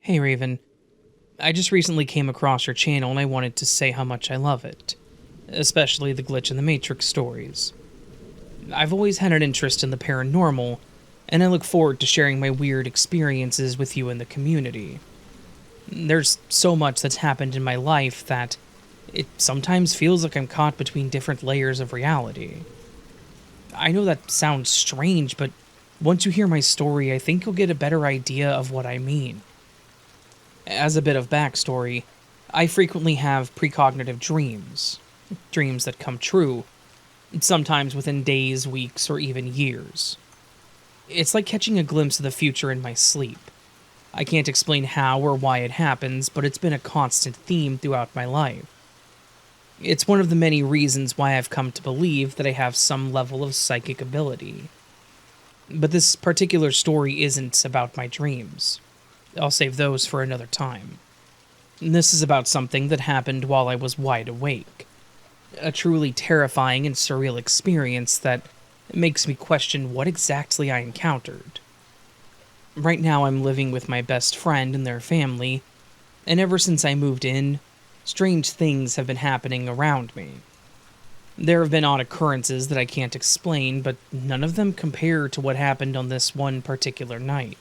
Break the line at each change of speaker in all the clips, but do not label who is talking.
Hey Raven, I just recently came across your channel and I wanted to say how much I love it, especially the Glitch in the Matrix stories. I've always had an interest in the paranormal, and I look forward to sharing my weird experiences with you in the community. There's so much that's happened in my life that it sometimes feels like I'm caught between different layers of reality. I know that sounds strange, but once you hear my story, I think you'll get a better idea of what I mean. As a bit of backstory, I frequently have precognitive dreams that come true, sometimes within days, weeks, or even years. It's like catching a glimpse of the future in my sleep. I can't explain how or why it happens, but it's been a constant theme throughout my life. It's one of the many reasons why I've come to believe that I have some level of psychic ability. But this particular story isn't about my dreams. I'll save those for another time. This is about something that happened while I was wide awake. A truly terrifying and surreal experience that makes me question what exactly I encountered. Right now I'm living with my best friend and their family, and ever since I moved in, strange things have been happening around me. There have been odd occurrences that I can't explain, but none of them compare to what happened on this one particular night.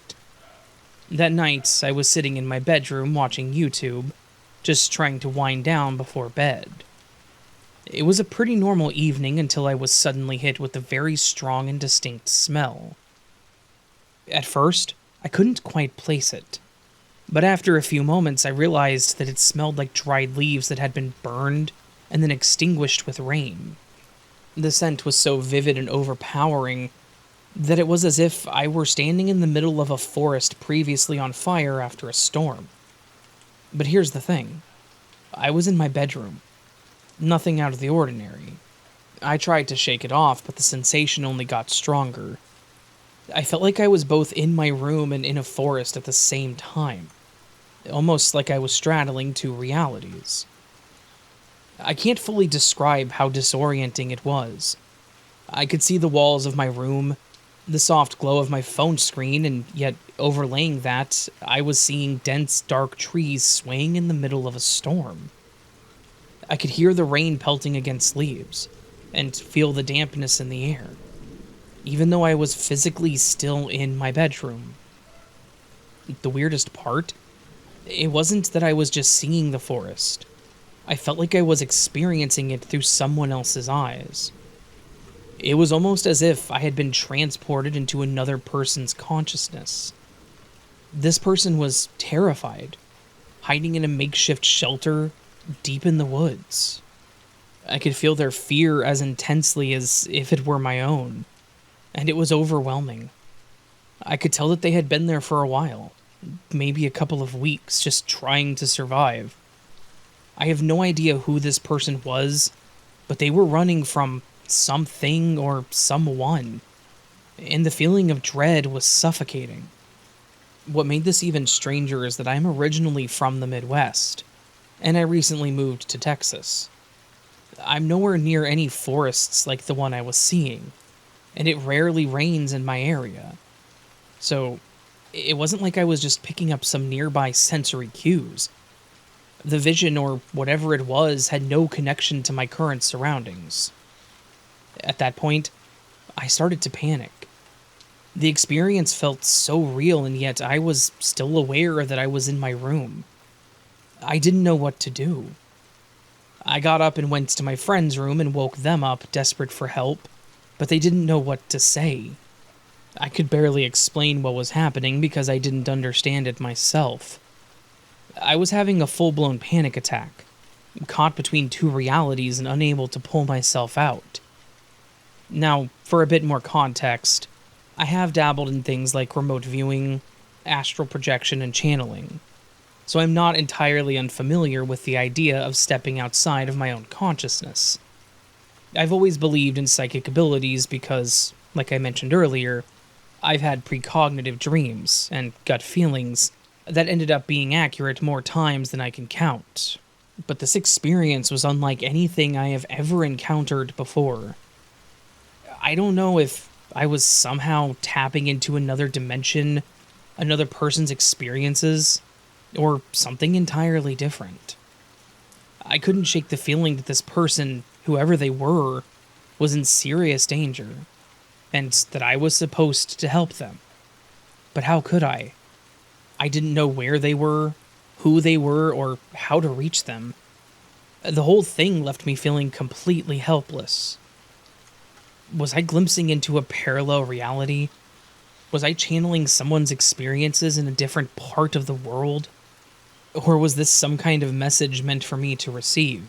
That night, I was sitting in my bedroom watching YouTube, just trying to wind down before bed. It was a pretty normal evening until I was suddenly hit with a very strong and distinct smell. At first, I couldn't quite place it, but after a few moments I realized that it smelled like dried leaves that had been burned and then extinguished with rain. The scent was so vivid and overpowering that it was as if I were standing in the middle of a forest previously on fire after a storm. But here's the thing. I was in my bedroom. Nothing out of the ordinary. I tried to shake it off, but the sensation only got stronger. I felt like I was both in my room and in a forest at the same time. Almost like I was straddling two realities. I can't fully describe how disorienting it was. I could see the walls of my room, the soft glow of my phone screen, and yet overlaying that, I was seeing dense, dark trees swaying in the middle of a storm. I could hear the rain pelting against leaves, and feel the dampness in the air, even though I was physically still in my bedroom. The weirdest part? It wasn't that I was just seeing the forest. I felt like I was experiencing it through someone else's eyes. It was almost as if I had been transported into another person's consciousness. This person was terrified, hiding in a makeshift shelter deep in the woods. I could feel their fear as intensely as if it were my own, and it was overwhelming. I could tell that they had been there for a while, maybe a couple of weeks, just trying to survive. I have no idea who this person was, but they were running from something or someone, and the feeling of dread was suffocating. What made this even stranger is that I'm originally from the Midwest, and I recently moved to Texas. I'm nowhere near any forests like the one I was seeing, and it rarely rains in my area. So, it wasn't like I was just picking up some nearby sensory cues. The vision, or whatever it was, had no connection to my current surroundings. At that point, I started to panic. The experience felt so real, and yet I was still aware that I was in my room. I didn't know what to do. I got up and went to my friend's room and woke them up, desperate for help, but they didn't know what to say. I could barely explain what was happening because I didn't understand it myself. I was having a full-blown panic attack, caught between two realities and unable to pull myself out. Now, for a bit more context, I have dabbled in things like remote viewing, astral projection, and channeling, so I'm not entirely unfamiliar with the idea of stepping outside of my own consciousness. I've always believed in psychic abilities because, like I mentioned earlier, I've had precognitive dreams and gut feelings that ended up being accurate more times than I can count. But this experience was unlike anything I have ever encountered before. I don't know if I was somehow tapping into another dimension, another person's experiences, or something entirely different. I couldn't shake the feeling that this person, whoever they were, was in serious danger, and that I was supposed to help them. But how could I? I didn't know where they were, who they were, or how to reach them. The whole thing left me feeling completely helpless. Was I glimpsing into a parallel reality? Was I channeling someone's experiences in a different part of the world? Or was this some kind of message meant for me to receive?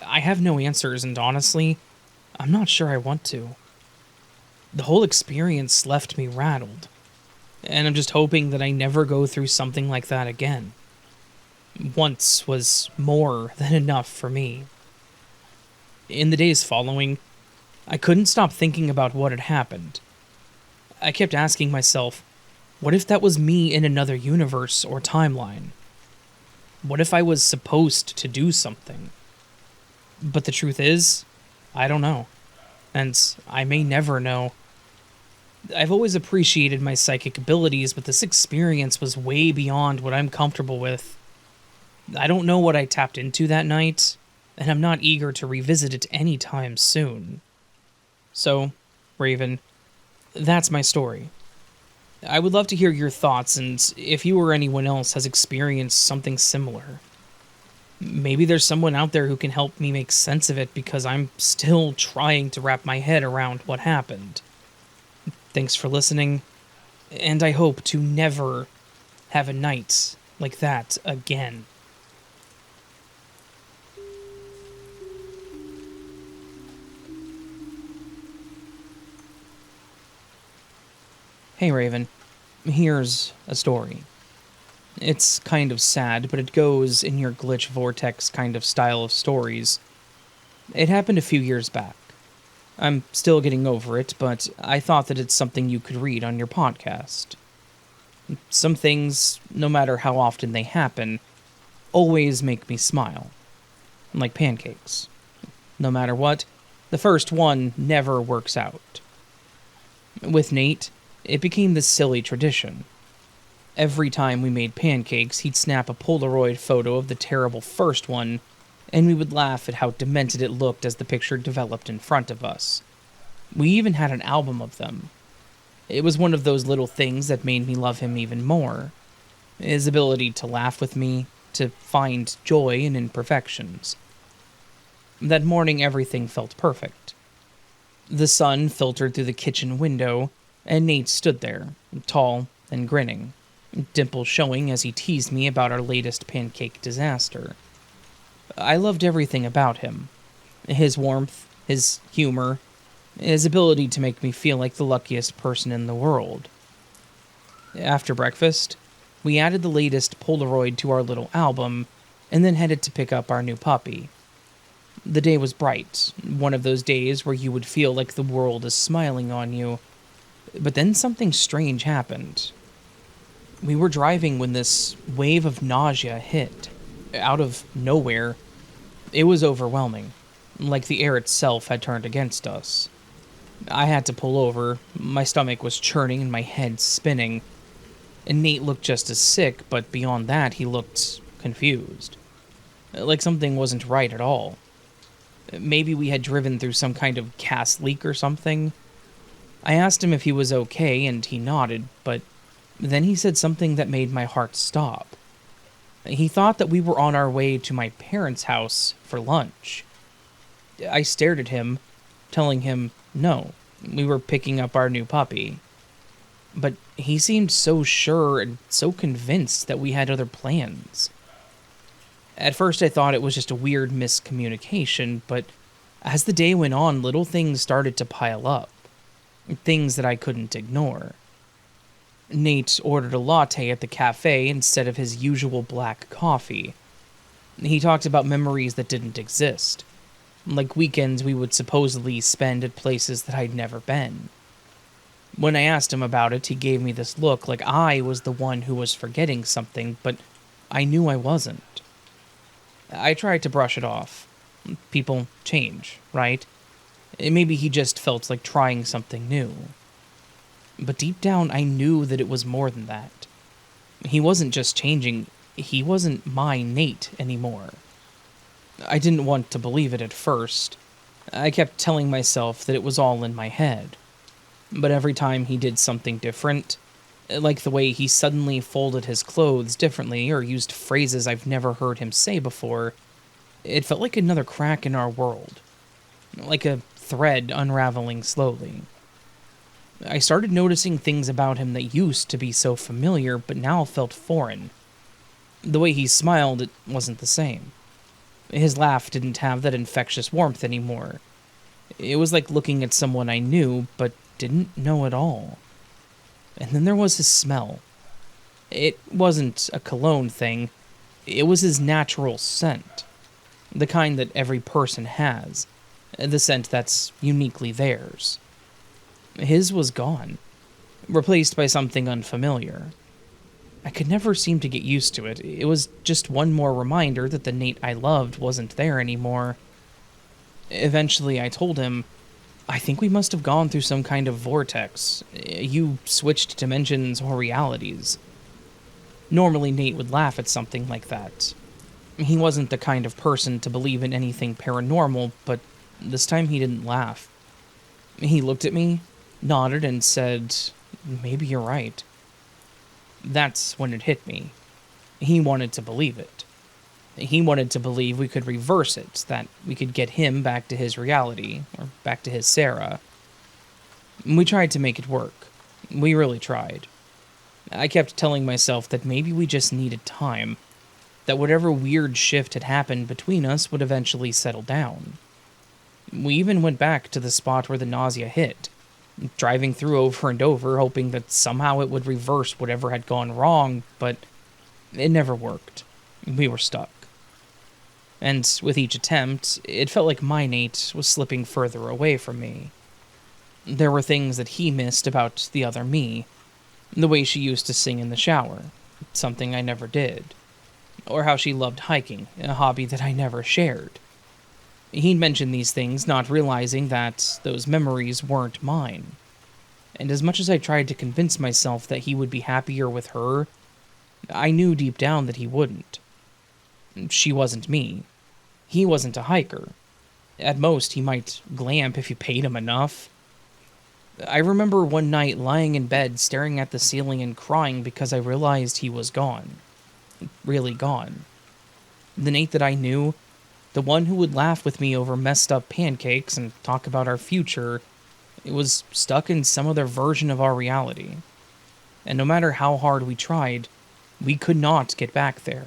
I have no answers, and honestly, I'm not sure I want to. The whole experience left me rattled, and I'm just hoping that I never go through something like that again. Once was more than enough for me. In the days following, I couldn't stop thinking about what had happened. I kept asking myself, what if that was me in another universe or timeline? What if I was supposed to do something? But the truth is, I don't know. And I may never know. I've always appreciated my psychic abilities, but this experience was way beyond what I'm comfortable with. I don't know what I tapped into that night, and I'm not eager to revisit it anytime soon. So, Raven, that's my story. I would love to hear your thoughts, and if you or anyone else has experienced something similar. Maybe there's someone out there who can help me make sense of it, because I'm still trying to wrap my head around what happened. Thanks for listening, and I hope to never have a night like that again. Hey Raven, here's a story. It's kind of sad, but it goes in your glitch vortex kind of style of stories. It happened a few years back. I'm still getting over it, but I thought that it's something you could read on your podcast. Some things, no matter how often they happen, always make me smile. Like pancakes. No matter what, the first one never works out. With Nate, it became this silly tradition. Every time we made pancakes, he'd snap a Polaroid photo of the terrible first one, and we would laugh at how demented it looked as the picture developed in front of us. We even had an album of them. It was one of those little things that made me love him even more. His ability to laugh with me, to find joy in imperfections. That morning, everything felt perfect. The sun filtered through the kitchen window, and Nate stood there, tall and grinning, dimples showing as he teased me about our latest pancake disaster. I loved everything about him. His warmth, his humor, his ability to make me feel like the luckiest person in the world. After breakfast, we added the latest Polaroid to our little album, and then headed to pick up our new puppy. The day was bright, one of those days where you would feel like the world is smiling on you. But then something strange happened. We were driving when this wave of nausea hit. Out of nowhere, it was overwhelming, like the air itself had turned against us. I had to pull over, my stomach was churning and my head spinning. And Nate looked just as sick, but beyond that, he looked confused. Like something wasn't right at all. Maybe we had driven through some kind of gas leak or something. I asked him if he was okay, and he nodded, but then he said something that made my heart stop. He thought that we were on our way to my parents' house for lunch. I stared at him, telling him no, we were picking up our new puppy. But he seemed so sure and so convinced that we had other plans. At first I thought it was just a weird miscommunication, but as the day went on, little things started to pile up. Things that I couldn't ignore. Nate ordered a latte at the cafe instead of his usual black coffee. He talked about memories that didn't exist, like weekends we would supposedly spend at places that I'd never been. When I asked him about it, he gave me this look like I was the one who was forgetting something, but I knew I wasn't. I tried to brush it off. People change, right? Maybe he just felt like trying something new. But deep down, I knew that it was more than that. He wasn't just changing, he wasn't my Nate anymore. I didn't want to believe it at first. I kept telling myself that it was all in my head. But every time he did something different, like the way he suddenly folded his clothes differently or used phrases I've never heard him say before, it felt like another crack in our world. Like a thread unraveling slowly. I started noticing things about him that used to be so familiar but now felt foreign. The way he smiled, it wasn't the same. His laugh didn't have that infectious warmth anymore. It was like looking at someone I knew but didn't know at all. And then there was his smell. It wasn't a cologne thing. It was his natural scent. The kind that every person has. The scent that's uniquely theirs. His was gone. Replaced by something unfamiliar. I could never seem to get used to it. It was just one more reminder that the Nate I loved wasn't there anymore. Eventually, I told him, I think we must have gone through some kind of vortex. You switched dimensions or realities. Normally, Nate would laugh at something like that. He wasn't the kind of person to believe in anything paranormal, but this time he didn't laugh. He looked at me, nodded, and said, maybe you're right. That's when it hit me. He wanted to believe it. He wanted to believe we could reverse it, that we could get him back to his reality, or back to his Sarah. We tried to make it work. We really tried. I kept telling myself that maybe we just needed time, that whatever weird shift had happened between us would eventually settle down. We even went back to the spot where the nausea hit, driving through over and over, hoping that somehow it would reverse whatever had gone wrong, but it never worked. We were stuck. And with each attempt, it felt like my Nate was slipping further away from me. There were things that he missed about the other me. The way she used to sing in the shower, something I never did. Or how she loved hiking, a hobby that I never shared. He'd mentioned these things, not realizing that those memories weren't mine. And as much as I tried to convince myself that he would be happier with her, I knew deep down that he wouldn't. She wasn't me. He wasn't a hiker. At most, he might glamp if you paid him enough. I remember one night lying in bed staring at the ceiling and crying because I realized he was gone. Really gone. The Nate that I knew, the one who would laugh with me over messed up pancakes and talk about our future, it was stuck in some other version of our reality. And no matter how hard we tried, we could not get back there.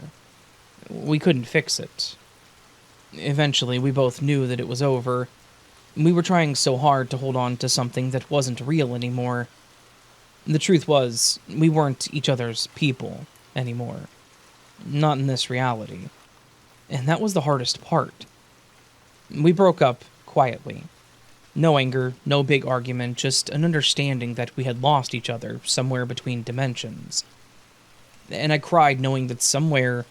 We couldn't fix it. Eventually, we both knew that it was over. We were trying so hard to hold on to something that wasn't real anymore. The truth was, we weren't each other's people anymore. Not in this reality. And that was the hardest part. We broke up quietly. No anger, no big argument, just an understanding that we had lost each other somewhere between dimensions. And I cried knowing that somewhere,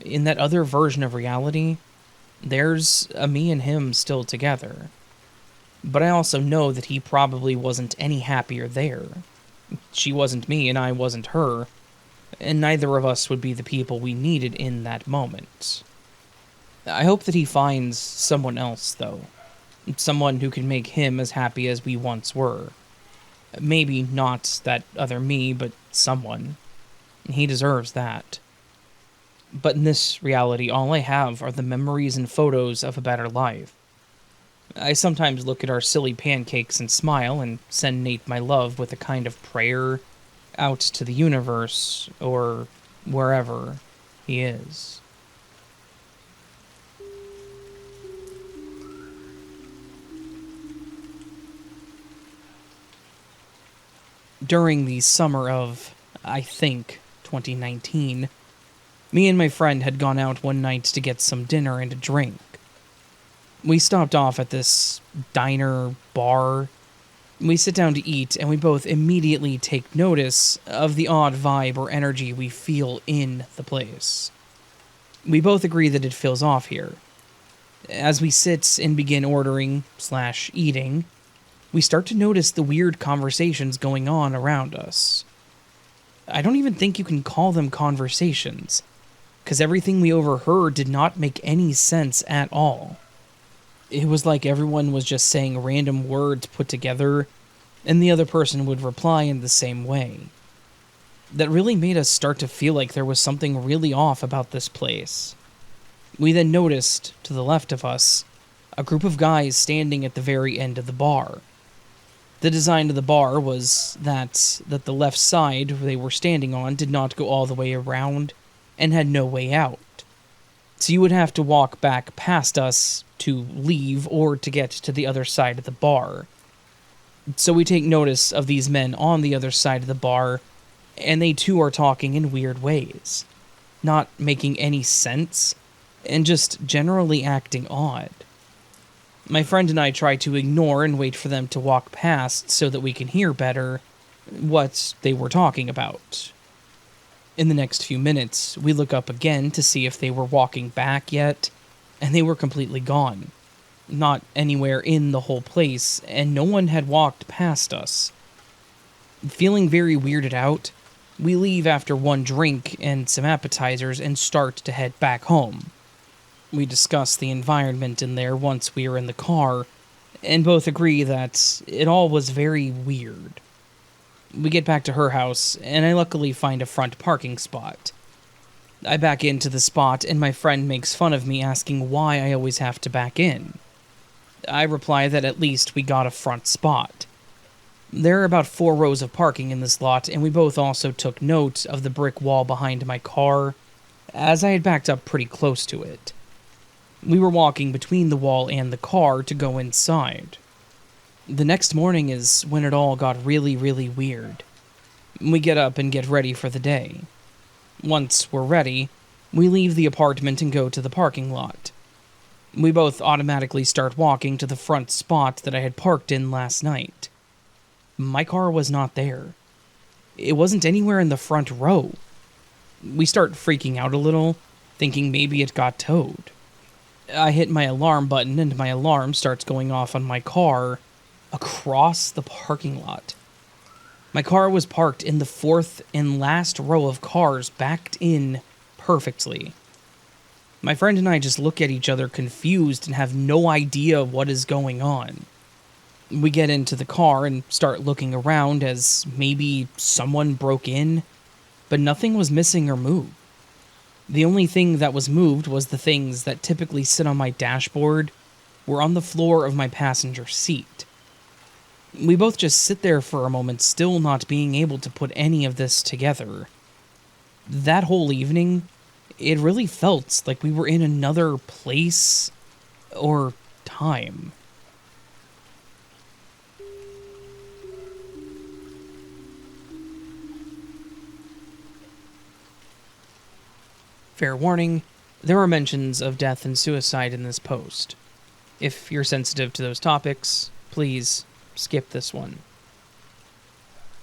in that other version of reality, there's a me and him still together. But I also know that he probably wasn't any happier there. She wasn't me and I wasn't her, and neither of us would be the people we needed in that moment. I hope that he finds someone else, though. Someone who can make him as happy as we once were. Maybe not that other me, but someone. He deserves that. But in this reality, all I have are the memories and photos of a better life. I sometimes look at our silly pancakes and smile and send Nate my love with a kind of prayer out to the universe, or wherever he is. During the summer of, I think, 2019, me and my friend had gone out one night to get some dinner and a drink. We stopped off at this diner, bar. We sit down to eat, and we both immediately take notice of the odd vibe or energy we feel in the place. We both agree that it feels off here. As we sit and begin ordering/eating, we start to notice the weird conversations going on around us. I don't even think you can call them conversations. because everything we overheard did not make any sense at all. It was like everyone was just saying random words put together, and the other person would reply in the same way. That really made us start to feel like there was something really off about this place. We then noticed, to the left of us, a group of guys standing at the very end of the bar. The design of the bar was that the left side they were standing on did not go all the way around and had no way out. So you would have to walk back past us to leave or to get to the other side of the bar. So we take notice of these men on the other side of the bar, and they too are talking in weird ways, not making any sense, and just generally acting odd. My friend and I try to ignore and wait for them to walk past so that we can hear better what they were talking about. In the next few minutes, we look up again to see if they were walking back yet, and they were completely gone. Not anywhere in the whole place, and no one had walked past us. Feeling very weirded out, we leave after one drink and some appetizers and start to head back home. We discuss the environment in there once we are in the car, and both agree that it all was very weird. We get back to her house, and I luckily find a front parking spot. I back into the spot, and my friend makes fun of me asking why I always have to back in. I reply that at least we got a front spot. There are about 4 rows of parking in this lot, and we both also took note of the brick wall behind my car, as I had backed up pretty close to it. We were walking between the wall and the car to go inside. The next morning is when it all got really, really weird. We get up and get ready for the day. Once we're ready, we leave the apartment and go to the parking lot. We both automatically start walking to the front spot that I had parked in last night. My car was not there. It wasn't anywhere in the front row. We start freaking out a little, thinking maybe it got towed. I hit my alarm button and my alarm starts going off on my car across the parking lot. My car was parked in the 4th and last row of cars, backed in perfectly. My friend and I just look at each other confused and have no idea what is going on. We get into the car and start looking around as maybe someone broke in, but nothing was missing or moved. The only thing that was moved was the things that typically sit on my dashboard were on the floor of my passenger seat. We both just sit there for a moment, still not being able to put any of this together. That whole evening, it really felt like we were in another place or time. Fair warning, there are mentions of death and suicide in this post. If you're sensitive to those topics, please skip this one.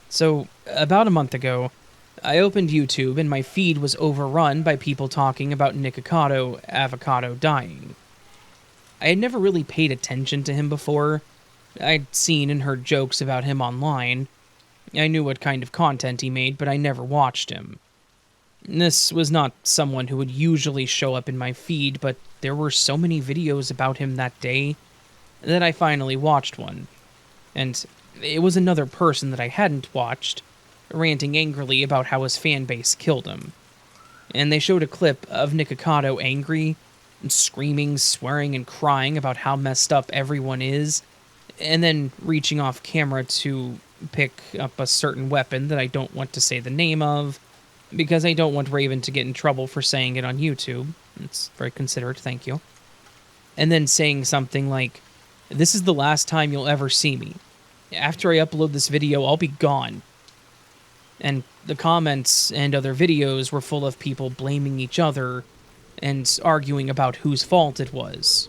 So, about a month ago, I opened YouTube and my feed was overrun by people talking about Nikocado Avocado dying. I had never really paid attention to him before. I'd seen and heard jokes about him online. I knew what kind of content he made, but I never watched him. This was not someone who would usually show up in my feed, but there were so many videos about him that day that I finally watched one. And it was another person that I hadn't watched, ranting angrily about how his fanbase killed him. And they showed a clip of Nikocado angry, and screaming, swearing, and crying about how messed up everyone is, and then reaching off camera to pick up a certain weapon that I don't want to say the name of, because I don't want Raven to get in trouble for saying it on YouTube. It's very considerate, thank you. And then saying something like, "This is the last time you'll ever see me. After I upload this video, I'll be gone." And the comments and other videos were full of people blaming each other and arguing about whose fault it was.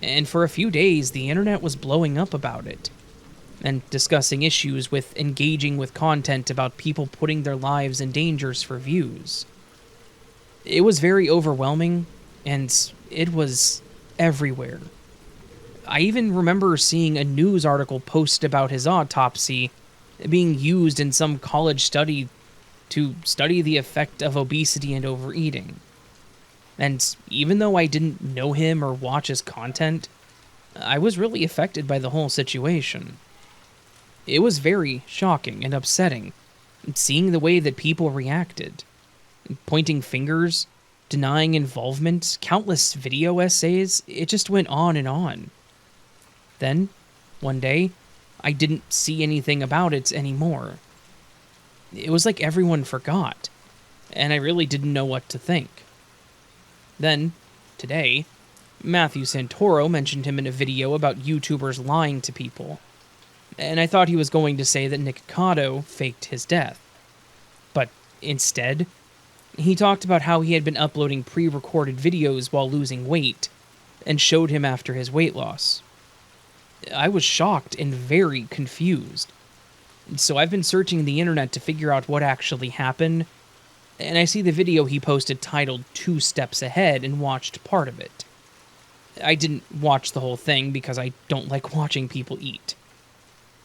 And for a few days, the internet was blowing up about it, and discussing issues with engaging with content about people putting their lives in dangers for views. It was very overwhelming, and it was everywhere. I even remember seeing a news article posted about his autopsy being used in some college study to study the effect of obesity and overeating. And even though I didn't know him or watch his content, I was really affected by the whole situation. It was very shocking and upsetting, seeing the way that people reacted, pointing fingers, denying involvement, countless video essays. It just went on and on. Then, one day, I didn't see anything about it anymore. It was like everyone forgot, and I really didn't know what to think. Then, today, Matthew Santoro mentioned him in a video about YouTubers lying to people, and I thought he was going to say that Nick Cotto faked his death. But instead, he talked about how he had been uploading pre-recorded videos while losing weight, and showed him after his weight loss. I was shocked and very confused. So I've been searching the internet to figure out what actually happened, and I see the video he posted titled 2 Steps Ahead and watched part of it. I didn't watch the whole thing because I don't like watching people eat.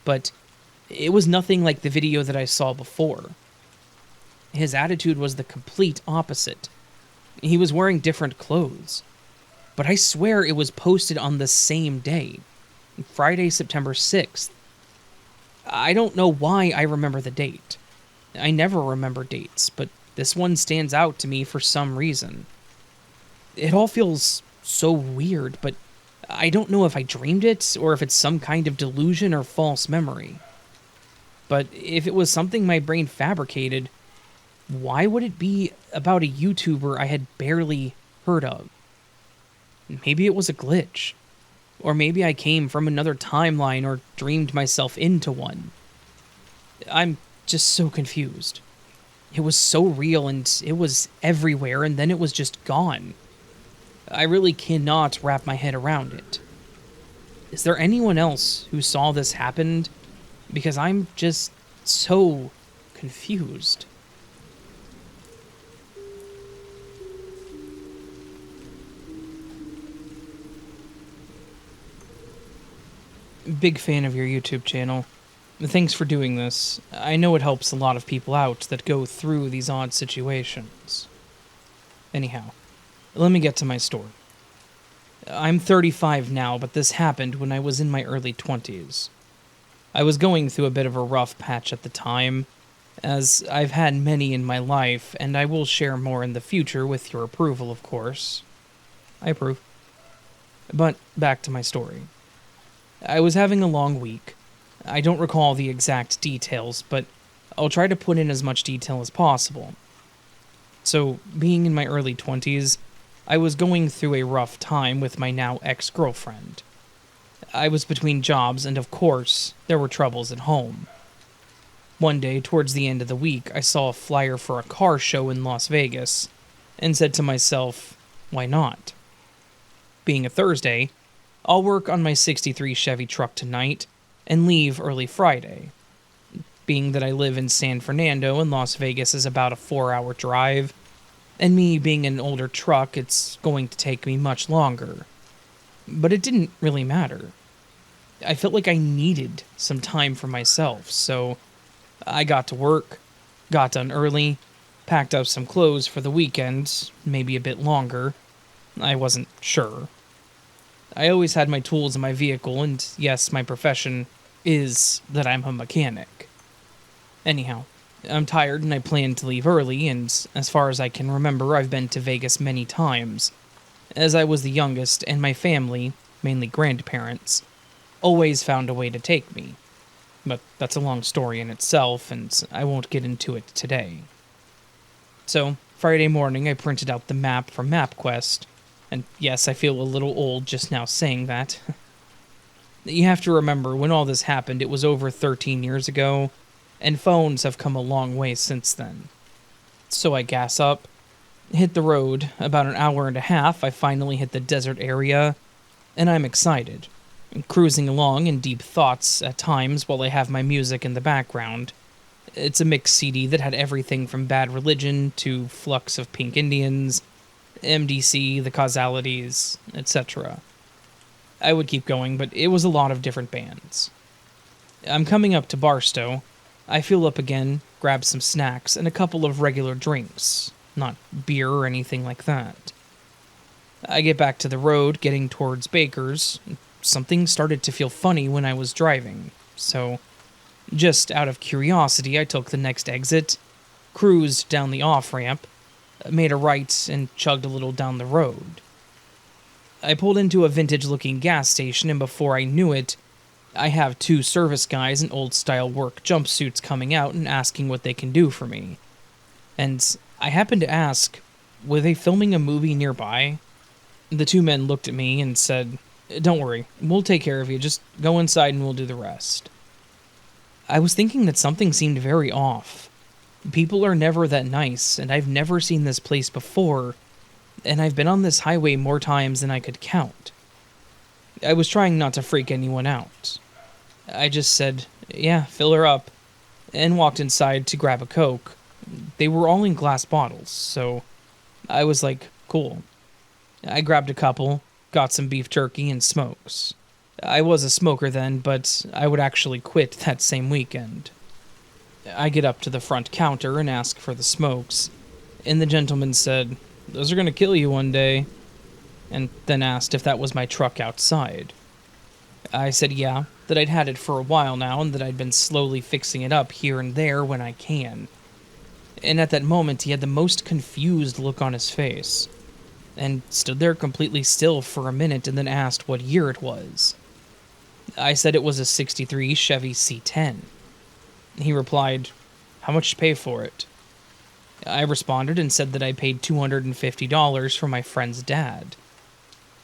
But it was nothing like the video that I saw before. His attitude was the complete opposite. He was wearing different clothes. But I swear it was posted on the same day, Friday, September 6th. I don't know why I remember the date. I never remember dates, but this one stands out to me for some reason. It all feels so weird, but I don't know if I dreamed it or if it's some kind of delusion or false memory. But if it was something my brain fabricated, why would it be about a YouTuber I had barely heard of? Maybe it was a glitch. Or maybe I came from another timeline or dreamed myself into one. I'm just so confused. It was so real and it was everywhere and then it was just gone. I really cannot wrap my head around it. Is there anyone else who saw this happen? Because I'm just so confused. Big fan of your YouTube channel. Thanks for doing this. I know it helps a lot of people out that go through these odd situations. Anyhow, let me get to my story. I'm 35 now, but this happened when I was in my early 20s. I was going through a bit of a rough patch at the time, as I've had many in my life, and I will share more in the future with your approval, of course. I approve. But back to my story. I was having a long week. I don't recall the exact details, but I'll try to put in as much detail as possible. So, being in my early 20s, I was going through a rough time with my now ex-girlfriend. I was between jobs, and of course, there were troubles at home. One day, towards the end of the week, I saw a flyer for a car show in Las Vegas, and said to myself, why not? Being a Thursday, I'll work on my 63 Chevy truck tonight, and leave early Friday. Being that I live in San Fernando and Las Vegas is about a 4-hour drive, and me being an older truck, it's going to take me much longer. But it didn't really matter. I felt like I needed some time for myself, so I got to work, got done early, packed up some clothes for the weekend, maybe a bit longer. I wasn't sure. I always had my tools in my vehicle, and yes, my profession is that I'm a mechanic. Anyhow, I'm tired and I plan to leave early, and as far as I can remember, I've been to Vegas many times, as I was the youngest and my family, mainly grandparents, always found a way to take me. But that's a long story in itself, and I won't get into it today. So, Friday morning I printed out the map from MapQuest, and yes, I feel a little old just now saying that. You have to remember, when all this happened, it was over 13 years ago, and phones have come a long way since then. So I gas up, hit the road. About an hour and a half, I finally hit the desert area, and I'm excited. I'm cruising along in deep thoughts at times while I have my music in the background. It's a mixed CD that had everything from Bad Religion to Flux of Pink Indians, MDC, The Causalities, etc. I would keep going, but it was a lot of different bands. I'm coming up to Barstow. I fuel up again, grab some snacks, and a couple of regular drinks. Not beer or anything like that. I get back to the road, getting towards Baker's. Something started to feel funny when I was driving, so just out of curiosity, I took the next exit, cruised down the off-ramp, made a right, and chugged a little down the road. I pulled into a vintage-looking gas station, and before I knew it, I have two service guys in old-style work jumpsuits coming out and asking what they can do for me. And I happened to ask, were they filming a movie nearby? The two men looked at me and said, "Don't worry, we'll take care of you, just go inside and we'll do the rest." I was thinking that something seemed very off. People are never that nice, and I've never seen this place before, and I've been on this highway more times than I could count. I was trying not to freak anyone out. I just said, "Yeah, fill her up," and walked inside to grab a Coke. They were all in glass bottles, so I was like, cool. I grabbed a couple, got some beef jerky and smokes. I was a smoker then, but I would actually quit that same weekend. I get up to the front counter and ask for the smokes, and the gentleman said, "Those are going to kill you one day," and then asked if that was my truck outside. I said yeah, that I'd had it for a while now and that I'd been slowly fixing it up here and there when I can. And at that moment, he had the most confused look on his face, and stood there completely still for a minute and then asked what year it was. I said it was a '63 Chevy C10. He replied, "How much did you pay for it?" I responded and said that I paid $250 for my friend's dad.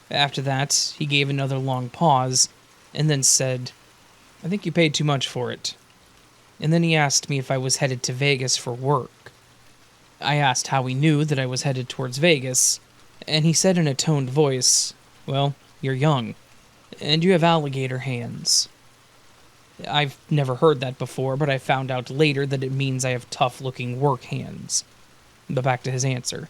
After that, he gave another long pause, and then said, "I think you paid too much for it." And then he asked me if I was headed to Vegas for work. I asked how he knew that I was headed towards Vegas, and he said in a toned voice, "Well, you're young, and you have alligator hands." I've never heard that before, but I found out later that it means I have tough-looking work hands. But back to his answer.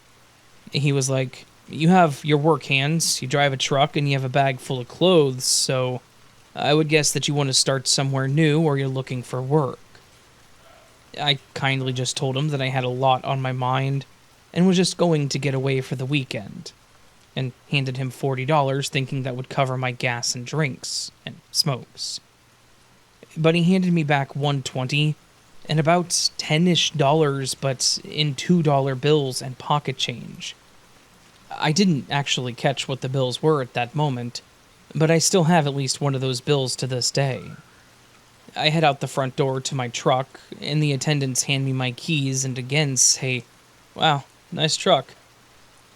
He was like, "You have your work hands, you drive a truck, and you have a bag full of clothes, so I would guess that you want to start somewhere new or you're looking for work." I kindly just told him that I had a lot on my mind and was just going to get away for the weekend, and handed him $40 thinking that would cover my gas and drinks and smokes. But he handed me back $120 and about $10-ish, but in $2 bills and pocket change. I didn't actually catch what the bills were at that moment, but I still have at least one of those bills to this day. I head out the front door to my truck, and the attendants hand me my keys and again say, "Wow, nice truck."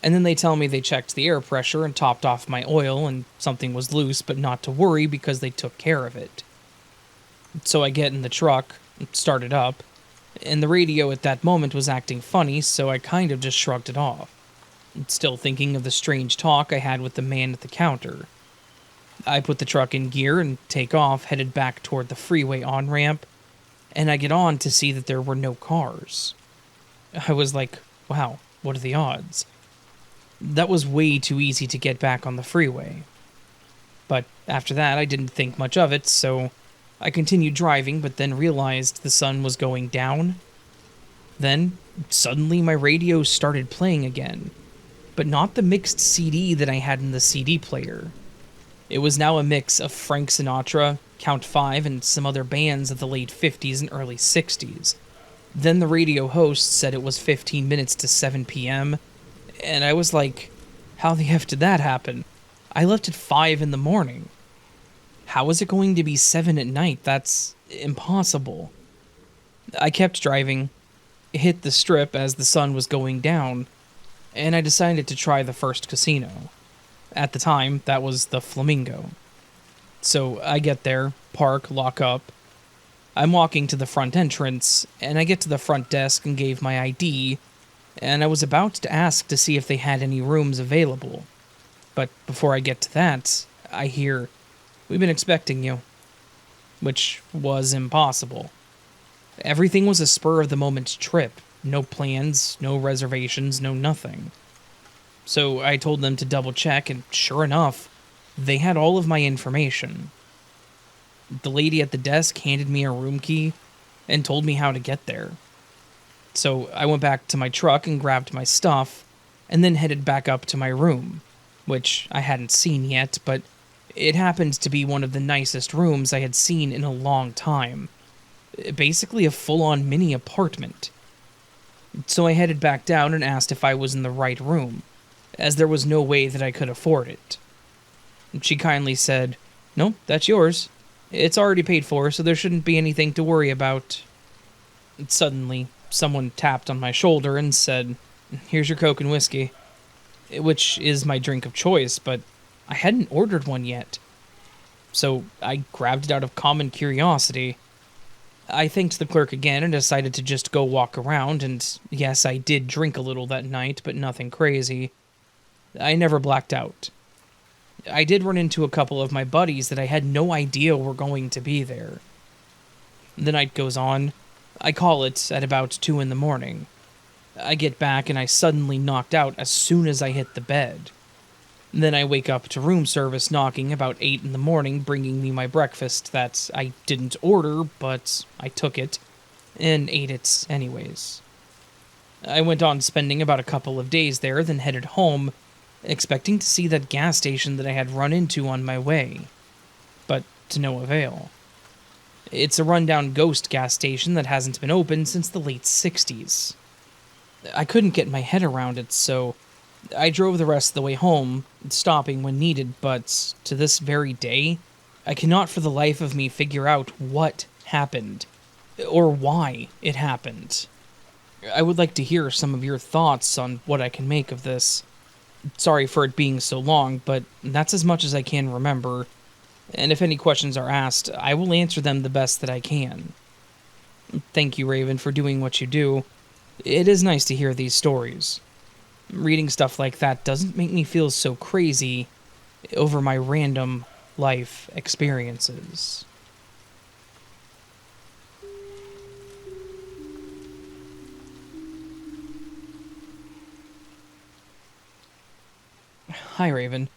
And then they tell me they checked the air pressure and topped off my oil and something was loose, but not to worry because they took care of it. So I get in the truck, start it up, and the radio at that moment was acting funny, so I kind of just shrugged it off, still thinking of the strange talk I had with the man at the counter. I put the truck in gear and take off, headed back toward the freeway on-ramp, and I get on to see that there were no cars. I was like, wow, what are the odds? That was way too easy to get back on the freeway. But after that, I didn't think much of it, so I continued driving, but then realized the sun was going down. Then, suddenly my radio started playing again, but not the mixed CD that I had in the CD player. It was now a mix of Frank Sinatra, Count 5, and some other bands of the late 50s and early 60s. Then the radio host said it was 15 minutes to 7 p.m., and I was like, how the F did that happen? I left at 5 in the morning. How is it going to be 7 at night? That's impossible. I kept driving, hit the strip as the sun was going down, and I decided to try the first casino. At the time, that was the Flamingo. So I get there, park, lock up. I'm walking to the front entrance, and I get to the front desk and gave my ID, and I was about to ask to see if they had any rooms available. But before I get to that, I hear, "We've been expecting you," which was impossible. Everything was a spur-of-the-moment trip. No plans, no reservations, no nothing. So I told them to double-check, and sure enough, they had all of my information. The lady at the desk handed me a room key and told me how to get there. So I went back to my truck and grabbed my stuff, and then headed back up to my room, which I hadn't seen yet, but it happened to be one of the nicest rooms I had seen in a long time. Basically a full-on mini apartment. So I headed back down and asked if I was in the right room, as there was no way that I could afford it. She kindly said, "No, that's yours. It's already paid for, so there shouldn't be anything to worry about." Suddenly, someone tapped on my shoulder and said, "Here's your Coke and whiskey," which is my drink of choice, but I hadn't ordered one yet. So I grabbed it out of common curiosity. I thanked the clerk again and decided to just go walk around, and yes, I did drink a little that night, but nothing crazy. I never blacked out. I did run into a couple of my buddies that I had no idea were going to be there. The night goes on. I call it at about 2 in the morning. I get back and I suddenly knocked out as soon as I hit the bed. Then I wake up to room service knocking about 8 in the morning, bringing me my breakfast that I didn't order, but I took it, and ate it anyways. I went on spending about a couple of days there, then headed home, expecting to see that gas station that I had run into on my way. But to no avail. It's a rundown ghost gas station that hasn't been open since the late 60s. I couldn't get my head around it, so I drove the rest of the way home, stopping when needed, but to this very day, I cannot for the life of me figure out what happened, or why it happened. I would like to hear some of your thoughts on what I can make of this. Sorry for it being so long, but that's as much as I can remember, and if any questions are asked, I will answer them the best that I can. Thank you, Raven, for doing what you do. It is nice to hear these stories. Reading stuff like that doesn't make me feel so crazy over my random life experiences. Hi, Raven.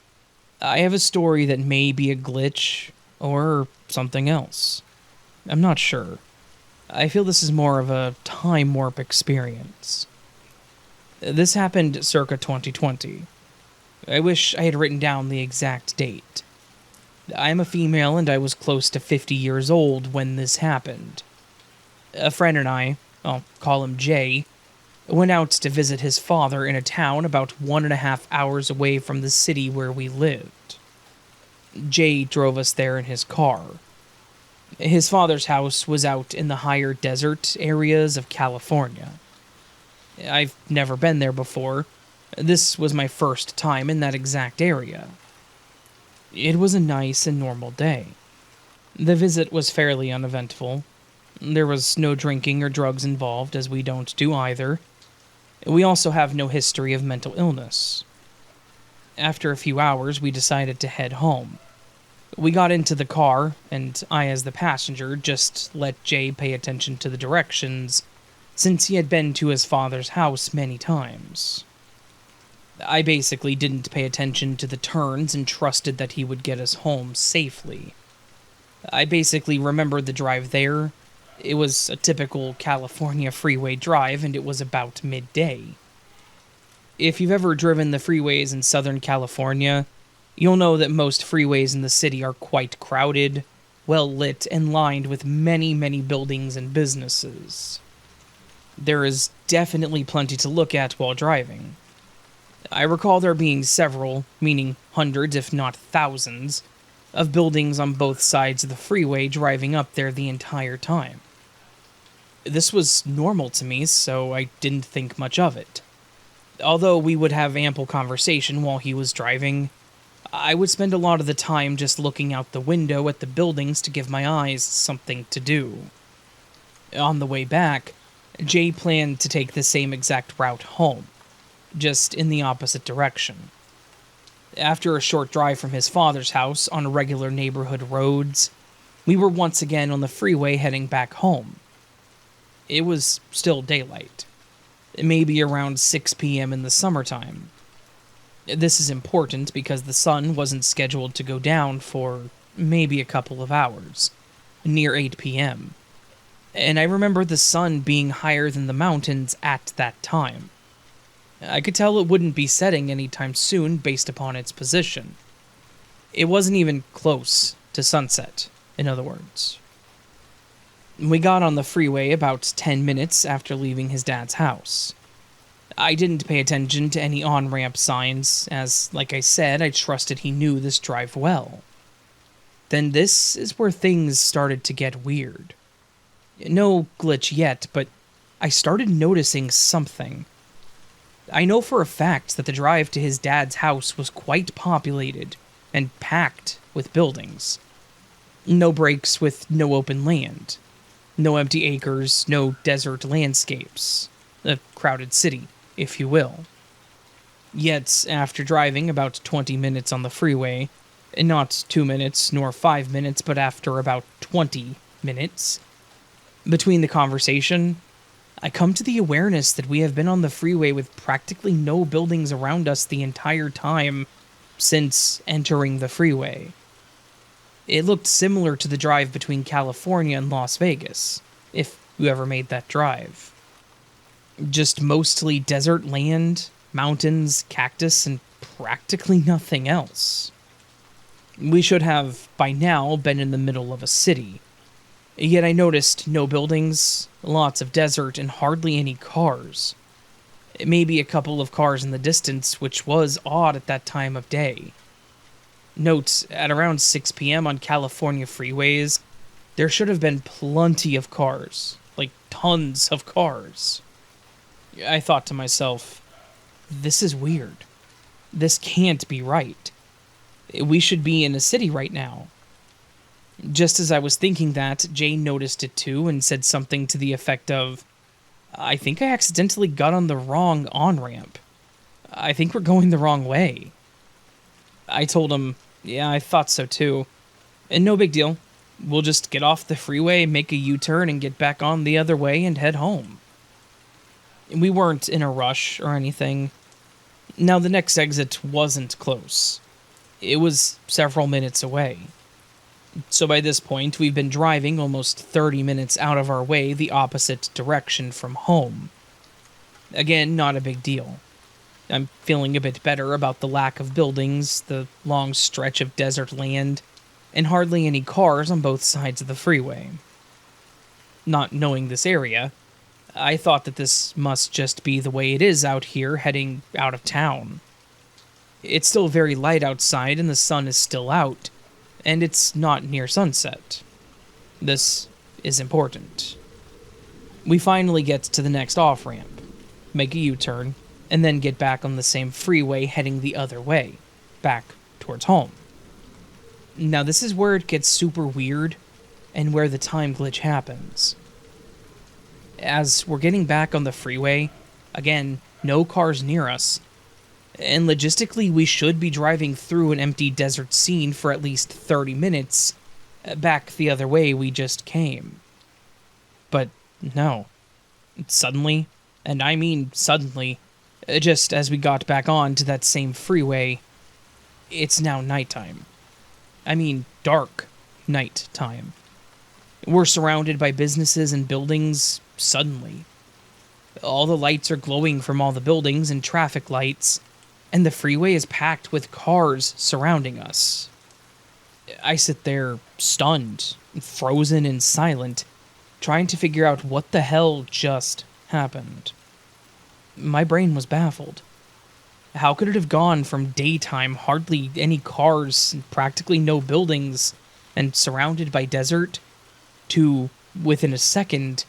I have a story that may be a glitch or something else. I'm not sure. I feel this is more of a time warp experience. This happened circa 2020. I wish I had written down the exact date. I am a female and I was close to 50 years old when this happened. A friend and I, I'll call him Jay, went out to visit his father in a town about 1.5 hours away from the city where we lived. Jay drove us there in his car. His father's house was out in the higher desert areas of California. I've never been there before. This was my first time in that exact area. It was a nice and normal day. The visit was fairly uneventful. There was no drinking or drugs involved, as we don't do either. We also have no history of mental illness. After a few hours, we decided to head home. We got into the car, and I, as the passenger, just let Jay pay attention to the directions, since he had been to his father's house many times. I basically didn't pay attention to the turns and trusted that he would get us home safely. I basically remembered the drive there. It was a typical California freeway drive, and it was about midday. If you've ever driven the freeways in Southern California, you'll know that most freeways in the city are quite crowded, well lit, and lined with many, many buildings and businesses. There is definitely plenty to look at while driving. I recall there being several, meaning hundreds if not thousands, of buildings on both sides of the freeway driving up there the entire time. This was normal to me, so I didn't think much of it. Although we would have ample conversation while he was driving, I would spend a lot of the time just looking out the window at the buildings to give my eyes something to do. On the way back, Jay planned to take the same exact route home, just in the opposite direction. After a short drive from his father's house on regular neighborhood roads, we were once again on the freeway heading back home. It was still daylight, maybe around 6 p.m. in the summertime. This is important because the sun wasn't scheduled to go down for maybe a couple of hours, near 8 p.m. And I remember the sun being higher than the mountains at that time. I could tell it wouldn't be setting anytime soon based upon its position. It wasn't even close to sunset, in other words. We got on the freeway about 10 minutes after leaving his dad's house. I didn't pay attention to any on-ramp signs, as, like I said, I trusted he knew this drive well. Then this is where things started to get weird. No glitch yet, but I started noticing something. I know for a fact that the drive to his dad's house was quite populated and packed with buildings. No breaks with no open land. No empty acres, no desert landscapes. A crowded city, if you will. Yet, after driving about 20 minutes on the freeway, not 2 minutes nor 5 minutes, but after about 20 minutes, between the conversation, I come to the awareness that we have been on the freeway with practically no buildings around us the entire time since entering the freeway. It looked similar to the drive between California and Las Vegas, if you ever made that drive. Just mostly desert land, mountains, cactus, and practically nothing else. We should have, by now, been in the middle of a city. Yet I noticed no buildings, lots of desert, and hardly any cars. Maybe a couple of cars in the distance, which was odd at that time of day. Note, at around 6 p.m. on California freeways, there should have been plenty of cars. Like, tons of cars. I thought to myself, this is weird. This can't be right. We should be in a city right now. Just as I was thinking that, Jay noticed it too and said something to the effect of, I think I accidentally got on the wrong on-ramp. I think we're going the wrong way. I told him, yeah, I thought so too. And no big deal. We'll just get off the freeway, make a U-turn, and get back on the other way and head home. We weren't in a rush or anything. Now, the next exit wasn't close. It was several minutes away. So by this point, we've been driving almost 30 minutes out of our way the opposite direction from home. Again, not a big deal. I'm feeling a bit better about the lack of buildings, the long stretch of desert land, and hardly any cars on both sides of the freeway. Not knowing this area, I thought that this must just be the way it is out here heading out of town. It's still very light outside and the sun is still out, and it's not near sunset. This is important. We finally get to the next off-ramp, make a U-turn, and then get back on the same freeway heading the other way, back towards home. Now this is where it gets super weird, and where the time glitch happens. As we're getting back on the freeway, again, no cars near us, and logistically we should be driving through an empty desert scene for at least 30 minutes, back the other way we just came. But no. Suddenly, and I mean suddenly, just as we got back on to that same freeway, it's now nighttime. I mean dark night time. We're surrounded by businesses and buildings suddenly. All the lights are glowing from all the buildings and traffic lights, and the freeway is packed with cars surrounding us. I sit there stunned, frozen and silent, trying to figure out what the hell just happened. My brain was baffled. How could it have gone from daytime, hardly any cars, practically no buildings, and surrounded by desert, to, within a second,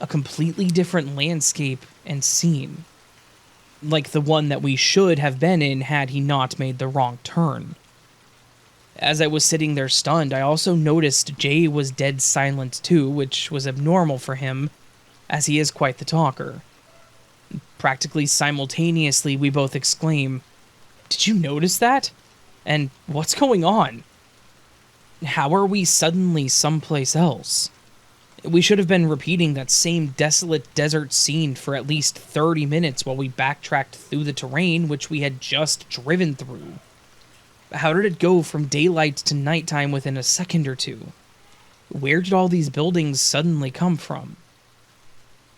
a completely different landscape and scene? Like the one that we should have been in had he not made the wrong turn. As I was sitting there stunned, I also noticed Jay was dead silent too, which was abnormal for him, as he is quite the talker. Practically simultaneously, we both exclaim, "Did you notice that? And what's going on? How are we suddenly someplace else? We should have been repeating that same desolate desert scene for at least 30 minutes while we backtracked through the terrain which we had just driven through. How did it go from daylight to nighttime within a second or two? Where did all these buildings suddenly come from?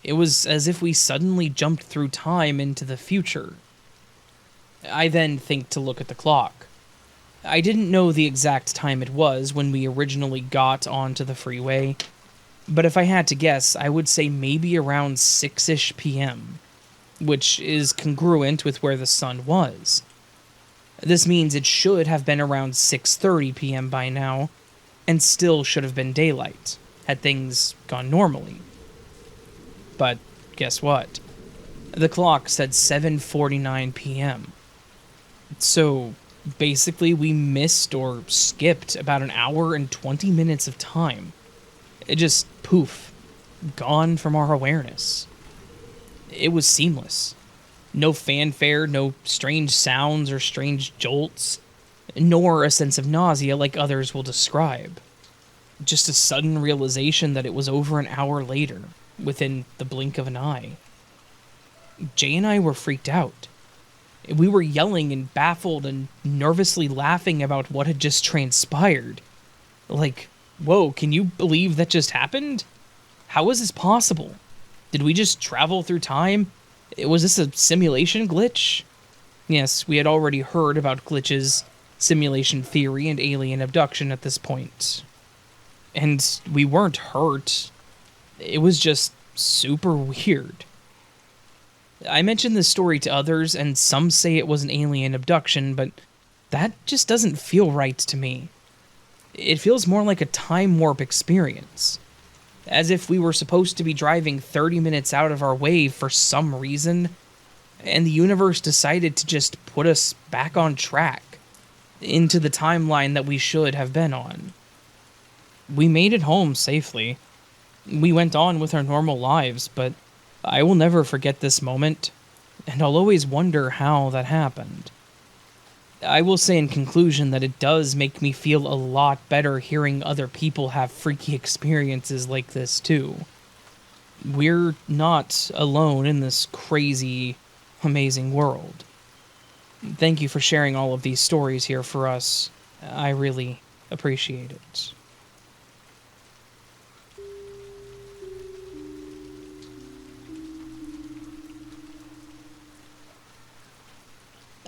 It was as if we suddenly jumped through time into the future. I then think to look at the clock. I didn't know the exact time it was when we originally got onto the freeway, but if I had to guess, I would say maybe around 6-ish p.m., which is congruent with where the sun was. This means it should have been around 6:30 p.m. by now, and still should have been daylight, had things gone normally. But guess what? The clock said 7:49 p.m. So basically we missed or skipped about an hour and 20 minutes of time. It just poof, gone from our awareness. It was seamless. No fanfare, no strange sounds or strange jolts, nor a sense of nausea like others will describe. Just a sudden realization that it was over an hour later, within the blink of an eye. Jay and I were freaked out. We were yelling and baffled and nervously laughing about what had just transpired. Like, whoa, can you believe that just happened? How is this possible? Did we just travel through time? Was this a simulation glitch? Yes, we had already heard about glitches, simulation theory, and alien abduction at this point. And we weren't hurt. It was just super weird. I mentioned this story to others, and some say it was an alien abduction, but that just doesn't feel right to me. It feels more like a time warp experience. As if we were supposed to be driving 30 minutes out of our way for some reason, and the universe decided to just put us back on track, into the timeline that we should have been on. We made it home safely. We went on with our normal lives, but I will never forget this moment, and I'll always wonder how that happened. I will say in conclusion that it does make me feel a lot better hearing other people have freaky experiences like this too. We're not alone in this crazy, amazing world. Thank you for sharing all of these stories here for us. I really appreciate it.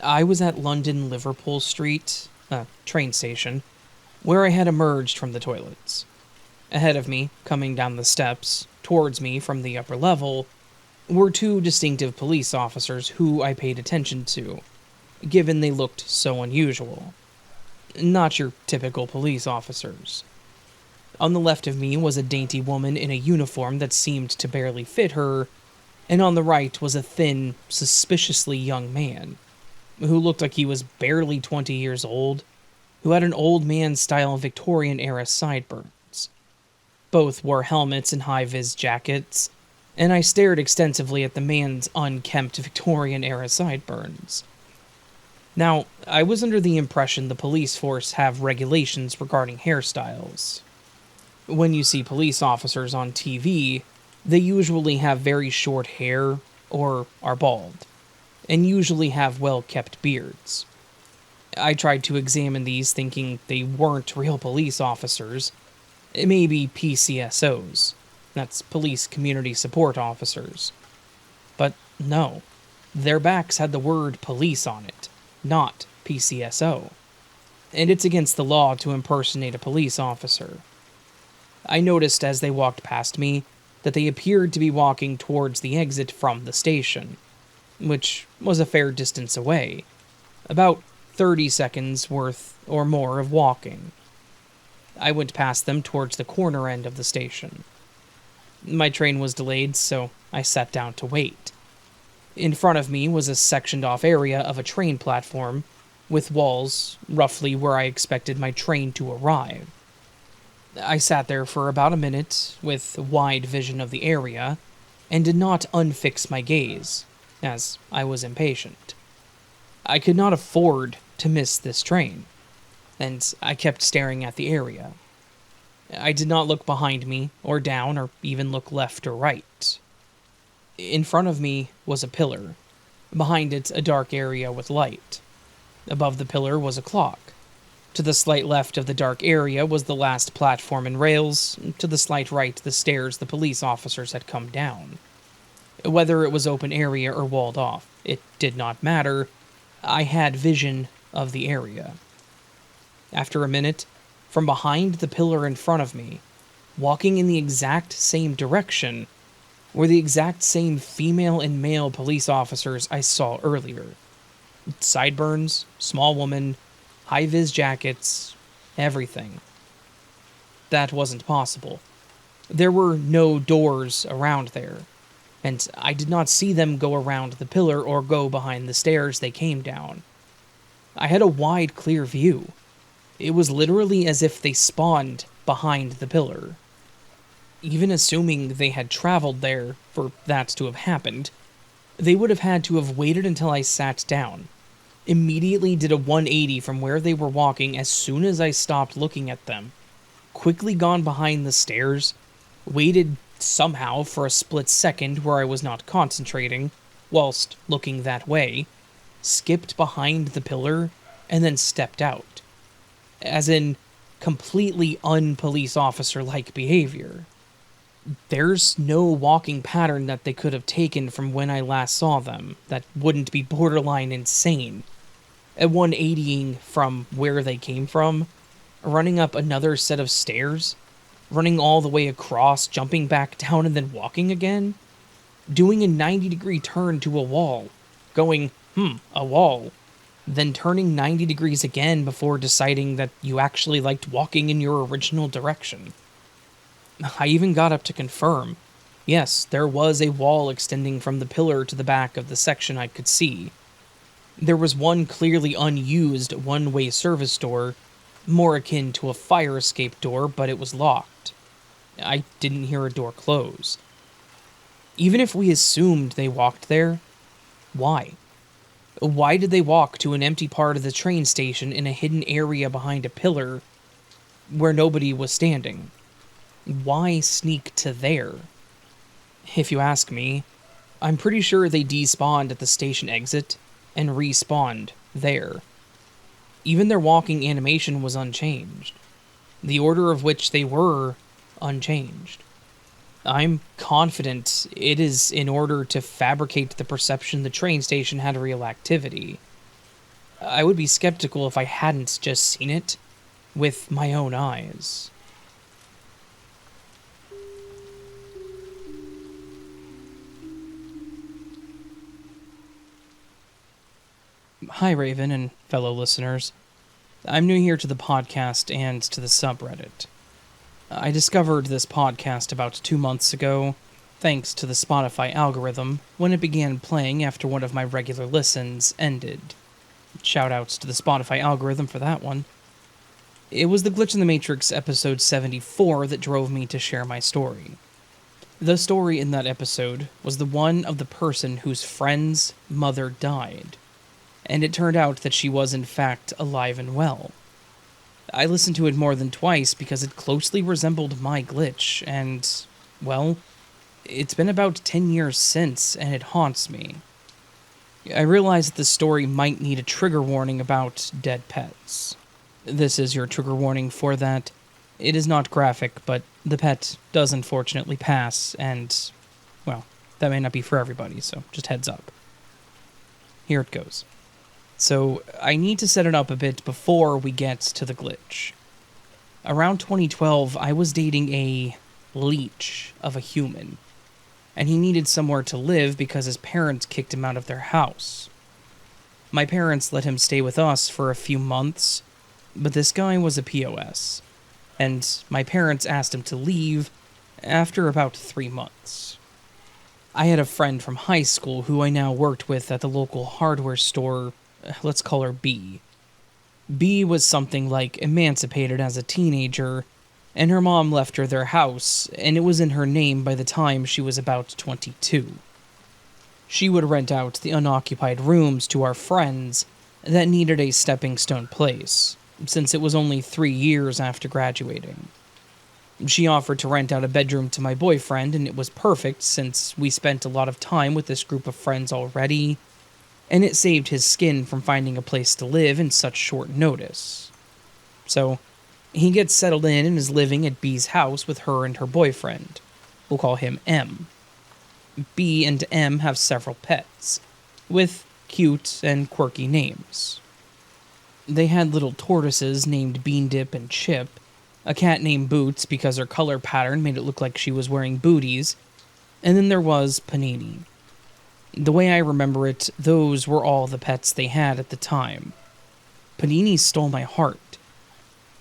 I was at London Liverpool Street, train station, where I had emerged from the toilets. Ahead of me, coming down the steps, towards me from the upper level, were two distinctive police officers who I paid attention to, given they looked so unusual. Not your typical police officers. On the left of me was a dainty woman in a uniform that seemed to barely fit her, and on the right was a thin, suspiciously young man, who looked like he was barely 20 years old, who had an old man-style Victorian-era sideburns. Both wore helmets and high-vis jackets, and I stared extensively at the man's unkempt Victorian-era sideburns. Now, I was under the impression the police force have regulations regarding hairstyles. When you see police officers on TV, they usually have very short hair, or are bald, and usually have well-kept beards. I tried to examine these thinking they weren't real police officers, maybe PCSOs, that's Police Community Support Officers. But no, their backs had the word police on it, not PCSO, and it's against the law to impersonate a police officer. I noticed as they walked past me that they appeared to be walking towards the exit from the station, which was a fair distance away, about 30 seconds worth or more of walking. I went past them towards the corner end of the station. My train was delayed, so I sat down to wait. In front of me was a sectioned off area of a train platform, with walls roughly where I expected my train to arrive. I sat there for about a minute, with wide vision of the area, and did not unfix my gaze, as I was impatient. I could not afford to miss this train, and I kept staring at the area. I did not look behind me, or down, or even look left or right. In front of me was a pillar. Behind it, a dark area with light. Above the pillar was a clock. To the slight left of the dark area was the last platform and rails. To the slight right, the stairs the police officers had come down. Whether it was open area or walled off, it did not matter. I had vision of the area. After a minute, from behind the pillar in front of me, walking in the exact same direction, were the exact same female and male police officers I saw earlier. Sideburns, small woman, high-vis jackets, everything. That wasn't possible. There were no doors around there, and I did not see them go around the pillar or go behind the stairs they came down. I had a wide, clear view. It was literally as if they spawned behind the pillar. Even assuming they had traveled there for that to have happened, they would have had to have waited until I sat down, immediately did a 180 from where they were walking as soon as I stopped looking at them, quickly gone behind the stairs, waited somehow for a split second where I was not concentrating, whilst looking that way, skipped behind the pillar, and then stepped out. As in, completely un-police officer-like behavior. There's no walking pattern that they could have taken from when I last saw them that wouldn't be borderline insane. At 180ing from where they came from, running up another set of stairs, running all the way across, jumping back down, and then walking again, doing a 90-degree turn to a wall, going, a wall, then turning 90 degrees again before deciding that you actually liked walking in your original direction. I even got up to confirm. Yes, there was a wall extending from the pillar to the back of the section I could see. There was one clearly unused one-way service door, more akin to a fire escape door, but it was locked. I didn't hear a door close. Even if we assumed they walked there, why? Why did they walk to an empty part of the train station in a hidden area behind a pillar where nobody was standing? Why sneak to there? If you ask me, I'm pretty sure they despawned at the station exit and respawned there. Even their walking animation was unchanged. The order of which they were unchanged. I'm confident it is in order to fabricate the perception the train station had real activity. I would be skeptical if I hadn't just seen it with my own eyes. Hi, Raven and fellow listeners. I'm new here to the podcast and to the subreddit. I discovered this podcast about 2 months ago, thanks to the Spotify algorithm, when it began playing after one of my regular listens ended. Shoutouts to the Spotify algorithm for that one. It was the Glitch in the Matrix episode 74 that drove me to share my story. The story in that episode was the one of the person whose friend's mother died, and it turned out that she was in fact alive and well. I listened to it more than twice because it closely resembled my glitch, and, well, it's been about 10 years since, and it haunts me. I realize that the story might need a trigger warning about dead pets. This is your trigger warning for that. It is not graphic, but the pet does unfortunately pass, and, well, that may not be for everybody, so just heads up. Here it goes. So, I need to set it up a bit before we get to the glitch. Around 2012, I was dating a leech of a human, and he needed somewhere to live because his parents kicked him out of their house. My parents let him stay with us for a few months, but this guy was a POS, and my parents asked him to leave after about 3 months. I had a friend from high school who I now worked with at the local hardware store. Let's call her B. B was something like emancipated as a teenager, and her mom left her their house, and it was in her name by the time she was about 22. She would rent out the unoccupied rooms to our friends that needed a stepping stone place, since it was only 3 years after graduating. She offered to rent out a bedroom to my boyfriend, and it was perfect since we spent a lot of time with this group of friends already, and it saved his skin from finding a place to live in such short notice. So, he gets settled in and is living at B's house with her and her boyfriend. We'll call him M. B and M have several pets, with cute and quirky names. They had little tortoises named Bean Dip and Chip, a cat named Boots because her color pattern made it look like she was wearing booties, and then there was Panini. The way I remember it, those were all the pets they had at the time. Panini stole my heart.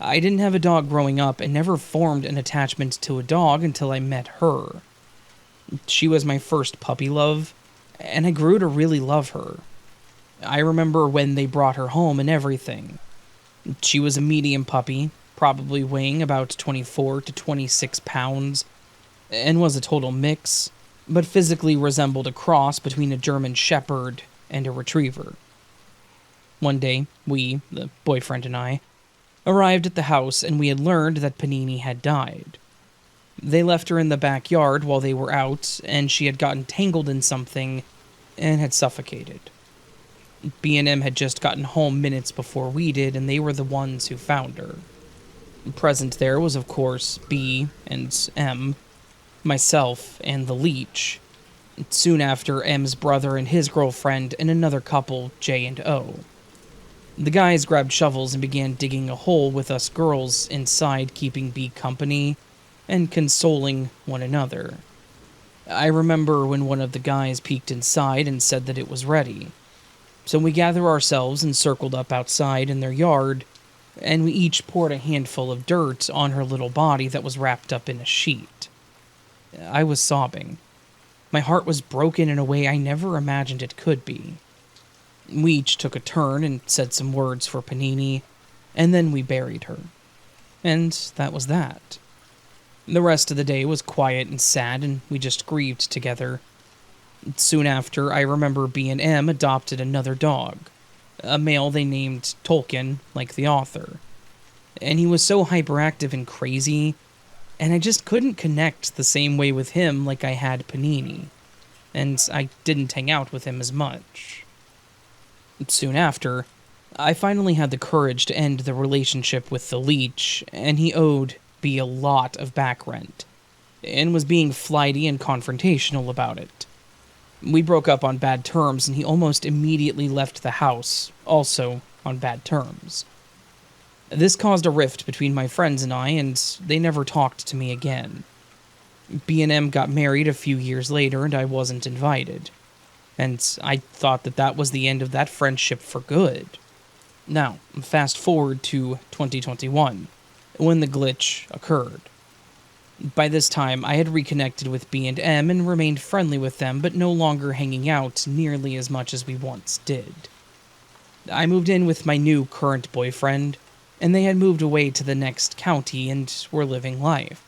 I didn't have a dog growing up and never formed an attachment to a dog until I met her. She was my first puppy love, and I grew to really love her. I remember when they brought her home and everything. She was a medium puppy, probably weighing about 24 to 26 pounds, and was a total mix, but physically resembled a cross between a German Shepherd and a Retriever. One day, we, the boyfriend and I, arrived at the house and we had learned that Panini had died. They left her in the backyard while they were out, and she had gotten tangled in something and had suffocated. B&M had just gotten home minutes before we did, and they were the ones who found her. Present there was, of course, B and M, myself, and the leech. Soon after, M's brother and his girlfriend, and another couple, J and O. The guys grabbed shovels and began digging a hole with us girls inside, keeping B company and consoling one another. I remember when one of the guys peeked inside and said that it was ready. So we gathered ourselves and circled up outside in their yard, and we each poured a handful of dirt on her little body that was wrapped up in a sheet. I was sobbing. My heart was broken in a way I never imagined it could be. We each took a turn and said some words for Panini, and then we buried her. And that was that. The rest of the day was quiet and sad, and we just grieved together. Soon after, I remember B&M adopted another dog, a male they named Tolkien, like the author. And he was so hyperactive and crazy, and I just couldn't connect the same way with him like I had Panini, and I didn't hang out with him as much. Soon after, I finally had the courage to end the relationship with the leech, and he owed B a lot of back rent, and was being flighty and confrontational about it. We broke up on bad terms, and he almost immediately left the house, also on bad terms. This caused a rift between my friends and I, and they never talked to me again. B&M got married a few years later, and I wasn't invited. And I thought that that was the end of that friendship for good. Now, fast forward to 2021, when the glitch occurred. By this time, I had reconnected with B&M and remained friendly with them, but no longer hanging out nearly as much as we once did. I moved in with my new current boyfriend, and they had moved away to the next county and were living life.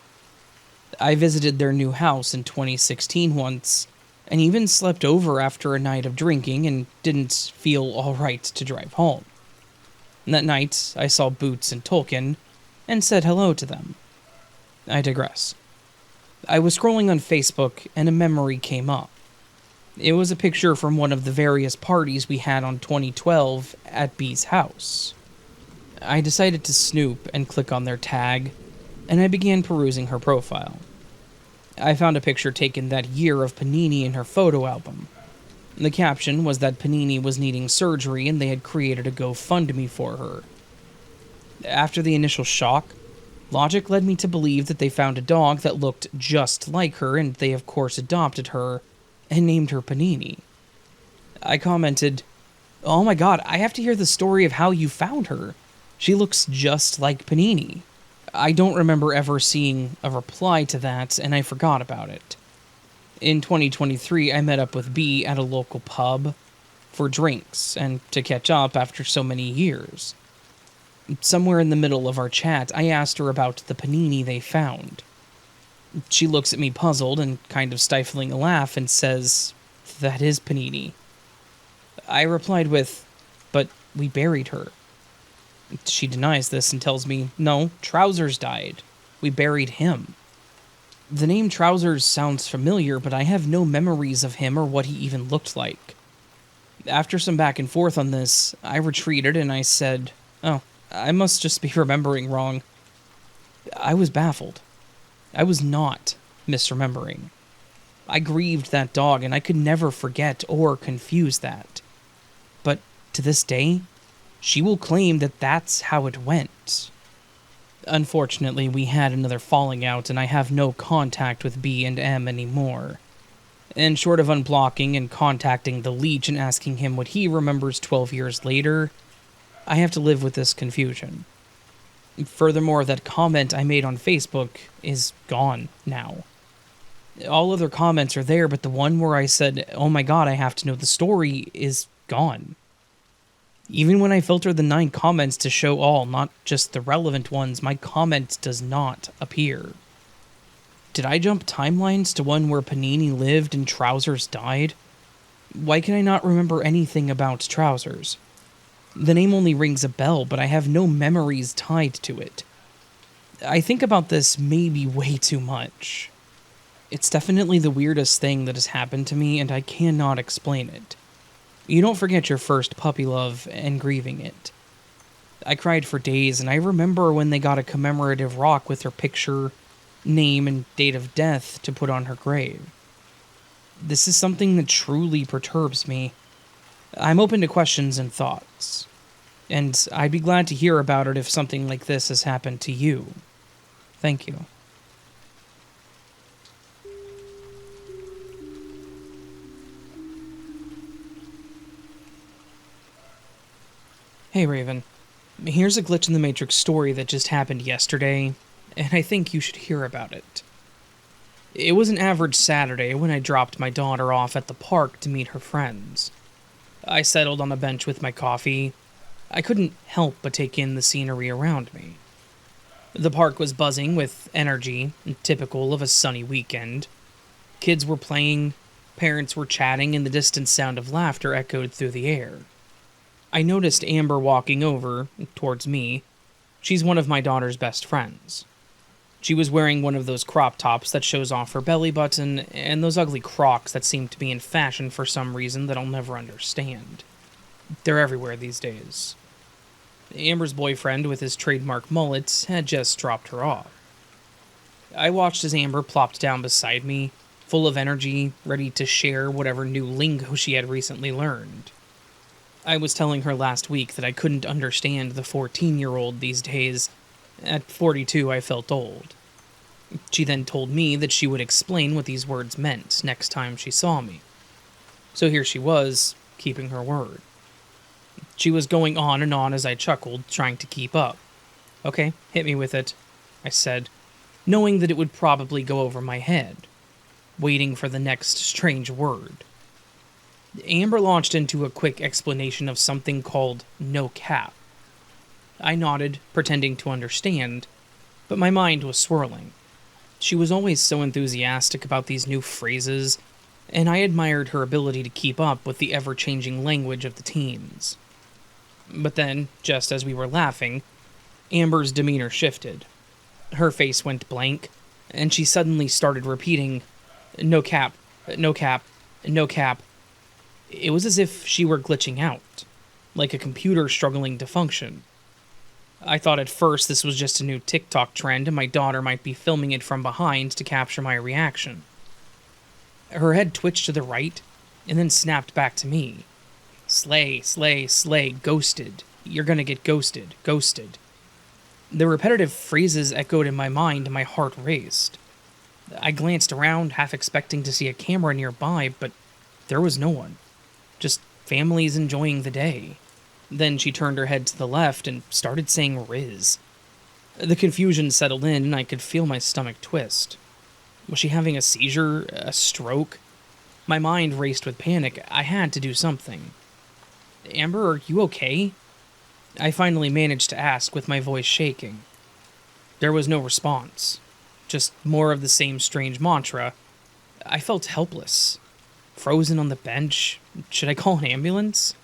I visited their new house in 2016 once, and even slept over after a night of drinking and didn't feel alright to drive home. That night, I saw Boots and Tolkien, and said hello to them. I digress. I was scrolling on Facebook, and a memory came up. It was a picture from one of the various parties we had on 2012 at B's house. I decided to snoop and click on their tag, and I began perusing her profile. I found a picture taken that year of Panini in her photo album. The caption was that Panini was needing surgery and they had created a GoFundMe for her. After the initial shock, logic led me to believe that they found a dog that looked just like her, and they of course adopted her and named her Panini. I commented, "Oh my god, I have to hear the story of how you found her. She looks just like Panini." I don't remember ever seeing a reply to that, and I forgot about it. In 2023, I met up with B at a local pub for drinks and to catch up after so many years. Somewhere in the middle of our chat, I asked her about the Panini they found. She looks at me puzzled and kind of stifling a laugh and says, "That is Panini." I replied with, "But we buried her." She denies this and tells me, "No, Trousers died. We buried him." The name Trousers sounds familiar, but I have no memories of him or what he even looked like. After some back and forth on this, I retreated and I said, "Oh, I must just be remembering wrong." I was baffled. I was not misremembering. I grieved that dog, and I could never forget or confuse that. But to this day, she will claim that that's how it went. Unfortunately, we had another falling out, and I have no contact with B and M anymore. And short of unblocking and contacting the leech and asking him what he remembers 12 years later, I have to live with this confusion. Furthermore, that comment I made on Facebook is gone now. All other comments are there, but the one where I said, "Oh my god, I have to know the story," is gone. Even when I filter the 9 comments to show all, not just the relevant ones, my comment does not appear. Did I jump timelines to one where Panini lived and Trousers died? Why can I not remember anything about Trousers? The name only rings a bell, but I have no memories tied to it. I think about this maybe way too much. It's definitely the weirdest thing that has happened to me, and I cannot explain it. You don't forget your first puppy love and grieving it. I cried for days, and I remember when they got a commemorative rock with her picture, name, and date of death to put on her grave. This is something that truly perturbs me. I'm open to questions and thoughts, and I'd be glad to hear about it if something like this has happened to you. Thank you. Hey Raven, here's a glitch in the Matrix story that just happened yesterday, and I think you should hear about it. It was an average Saturday when I dropped my daughter off at the park to meet her friends. I settled on a bench with my coffee. I couldn't help but take in the scenery around me. The park was buzzing with energy, typical of a sunny weekend. Kids were playing, parents were chatting, and the distant sound of laughter echoed through the air. I noticed Amber walking over towards me. She's one of my daughter's best friends. She was wearing one of those crop tops that shows off her belly button, and those ugly Crocs that seem to be in fashion for some reason that I'll never understand. They're everywhere these days. Amber's boyfriend, with his trademark mullet, had just dropped her off. I watched as Amber plopped down beside me, full of energy, ready to share whatever new lingo she had recently learned. I was telling her last week that I couldn't understand the 14-year-old these days. At 42, I felt old. She then told me that she would explain what these words meant next time she saw me. So here she was, keeping her word. She was going on and on as I chuckled, trying to keep up. "Okay, hit me with it," I said, knowing that it would probably go over my head, waiting for the next strange word. Amber launched into a quick explanation of something called no cap. I nodded, pretending to understand, but my mind was swirling. She was always so enthusiastic about these new phrases, and I admired her ability to keep up with the ever-changing language of the teens. But then, just as we were laughing, Amber's demeanor shifted. Her face went blank, and she suddenly started repeating, "No cap, no cap, no cap." It was as if she were glitching out, like a computer struggling to function. I thought at first this was just a new TikTok trend and my daughter might be filming it from behind to capture my reaction. Her head twitched to the right, and then snapped back to me. "Slay, slay, slay, ghosted. You're gonna get ghosted, ghosted." The repetitive phrases echoed in my mind and my heart raced. I glanced around, half expecting to see a camera nearby, but there was no one. Just families enjoying the day. Then she turned her head to the left and started saying Riz. The confusion settled in and I could feel my stomach twist. Was she having a seizure? A stroke? My mind raced with panic. I had to do something. "Amber, are you okay?" I finally managed to ask with my voice shaking. There was no response. Just more of the same strange mantra. I felt helpless. Frozen on the bench. Should I call an ambulance?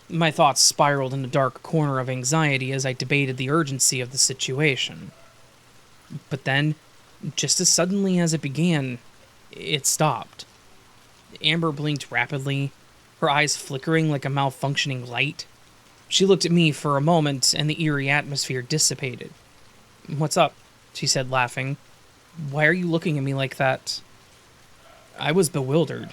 My thoughts spiraled in a dark corner of anxiety as I debated the urgency of the situation. But then, just as suddenly as it began, it stopped. Amber blinked rapidly, her eyes flickering like a malfunctioning light. She looked at me for a moment, and the eerie atmosphere dissipated. "What's up?" she said, laughing. "Why are you looking at me like that?" I was bewildered.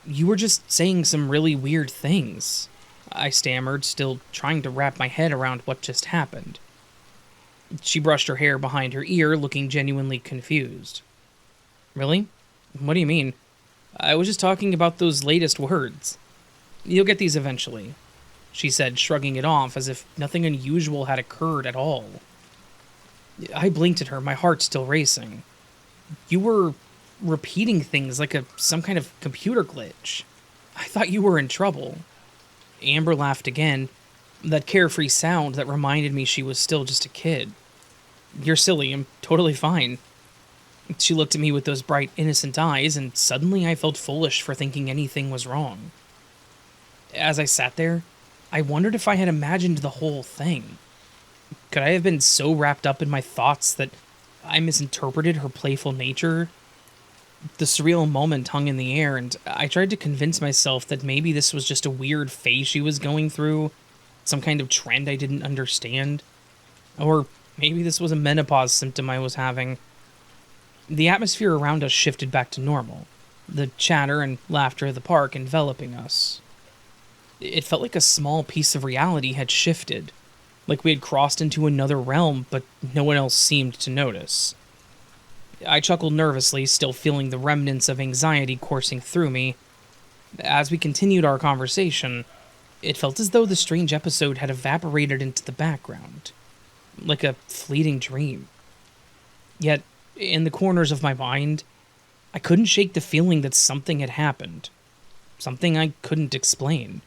You were just saying some really weird things, I stammered, still trying to wrap my head around what just happened. She brushed her hair behind her ear, looking genuinely confused. Really? What do you mean? I was just talking about those latest words. You'll get these eventually, she said, shrugging it off as if nothing unusual had occurred at all. I blinked at her, my heart still racing. You were repeating things like some kind of computer glitch. I thought you were in trouble. Amber laughed again, that carefree sound that reminded me she was still just a kid. You're silly, I'm totally fine. She looked at me with those bright, innocent eyes, and suddenly I felt foolish for thinking anything was wrong. As I sat there, I wondered if I had imagined the whole thing. Could I have been so wrapped up in my thoughts that I misinterpreted her playful nature? The surreal moment hung in the air, and I tried to convince myself that maybe this was just a weird phase she was going through, some kind of trend I didn't understand. Or maybe this was a menopause symptom I was having. The atmosphere around us shifted back to normal, the chatter and laughter of the park enveloping us. It felt like a small piece of reality had shifted, like we had crossed into another realm, but no one else seemed to notice. I chuckled nervously, still feeling the remnants of anxiety coursing through me. As we continued our conversation, it felt as though the strange episode had evaporated into the background, like a fleeting dream. Yet, in the corners of my mind, I couldn't shake the feeling that something had happened. Something I couldn't explain.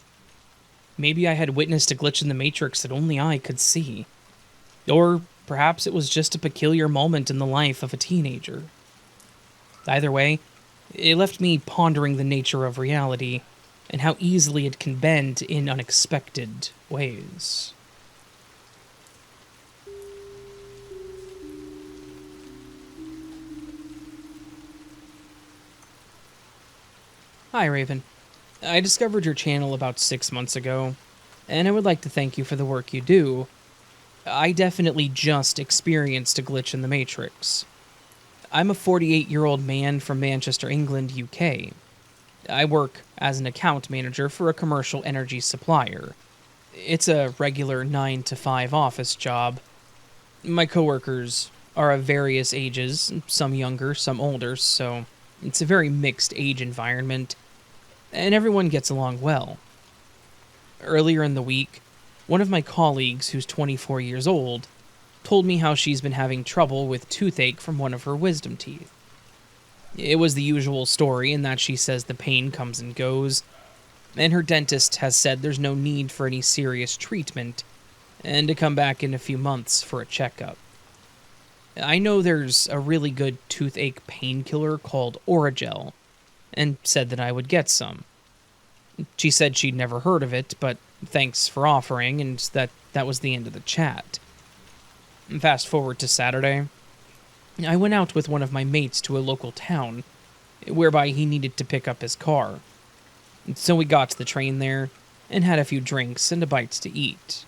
Maybe I had witnessed a glitch in the Matrix that only I could see. Or perhaps it was just a peculiar moment in the life of a teenager. Either way, it left me pondering the nature of reality and how easily it can bend in unexpected ways. Hi, Raven. I discovered your channel about 6 months ago, and I would like to thank you for the work you do. I definitely just experienced a glitch in the Matrix. I'm a 48-year-old man from Manchester, England, UK. I work as an account manager for a commercial energy supplier. It's a regular 9-to-5 office job. My coworkers are of various ages, some younger, some older, so it's a very mixed age environment, and everyone gets along well. Earlier in the week, one of my colleagues, who's 24 years old, told me how she's been having trouble with toothache from one of her wisdom teeth. It was the usual story in that she says the pain comes and goes, and her dentist has said there's no need for any serious treatment, and to come back in a few months for a checkup. I know there's a really good toothache painkiller called Oragel, and said that I would get some. She said she'd never heard of it, but thanks for offering, and that was the end of the chat. Fast forward to Saturday. I went out with one of my mates to a local town, whereby he needed to pick up his car. So we got to the train there, and had a few drinks and a bite to eat.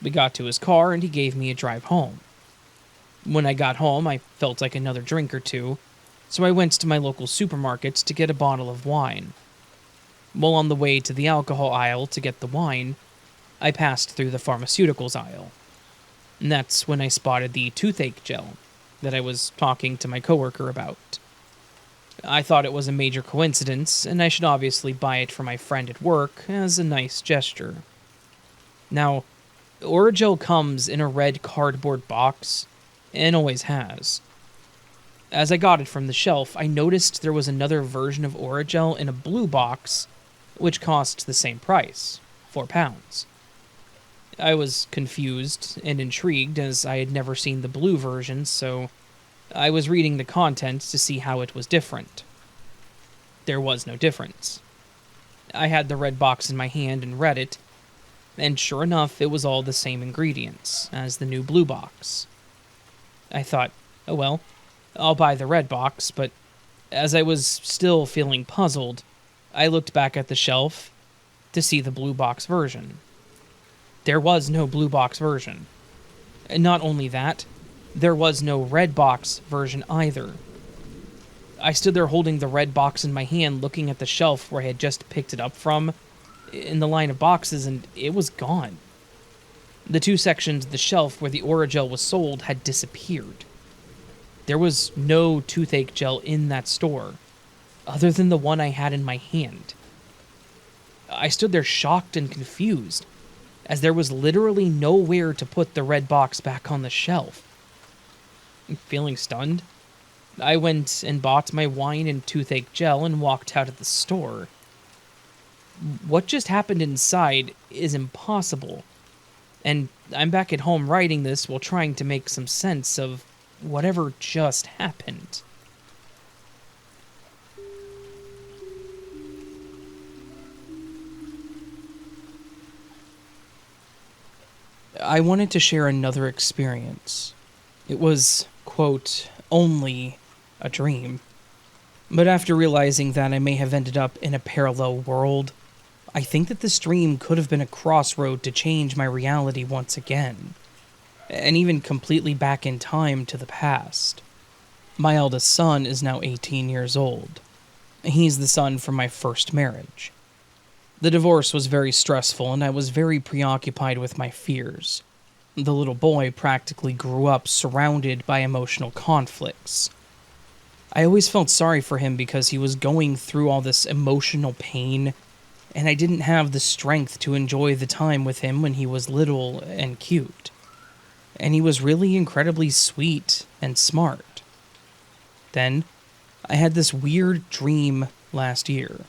We got to his car, and he gave me a drive home. When I got home, I felt like another drink or two, so I went to my local supermarket to get a bottle of wine. While on the way to the alcohol aisle to get the wine, I passed through the pharmaceuticals aisle. And that's when I spotted the toothache gel that I was talking to my coworker about. I thought it was a major coincidence, and I should obviously buy it for my friend at work as a nice gesture. Now, Oragel comes in a red cardboard box, and always has. As I got it from the shelf, I noticed there was another version of Oragel in a blue box, which cost the same price, £4. I was confused and intrigued as I had never seen the blue version, so I was reading the content to see how it was different. There was no difference. I had the red box in my hand and read it, and sure enough, it was all the same ingredients as the new blue box. I thought, oh well, I'll buy the red box, but as I was still feeling puzzled, I looked back at the shelf to see the blue box version. There was no blue box version. And not only that, there was no red box version either. I stood there holding the red box in my hand, looking at the shelf where I had just picked it up from, in the line of boxes, and it was gone. The two sections of the shelf where the Orajel was sold had disappeared. There was no toothache gel in that store, other than the one I had in my hand. I stood there shocked and confused, as there was literally nowhere to put the red box back on the shelf. Feeling stunned, I went and bought my wine and toothache gel and walked out of the store. What just happened inside is impossible, and I'm back at home writing this while trying to make some sense of whatever just happened. I wanted to share another experience. It was, quote, only a dream. But after realizing that I may have ended up in a parallel world, I think that this dream could have been a crossroad to change my reality once again, and even completely back in time to the past. My eldest son is now 18 years old. He's the son from my first marriage. The divorce was very stressful, and I was very preoccupied with my fears. The little boy practically grew up surrounded by emotional conflicts. I always felt sorry for him because he was going through all this emotional pain, and I didn't have the strength to enjoy the time with him when he was little and cute. And he was really incredibly sweet and smart. Then, I had this weird dream last year.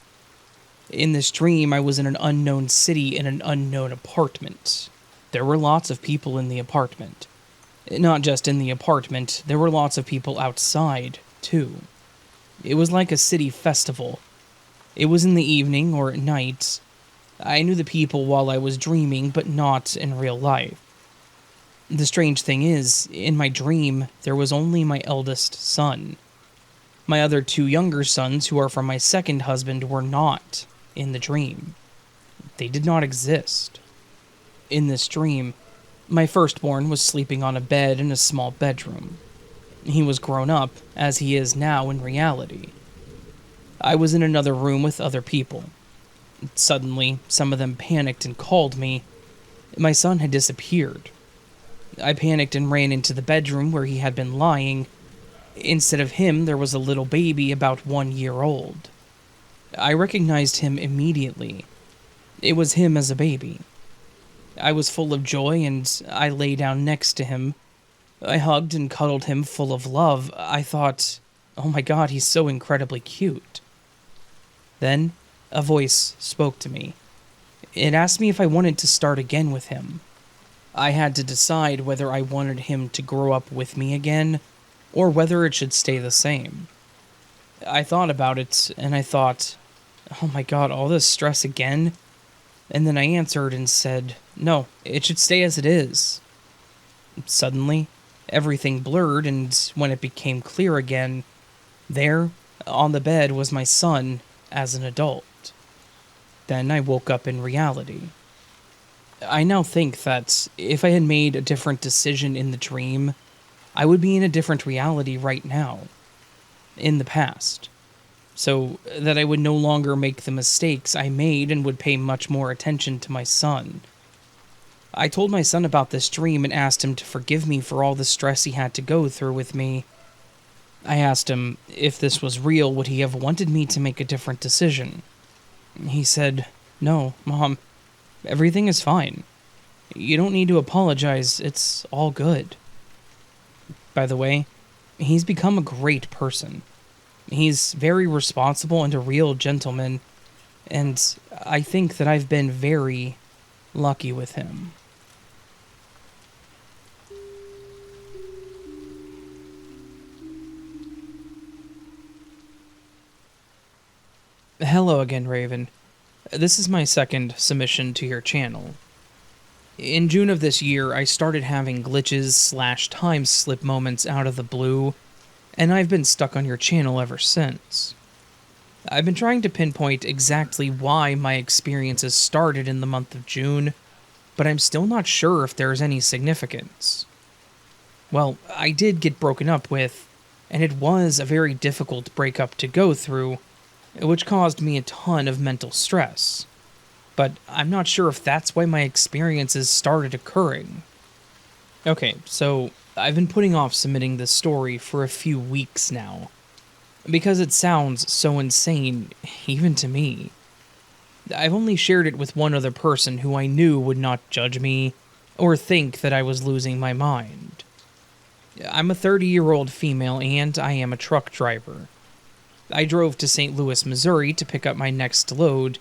In this dream, I was in an unknown city in an unknown apartment. There were lots of people in the apartment. Not just in the apartment, there were lots of people outside, too. It was like a city festival. It was in the evening or at night. I knew the people while I was dreaming, but not in real life. The strange thing is, in my dream, there was only my eldest son. My other two younger sons, who are from my second husband, were not in the dream. They did not exist. In this dream, my firstborn was sleeping on a bed in a small bedroom. He was grown up, as he is now in reality. I was in another room with other people. Suddenly, some of them panicked and called me. My son had disappeared. I panicked and ran into the bedroom where he had been lying. Instead of him, there was a little baby about 1 year old. I recognized him immediately. It was him as a baby. I was full of joy, and I lay down next to him. I hugged and cuddled him full of love. I thought, oh my god, he's so incredibly cute. Then, a voice spoke to me. It asked me if I wanted to start again with him. I had to decide whether I wanted him to grow up with me again, or whether it should stay the same. I thought about it, and I thought, oh my god, all this stress again? And then I answered and said, no, it should stay as it is. Suddenly, everything blurred, and when it became clear again, there, on the bed, was my son as an adult. Then I woke up in reality. I now think that if I had made a different decision in the dream, I would be in a different reality right now, in the past, so that I would no longer make the mistakes I made and would pay much more attention to my son. I told my son about this dream and asked him to forgive me for all the stress he had to go through with me. I asked him if this was real, would he have wanted me to make a different decision? He said, no, Mom, everything is fine. You don't need to apologize, it's all good. By the way, he's become a great person. He's very responsible and a real gentleman, and I think that I've been very lucky with him. Hello again, Raven. This is my second submission to your channel. In June of this year, I started having glitches/time slip moments out of the blue, and I've been stuck on your channel ever since. I've been trying to pinpoint exactly why my experiences started in the month of June, but I'm still not sure if there's any significance. Well, I did get broken up with, and it was a very difficult breakup to go through, which caused me a ton of mental stress. But I'm not sure if that's why my experiences started occurring. Okay, so I've been putting off submitting this story for a few weeks now, because it sounds so insane, even to me. I've only shared it with one other person who I knew would not judge me or think that I was losing my mind. I'm a 30-year-old female and I am a truck driver. I drove to St. Louis, Missouri to pick up my next load,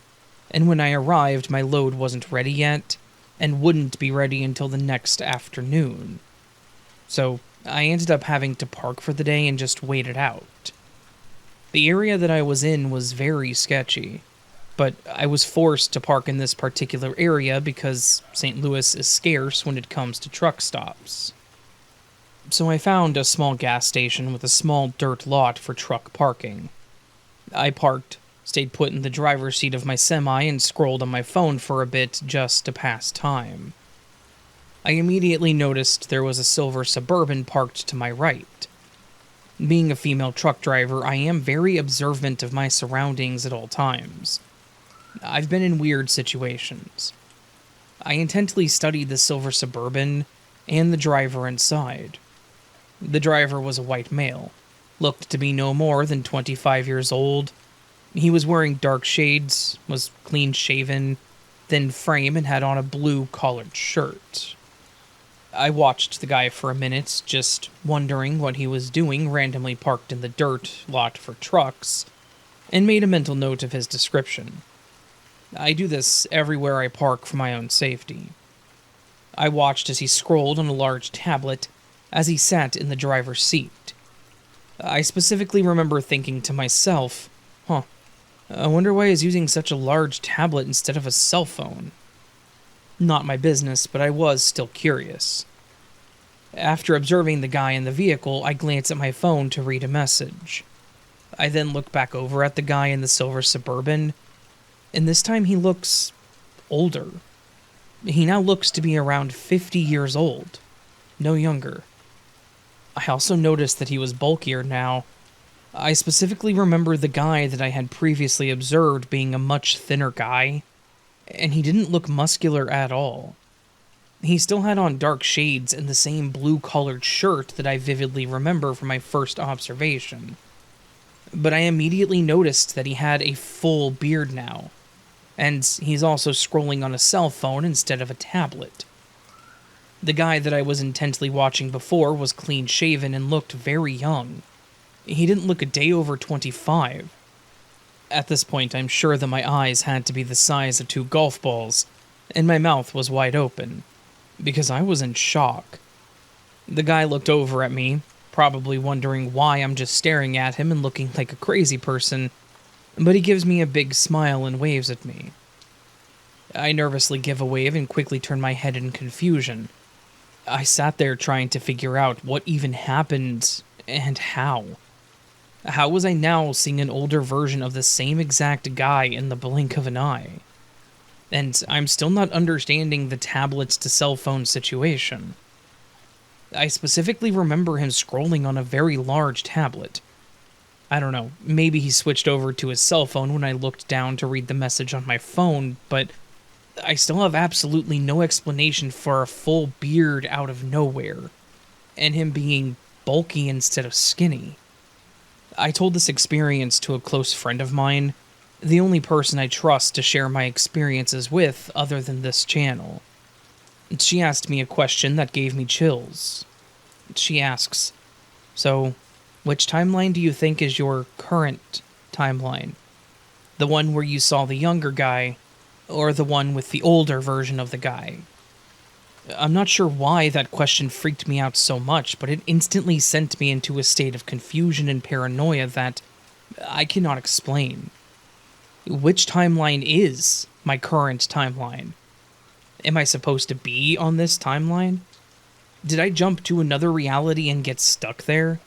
and when I arrived, my load wasn't ready yet, and wouldn't be ready until the next afternoon. So I ended up having to park for the day and just wait it out. The area that I was in was very sketchy, but I was forced to park in this particular area because St. Louis is scarce when it comes to truck stops. So I found a small gas station with a small dirt lot for truck parking. I parked, stayed put in the driver's seat of my semi, and scrolled on my phone for a bit just to pass time. I immediately noticed there was a silver Suburban parked to my right. Being a female truck driver, I am very observant of my surroundings at all times. I've been in weird situations. I intently studied the silver Suburban and the driver inside. The driver was a white male, looked to be no more than 25 years old. He was wearing dark shades, was clean-shaven, thin frame, and had on a blue collared shirt. I watched the guy for a minute, just wondering what he was doing randomly parked in the dirt lot for trucks, and made a mental note of his description. I do this everywhere I park for my own safety. I watched as he scrolled on a large tablet as he sat in the driver's seat. I specifically remember thinking to myself, I wonder why he's using such a large tablet instead of a cell phone. Not my business, but I was still curious. After observing the guy in the vehicle, I glanced at my phone to read a message. I then looked back over at the guy in the silver Suburban, and this time he looks older. He now looks to be around 50 years old, no younger. I also noticed that he was bulkier now. I specifically remember the guy that I had previously observed being a much thinner guy, and he didn't look muscular at all. He still had on dark shades and the same blue-collared shirt that I vividly remember from my first observation. But I immediately noticed that he had a full beard now, and he's also scrolling on a cell phone instead of a tablet. The guy that I was intently watching before was clean-shaven and looked very young. He didn't look a day over 25. At this point, I'm sure that my eyes had to be the size of 2 golf balls, and my mouth was wide open, because I was in shock. The guy looked over at me, probably wondering why I'm just staring at him and looking like a crazy person, but he gives me a big smile and waves at me. I nervously give a wave and quickly turn my head in confusion. I sat there trying to figure out what even happened and how. How was I now seeing an older version of the same exact guy in the blink of an eye? And I'm still not understanding the tablets to cell phone situation. I specifically remember him scrolling on a very large tablet. I don't know, maybe he switched over to his cell phone when I looked down to read the message on my phone, but I still have absolutely no explanation for a full beard out of nowhere, and him being bulky instead of skinny. I told this experience to a close friend of mine, the only person I trust to share my experiences with other than this channel. She asked me a question that gave me chills. She asks, "So, which timeline do you think is your current timeline? The one where you saw the younger guy, or the one with the older version of the guy?" I'm not sure why that question freaked me out so much, but it instantly sent me into a state of confusion and paranoia that I cannot explain. Which timeline is my current timeline? Am I supposed to be on this timeline? Did I jump to another reality and get stuck there?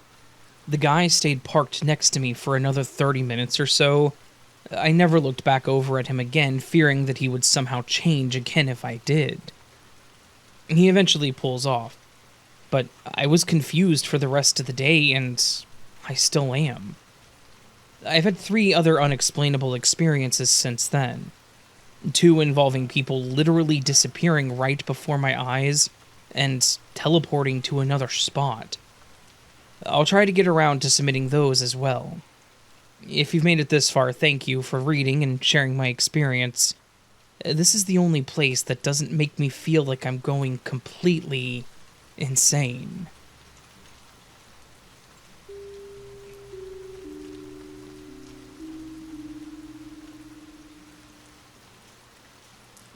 The guy stayed parked next to me for another 30 minutes or so. I never looked back over at him again, fearing that he would somehow change again if I did. He eventually pulls off, but I was confused for the rest of the day, and I still am. I've had 3 other unexplainable experiences since then. 2 involving people literally disappearing right before my eyes and teleporting to another spot. I'll try to get around to submitting those as well. If you've made it this far, thank you for reading and sharing my experience. This is the only place that doesn't make me feel like I'm going completely insane.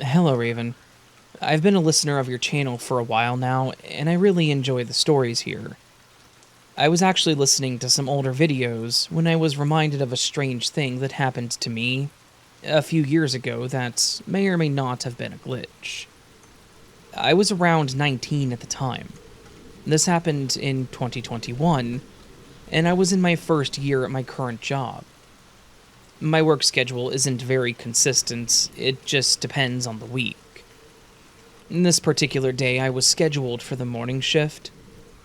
Hello, Raven. I've been a listener of your channel for a while now, and I really enjoy the stories here. I was actually listening to some older videos when I was reminded of a strange thing that happened to me a few years ago that may or may not have been a glitch. I was around 19 at the time. This happened in 2021, and I was in my first year at my current job. My work schedule isn't very consistent, it just depends on the week. This particular day, I was scheduled for the morning shift,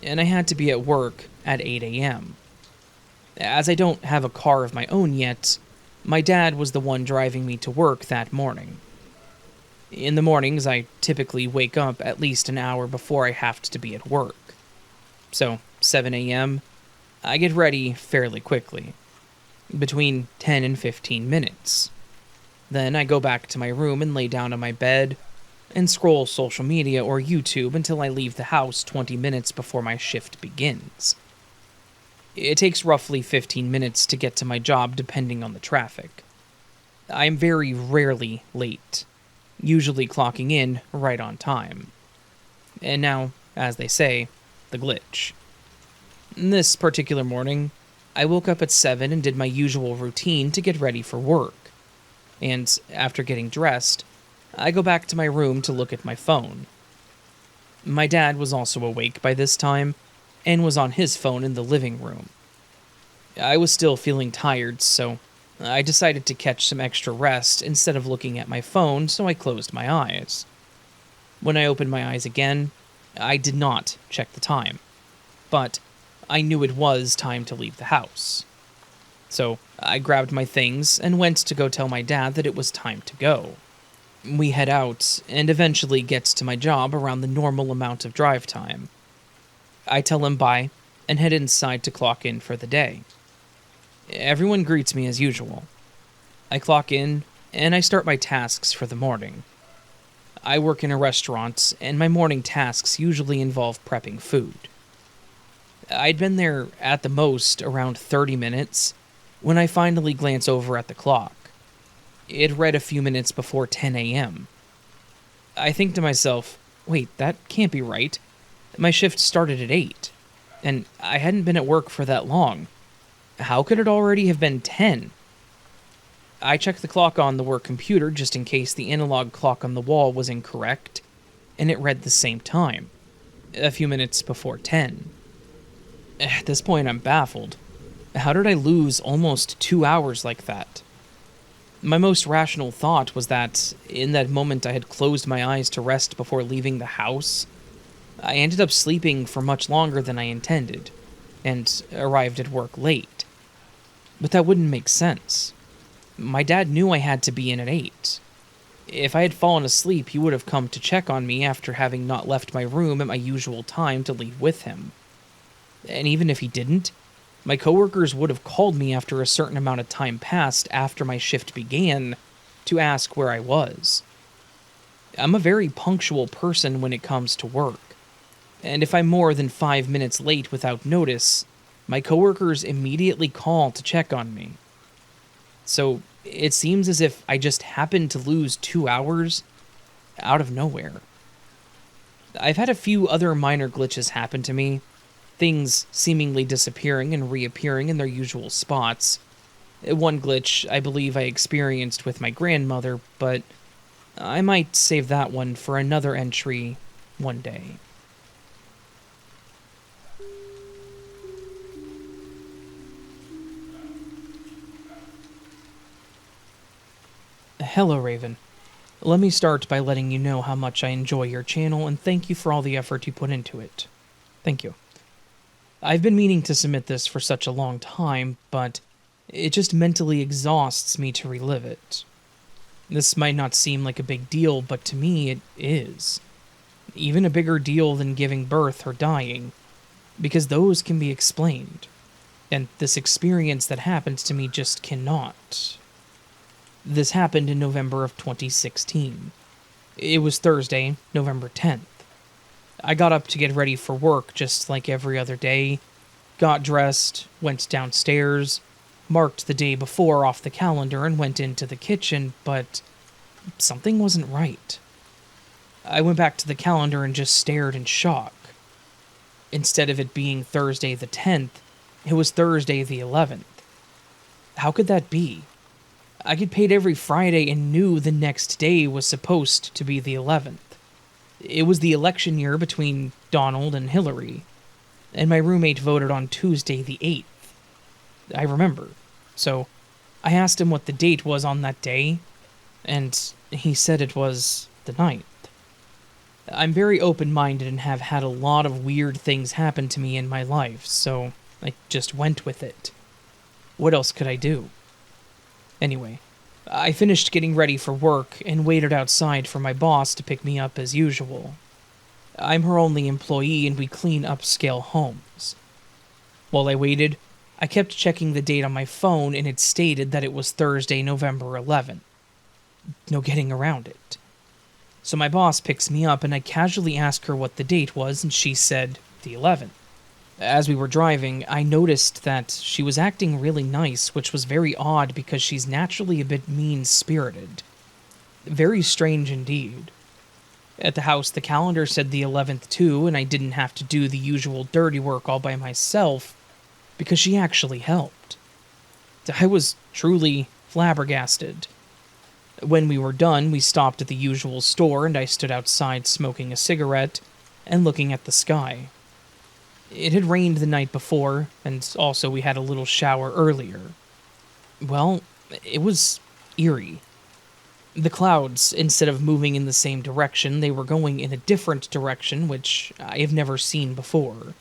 and I had to be at work at 8 a.m. As I don't have a car of my own yet, my dad was the one driving me to work that morning. In the mornings, I typically wake up at least an hour before I have to be at work. So, 7 a.m., I get ready fairly quickly. Between 10 and 15 minutes. Then I go back to my room and lay down on my bed and scroll social media or YouTube until I leave the house 20 minutes before my shift begins. It takes roughly 15 minutes to get to my job depending on the traffic. I am very rarely late, usually clocking in right on time. And now, as they say, the glitch. This particular morning, I woke up at 7 and did my usual routine to get ready for work. And after getting dressed, I go back to my room to look at my phone. My dad was also awake by this time and was on his phone in the living room. I was still feeling tired, so I decided to catch some extra rest instead of looking at my phone, so I closed my eyes. When I opened my eyes again, I did not check the time, but I knew it was time to leave the house. So I grabbed my things and went to go tell my dad that it was time to go. We head out and eventually get to my job around the normal amount of drive time. I tell him bye and head inside to clock in for the day. Everyone greets me as usual. I clock in and I start my tasks for the morning. I work in a restaurant and my morning tasks usually involve prepping food. I'd been there at the most around 30 minutes when I finally glance over at the clock. It read a few minutes before 10 a.m. I think to myself, wait, that can't be right. My shift started at 8, and I hadn't been at work for that long. How could it already have been 10? I checked the clock on the work computer just in case the analog clock on the wall was incorrect, and it read the same time, a few minutes before 10. At this point, I'm baffled. How did I lose almost 2 hours like that? My most rational thought was that, in that moment I had closed my eyes to rest before leaving the house, I ended up sleeping for much longer than I intended, and arrived at work late. But that wouldn't make sense. My dad knew I had to be in at 8. If I had fallen asleep, he would have come to check on me after having not left my room at my usual time to leave with him. And even if he didn't, my coworkers would have called me after a certain amount of time passed after my shift began to ask where I was. I'm a very punctual person when it comes to work, and if I'm more than 5 minutes late without notice, my coworkers immediately call to check on me. So it seems as if I just happened to lose 2 hours out of nowhere. I've had a few other minor glitches happen to me, things seemingly disappearing and reappearing in their usual spots. One glitch I believe I experienced with my grandmother, but I might save that one for another entry one day. Hello, Raven. Let me start by letting you know how much I enjoy your channel and thank you for all the effort you put into it. Thank you. I've been meaning to submit this for such a long time, but it just mentally exhausts me to relive it. This might not seem like a big deal, but to me it is. Even a bigger deal than giving birth or dying, because those can be explained. And this experience that happened to me just cannot. This happened in November of 2016. It was Thursday, November 10th. I got up to get ready for work just like every other day, got dressed, went downstairs, marked the day before off the calendar and went into the kitchen, but something wasn't right. I went back to the calendar and just stared in shock. Instead of it being Thursday the 10th, it was Thursday the 11th. How could that be? I get paid every Friday and knew the next day was supposed to be the 11th. It was the election year between Donald and Hillary, and my roommate voted on Tuesday the 8th. I remember. So I asked him what the date was on that day, and he said it was the 9th. I'm very open-minded and have had a lot of weird things happen to me in my life, so I just went with it. What else could I do? Anyway, I finished getting ready for work and waited outside for my boss to pick me up as usual. I'm her only employee and we clean upscale homes. While I waited, I kept checking the date on my phone and it stated that it was Thursday, November 11th. No getting around it. So my boss picks me up and I casually ask her what the date was and she said the 11th. As we were driving, I noticed that she was acting really nice, which was very odd because she's naturally a bit mean-spirited. Very strange indeed. At the house, the calendar said the 11th too, and I didn't have to do the usual dirty work all by myself because she actually helped. I was truly flabbergasted. When we were done, we stopped at the usual store and I stood outside smoking a cigarette and looking at the sky. It had rained the night before, and also we had a little shower earlier. Well, it was eerie. The clouds, instead of moving in the same direction, they were going in a different direction, which I have never seen before.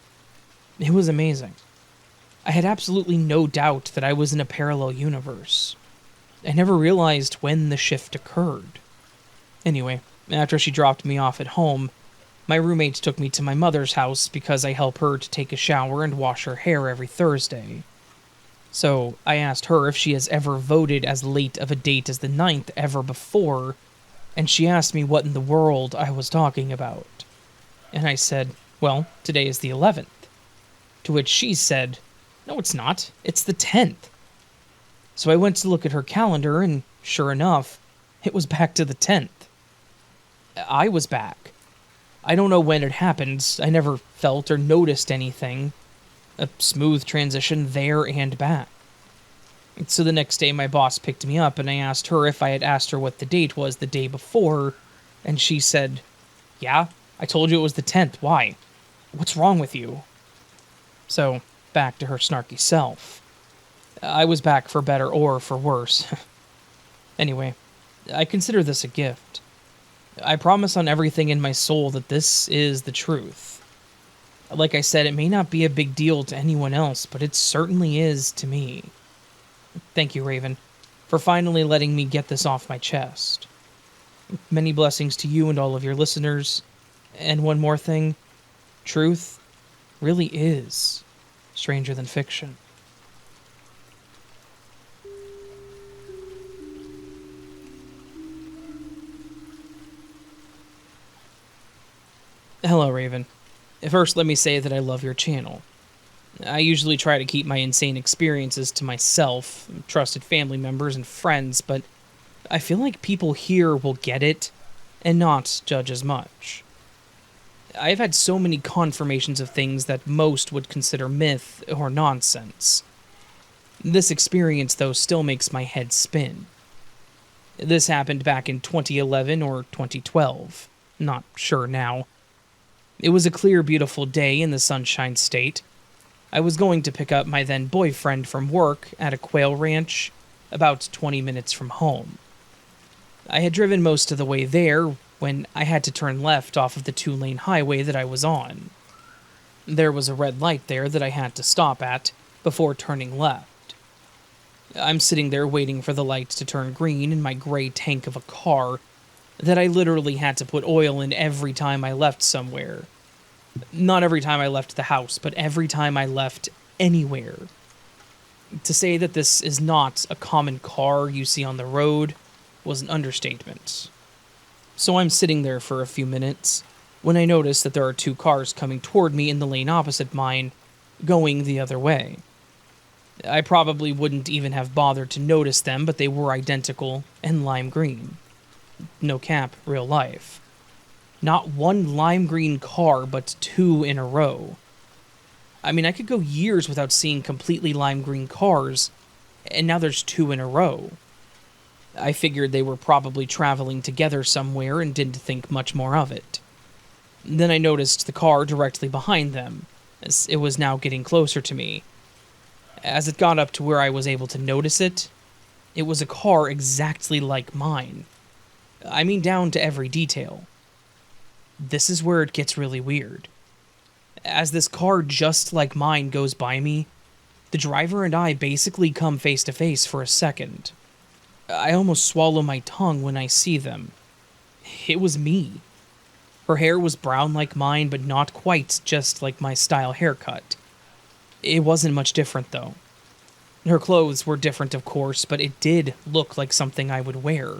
It was amazing. I had absolutely no doubt that I was in a parallel universe. I never realized when the shift occurred. Anyway, after she dropped me off at home, my roommate took me to my mother's house because I help her to take a shower and wash her hair every Thursday. So I asked her if she has ever voted as late of a date as the 9th ever before, and she asked me what in the world I was talking about. And I said, well, today is the 11th. To which she said, no it's not, it's the 10th. So I went to look at her calendar, and sure enough, it was back to the 10th. I was back. I don't know when it happened, I never felt or noticed anything. A smooth transition there and back. So the next day my boss picked me up and I asked her if I had asked her what the date was the day before, and she said, yeah, I told you it was the 10th, why? What's wrong with you? So, back to her snarky self. I was back for better or for worse. Anyway, I consider this a gift. I promise on everything in my soul that this is the truth. Like I said, it may not be a big deal to anyone else, but it certainly is to me. Thank you, Raven, for finally letting me get this off my chest. Many blessings to you and all of your listeners. And one more thing, truth really is stranger than fiction. Hello, Raven. First, let me say that I love your channel. I usually try to keep my insane experiences to myself, trusted family members, and friends, but I feel like people here will get it and not judge as much. I've had so many confirmations of things that most would consider myth or nonsense. This experience, though, still makes my head spin. This happened back in 2011 or 2012. Not sure now. It was a clear, beautiful day in the Sunshine State. I was going to pick up my then boyfriend from work at a quail ranch, about 20 minutes from home. I had driven most of the way there when I had to turn left off of the 2-lane highway that I was on. There was a red light there that I had to stop at before turning left. I'm sitting there waiting for the light to turn green in my gray tank of a car that I literally had to put oil in every time I left somewhere. Not every time I left the house, but every time I left anywhere. To say that this is not a common car you see on the road was an understatement. So I'm sitting there for a few minutes when I notice that there are two cars coming toward me in the lane opposite mine, going the other way. I probably wouldn't even have bothered to notice them, but they were identical and lime green. No cap, real life. Not one lime green car, but two in a row. I mean, I could go years without seeing completely lime green cars, and now there's two in a row. I figured they were probably traveling together somewhere and didn't think much more of it. Then I noticed the car directly behind them, as it was now getting closer to me. As it got up to where I was able to notice it, it was a car exactly like mine. I mean, down to every detail. This is where it gets really weird. As this car just like mine goes by me, the driver and I basically come face to face for a second. I almost swallow my tongue when I see them. It was me. Her hair was brown like mine, but not quite just like my style haircut. It wasn't much different, though. Her clothes were different, of course, but it did look like something I would wear.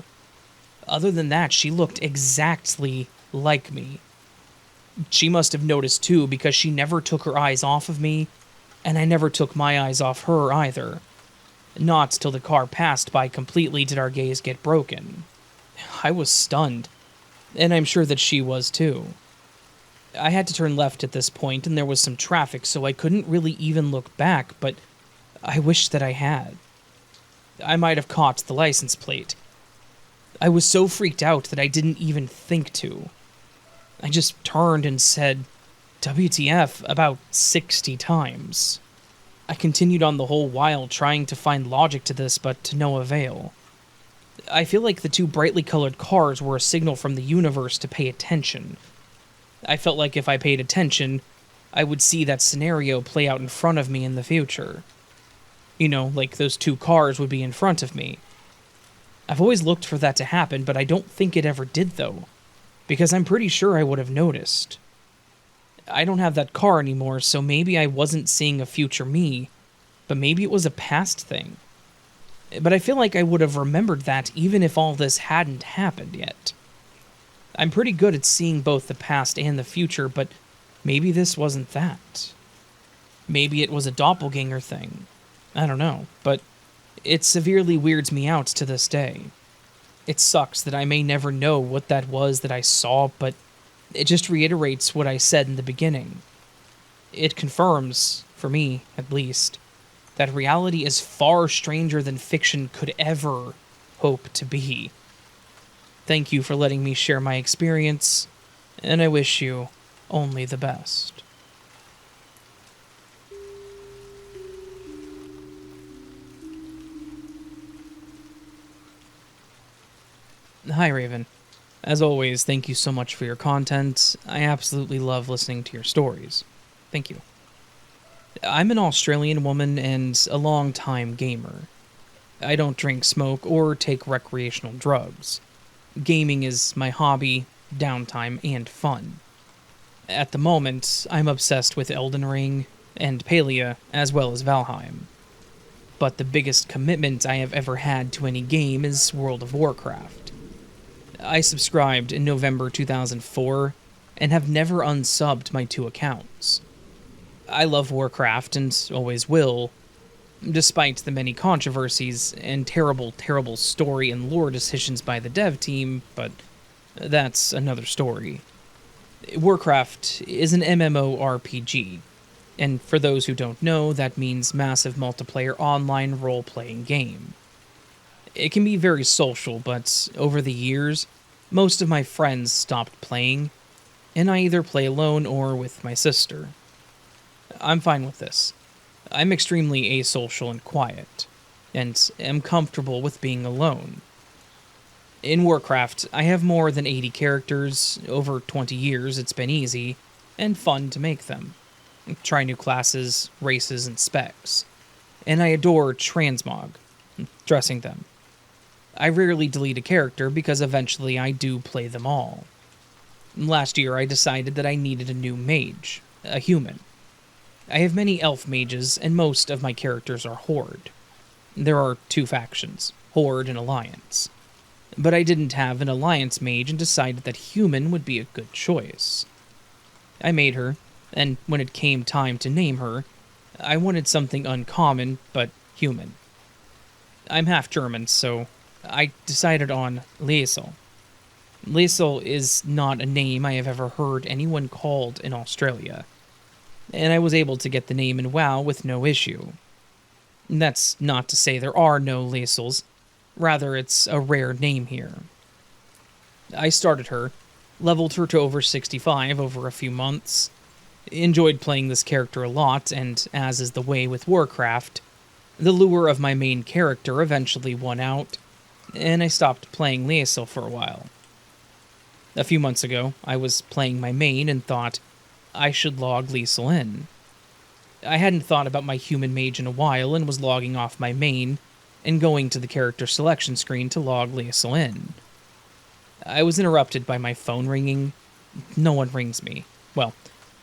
Other than that, she looked exactly like me. She must have noticed too, because she never took her eyes off of me, and I never took my eyes off her either. Not till the car passed by completely did our gaze get broken. I was stunned, and I'm sure that she was too. I had to turn left at this point, and there was some traffic, so I couldn't really even look back, but I wished that I had. I might have caught the license plate. I was so freaked out that I didn't even think to. I just turned and said, WTF, about 60 times. I continued on the whole while trying to find logic to this, but to no avail. I feel like the two brightly colored cars were a signal from the universe to pay attention. I felt like if I paid attention, I would see that scenario play out in front of me in the future. You know, like those two cars would be in front of me. I've always looked for that to happen, but I don't think it ever did, though, because I'm pretty sure I would have noticed. I don't have that car anymore, so maybe I wasn't seeing a future me, but maybe it was a past thing. But I feel like I would have remembered that even if all this hadn't happened yet. I'm pretty good at seeing both the past and the future, but maybe this wasn't that. Maybe it was a doppelganger thing. I don't know, but it severely weirds me out to this day. It sucks that I may never know what that was that I saw, but it just reiterates what I said in the beginning. It confirms, for me at least, that reality is far stranger than fiction could ever hope to be. Thank you for letting me share my experience, and I wish you only the best. Hi, Raven. As always, thank you so much for your content. I absolutely love listening to your stories. Thank you. I'm an Australian woman and a long-time gamer. I don't drink, smoke, or take recreational drugs. Gaming is my hobby, downtime, and fun. At the moment, I'm obsessed with Elden Ring and Palia, as well as Valheim. But the biggest commitment I have ever had to any game is World of Warcraft. I subscribed in November 2004 and have never unsubbed my two accounts. I love Warcraft and always will, despite the many controversies and terrible story and lore decisions by the dev team, but that's another story. Warcraft is an MMORPG, and for those who don't know, that means massive multiplayer online role-playing game. It can be very social, but over the years, most of my friends stopped playing, and I either play alone or with my sister. I'm fine with this. I'm extremely asocial and quiet, and am comfortable with being alone. In Warcraft, I have more than 80 characters. Over 20 years, it's been easy and fun to make them. try new classes, races, and specs. And I adore transmog, dressing them. I rarely delete a character because eventually I do play them all. Last year I decided that I needed a new mage, a human. I have many elf mages, and most of my characters are Horde. There are two factions, Horde and Alliance. But I didn't have an Alliance mage and decided that human would be a good choice. I made her, and when it came time to name her, I wanted something uncommon, but human. I'm half German, so I decided on Liesel. Liesel is not a name I have ever heard anyone called in Australia, and I was able to get the name in WoW with no issue. That's not to say there are no Liesels, rather it's a rare name here. I started her, leveled her to over 65 over a few months, enjoyed playing this character a lot, and as is the way with Warcraft, the lure of my main character eventually won out, and I stopped playing Liesel for a while. A few months ago, I was playing my main and thought I should log Liesel in. I hadn't thought about my human mage in a while and was logging off my main and going to the character selection screen to log Liesel in. I was interrupted by my phone ringing. No one rings me. Well,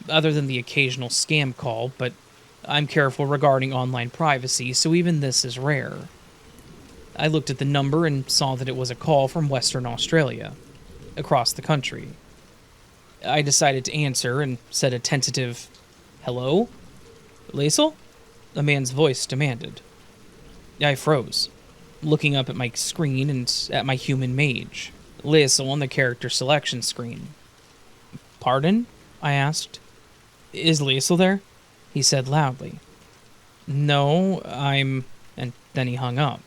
other than the occasional scam call, but I'm careful regarding online privacy, so even this is rare. I looked at the number and saw that it was a call from Western Australia, across the country. I decided to answer and said a tentative, "Hello? Liesel?" a man's voice demanded. I froze, looking up at my screen and at my human mage, Liesel on the character selection screen. "Pardon?" I asked. "Is Liesel there?" he said loudly. "No, I'm..." and then he hung up.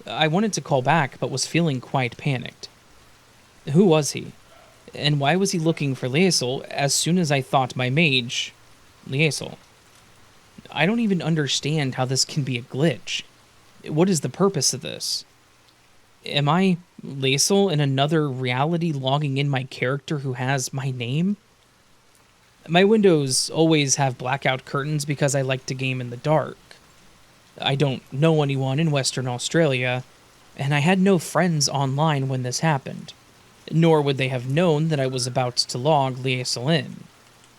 I wanted to call back, but was feeling quite panicked. Who was he? And why was he looking for Liesel as soon as I thought my mage... Liesel? I don't even understand how this can be a glitch. What is the purpose of this? Am I Liesel in another reality logging in my character who has my name? My windows always have blackout curtains because I like to game in the dark. I don't know anyone in Western Australia, and I had no friends online when this happened, nor would they have known that I was about to log Liesel in,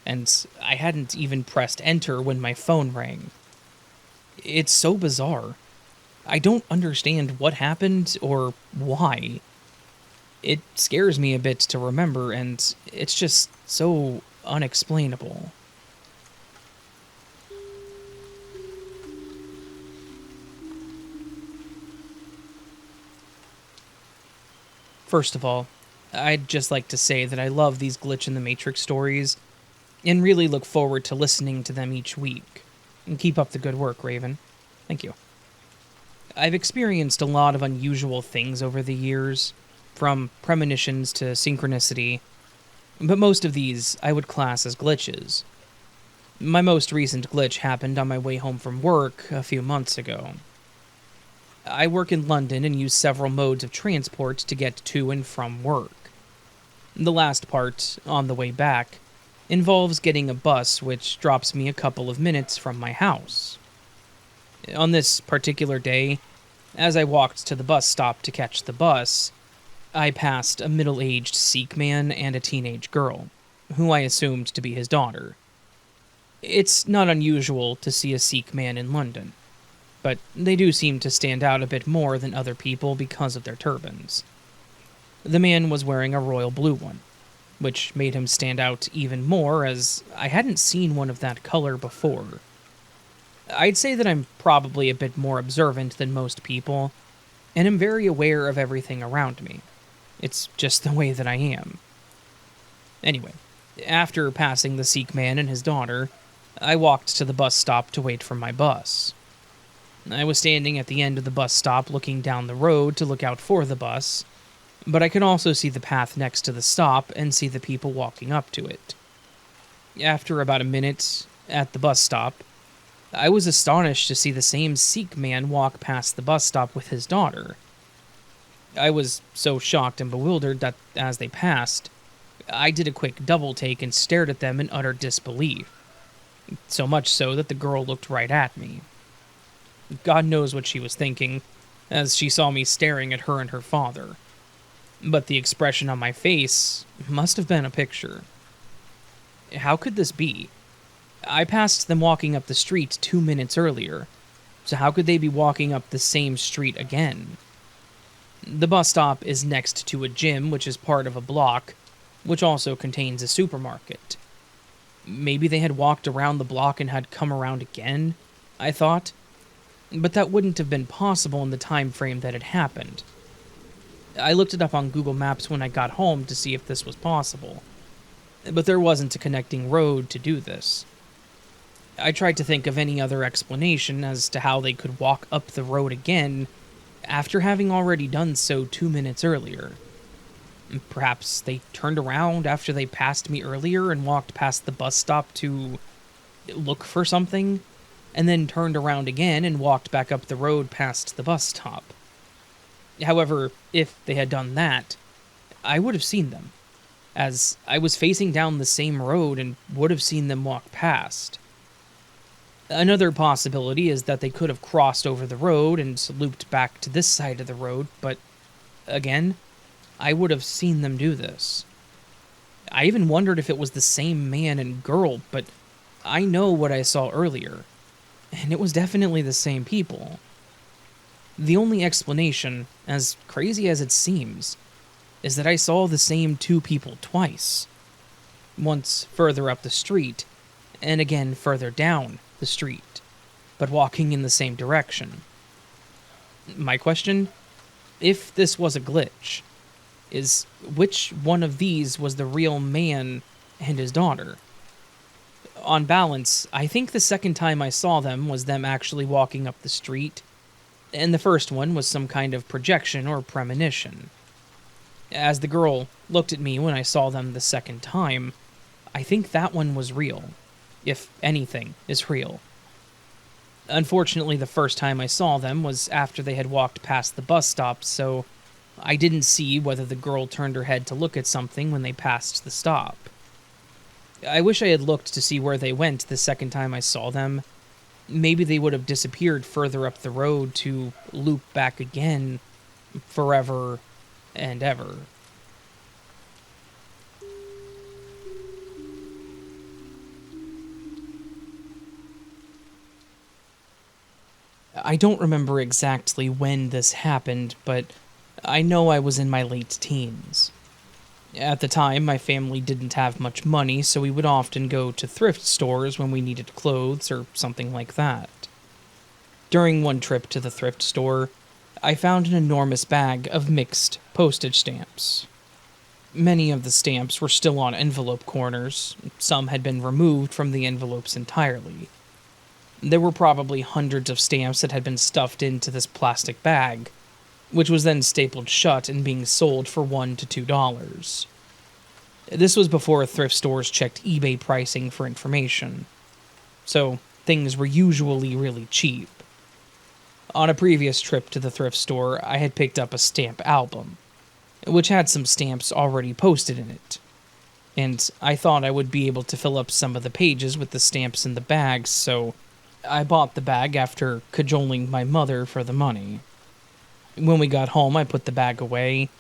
and I hadn't even pressed enter when my phone rang. It's so bizarre. I don't understand what happened or why. It scares me a bit to remember, and it's just so unexplainable. First of all, I'd just like to say that I love these Glitch in the Matrix stories, and really look forward to listening to them each week. And keep up the good work, Raven. Thank you. I've experienced a lot of unusual things over the years, from premonitions to synchronicity, but most of these I would class as glitches. My most recent glitch happened on my way home from work a few months ago. I work in London and use several modes of transport to get to and from work. The last part, on the way back, involves getting a bus which drops me a couple of minutes from my house. On this particular day, as I walked to the bus stop to catch the bus, I passed a middle-aged Sikh man and a teenage girl, who I assumed to be his daughter. It's not unusual to see a Sikh man in London, but they do seem to stand out a bit more than other people because of their turbans. The man was wearing a royal blue one, which made him stand out even more as I hadn't seen one of that color before. I'd say that I'm probably a bit more observant than most people, and am very aware of everything around me. It's just the way that I am. Anyway, after passing the Sikh man and his daughter, I walked to the bus stop to wait for my bus. I was standing at the end of the bus stop looking down the road to look out for the bus, but I could also see the path next to the stop and see the people walking up to it. After about a minute at the bus stop, I was astonished to see the same Sikh man walk past the bus stop with his daughter. I was so shocked and bewildered that as they passed, I did a quick double take and stared at them in utter disbelief. So much so that the girl looked right at me. God knows what she was thinking, as she saw me staring at her and her father. But the expression on my face must have been a picture. How could this be? I passed them walking up the street 2 minutes earlier, so how could they be walking up the same street again? The bus stop is next to a gym, which is part of a block, which also contains a supermarket. Maybe they had walked around the block and had come around again, I thought. But that wouldn't have been possible in the time frame that it happened. I looked it up on Google Maps when I got home to see if this was possible, but there wasn't a connecting road to do this. I tried to think of any other explanation as to how they could walk up the road again after having already done so 2 minutes earlier. Perhaps they turned around after they passed me earlier and walked past the bus stop to look for something, and then turned around again and walked back up the road past the bus stop. However, if they had done that, I would have seen them, as I was facing down the same road and would have seen them walk past. Another possibility is that they could have crossed over the road and looped back to this side of the road, but again, I would have seen them do this. I even wondered if it was the same man and girl, but I know what I saw earlier, and it was definitely the same people. The only explanation, as crazy as it seems, is that I saw the same two people twice. Once further up the street, and again further down the street, but walking in the same direction. My question? If this was a glitch, is which one of these was the real man and his daughter? On balance, I think the second time I saw them was them actually walking up the street, and the first one was some kind of projection or premonition. As the girl looked at me when I saw them the second time, I think that one was real, if anything is real. Unfortunately, the first time I saw them was after they had walked past the bus stop, so I didn't see whether the girl turned her head to look at something when they passed the stop. I wish I had looked to see where they went the second time I saw them. Maybe they would have disappeared further up the road to loop back again, forever and ever. I don't remember exactly when this happened, but I know I was in my late teens. At the time, my family didn't have much money, so we would often go to thrift stores when we needed clothes or something like that. During one trip to the thrift store, I found an enormous bag of mixed postage stamps. Many of the stamps were still on envelope corners. Some had been removed from the envelopes entirely. There were probably hundreds of stamps that had been stuffed into this plastic bag, which was then stapled shut and being sold for $1 to $2. This was before thrift stores checked eBay pricing for information, so things were usually really cheap. On a previous trip to the thrift store, I had picked up a stamp album, which had some stamps already posted in it, and I thought I would be able to fill up some of the pages with the stamps in the bag, so I bought the bag after cajoling my mother for the money. When we got home, I put the bag away,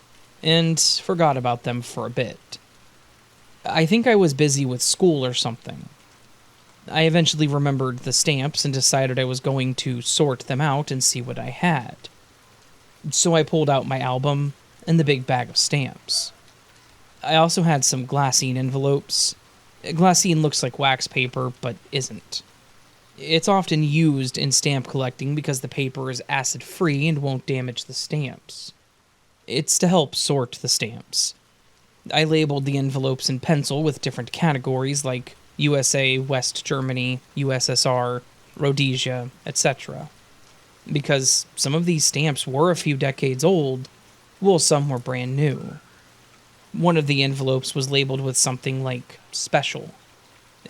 and forgot about them for a bit. I think I was busy with school or something. I eventually remembered the stamps and decided I was going to sort them out and see what I had. So I pulled out my album and the big bag of stamps. I also had some glassine envelopes. Glassine looks like wax paper, but isn't. It's often used in stamp collecting because the paper is acid-free and won't damage the stamps. It's to help sort the stamps. I labeled the envelopes in pencil with different categories like USA, West Germany, USSR, Rhodesia, etc. Because some of these stamps were a few decades old, while some were brand new. One of the envelopes was labeled with something like special.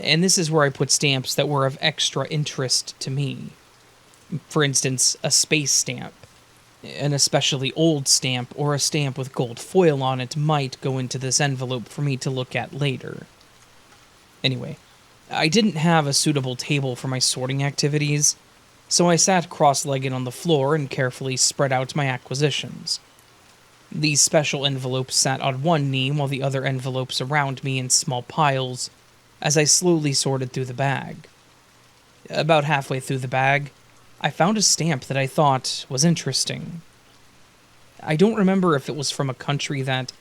And this is where I put stamps that were of extra interest to me. For instance, a space stamp. An especially old stamp or a stamp with gold foil on it might go into this envelope for me to look at later. Anyway, I didn't have a suitable table for my sorting activities, so I sat cross-legged on the floor and carefully spread out my acquisitions. These special envelopes sat on one knee while the other envelopes around me in small piles as I slowly sorted through the bag. About halfway through the bag, I found a stamp that I thought was interesting. I don't remember if it was from a country that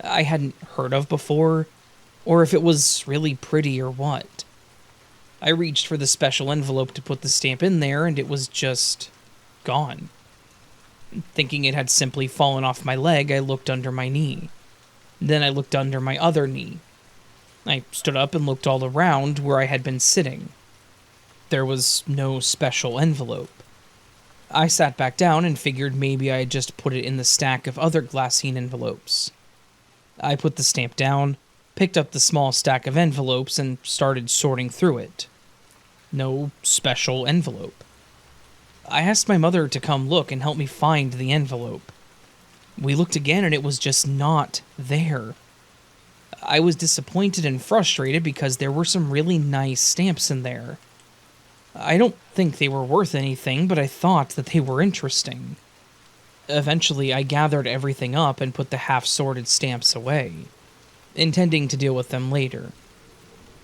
I hadn't heard of before, or if it was really pretty or what. I reached for the special envelope to put the stamp in there, and it was just gone. Thinking it had simply fallen off my leg, I looked under my knee. Then I looked under my other knee. I stood up and looked all around where I had been sitting. There was no special envelope. I sat back down and figured maybe I had just put it in the stack of other glassine envelopes. I put the stamp down, picked up the small stack of envelopes, and started sorting through it. No special envelope. I asked my mother to come look and help me find the envelope. We looked again and it was just not there. I was disappointed and frustrated because there were some really nice stamps in there. I don't think they were worth anything, but I thought that they were interesting. Eventually, I gathered everything up and put the half-sorted stamps away, intending to deal with them later.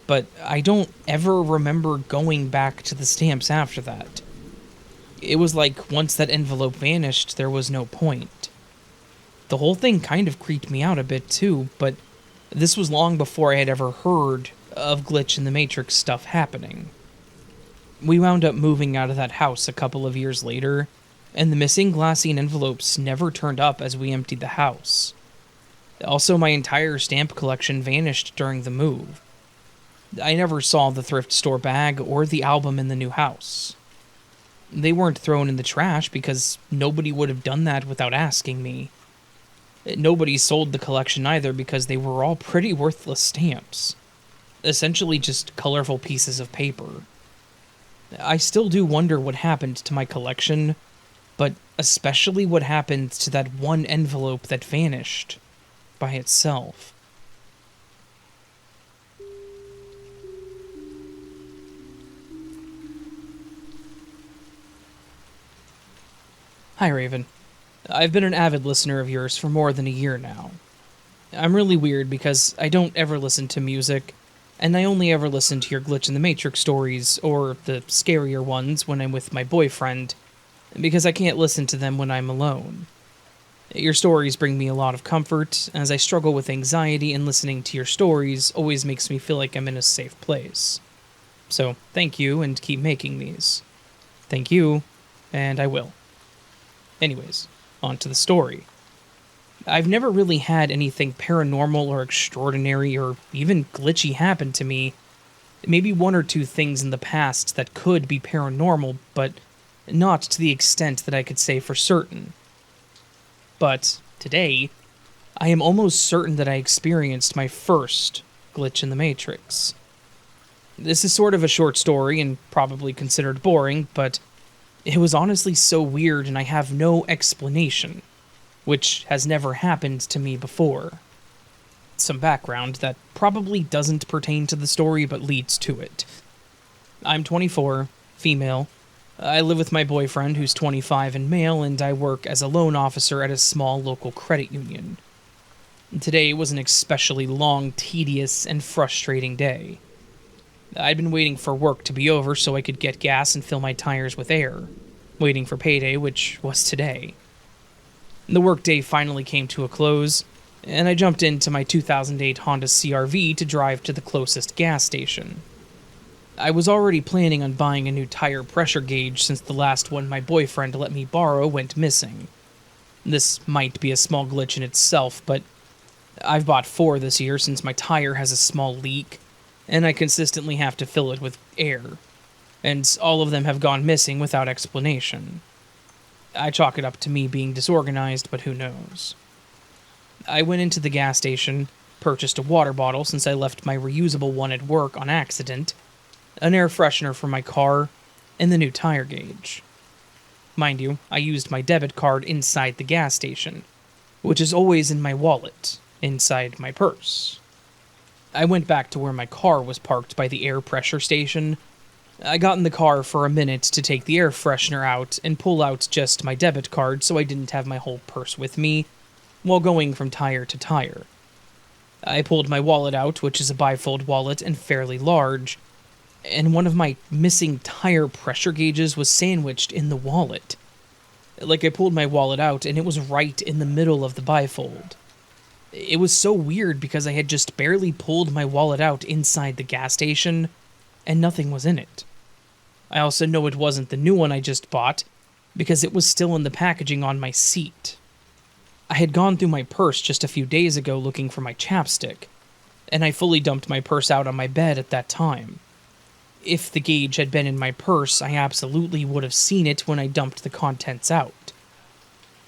But I don't ever remember going back to the stamps after that. It was like once that envelope vanished, there was no point. The whole thing kind of creeped me out a bit too, but this was long before I had ever heard of Glitch in the Matrix stuff happening. We wound up moving out of that house a couple of years later, and the missing glassine envelopes never turned up as we emptied the house. Also, my entire stamp collection vanished during the move. I never saw the thrift store bag or the album in the new house. They weren't thrown in the trash because nobody would have done that without asking me. Nobody sold the collection either because they were all pretty worthless stamps. Essentially just colorful pieces of paper. I still do wonder what happened to my collection, but especially what happened to that one envelope that vanished by itself. Hi, Raven. I've been an avid listener of yours for more than a year now. I'm really weird because I don't ever listen to music, and I only ever listen to your Glitch in the Matrix stories, or the scarier ones when I'm with my boyfriend, because I can't listen to them when I'm alone. Your stories bring me a lot of comfort, as I struggle with anxiety, and listening to your stories always makes me feel like I'm in a safe place. So, thank you, and keep making these. Thank you, and I will. Anyways, on to the story. I've never really had anything paranormal or extraordinary or even glitchy happen to me. Maybe one or two things in the past that could be paranormal, but not to the extent that I could say for certain. But today, I am almost certain that I experienced my first glitch in the Matrix. This is sort of a short story and probably considered boring, but it was honestly so weird and I have no explanation, which has never happened to me before. Some background that probably doesn't pertain to the story but leads to it. I'm 24, female. I live with my boyfriend who's 25 and male, and I work as a loan officer at a small local credit union. Today was an especially long, tedious, and frustrating day. I'd been waiting for work to be over so I could get gas and fill my tires with air, waiting for payday, which was today. The workday finally came to a close, and I jumped into my 2008 Honda CR-V to drive to the closest gas station. I was already planning on buying a new tire pressure gauge since the last one my boyfriend let me borrow went missing. This might be a small glitch in itself, but I've bought 4 this year since my tire has a small leak, and I consistently have to fill it with air, and all of them have gone missing without explanation. I chalk it up to me being disorganized, but who knows. I went into the gas station, purchased a water bottle since I left my reusable one at work on accident, an air freshener for my car, and the new tire gauge. Mind you, I used my debit card inside the gas station, which is always in my wallet, inside my purse. I went back to where my car was parked by the air pressure station. I got in the car for a minute to take the air freshener out and pull out just my debit card so I didn't have my whole purse with me while going from tire to tire. I pulled my wallet out, which is a bifold wallet and fairly large, and one of my missing tire pressure gauges was sandwiched in the wallet. Like, I pulled my wallet out and it was right in the middle of the bifold. It was so weird because I had just barely pulled my wallet out inside the gas station and nothing was in it. I also know it wasn't the new one I just bought because it was still in the packaging on my seat. I had gone through my purse just a few days ago looking for my chapstick, and I fully dumped my purse out on my bed at that time. If the gauge had been in my purse, I absolutely would have seen it when I dumped the contents out.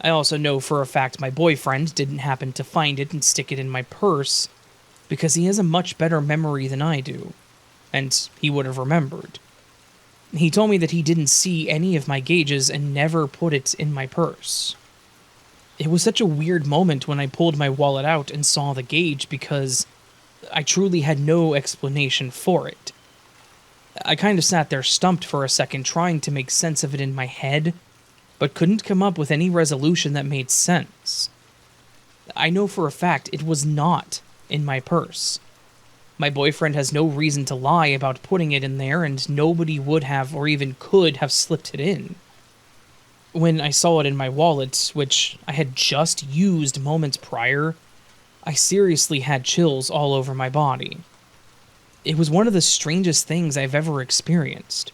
I also know for a fact my boyfriend didn't happen to find it and stick it in my purse because he has a much better memory than I do, and he would have remembered. He told me that he didn't see any of my gauges and never put it in my purse. It was such a weird moment when I pulled my wallet out and saw the gauge because I truly had no explanation for it. I kind of sat there stumped for a second trying to make sense of it in my head, but couldn't come up with any resolution that made sense. I know for a fact it was not in my purse. My boyfriend has no reason to lie about putting it in there, and nobody would have or even could have slipped it in. When I saw it in my wallet, which I had just used moments prior, I seriously had chills all over my body. It was one of the strangest things I've ever experienced.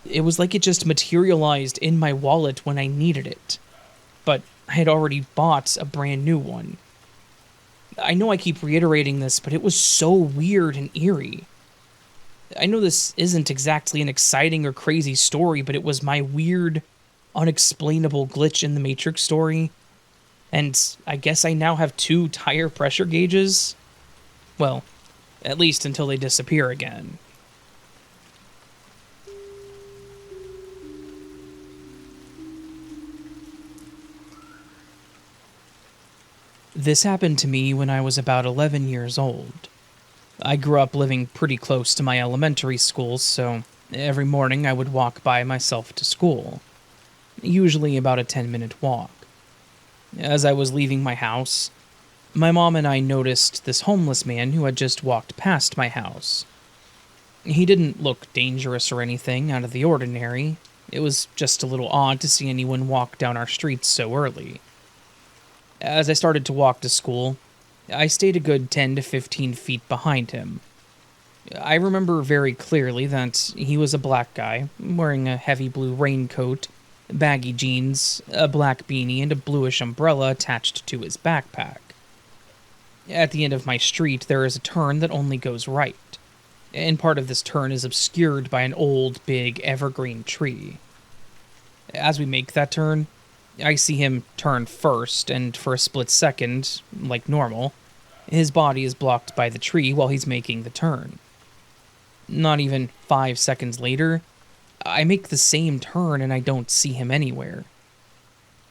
It was like it just materialized in my wallet when I needed it, but I had already bought a brand new one. I know I keep reiterating this, but it was so weird and eerie. I know this isn't exactly an exciting or crazy story, but it was my weird, unexplainable glitch in the Matrix story, and I guess I now have 2 tire pressure gauges? Well, at least until they disappear again. This happened to me when I was about 11 years old. I grew up living pretty close to my elementary school, so every morning I would walk by myself to school, usually about a 10-minute walk. As I was leaving my house, my mom and I noticed this homeless man who had just walked past my house. He didn't look dangerous or anything out of the ordinary. It was just a little odd to see anyone walk down our streets so early. As I started to walk to school, I stayed a good 10 to 15 feet behind him. I remember very clearly that he was a black guy, wearing a heavy blue raincoat, baggy jeans, a black beanie, and a bluish umbrella attached to his backpack. At the end of my street, there is a turn that only goes right, and part of this turn is obscured by an old, big, evergreen tree. As we make that turn, I see him turn first, and for a split second, like normal, his body is blocked by the tree while he's making the turn. Not even 5 seconds later, I make the same turn and I don't see him anywhere.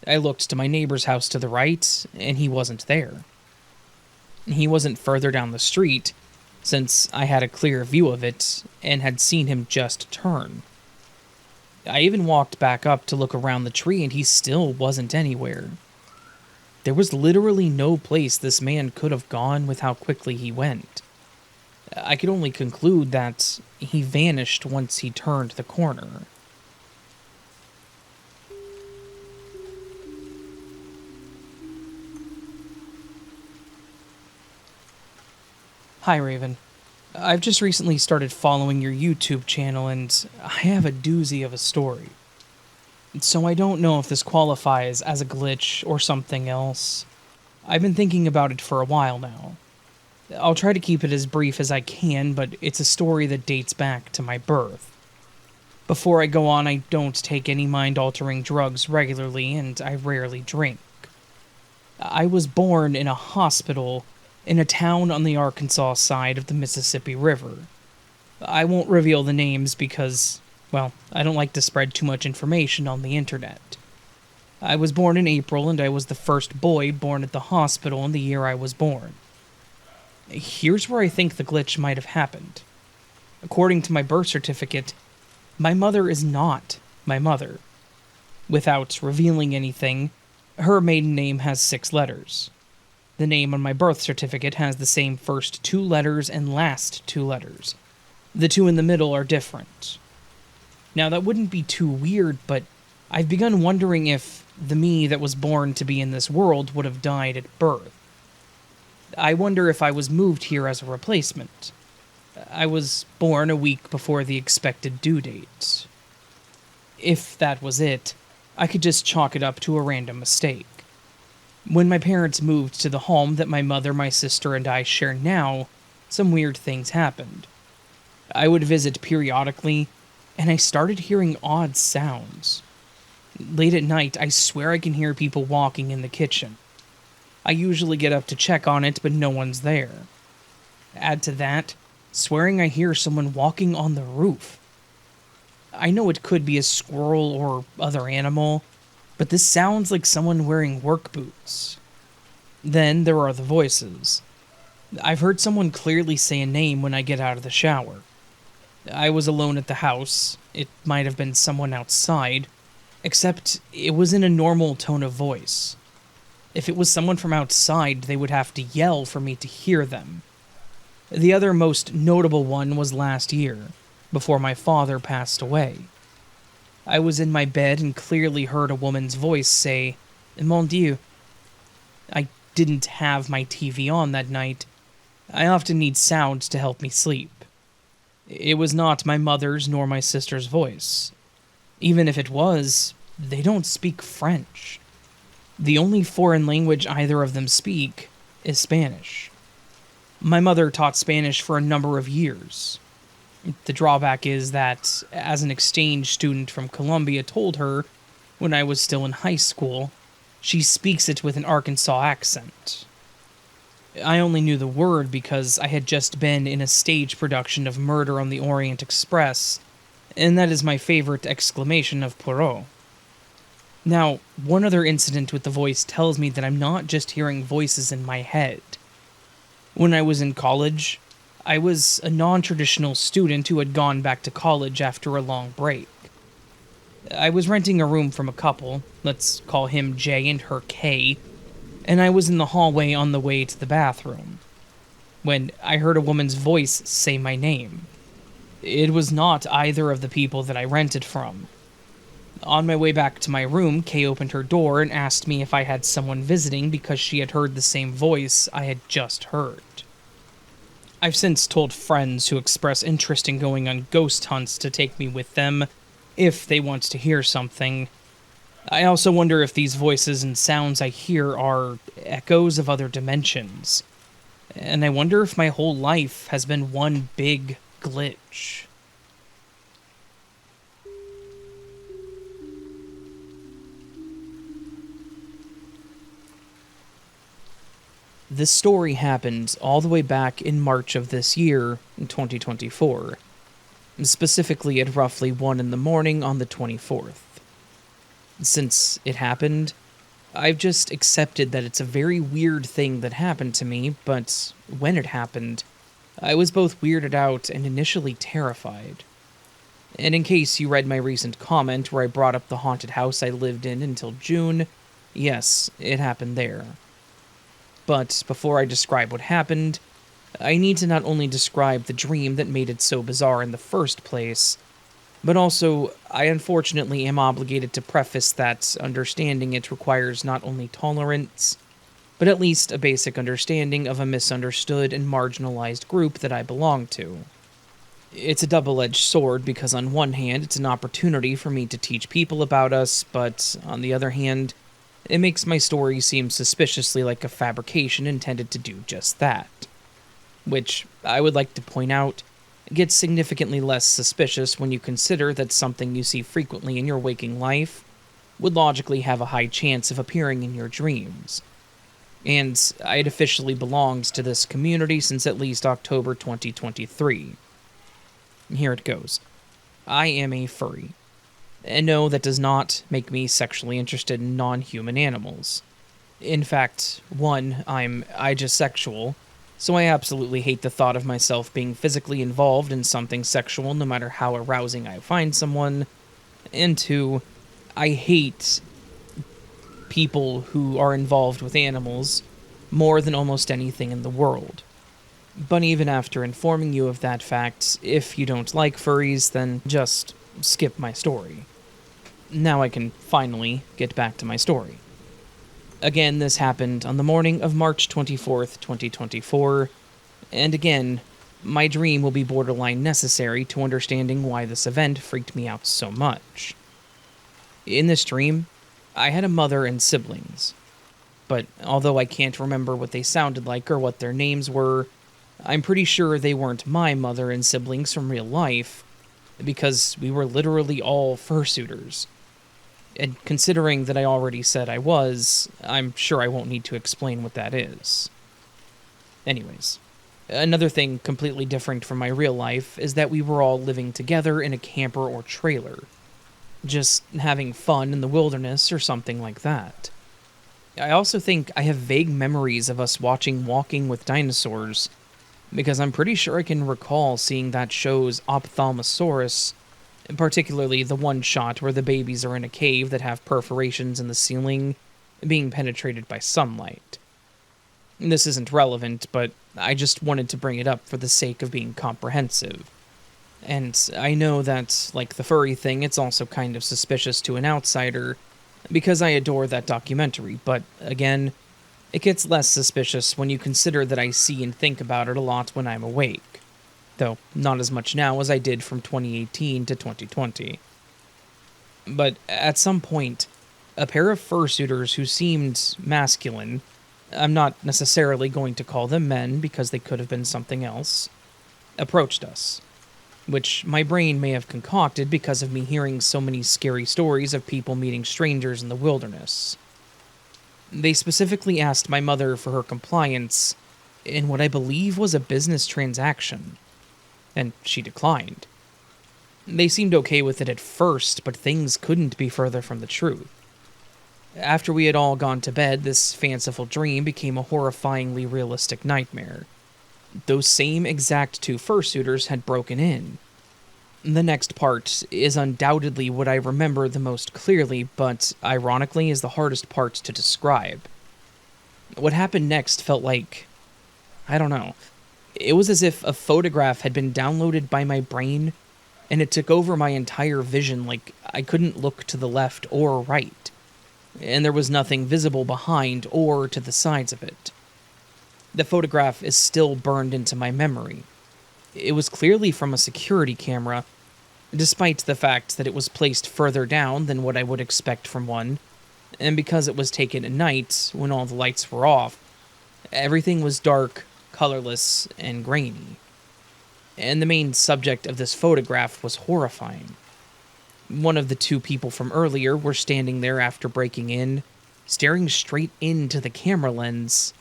I looked to my neighbor's house to the right, and he wasn't there. He wasn't further down the street, since I had a clear view of it and had seen him just turn. I even walked back up to look around the tree and he still wasn't anywhere. There was literally no place this man could have gone with how quickly he went. I could only conclude that he vanished once he turned the corner. Hi, Raven. I've just recently started following your YouTube channel, and I have a doozy of a story. So I don't know if this qualifies as a glitch or something else. I've been thinking about it for a while now. I'll try to keep it as brief as I can, but it's a story that dates back to my birth. Before I go on, I don't take any mind-altering drugs regularly, and I rarely drink. I was born in a hospital in a town on the Arkansas side of the Mississippi River. I won't reveal the names because, well, I don't like to spread too much information on the internet. I was born in April, and I was the first boy born at the hospital in the year I was born. Here's where I think the glitch might have happened. According to my birth certificate, my mother is not my mother. Without revealing anything, her maiden name has 6 letters. The name on my birth certificate has the same first 2 letters and last 2 letters. The 2 in the middle are different. Now, that wouldn't be too weird, but I've begun wondering if the me that was born to be in this world would have died at birth. I wonder if I was moved here as a replacement. I was born a week before the expected due date. If that was it, I could just chalk it up to a random mistake. When my parents moved to the home that my mother, my sister, and I share now, some weird things happened. I would visit periodically, and I started hearing odd sounds. Late at night, I swear I can hear people walking in the kitchen. I usually get up to check on it, but no one's there. Add to that, swearing I hear someone walking on the roof. I know it could be a squirrel or other animal, but this sounds like someone wearing work boots. Then there are the voices. I've heard someone clearly say a name when I get out of the shower. I was alone at the house. It might have been someone outside, except it was in a normal tone of voice. If it was someone from outside, they would have to yell for me to hear them. The other most notable one was last year, before my father passed away. I was in my bed and clearly heard a woman's voice say, "Mon Dieu." I didn't have my TV on that night. I often need sounds to help me sleep. It was not my mother's nor my sister's voice. Even if it was, they don't speak French. The only foreign language either of them speak is Spanish. My mother taught Spanish for a number of years. The drawback is that, as an exchange student from Colombia told her when I was still in high school, she speaks it with an Arkansas accent. I only knew the word because I had just been in a stage production of Murder on the Orient Express, and that is my favorite exclamation of Poirot. Now, one other incident with the voice tells me that I'm not just hearing voices in my head. When I was in college, I was a non-traditional student who had gone back to college after a long break. I was renting a room from a couple, let's call him J and her K, and I was in the hallway on the way to the bathroom, when I heard a woman's voice say my name. It was not either of the people that I rented from. On my way back to my room, Kay opened her door and asked me if I had someone visiting because she had heard the same voice I had just heard. I've since told friends who express interest in going on ghost hunts to take me with them if they want to hear something. I also wonder if these voices and sounds I hear are echoes of other dimensions. And I wonder if my whole life has been one big glitch. This story happened all the way back in March of this year, 2024. Specifically at roughly 1 in the morning on the 24th. Since it happened, I've just accepted that it's a very weird thing that happened to me, but when it happened, I was both weirded out and initially terrified. And in case you read my recent comment where I brought up the haunted house I lived in until June, yes, it happened there. But before I describe what happened, I need to not only describe the dream that made it so bizarre in the first place, but also, I unfortunately am obligated to preface that understanding it requires not only tolerance, but at least a basic understanding of a misunderstood and marginalized group that I belong to. It's a double-edged sword because on one hand, it's an opportunity for me to teach people about us, but on the other hand, it makes my story seem suspiciously like a fabrication intended to do just that. Which, I would like to point out, gets significantly less suspicious when you consider that something you see frequently in your waking life would logically have a high chance of appearing in your dreams. And it officially belongs to this community since at least October 2023. Here it goes. I am a furry. And no, that does not make me sexually interested in non-human animals. In fact, one, I'm agisexual, So I absolutely hate the thought of myself being physically involved in something sexual, no matter how arousing I find someone. And two, I hate people who are involved with animals more than almost anything in the world. But even after informing you of that fact, if you don't like furries, then just skip my story. Now I can finally get back to my story. Again, this happened on the morning of March 24th, 2024, and again, my dream will be borderline necessary to understanding why this event freaked me out so much. In this dream, I had a mother and siblings, but although I can't remember what they sounded like or what their names were, I'm pretty sure they weren't my mother and siblings from real life, because we were literally all fursuiters. And considering that I already said I was, I'm sure I won't need to explain what that is. Anyways, another thing completely different from my real life is that we were all living together in a camper or trailer, just having fun in the wilderness or something like that. I also think I have vague memories of us watching Walking with Dinosaurs, because I'm pretty sure I can recall seeing that show's Ophthalmosaurus, particularly the one shot where the babies are in a cave that have perforations in the ceiling, being penetrated by sunlight. This isn't relevant, but I just wanted to bring it up for the sake of being comprehensive. And I know that, like the furry thing, it's also kind of suspicious to an outsider, because I adore that documentary, but again, it gets less suspicious when you consider that I see and think about it a lot when I'm awake. Though not as much now as I did from 2018 to 2020. But at some point, a pair of fursuiters who seemed masculine, I'm not necessarily going to call them men because they could have been something else, approached us, which my brain may have concocted because of me hearing so many scary stories of people meeting strangers in the wilderness. They specifically asked my mother for her compliance in what I believe was a business transaction, and she declined. They seemed okay with it at first, but things couldn't be further from the truth. After we had all gone to bed, this fanciful dream became a horrifyingly realistic nightmare. Those same exact two fursuiters had broken in. The next part is undoubtedly what I remember the most clearly, but ironically is the hardest part to describe. What happened next felt like, I don't know. It was as if a photograph had been downloaded by my brain, and it took over my entire vision, like I couldn't look to the left or right, and there was nothing visible behind or to the sides of it. The photograph is still burned into my memory. It was clearly from a security camera, despite the fact that it was placed further down than what I would expect from one, and because it was taken at night, when all the lights were off, everything was dark, colorless, and grainy. And the main subject of this photograph was horrifying. One of the two people from earlier were standing there after breaking in, staring straight into the camera lens.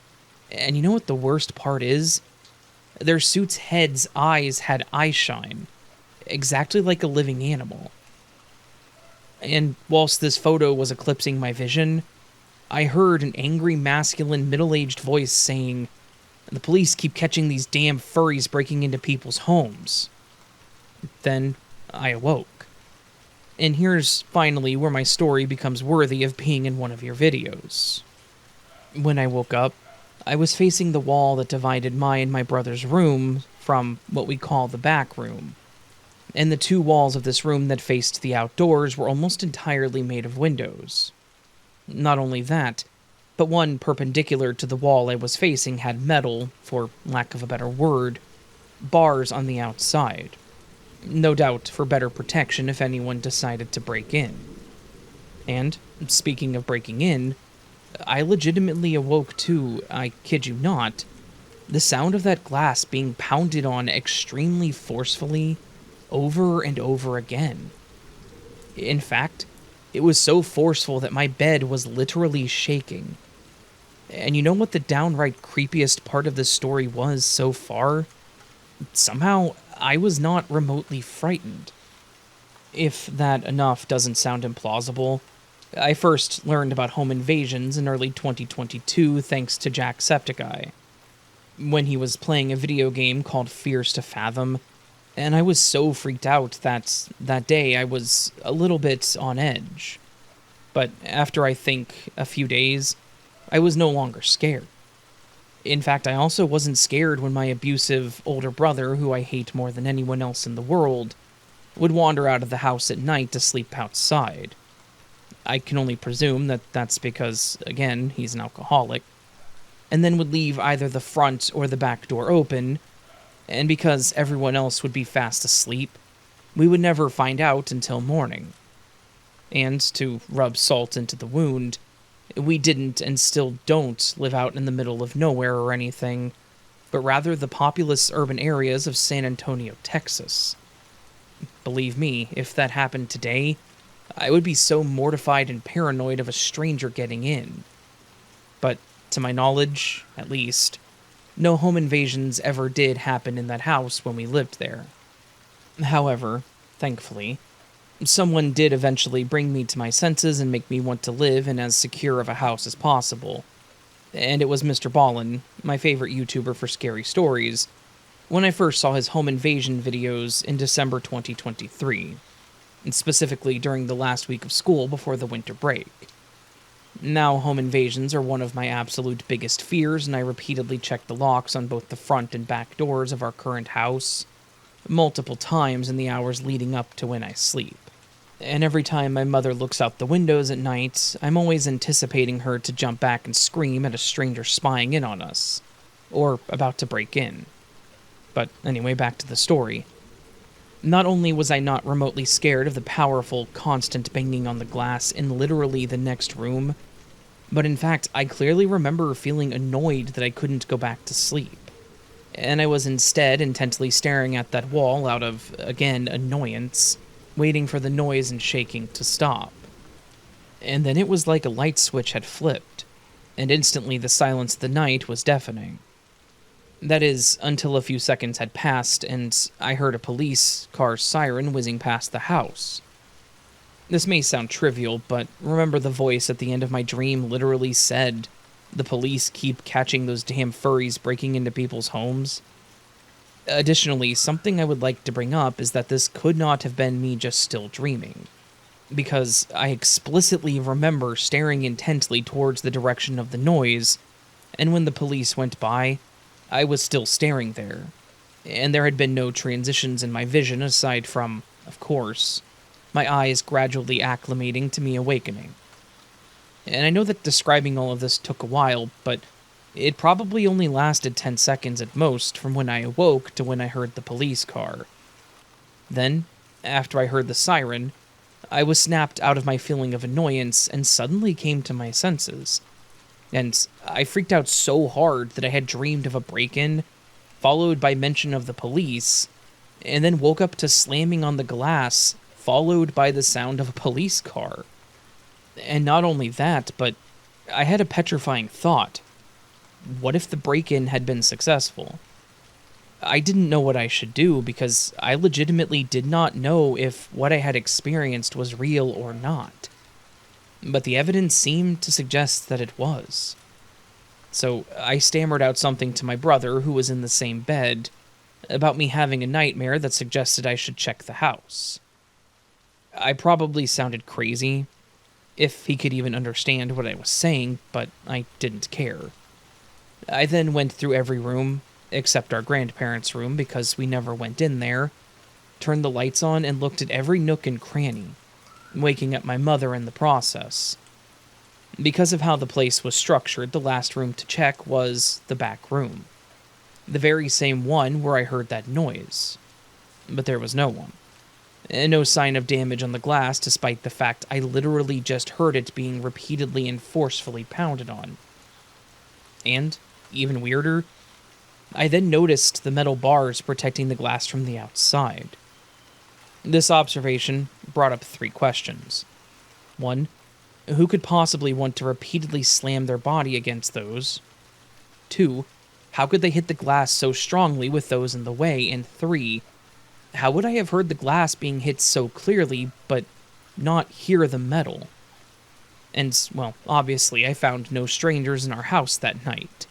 And you know what the worst part is? Their suits' heads' eyes had eye shine, exactly like a living animal. And whilst this photo was eclipsing my vision, I heard an angry, masculine, middle-aged voice saying, "The police keep catching these damn furries breaking into people's homes." Then I awoke. And here's finally where my story becomes worthy of being in one of your videos. When I woke up, I was facing the wall that divided my and my brother's room from what we call the back room. And the two walls of this room that faced the outdoors were almost entirely made of windows. Not only that, but one perpendicular to the wall I was facing had metal, for lack of a better word, bars on the outside. No doubt for better protection if anyone decided to break in. And, speaking of breaking in, I legitimately awoke to, I kid you not, the sound of that glass being pounded on extremely forcefully over and over again. In fact, it was so forceful that my bed was literally shaking. And you know what the downright creepiest part of this story was so far? Somehow, I was not remotely frightened. If that enough doesn't sound implausible, I first learned about home invasions in early 2022 thanks to Jacksepticeye. when he was playing a video game called Fears to Fathom, and I was so freaked out that day I was a little bit on edge. But after I think a few days, I was no longer scared. In fact, I also wasn't scared when my abusive older brother, who I hate more than anyone else in the world, would wander out of the house at night to sleep outside. I can only presume that that's because, again, he's an alcoholic, and then would leave either the front or the back door open, and because everyone else would be fast asleep, we would never find out until morning. And to rub salt into the wound, we didn't and still don't live out in the middle of nowhere or anything, but rather the populous urban areas of San Antonio, Texas. Believe me, if that happened today, I would be so mortified and paranoid of a stranger getting in. But to my knowledge, at least, no home invasions ever did happen in that house when we lived there. However, thankfully, someone did eventually bring me to my senses and make me want to live in as secure of a house as possible. And it was Mr. Ballin, my favorite YouTuber for scary stories, when I first saw his home invasion videos in December 2023, and specifically during the last week of school before the winter break. Now, home invasions are one of my absolute biggest fears, and I repeatedly check the locks on both the front and back doors of our current house multiple times in the hours leading up to when I sleep. And every time my mother looks out the windows at night, I'm always anticipating her to jump back and scream at a stranger spying in on us, or about to break in. But anyway, back to the story. Not only was I not remotely scared of the powerful, constant banging on the glass in literally the next room, but in fact, I clearly remember feeling annoyed that I couldn't go back to sleep. And I was instead intently staring at that wall out of, again, annoyance, waiting for the noise and shaking to stop. And then it was like a light switch had flipped, and instantly the silence of the night was deafening. That is, until a few seconds had passed and I heard a police car's siren whizzing past the house. This may sound trivial, but remember the voice at the end of my dream literally said, "The police keep catching those damn furries breaking into people's homes?" Additionally, something I would like to bring up is that this could not have been me just still dreaming, because I explicitly remember staring intently towards the direction of the noise, and when the police went by, I was still staring there, and there had been no transitions in my vision aside from, of course, my eyes gradually acclimating to me awakening. And I know that describing all of this took a while, but it probably only lasted 10 seconds at most from when I awoke to when I heard the police car. Then, after I heard the siren, I was snapped out of my feeling of annoyance and suddenly came to my senses. And I freaked out so hard that I had dreamed of a break-in, followed by mention of the police, and then woke up to slamming on the glass, followed by the sound of a police car. And not only that, but I had a petrifying thought. What if the break-in had been successful? I didn't know what I should do because I legitimately did not know if what I had experienced was real or not. But the evidence seemed to suggest that it was. So I stammered out something to my brother, who was in the same bed, about me having a nightmare that suggested I should check the house. I probably sounded crazy, if he could even understand what I was saying, but I didn't care. I then went through every room, except our grandparents' room because we never went in there, turned the lights on, and looked at every nook and cranny, waking up my mother in the process. Because of how the place was structured, the last room to check was the back room. The very same one where I heard that noise. But there was no one. And no sign of damage on the glass, despite the fact I literally just heard it being repeatedly and forcefully pounded on. And, even weirder, I then noticed the metal bars protecting the glass from the outside. This observation brought up 3 questions. 1. Who could possibly want to repeatedly slam their body against those? 2. How could they hit the glass so strongly with those in the way? And 3. How would I have heard the glass being hit so clearly, but not hear the metal? And, well, obviously I found no strangers in our house that night.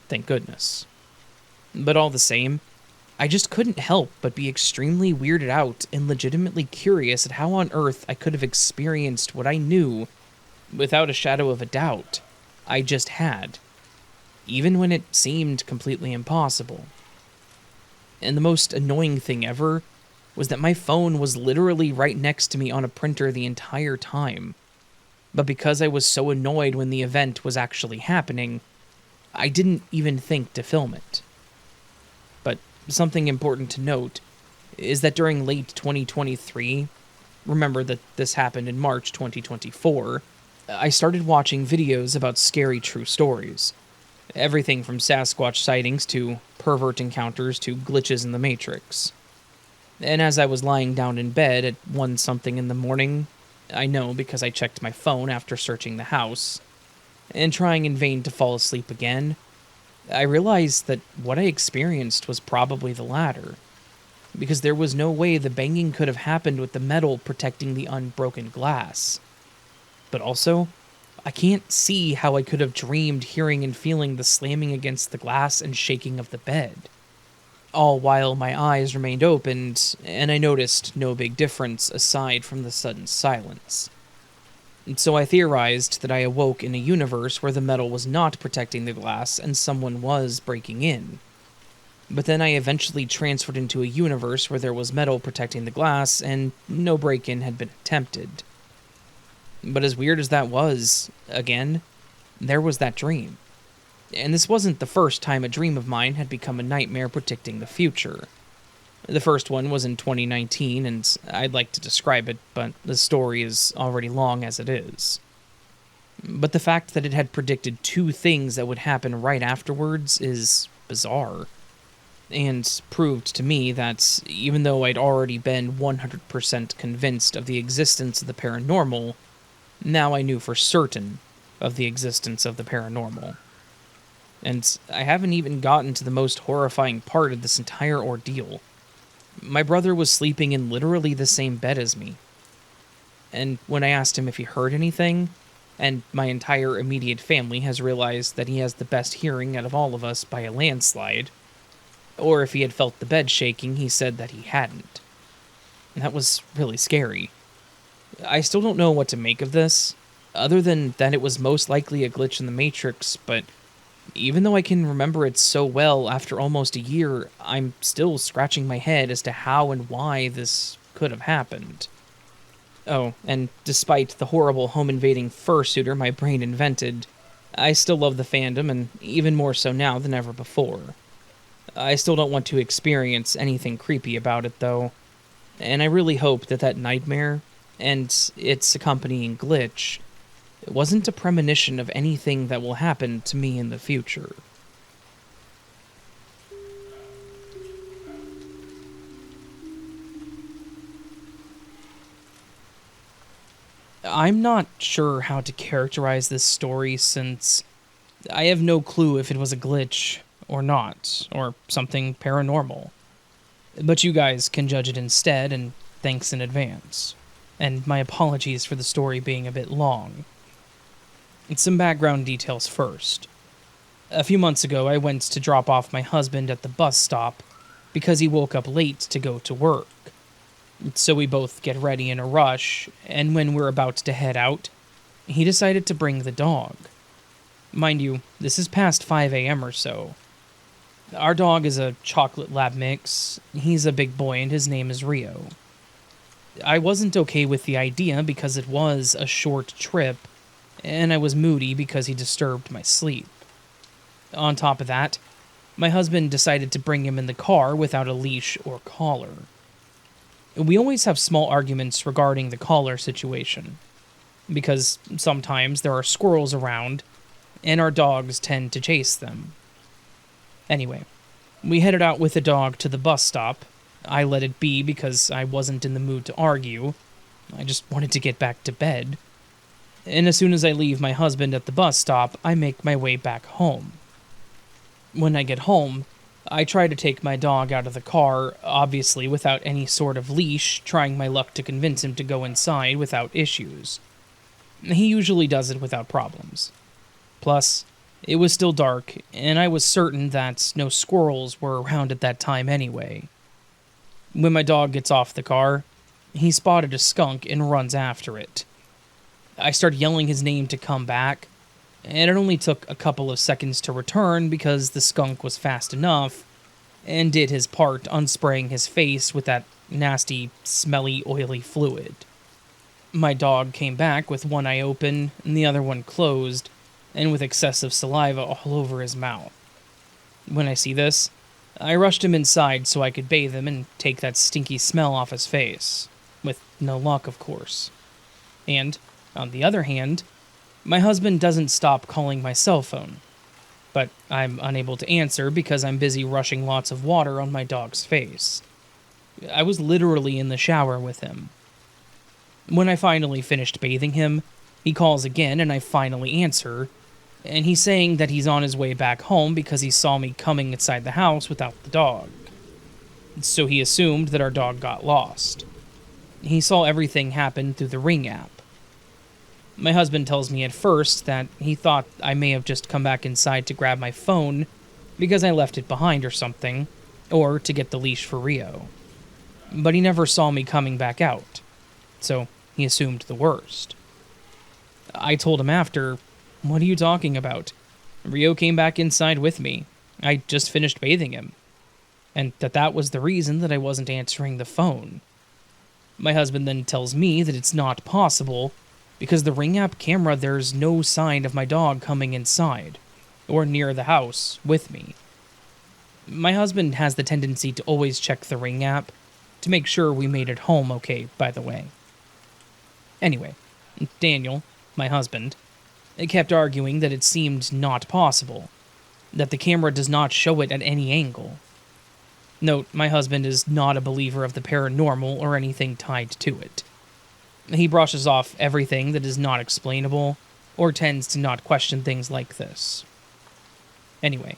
Thank goodness. But all the same, I just couldn't help but be extremely weirded out and legitimately curious at how on earth I could have experienced what I knew, without a shadow of a doubt, I just had, even when it seemed completely impossible. And the most annoying thing ever was that my phone was literally right next to me on a printer the entire time. But because I was so annoyed when the event was actually happening, I didn't even think to film it. But something important to note is that during late 2023, remember that this happened in March 2024, I started watching videos about scary true stories. Everything from Sasquatch sightings to pervert encounters to glitches in the Matrix. And as I was lying down in bed at 1 something in the morning, I know because I checked my phone after searching the house, and trying in vain to fall asleep again, I realized that what I experienced was probably the latter, because there was no way the banging could have happened with the metal protecting the unbroken glass. But also, I can't see how I could have dreamed hearing and feeling the slamming against the glass and shaking of the bed. All while my eyes remained opened, and I noticed no big difference aside from the sudden silence. And so I theorized that I awoke in a universe where the metal was not protecting the glass and someone was breaking in. But then I eventually transferred into a universe where there was metal protecting the glass and no break-in had been attempted. But as weird as that was, again, there was that dream. And this wasn't the first time a dream of mine had become a nightmare predicting the future. The first one was in 2019, and I'd like to describe it, but the story is already long as it is. But the fact that it had predicted 2 things that would happen right afterwards is bizarre, and proved to me that even though I'd already been 100% convinced of the existence of the paranormal, now I knew for certain of the existence of the paranormal. And I haven't even gotten to the most horrifying part of this entire ordeal. My brother was sleeping in literally the same bed as me. And when I asked him if he heard anything, and my entire immediate family has realized that he has the best hearing out of all of us by a landslide, or if he had felt the bed shaking, he said that he hadn't. And that was really scary. I still don't know what to make of this, other than that it was most likely a glitch in the Matrix, but even though I can remember it so well after almost a year, I'm still scratching my head as to how and why this could have happened. Oh, and despite the horrible home-invading fursuiter my brain invented, I still love the fandom, and even more so now than ever before. I still don't want to experience anything creepy about it, though, and I really hope that that nightmare, and its accompanying glitch, it wasn't a premonition of anything that will happen to me in the future. I'm not sure how to characterize this story since I have no clue if it was a glitch or not, or something paranormal. But you guys can judge it instead, and thanks in advance. And my apologies for the story being a bit long. Some background details first. A few months ago, I went to drop off my husband at the bus stop because he woke up late to go to work. So we both get ready in a rush, and when we're about to head out, he decided to bring the dog. Mind you, this is past 5 a.m. or so. Our dog is a chocolate lab mix. He's a big boy and his name is Rio. I wasn't okay with the idea because it was a short trip, and I was moody because he disturbed my sleep. On top of that, my husband decided to bring him in the car without a leash or collar. We always have small arguments regarding the collar situation, because sometimes there are squirrels around, and our dogs tend to chase them. Anyway, we headed out with the dog to the bus stop. I let it be because I wasn't in the mood to argue. I just wanted to get back to bed. And as soon as I leave my husband at the bus stop, I make my way back home. When I get home, I try to take my dog out of the car, obviously without any sort of leash, trying my luck to convince him to go inside without issues. He usually does it without problems. Plus, It was still dark, and I was certain that no squirrels were around at that time anyway. When my dog gets off the car, he spotted a skunk and runs after it. I start yelling his name to come back, and it only took a couple of seconds to return because the skunk was fast enough and did his part on spraying his face with that nasty, smelly, oily fluid. My dog came back with one eye open and the other one closed, and with excessive saliva all over his mouth. When I see this, I rushed him inside so I could bathe him and take that stinky smell off his face. With no luck, of course. And, on the other hand, my husband doesn't stop calling my cell phone. But I'm unable to answer because I'm busy rushing lots of water on my dog's face. I was literally in the shower with him. When I finally finished bathing him, he calls again and I finally answer, and he's saying that he's on his way back home because he saw me coming inside the house without the dog. So he assumed that our dog got lost. He saw everything happen through the Ring app. My husband tells me at first that he thought I may have just come back inside to grab my phone because I left it behind or something, or to get the leash for Rio. But he never saw me coming back out, so he assumed the worst. I told him after, "What are you talking about? Rio came back inside with me. I just finished bathing him." And that was the reason that I wasn't answering the phone. My husband then tells me that it's not possible because the Ring app camera, there's no sign of my dog coming inside or near the house with me. My husband has the tendency to always check the Ring app to make sure we made it home okay, by the way. Anyway, Daniel, my husband, kept arguing that it seemed not possible, that the camera does not show it at any angle. Note, my husband is not a believer of the paranormal or anything tied to it. He brushes off everything that is not explainable, or tends to not question things like this. Anyway,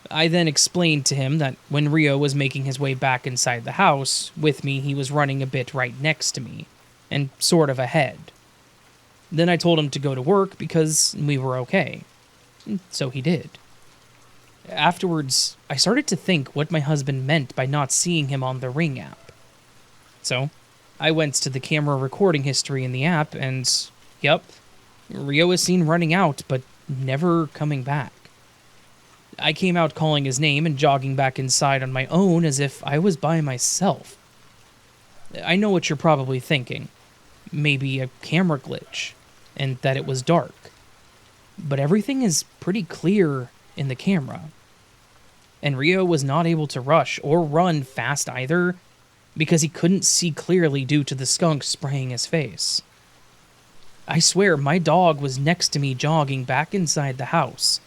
I then explained to him that when Rio was making his way back inside the house with me, he was running a bit right next to me, and sort of ahead. Then I told him to go to work because we were okay. So he did. Afterwards, I started to think what my husband meant by not seeing him on the Ring app. So, I went to the camera recording history in the app and, yep, Rio is seen running out, but never coming back. I came out calling his name and jogging back inside on my own as if I was by myself. I know what you're probably thinking. Maybe a camera glitch, and that it was dark. But everything is pretty clear in the camera. And Rio was not able to rush or run fast either, because he couldn't see clearly due to the skunk spraying his face. I swear my dog was next to me jogging back inside the house,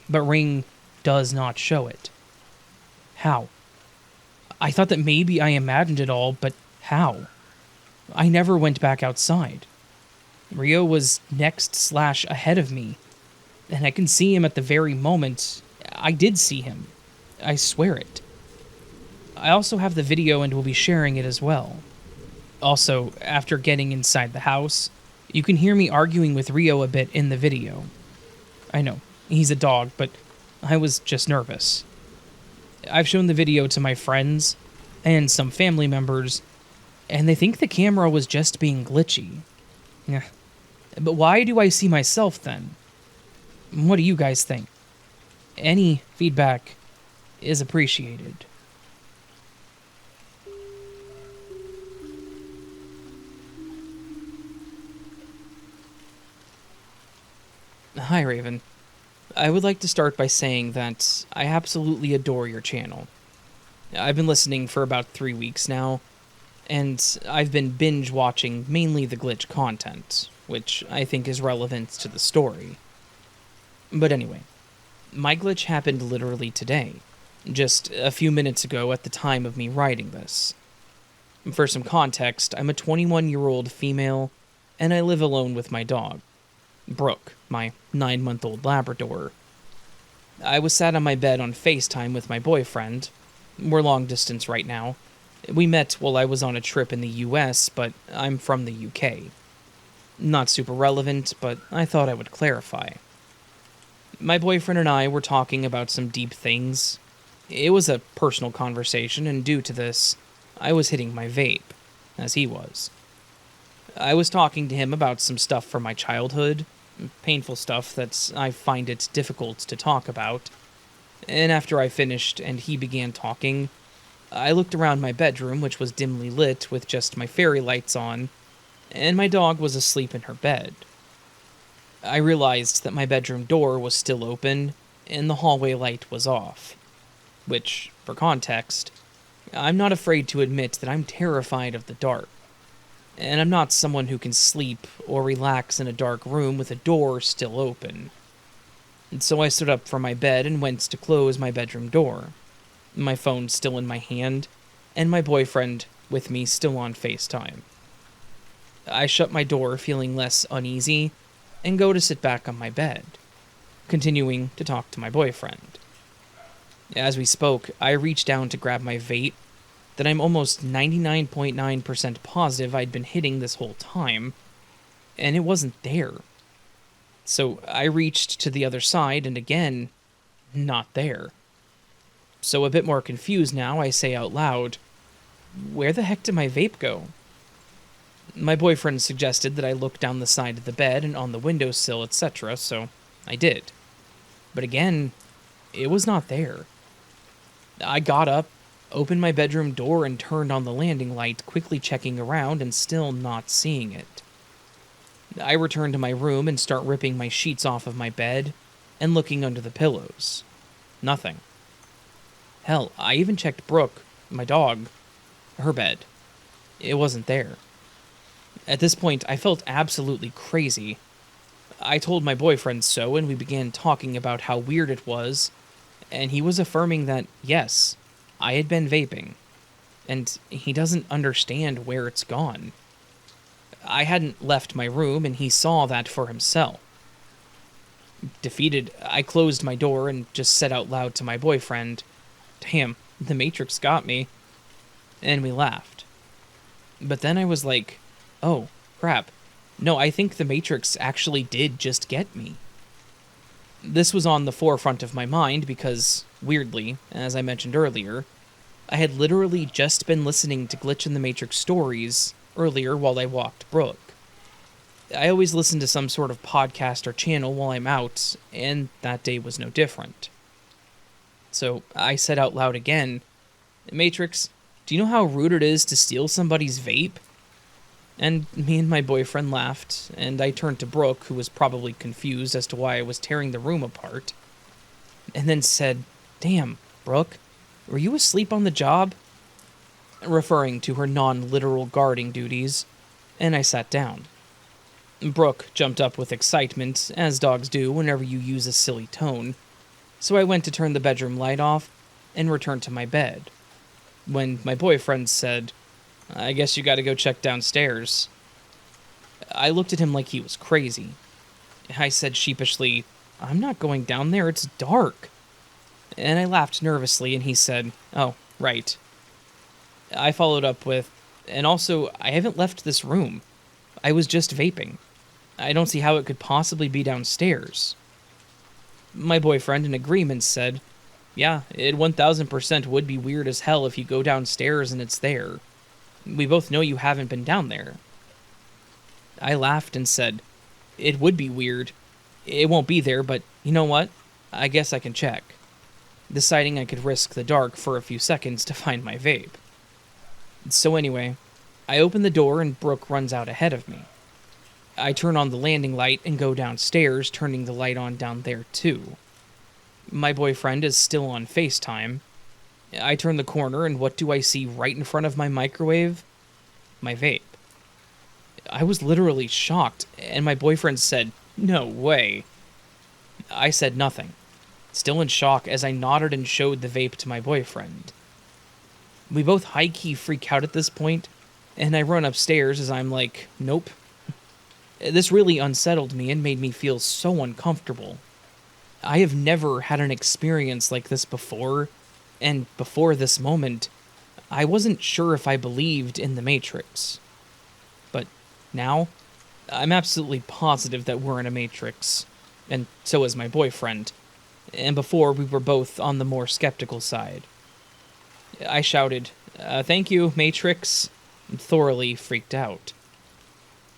but Ring does not show it. How? I thought that maybe I imagined it all, but how? I never went back outside. Rio was next/ahead of me, and I can see him at the very moment. I did see him. I swear it. I also have the video and will be sharing it as well. Also, after getting inside the house, you can hear me arguing with Rio a bit in the video. I know, he's a dog, but I was just nervous. I've shown the video to my friends and some family members, and they think the camera was just being glitchy. Yeah. But why do I see myself then? What do you guys think? Any feedback is appreciated. Hi, Raven. I would like to start by saying that I absolutely adore your channel. I've been listening for about 3 weeks now, and I've been binge-watching mainly the glitch content, which I think is relevant to the story. But anyway, my glitch happened literally today, just a few minutes ago at the time of me writing this. For some context, I'm a 21-year-old female, and I live alone with my dog, Brooke, my 9-month-old Labrador. I was sat on my bed on FaceTime with my boyfriend. We're long distance right now. We met while I was on a trip in the US, but I'm from the UK. Not super relevant, but I thought I would clarify. My boyfriend and I were talking about some deep things. It was a personal conversation, and due to this, I was hitting my vape, as he was. I was talking to him about some stuff from my childhood, painful stuff that I find it difficult to talk about. And after I finished and he began talking, I looked around my bedroom, which was dimly lit with just my fairy lights on, and my dog was asleep in her bed. I realized that my bedroom door was still open and the hallway light was off. Which, for context, I'm not afraid to admit that I'm terrified of the dark. And I'm not someone who can sleep or relax in a dark room with a door still open. And so I stood up from my bed and went to close my bedroom door, my phone still in my hand, and my boyfriend with me still on FaceTime. I shut my door feeling less uneasy and go to sit back on my bed, continuing to talk to my boyfriend. As we spoke, I reached down to grab my vape that I'm almost 99.9% positive I'd been hitting this whole time, and it wasn't there. So I reached to the other side, and again, not there. So a bit more confused now, I say out loud, "Where the heck did my vape go?" My boyfriend suggested that I look down the side of the bed and on the windowsill, etc., so I did. But again, it was not there. I got up, opened my bedroom door, and turned on the landing light, quickly checking around and still not seeing it. I returned to my room and start ripping my sheets off of my bed and looking under the pillows. Nothing. Hell, I even checked Brooke, my dog, her bed. It wasn't there. At this point, I felt absolutely crazy. I told my boyfriend so, and we began talking about how weird it was, and he was affirming that, yes, I had been vaping, and he doesn't understand where it's gone. I hadn't left my room, and he saw that for himself. Defeated, I closed my door and just said out loud to my boyfriend, "Damn, the Matrix got me." And we laughed. But then I was like, oh, crap. No, I think the Matrix actually did just get me. This was on the forefront of my mind because, weirdly, as I mentioned earlier, I had literally just been listening to Glitch in the Matrix stories earlier while I walked Brooke. I always listen to some sort of podcast or channel while I'm out, and that day was no different. So I said out loud again, "Matrix, do you know how rude it is to steal somebody's vape?" And me and my boyfriend laughed, and I turned to Brooke, who was probably confused as to why I was tearing the room apart, and then said, "Damn, Brooke, were you asleep on the job?" Referring to her non-literal guarding duties, and I sat down. Brooke jumped up with excitement, as dogs do whenever you use a silly tone, so I went to turn the bedroom light off and returned to my bed, when my boyfriend said, "I guess you gotta go check downstairs." I looked at him like he was crazy. I said sheepishly, "I'm not going down there, it's dark." And I laughed nervously, and he said, "Oh, right." I followed up with, "And also, I haven't left this room. I was just vaping. I don't see how it could possibly be downstairs." My boyfriend, in agreement, said, "Yeah, it 1000% would be weird as hell if you go downstairs and it's there. We both know you haven't been down there." I laughed and said, "It would be weird. It won't be there, but you know what? I guess I can check," deciding I could risk the dark for a few seconds to find my vape. So anyway, I open the door and Brooke runs out ahead of me. I turn on the landing light and go downstairs, turning the light on down there too. My boyfriend is still on FaceTime. I turn the corner, and what do I see right in front of my microwave? My vape. I was literally shocked, and my boyfriend said, "No way." I said nothing, still in shock as I nodded and showed the vape to my boyfriend. We both high-key freak out at this point, and I run upstairs as I'm like, nope. This really unsettled me and made me feel so uncomfortable. I have never had an experience like this before, and before this moment, I wasn't sure if I believed in the Matrix. But now, I'm absolutely positive that we're in a Matrix. and so is my boyfriend, and before we were both on the more skeptical side. I shouted, "Thank you, Matrix," thoroughly freaked out.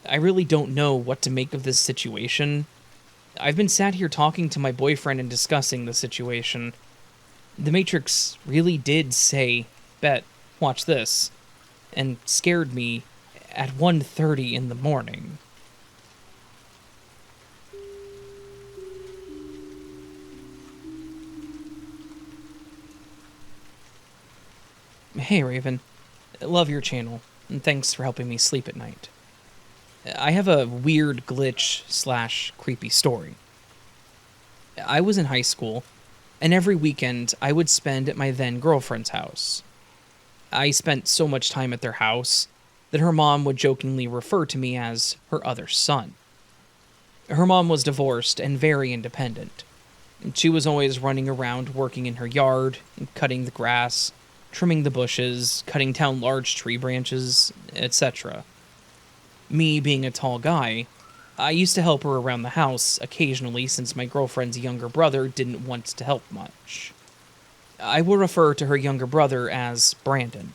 I really don't know what to make of this situation. I've been sat here talking to my boyfriend and discussing the situation. The Matrix really did say, "Bet, watch this," and scared me at 1:30 in the morning. Hey Raven, love your channel, and thanks for helping me sleep at night. I have a weird glitch / creepy story. I was in high school, and every weekend I would spend at my then girlfriend's house. I spent so much time at their house that her mom would jokingly refer to me as her other son. Her mom was divorced and very independent. She was always running around working in her yard, cutting the grass, trimming the bushes, cutting down large tree branches, etc. Me being a tall guy, I used to help her around the house occasionally since my girlfriend's younger brother didn't want to help much. I will refer to her younger brother as Brandon.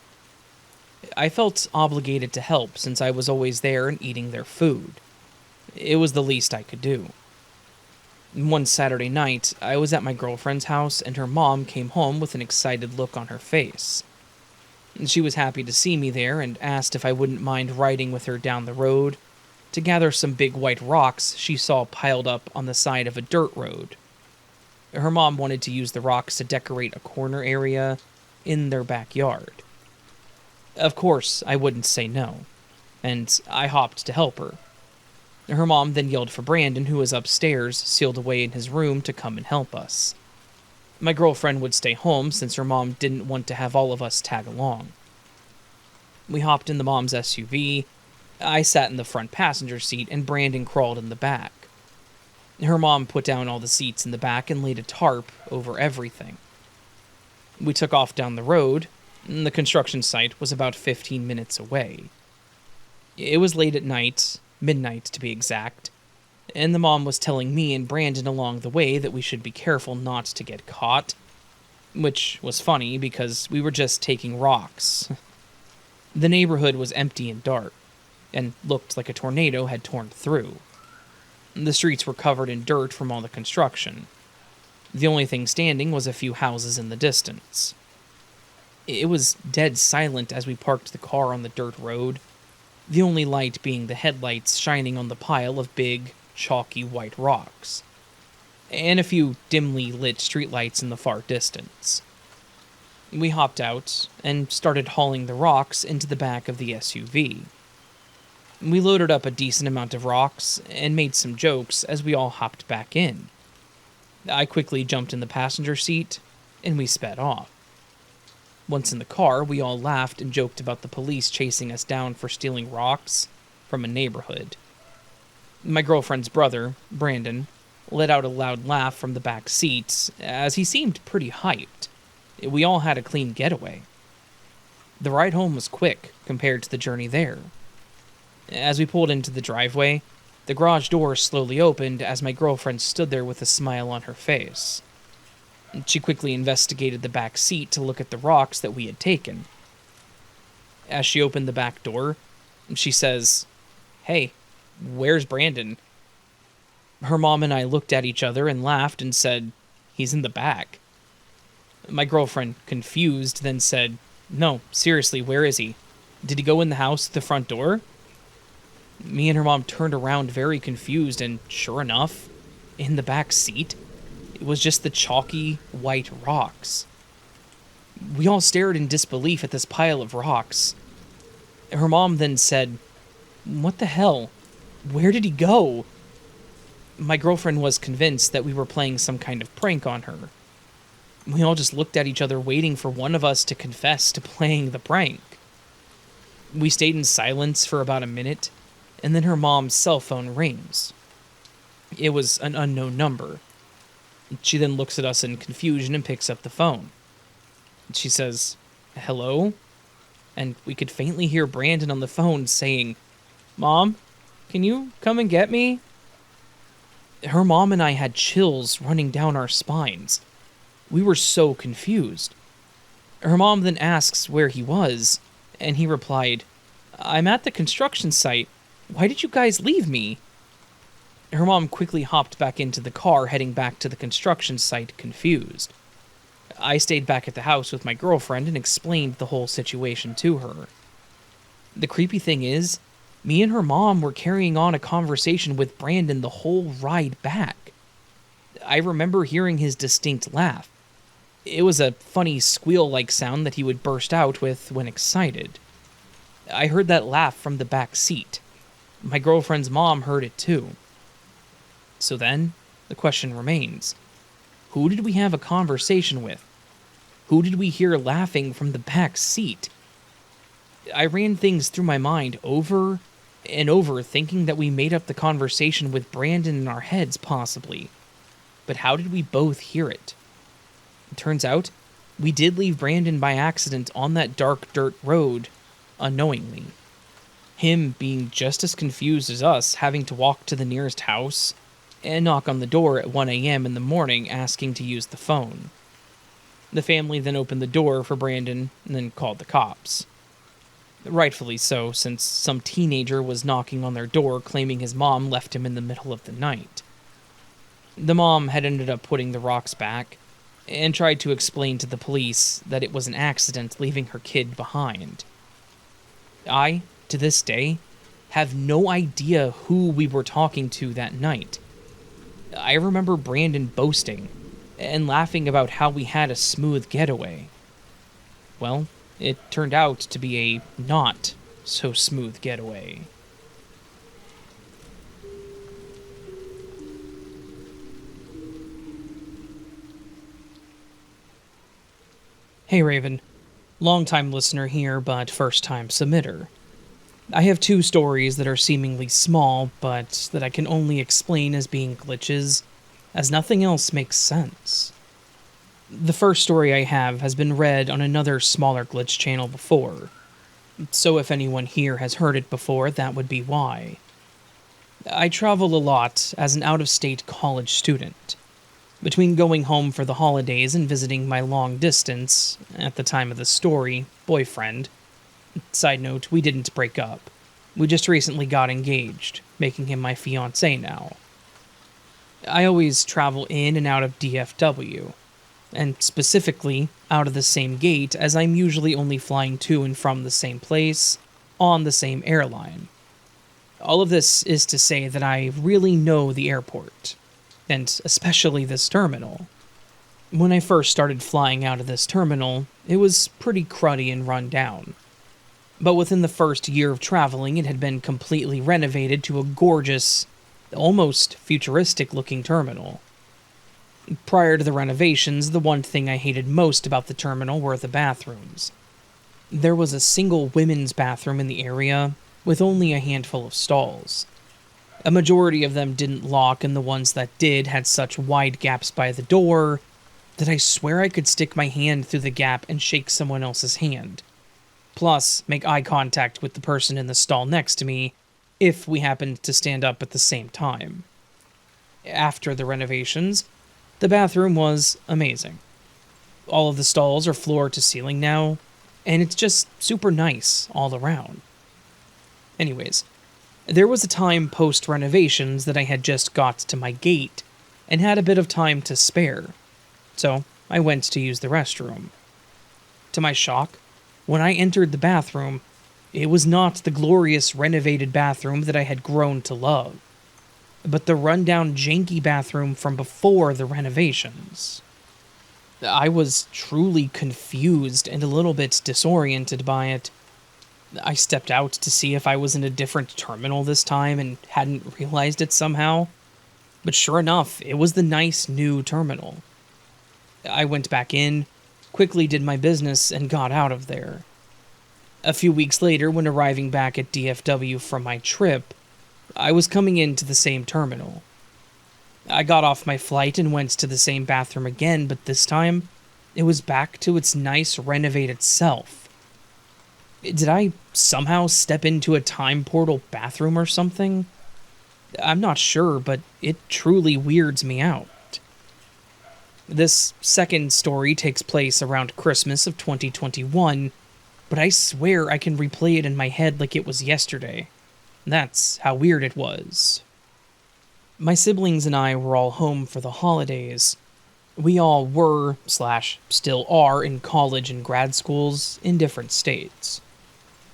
I felt obligated to help since I was always there and eating their food. It was the least I could do. One Saturday night, I was at my girlfriend's house and her mom came home with an excited look on her face. She was happy to see me there and asked if I wouldn't mind riding with her down the road to gather some big white rocks she saw piled up on the side of a dirt road. Her mom wanted to use the rocks to decorate a corner area in their backyard. Of course, I wouldn't say no, and I hopped to help her. Her mom then yelled for Brandon, who was upstairs, sealed away in his room, to come and help us. My girlfriend would stay home since her mom didn't want to have all of us tag along. We hopped in the mom's SUV. I sat in the front passenger seat and Brandon crawled in the back. Her mom put down all the seats in the back and laid a tarp over everything. We took off down the road. The construction site was about 15 minutes away. It was late at night, midnight to be exact, and the mom was telling me and Brandon along the way that we should be careful not to get caught, which was funny because we were just taking rocks. The neighborhood was empty and dark, and looked like a tornado had torn through. The streets were covered in dirt from all the construction. The only thing standing was a few houses in the distance. It was dead silent as we parked the car on the dirt road, the only light being the headlights shining on the pile of big, chalky white rocks, and a few dimly lit streetlights in the far distance. We hopped out and started hauling the rocks into the back of the SUV. We loaded up a decent amount of rocks and made some jokes as we all hopped back in. I quickly jumped in the passenger seat, and we sped off. Once in the car, we all laughed and joked about the police chasing us down for stealing rocks from a neighborhood. My girlfriend's brother, Brandon, let out a loud laugh from the back seats, as he seemed pretty hyped. We all had a clean getaway. The ride home was quick compared to the journey there. As we pulled into the driveway, the garage door slowly opened as my girlfriend stood there with a smile on her face. She quickly investigated the back seat to look at the rocks that we had taken. As she opened the back door, she says, "Hey, where's Brandon?" Her mom and I looked at each other and laughed and said, "He's in the back." My girlfriend, confused, then said, "No, seriously, where is he? Did he go in the house through the front door?" Me and her mom turned around very confused, and sure enough, in the back seat, it was just the chalky, white rocks. We all stared in disbelief at this pile of rocks. Her mom then said, "What the hell? Where did he go?" My girlfriend was convinced that we were playing some kind of prank on her. We all just looked at each other waiting for one of us to confess to playing the prank. We stayed in silence for about a minute, and then her mom's cell phone rings. It was an unknown number. She then looks at us in confusion and picks up the phone. She says, "Hello?" And we could faintly hear Brandon on the phone saying, "Mom, can you come and get me?" Her mom and I had chills running down our spines. We were so confused. Her mom then asks where he was, and he replied, "I'm at the construction site. Why did you guys leave me?" Her mom quickly hopped back into the car, heading back to the construction site, confused. I stayed back at the house with my girlfriend and explained the whole situation to her. The creepy thing is, me and her mom were carrying on a conversation with Brandon the whole ride back. I remember hearing his distinct laugh. It was a funny squeal-like sound that he would burst out with when excited. I heard that laugh from the back seat. My girlfriend's mom heard it too. So then, the question remains. Who did we have a conversation with? Who did we hear laughing from the back seat? I ran things through my mind over and over, thinking that we made up the conversation with Brandon in our heads, possibly. But how did we both hear it? It turns out, we did leave Brandon by accident on that dark dirt road, unknowingly. Him being just as confused as us, having to walk to the nearest house and knock on the door at 1 a.m. in the morning asking to use the phone. The family then opened the door for Brandon and then called the cops. Rightfully so, since some teenager was knocking on their door claiming his mom left him in the middle of the night. The mom had ended up putting the rocks back and tried to explain to the police that it was an accident leaving her kid behind. I, to this day, have no idea who we were talking to that night. I remember Brandon boasting and laughing about how we had a smooth getaway. Well, it turned out to be a not so smooth getaway. Hey Raven, long-time listener here, but first-time submitter. I have two stories that are seemingly small, but that I can only explain as being glitches, as nothing else makes sense. The first story I have has been read on another smaller glitch channel before, so if anyone here has heard it before, that would be why. I travel a lot as an out-of-state college student. Between going home for the holidays and visiting my long-distance, at the time of the story, boyfriend. Side note, we didn't break up. We just recently got engaged, making him my fiancé now. I always travel in and out of DFW, and specifically out of the same gate, as I'm usually only flying to and from the same place, on the same airline. All of this is to say that I really know the airport, and especially this terminal. When I first started flying out of this terminal, it was pretty cruddy and run down. But within the first year of traveling, it had been completely renovated to a gorgeous, almost futuristic-looking terminal. Prior to the renovations, the one thing I hated most about the terminal were the bathrooms. There was a single women's bathroom in the area, with only a handful of stalls. A majority of them didn't lock, and the ones that did had such wide gaps by the door that I swear I could stick my hand through the gap and shake someone else's hand. Plus, make eye contact with the person in the stall next to me, if we happened to stand up at the same time. After the renovations, the bathroom was amazing. All of the stalls are floor to ceiling now, and it's just super nice all around. Anyways, there was a time post-renovations that I had just got to my gate and had a bit of time to spare, so I went to use the restroom. To my shock, when I entered the bathroom, it was not the glorious renovated bathroom that I had grown to love, but the rundown janky bathroom from before the renovations. I was truly confused and a little bit disoriented by it. I stepped out to see if I was in a different terminal this time and hadn't realized it somehow, but sure enough, it was the nice new terminal. I went back in, quickly did my business, and got out of there. A few weeks later, when arriving back at DFW from my trip, I was coming into the same terminal. I got off my flight and went to the same bathroom again, but this time, it was back to its nice renovated self. Did I somehow step into a time portal bathroom or something? I'm not sure, but it truly weirds me out. This second story takes place around Christmas of 2021, but I swear I can replay it in my head like it was yesterday. That's how weird it was. My siblings and I were all home for the holidays. We all were, slash, still are, in college and grad schools in different states.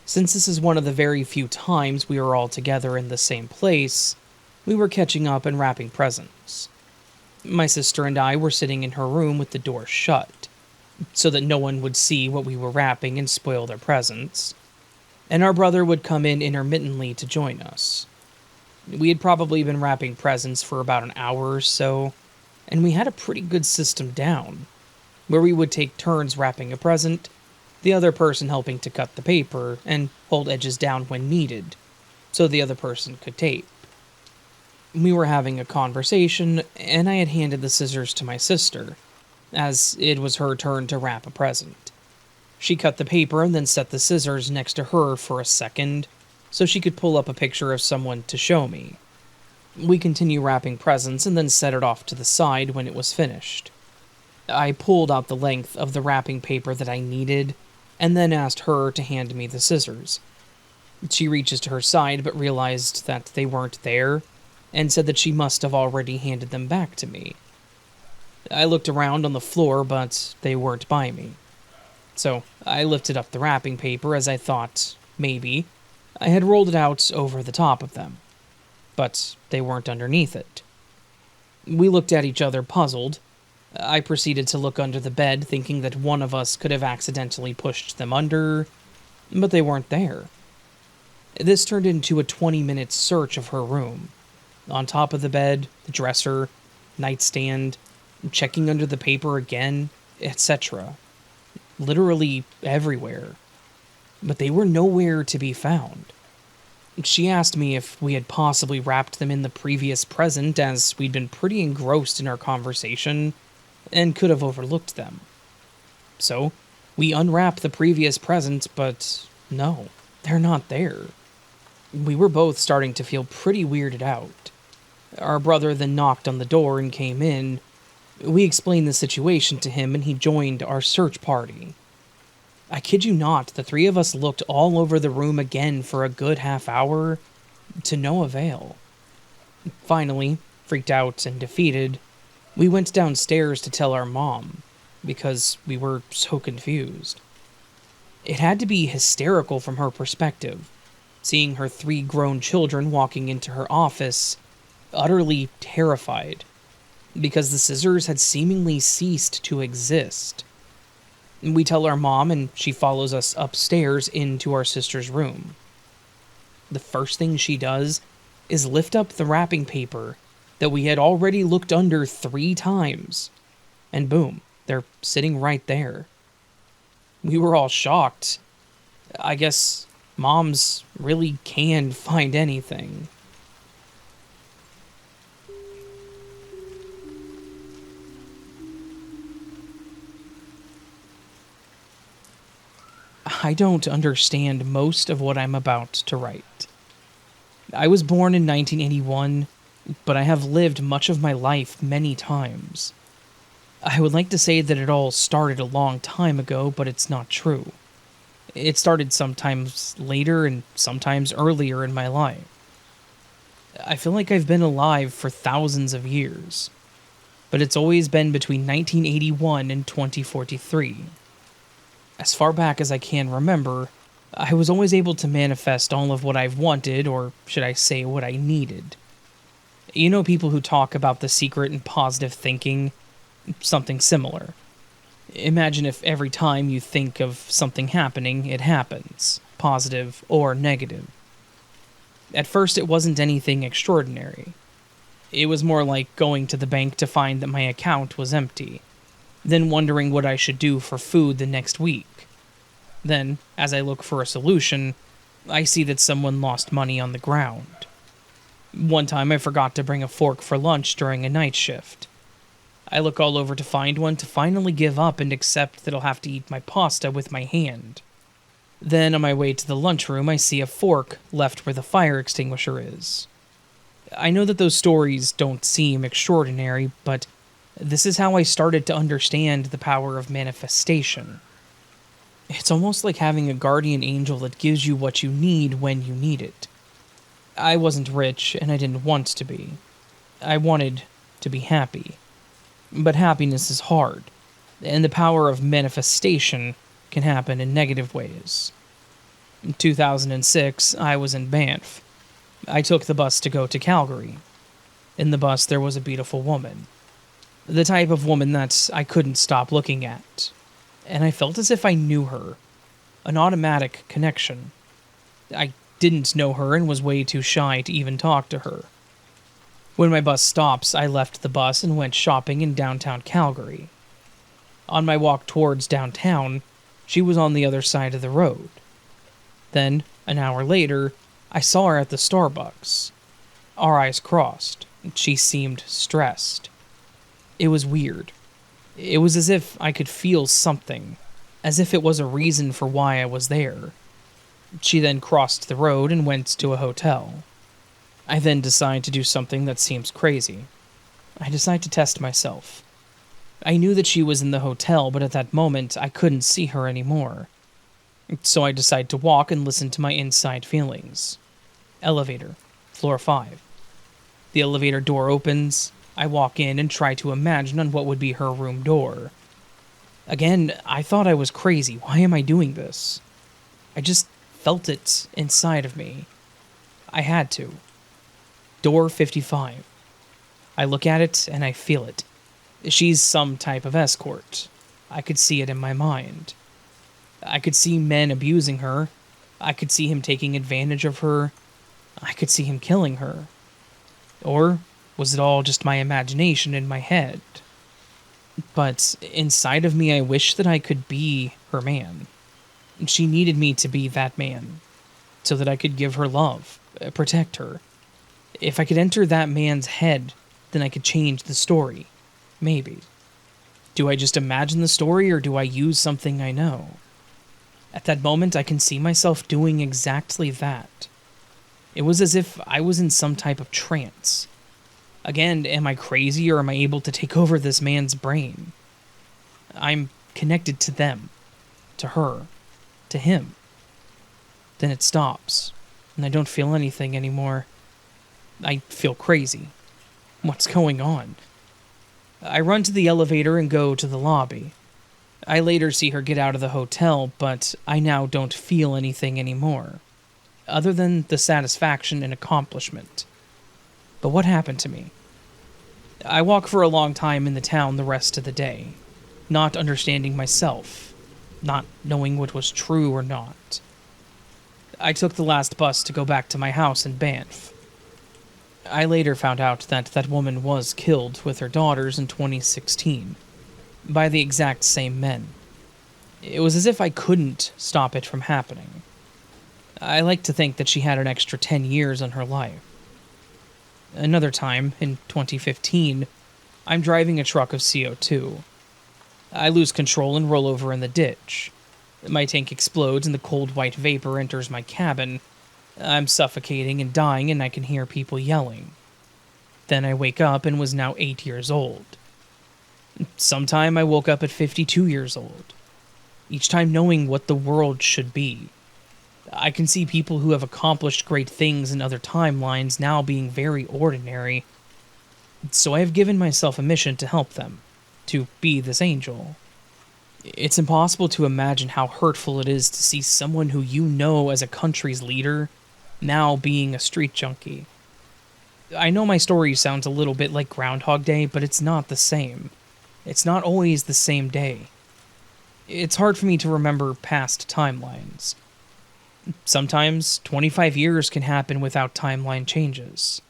Since this is one of the very few times we were all together in the same place, we were catching up and wrapping presents. My sister and I were sitting in her room with the door shut, so that no one would see what we were wrapping and spoil their presents, and our brother would come in intermittently to join us. We had probably been wrapping presents for about an hour or so, and we had a pretty good system down, where we would take turns wrapping a present, the other person helping to cut the paper and hold edges down when needed, so the other person could tape. We were having a conversation, and I had handed the scissors to my sister, as it was her turn to wrap a present. She cut the paper and then set the scissors next to her for a second, so she could pull up a picture of someone to show me. We continued wrapping presents and then set it off to the side when it was finished. I pulled out the length of the wrapping paper that I needed, and then asked her to hand me the scissors. She reaches to her side but realized that they weren't there, and said that she must have already handed them back to me. I looked around on the floor, but they weren't by me. So I lifted up the wrapping paper as I thought, maybe, I had rolled it out over the top of them. But they weren't underneath it. We looked at each other puzzled. I proceeded to look under the bed, thinking that one of us could have accidentally pushed them under, but they weren't there. This turned into a 20-minute search of her room. On top of the bed, the dresser, nightstand, checking under the paper again, etc. Literally everywhere. But they were nowhere to be found. She asked me if we had possibly wrapped them in the previous present, as we'd been pretty engrossed in our conversation and could have overlooked them. So, we unwrapped the previous present, but no, they're not there. We were both starting to feel pretty weirded out. Our brother then knocked on the door and came in. We explained the situation to him and he joined our search party. I kid you not, the three of us looked all over the room again for a good half hour, to no avail. Finally, freaked out and defeated, we went downstairs to tell our mom, because we were so confused. It had to be hysterical from her perspective, seeing her 3 grown children walking into her office, utterly terrified, because the scissors had seemingly ceased to exist. We tell our mom, and she follows us upstairs into our sister's room. The first thing she does is lift up the wrapping paper that we had already looked under 3 times, and boom, they're sitting right there. We were all shocked. I guess moms really can find anything. I don't understand most of what I'm about to write. I was born in 1981, but I have lived much of my life many times. I would like to say that it all started a long time ago, but it's not true. It started sometimes later and sometimes earlier in my life. I feel like I've been alive for thousands of years, but it's always been between 1981 and 2043. As far back as I can remember, I was always able to manifest all of what I've wanted, or should I say what I needed. You know people who talk about the secret and positive thinking? Something similar. Imagine if every time you think of something happening, it happens, positive or negative. At first it wasn't anything extraordinary. It was more like going to the bank to find that my account was empty, then wondering what I should do for food the next week. Then, as I look for a solution, I see that someone lost money on the ground. One time I forgot to bring a fork for lunch during a night shift. I look all over to find one to finally give up and accept that I'll have to eat my pasta with my hand. Then, on my way to the lunchroom, I see a fork left where the fire extinguisher is. I know that those stories don't seem extraordinary, but this is how I started to understand the power of manifestation. It's almost like having a guardian angel that gives you what you need when you need it. I wasn't rich, and I didn't want to be. I wanted to be happy. But happiness is hard, and the power of manifestation can happen in negative ways. In 2006, I was in Banff. I took the bus to go to Calgary. In the bus, there was a beautiful woman. The type of woman that I couldn't stop looking at. And I felt as if I knew her. An automatic connection. I didn't know her and was way too shy to even talk to her. When my bus stops, I left the bus and went shopping in downtown Calgary. On my walk towards downtown, she was on the other side of the road. Then, an hour later, I saw her at the Starbucks. Our eyes crossed, and she seemed stressed. It was weird. It was as if I could feel something, as if it was a reason for why I was there. She then crossed the road and went to a hotel. I then decide to do something that seems crazy. I decide to test myself. I knew that she was in the hotel, but at that moment, I couldn't see her anymore. So I decide to walk and listen to my inside feelings. Elevator, floor 5. The elevator door opens. I walk in and try to imagine on what would be her room door. Again, I thought I was crazy. Why am I doing this? I just felt it inside of me. I had to. Door 55. I look at it and I feel it. She's some type of escort. I could see it in my mind. I could see men abusing her. I could see him taking advantage of her. I could see him killing her. Or was it all just my imagination in my head? But inside of me, I wish that I could be her man. She needed me to be that man, so that I could give her love, protect her. If I could enter that man's head, then I could change the story. Maybe. Do I just imagine the story, or do I use something I know? At that moment, I can see myself doing exactly that. It was as if I was in some type of trance. Again, am I crazy, or am I able to take over this man's brain? I'm connected to them, to her, to him. Then it stops, and I don't feel anything anymore. I feel crazy. What's going on? I run to the elevator and go to the lobby. I later see her get out of the hotel, but I now don't feel anything anymore, other than the satisfaction and accomplishment. But what happened to me? I walk for a long time in the town the rest of the day, not understanding myself, not knowing what was true or not. I took the last bus to go back to my house in Banff. I later found out that that woman was killed with her daughters in 2016, by the exact same men. It was as if I couldn't stop it from happening. I like to think that she had an extra 10 years on her life. Another time, in 2015, I'm driving a truck of CO2. I lose control and roll over in the ditch. My tank explodes and the cold white vapor enters my cabin. I'm suffocating and dying, and I can hear people yelling. Then I wake up and was now 8 years old. Sometime I woke up at 52 years old. Each time knowing what the world should be. I can see people who have accomplished great things in other timelines now being very ordinary. So I have given myself a mission to help them, to be this angel. It's impossible to imagine how hurtful it is to see someone who you know as a country's leader now being a street junkie. I know my story sounds a little bit like Groundhog Day, but it's not the same. It's not always the same day. It's hard for me to remember past timelines. Sometimes 25 years can happen without timeline changes.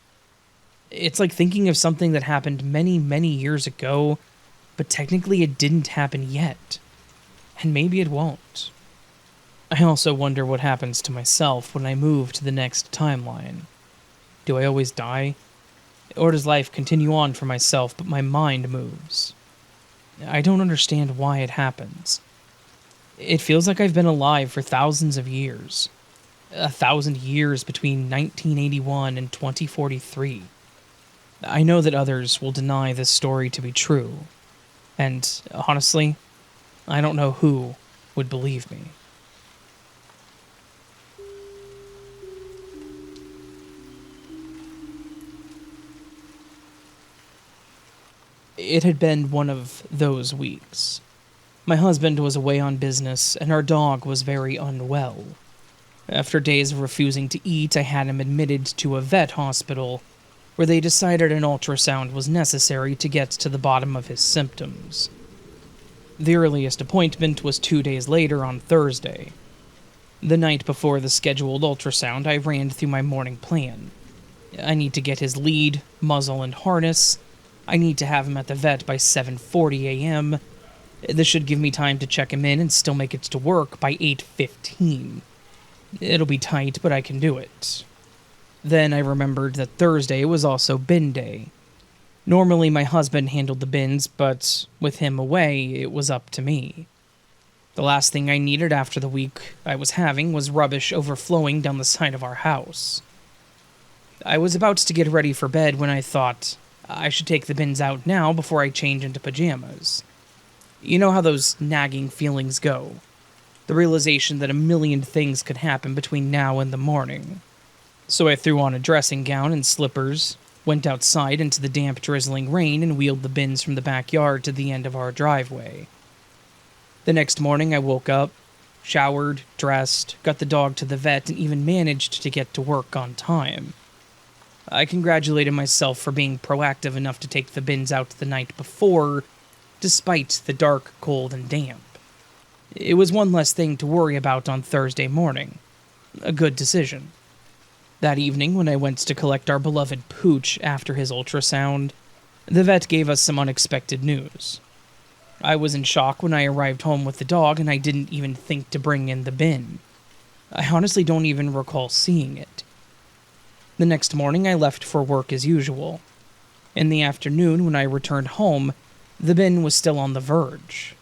It's like thinking of something that happened many, many years ago, but technically it didn't happen yet. And maybe it won't. I also wonder what happens to myself when I move to the next timeline. Do I always die? Or does life continue on for myself, but my mind moves? I don't understand why it happens. It feels like I've been alive for thousands of years. 1,000 years between 1981 and 2043. I know that others will deny this story to be true, and honestly, I don't know who would believe me. It had been one of those weeks. My husband was away on business, and our dog was very unwell. After days of refusing to eat, I had him admitted to a vet hospital, where they decided an ultrasound was necessary to get to the bottom of his symptoms. The earliest appointment was 2 days later on Thursday. The night before the scheduled ultrasound, I ran through my morning plan. I need to get his lead, muzzle, and harness. I need to have him at the vet by 7:40 a.m. This should give me time to check him in and still make it to work by 8:15. It'll be tight, but I can do it. Then I remembered that Thursday was also bin day. Normally my husband handled the bins, but with him away, it was up to me. The last thing I needed after the week I was having was rubbish overflowing down the side of our house. I was about to get ready for bed when I thought I should take the bins out now before I change into pajamas. You know how those nagging feelings go. The realization that a million things could happen between now and the morning. So I threw on a dressing gown and slippers, went outside into the damp, drizzling rain, and wheeled the bins from the backyard to the end of our driveway. The next morning I woke up, showered, dressed, got the dog to the vet, and even managed to get to work on time. I congratulated myself for being proactive enough to take the bins out the night before, despite the dark, cold, and damp. It was one less thing to worry about on Thursday morning. A good decision. That evening, when I went to collect our beloved Pooch after his ultrasound, the vet gave us some unexpected news. I was in shock when I arrived home with the dog, and I didn't even think to bring in the bin. I honestly don't even recall seeing it. The next morning, I left for work as usual. In the afternoon, when I returned home, the bin was still on the verge.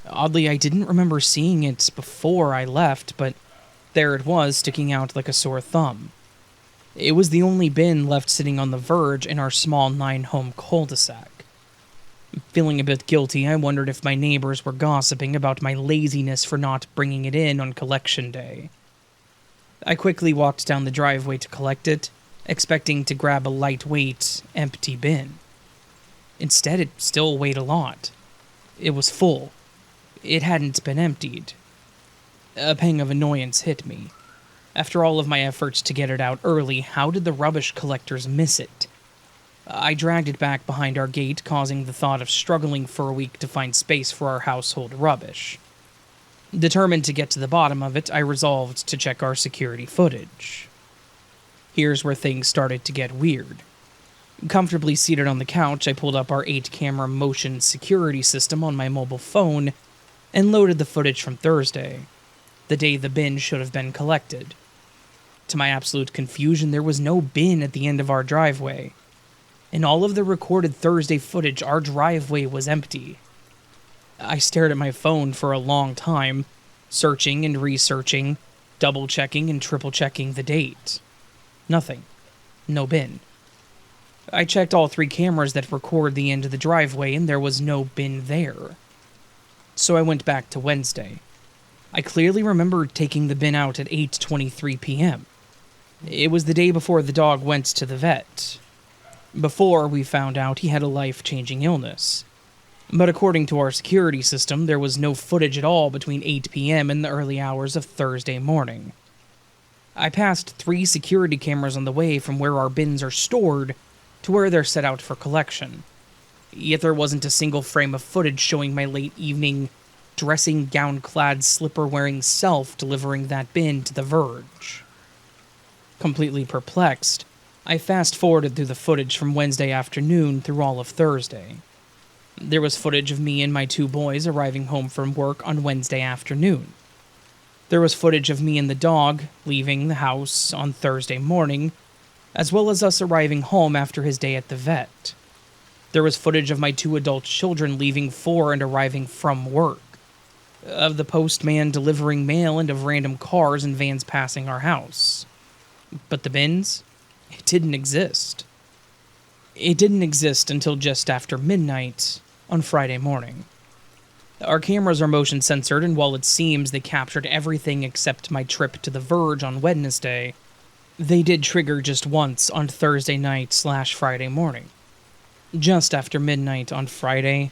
Oddly, I didn't remember seeing it before I left, but there it was, sticking out like a sore thumb. It was the only bin left sitting on the verge in our small 9-home cul-de-sac. Feeling a bit guilty, I wondered if my neighbors were gossiping about my laziness for not bringing it in on collection day. I quickly walked down the driveway to collect it, expecting to grab a lightweight, empty bin. Instead, it still weighed a lot. It was full. It hadn't been emptied. A pang of annoyance hit me. After all of my efforts to get it out early, how did the rubbish collectors miss it? I dragged it back behind our gate, causing the thought of struggling for a week to find space for our household rubbish. Determined to get to the bottom of it, I resolved to check our security footage. Here's where things started to get weird. Comfortably seated on the couch, I pulled up our 8-camera motion security system on my mobile phone and loaded the footage from Thursday, the day the bin should have been collected. To my absolute confusion, there was no bin at the end of our driveway. In all of the recorded Thursday footage, our driveway was empty. I stared at my phone for a long time, searching and researching, double-checking and triple-checking the date. Nothing. No bin. I checked all 3 cameras that record the end of the driveway, and there was no bin there. So I went back to Wednesday. I clearly remembered taking the bin out at 8:23 p.m. It was the day before the dog went to the vet. Before we found out he had a life-changing illness. But according to our security system, there was no footage at all between 8 p.m. and the early hours of Thursday morning. I passed 3 security cameras on the way from where our bins are stored to where they're set out for collection. Yet there wasn't a single frame of footage showing my late evening, dressing gown-clad, slipper-wearing self delivering that bin to the verge. Completely perplexed, I fast-forwarded through the footage from Wednesday afternoon through all of Thursday. There was footage of me and my 2 boys arriving home from work on Wednesday afternoon. There was footage of me and the dog leaving the house on Thursday morning, as well as us arriving home after his day at the vet. There was footage of my 2 adult children leaving for and arriving from work. of the postman delivering mail and of random cars and vans passing our house. But the bins? It didn't exist. It didn't exist until just after midnight on Friday morning. Our cameras are motion censored, and while it seems they captured everything except my trip to the Verge on Wednesday, they did trigger just once on Thursday night/Friday morning. Just after midnight on Friday,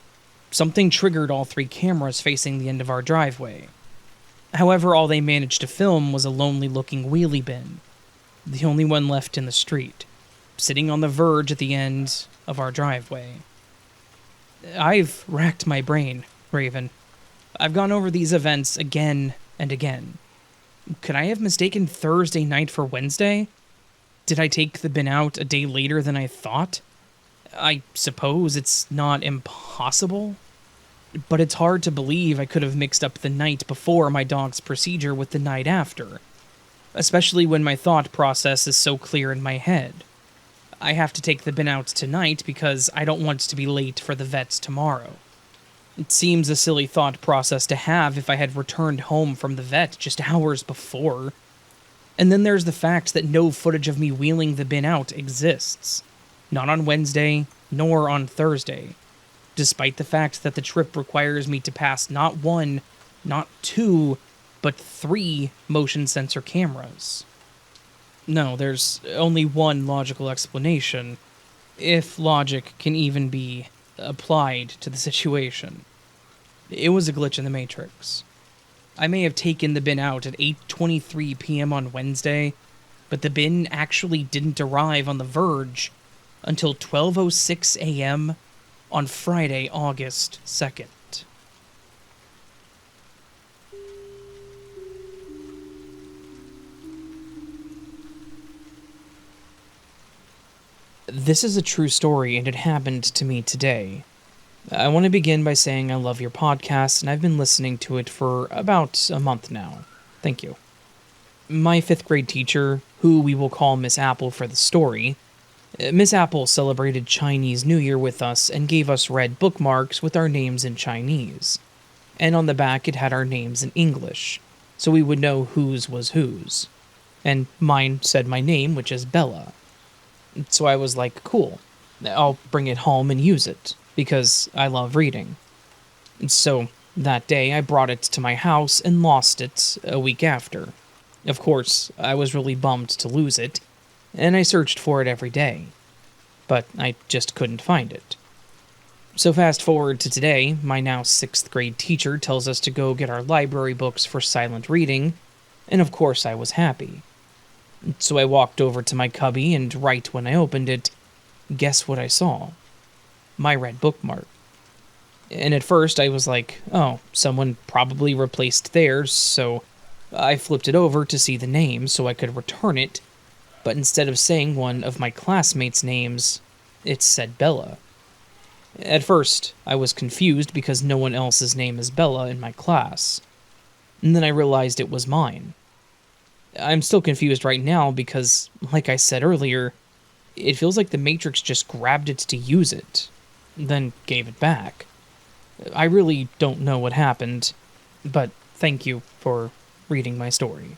something triggered all 3 cameras facing the end of our driveway. However, all they managed to film was a lonely-looking wheelie bin, the only one left in the street, sitting on the verge at the end of our driveway. I've racked my brain, Raven. I've gone over these events again and again. Could I have mistaken Thursday night for Wednesday? Did I take the bin out a day later than I thought? I suppose it's not impossible, but it's hard to believe I could have mixed up the night before my dog's procedure with the night after, especially when my thought process is so clear in my head. I have to take the bin out tonight because I don't want to be late for the vets tomorrow. It seems a silly thought process to have if I had returned home from the vet just hours before. And then there's the fact that no footage of me wheeling the bin out exists. Not on Wednesday, nor on Thursday, despite the fact that the trip requires me to pass not 1, not 2, but 3 motion sensor cameras. No, there's only one logical explanation, if logic can even be applied to the situation. It was a glitch in the Matrix. I may have taken the bin out at 8:23 p.m. on Wednesday, but the bin actually didn't arrive on the Verge until 12:06 a.m. on Friday, August 2nd. This is a true story, and it happened to me today. I want to begin by saying I love your podcast, and I've been listening to it for about a month now. Thank you. My 5th grade teacher, who we will call Miss Apple for the story, Miss Apple celebrated Chinese New Year with us and gave us red bookmarks with our names in Chinese. And on the back it had our names in English, so we would know whose was whose. And mine said my name, which is Bella. So I was like, cool, I'll bring it home and use it, because I love reading. So that day I brought it to my house and lost it a week after. Of course, I was really bummed to lose it, and I searched for it every day. But I just couldn't find it. So fast forward to today, my now 6th grade teacher tells us to go get our library books for silent reading, and of course I was happy. So I walked over to my cubby, and right when I opened it, guess what I saw? My red bookmark. And at first I was like, oh, someone probably replaced theirs, so I flipped it over to see the name so I could return it, but instead of saying one of my classmates' names, it said Bella. At first, I was confused because no one else's name is Bella in my class, and then I realized it was mine. I'm still confused right now because, like I said earlier, it feels like the Matrix just grabbed it to use it, then gave it back. I really don't know what happened, but thank you for reading my story.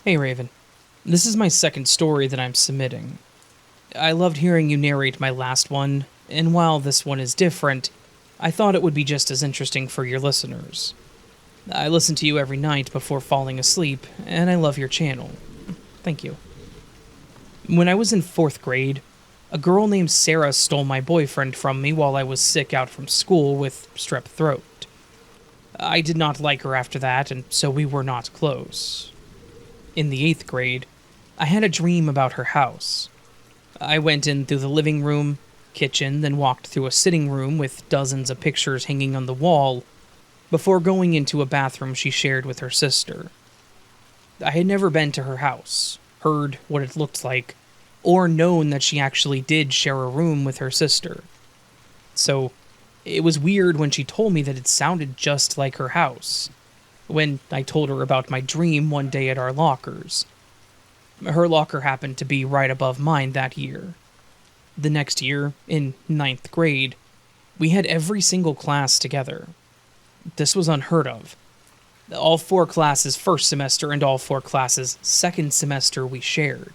Hey Raven, this is my 2nd story that I'm submitting. I loved hearing you narrate my last one, and while this one is different, I thought it would be just as interesting for your listeners. I listen to you every night before falling asleep, and I love your channel. Thank you. When I was in 4th grade, a girl named Sarah stole my boyfriend from me while I was sick out from school with strep throat. I did not like her after that, and so we were not close. In the 8th grade, I had a dream about her house. I went in through the living room, kitchen, then walked through a sitting room with dozens of pictures hanging on the wall, before going into a bathroom she shared with her sister. I had never been to her house, heard what it looked like, or known that she actually did share a room with her sister. So, it was weird when she told me that it sounded just like her house, when I told her about my dream one day at our lockers. Her locker happened to be right above mine that year. The next year, in ninth grade, we had every single class together. This was unheard of. All 4 classes first semester and all 4 classes second semester we shared.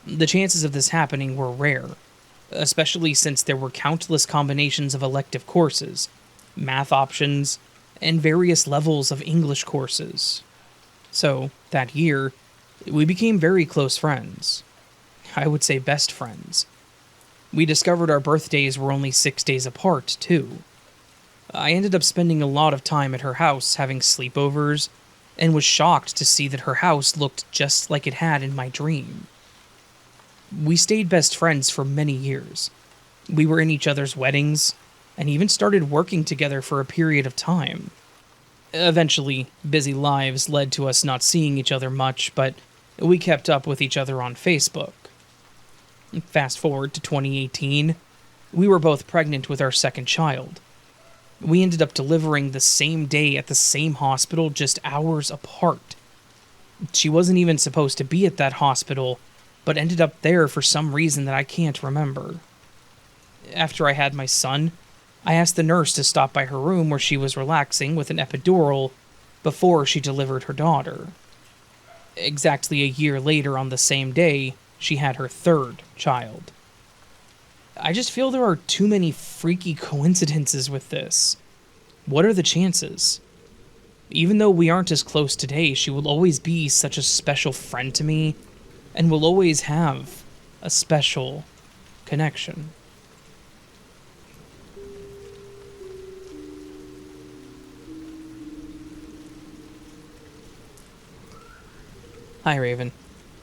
The chances of this happening were rare, especially since there were countless combinations of elective courses, math options, and various levels of English courses. So, that year, we became very close friends. I would say best friends. We discovered our birthdays were only 6 days apart, too. I ended up spending a lot of time at her house having sleepovers, and was shocked to see that her house looked just like it had in my dream. We stayed best friends for many years. We were in each other's weddings, and even started working together for a period of time. Eventually, busy lives led to us not seeing each other much, but we kept up with each other on Facebook. Fast forward to 2018, we were both pregnant with our second child. We ended up delivering the same day at the same hospital, just hours apart. She wasn't even supposed to be at that hospital, but ended up there for some reason that I can't remember. After I had my son, I asked the nurse to stop by her room where she was relaxing with an epidural before she delivered her daughter. Exactly a year later on the same day, she had her third child. I just feel there are too many freaky coincidences with this. What are the chances? Even though we aren't as close today, she will always be such a special friend to me, and will always have a special connection. Hi, Raven.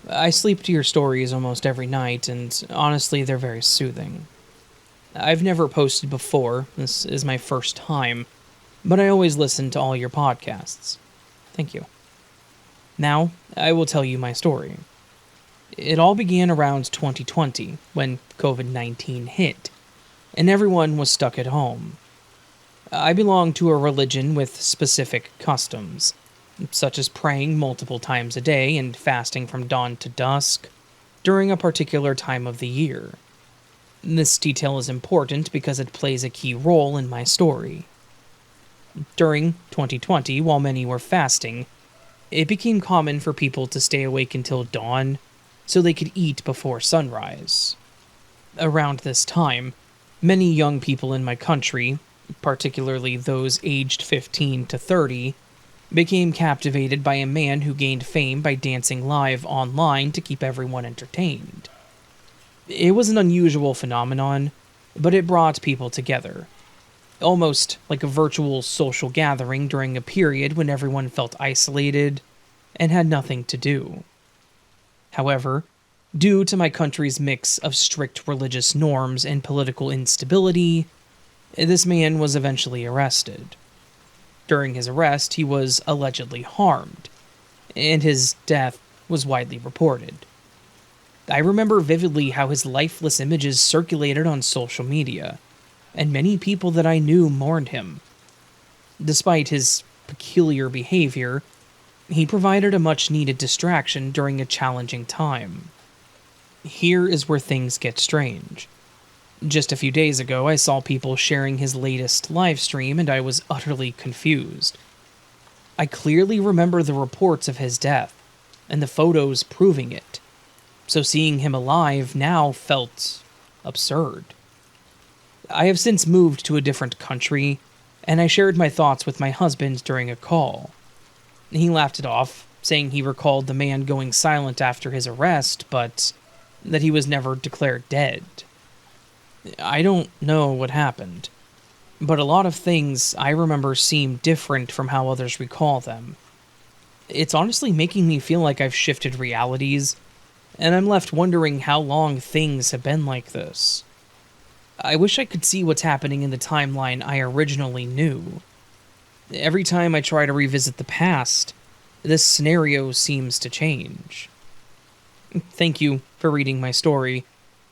I sleep to your stories almost every night, and honestly, they're very soothing. I've never posted before, this is my first time, but I always listen to all your podcasts. Thank you. Now, I will tell you my story. It all began around 2020, when COVID-19 hit, and everyone was stuck at home. I belong to a religion with specific customs, such as praying multiple times a day and fasting from dawn to dusk during a particular time of the year. This detail is important because it plays a key role in my story. During 2020, while many were fasting, it became common for people to stay awake until dawn so they could eat before sunrise. Around this time, many young people in my country, particularly those aged 15 to 30, became captivated by a man who gained fame by dancing live online to keep everyone entertained. It was an unusual phenomenon, but it brought people together, almost like a virtual social gathering during a period when everyone felt isolated and had nothing to do. However, due to my country's mix of strict religious norms and political instability, this man was eventually arrested. During his arrest, he was allegedly harmed, and his death was widely reported. I remember vividly how his lifeless images circulated on social media, and many people that I knew mourned him. Despite his peculiar behavior, he provided a much-needed distraction during a challenging time. Here is where things get strange. Just a few days ago, I saw people sharing his latest livestream, and I was utterly confused. I clearly remember the reports of his death, and the photos proving it, so seeing him alive now felt absurd. I have since moved to a different country, and I shared my thoughts with my husband during a call. He laughed it off, saying he recalled the man going silent after his arrest, but that he was never declared dead. I don't know what happened, but a lot of things I remember seem different from how others recall them. It's honestly making me feel like I've shifted realities, and I'm left wondering how long things have been like this. I wish I could see what's happening in the timeline I originally knew. Every time I try to revisit the past, this scenario seems to change. Thank you for reading my story,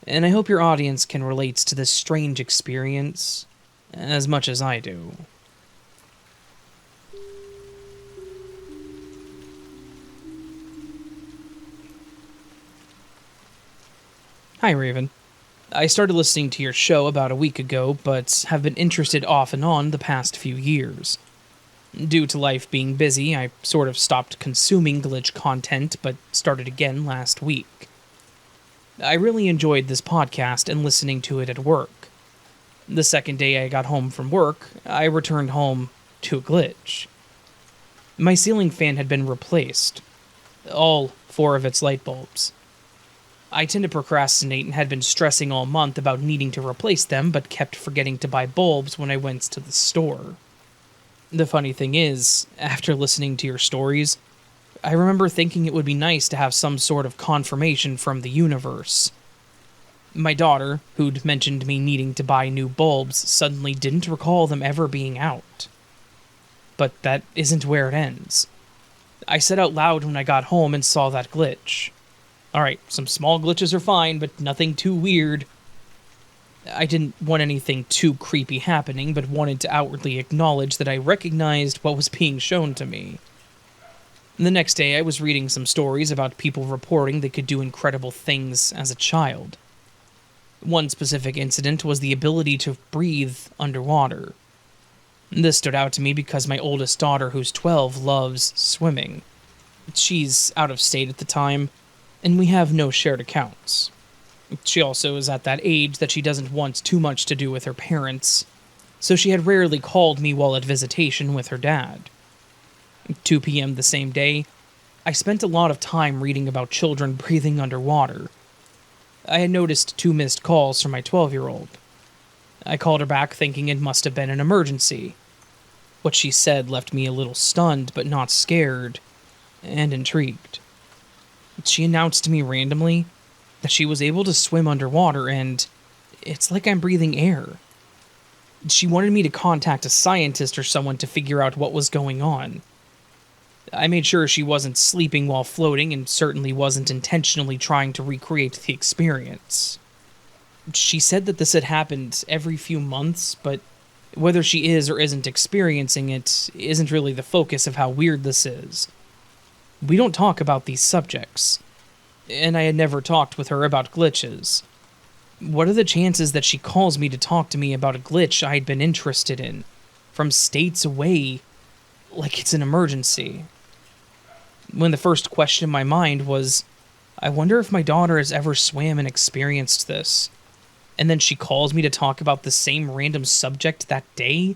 and I hope your audience can relate to this strange experience as much as I do. Hi, Raven. I started listening to your show about a week ago, but have been interested off and on the past few years. Due to life being busy, I sort of stopped consuming glitch content, but started again last week. I really enjoyed this podcast and listening to it at work. The second day I got home from work, I returned home to a glitch. My ceiling fan had been replaced. All 4 of its light bulbs. I tend to procrastinate and had been stressing all month about needing to replace them, but kept forgetting to buy bulbs when I went to the store. The funny thing is, after listening to your stories, I remember thinking it would be nice to have some sort of confirmation from the universe. My daughter, who'd mentioned me needing to buy new bulbs, suddenly didn't recall them ever being out. But that isn't where it ends. I said out loud when I got home and saw that glitch. Alright, some small glitches are fine, but nothing too weird. I didn't want anything too creepy happening, but wanted to outwardly acknowledge that I recognized what was being shown to me. The next day, I was reading some stories about people reporting they could do incredible things as a child. One specific incident was the ability to breathe underwater. This stood out to me because my oldest daughter, who's 12, loves swimming. She's out of state at the time, and we have no shared accounts. She also is at that age that she doesn't want too much to do with her parents, so she had rarely called me while at visitation with her dad. 2 p.m. the same day, I spent a lot of time reading about children breathing underwater. I had noticed 2 missed calls from my 12-year-old. I called her back thinking it must have been an emergency. What she said left me a little stunned, but not scared, and intrigued. She announced to me randomly that she was able to swim underwater, and it's like I'm breathing air. She wanted me to contact a scientist or someone to figure out what was going on. I made sure she wasn't sleeping while floating and certainly wasn't intentionally trying to recreate the experience. She said that this had happened every few months, but whether she is or isn't experiencing it isn't really the focus of how weird this is. We don't talk about these subjects, and I had never talked with her about glitches. What are the chances that she calls me to talk to me about a glitch I'd been interested in, from states away, like it's an emergency? When the first question in my mind was, I wonder if my daughter has ever swam and experienced this, and then she calls me to talk about the same random subject that day?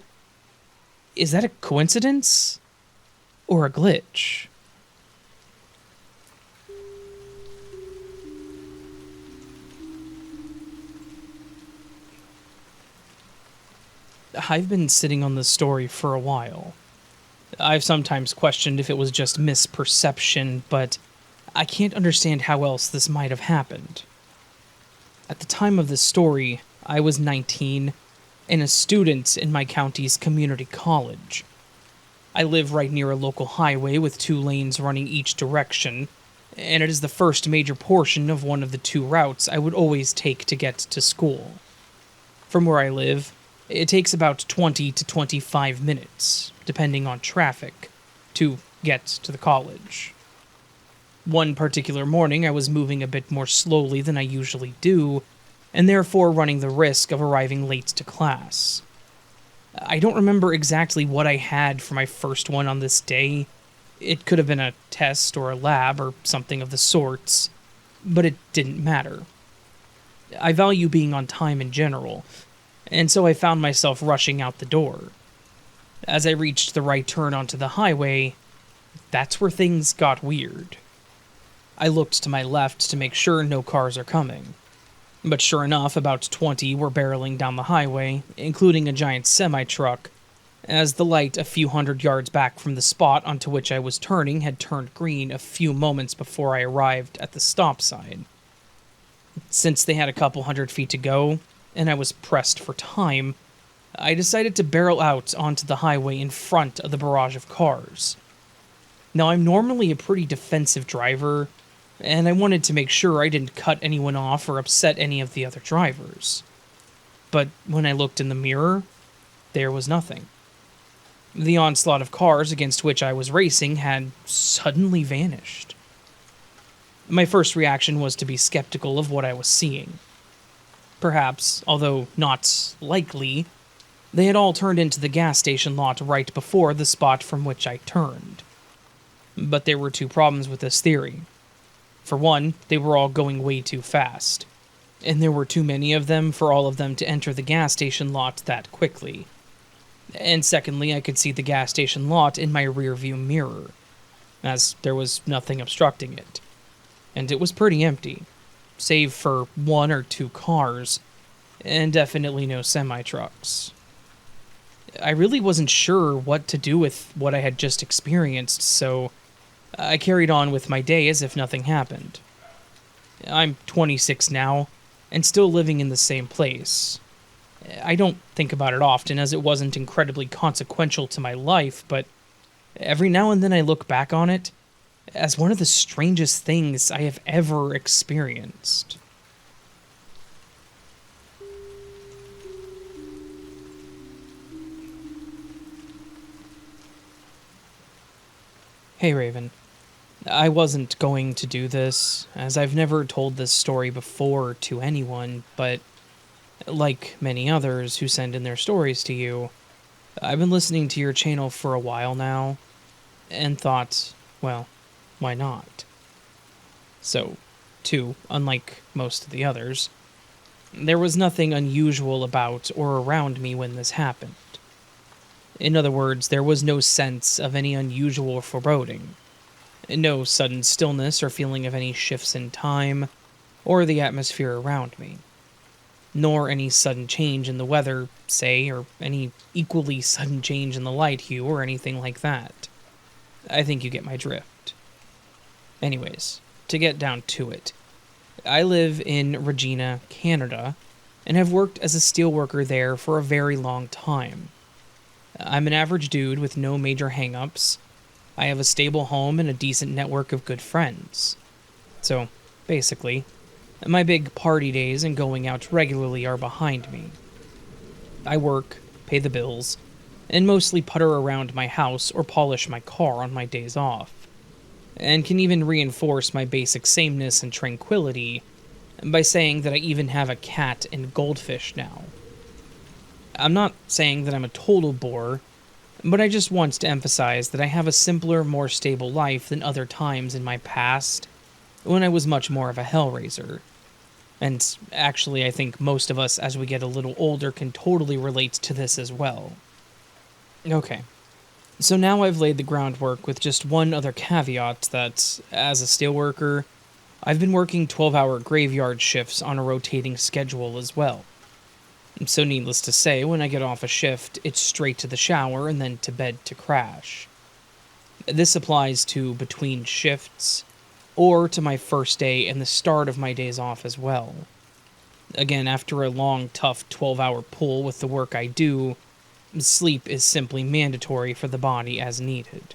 Is that a coincidence? Or a glitch? I've been sitting on this story for a while. I've sometimes questioned if it was just misperception, but I can't understand how else this might have happened. At the time of this story, I was 19 and a student in my county's community college. I live right near a local highway with 2 lanes running each direction, and it is the first major portion of one of the 2 routes I would always take to get to school. From where I live, it takes about 20 to 25 minutes, depending on traffic, to get to the college. One particular morning, I was moving a bit more slowly than I usually do, and therefore running the risk of arriving late to class. I don't remember exactly what I had for my first one on this day. It could have been a test or a lab or something of the sorts, but it didn't matter. I value being on time in general, and so I found myself rushing out the door. As I reached the right turn onto the highway, that's where things got weird. I looked to my left to make sure no cars are coming. But sure enough, about 20 were barreling down the highway, including a giant semi-truck, as the light a few hundred yards back from the spot onto which I was turning had turned green a few moments before I arrived at the stop sign. Since they had a couple hundred feet to go, and I was pressed for time, I decided to barrel out onto the highway in front of the barrage of cars. Now, I'm normally a pretty defensive driver, and I wanted to make sure I didn't cut anyone off or upset any of the other drivers. But when I looked in the mirror, there was nothing. The onslaught of cars against which I was racing had suddenly vanished. My first reaction was to be skeptical of what I was seeing. Perhaps, although not likely, they had all turned into the gas station lot right before the spot from which I turned. But there were two problems with this theory. For one, they were all going way too fast, and there were too many of them for all of them to enter the gas station lot that quickly. And secondly, I could see the gas station lot in my rearview mirror, as there was nothing obstructing it. And it was pretty empty, save for one or two cars, and definitely no semi-trucks. I really wasn't sure what to do with what I had just experienced, so I carried on with my day as if nothing happened. I'm 26 now, and still living in the same place. I don't think about it often, as it wasn't incredibly consequential to my life, but every now and then I look back on it as one of the strangest things I have ever experienced. Hey Raven, I wasn't going to do this, as I've never told this story before to anyone, but like many others who send in their stories to you, I've been listening to your channel for a while now, and thought, well, why not? So, too, unlike most of the others, there was nothing unusual about or around me when this happened. In other words, there was no sense of any unusual foreboding. No sudden stillness or feeling of any shifts in time or the atmosphere around me. Nor any sudden change in the weather, say, or any equally sudden change in the light hue or anything like that. I think you get my drift. Anyways, to get down to it, I live in Regina, Canada, and have worked as a steelworker there for a very long time. I'm an average dude with no major hang-ups. I have a stable home and a decent network of good friends. So, basically, my big party days and going out regularly are behind me. I work, pay the bills, and mostly putter around my house or polish my car on my days off, and can even reinforce my basic sameness and tranquility by saying that I even have a cat and goldfish now. I'm not saying that I'm a total bore, but I just want to emphasize that I have a simpler, more stable life than other times in my past, when I was much more of a hellraiser. And actually, I think most of us as we get a little older can totally relate to this as well. Okay, so now I've laid the groundwork with just one other caveat that, as a steelworker, I've been working 12-hour graveyard shifts on a rotating schedule as well. So needless to say, when I get off a shift, it's straight to the shower and then to bed to crash. This applies to between shifts, or to my first day and the start of my days off as well. Again, after a long, tough 12-hour pull with the work I do, sleep is simply mandatory for the body as needed.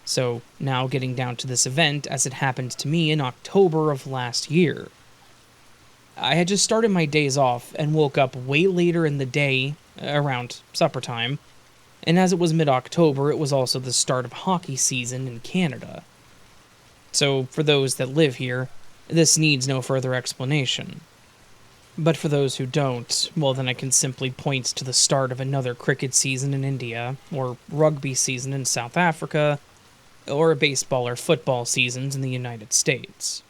So, now getting down to this event as it happened to me in October of last year. I had just started my days off and woke up way later in the day, around supper time, and as it was mid-October, it was also the start of hockey season in Canada. So, for those that live here, this needs no further explanation. But for those who don't, well then I can simply point to the start of another cricket season in India, or rugby season in South Africa, or baseball or football seasons in the United States.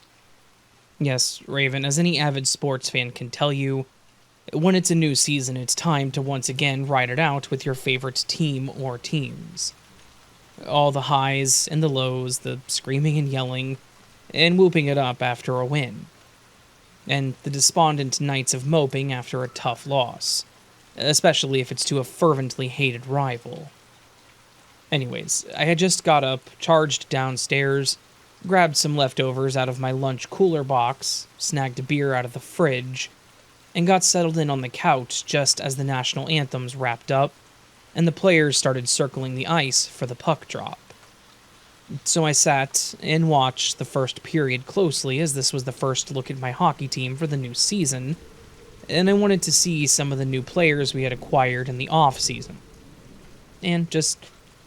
Yes, Raven, as any avid sports fan can tell you, when it's a new season, it's time to once again ride it out with your favorite team or teams. All the highs and the lows, the screaming and yelling, and whooping it up after a win. And the despondent nights of moping after a tough loss, especially if it's to a fervently hated rival. Anyways, I had just got up, charged downstairs, grabbed some leftovers out of my lunch cooler box, snagged a beer out of the fridge, and got settled in on the couch just as the national anthems wrapped up, and the players started circling the ice for the puck drop. So I sat and watched the first period closely, as this was the first look at my hockey team for the new season, and I wanted to see some of the new players we had acquired in the off-season, and just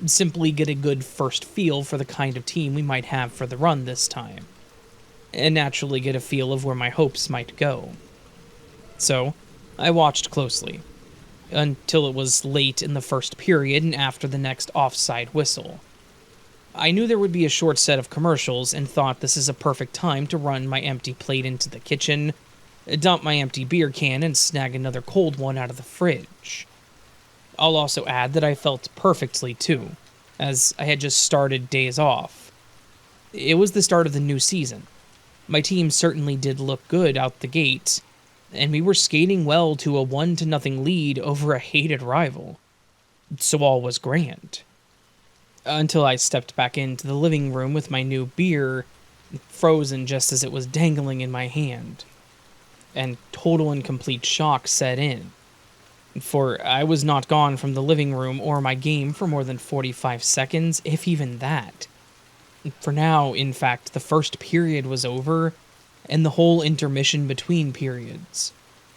simply get a good first feel for the kind of team we might have for the run this time. and naturally get a feel of where my hopes might go. So, I watched closely, until it was late in the first period and after the next offside whistle. I knew there would be a short set of commercials and thought this is a perfect time to run my empty plate into the kitchen, dump my empty beer can, and snag another cold one out of the fridge. I'll also add that I felt perfectly too, as I had just started days off. It was the start of the new season. My team certainly did look good out the gate, and we were skating well to a 1-0 lead over a hated rival. So all was grand. Until I stepped back into the living room with my new beer, frozen just as it was dangling in my hand. And total and complete shock set in. For I was not gone from the living room or my game for more than 45 seconds, if even that. For now, in fact, the first period was over, and the whole intermission between periods.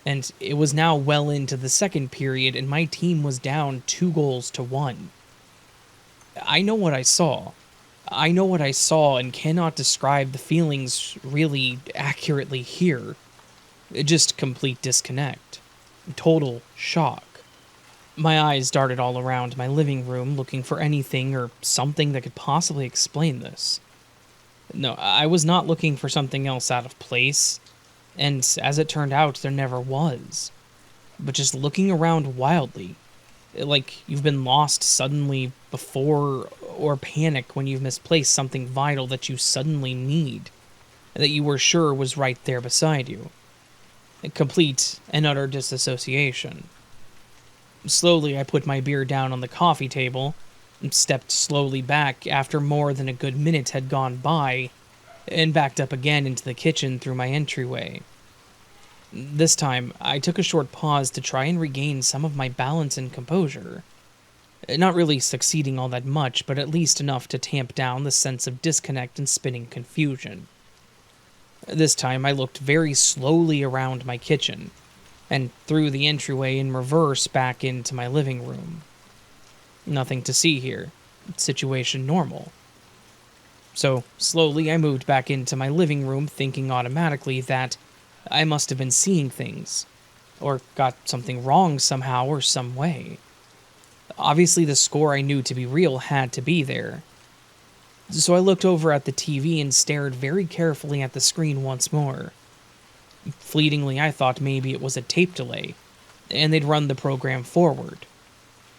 And it was now well into the second period, and my team was down 2-1. I know what I saw. I know what I saw and cannot describe the feelings really accurately here. Just complete disconnect. Total shock. My eyes darted all around my living room looking for anything or something that could possibly explain this. No, I was not looking for something else out of place, and as it turned out, there never was. But just looking around wildly, like you've been lost suddenly before, or panic when you've misplaced something vital that you suddenly need, that you were sure was right there beside you. A complete and utter disassociation. Slowly, I put my beer down on the coffee table, and stepped slowly back after more than a good minute had gone by, and backed up again into the kitchen through my entryway. This time, I took a short pause to try and regain some of my balance and composure. Not really succeeding all that much, but at least enough to tamp down the sense of disconnect and spinning confusion. This time, I looked very slowly around my kitchen, and through the entryway in reverse back into my living room. Nothing to see here. Situation normal. So, slowly I moved back into my living room thinking automatically that I must have been seeing things, or got something wrong somehow or some way. Obviously the score I knew to be real had to be there. So I looked over at the TV and stared very carefully at the screen once more. Fleetingly, I thought maybe it was a tape delay, and they'd run the program forward.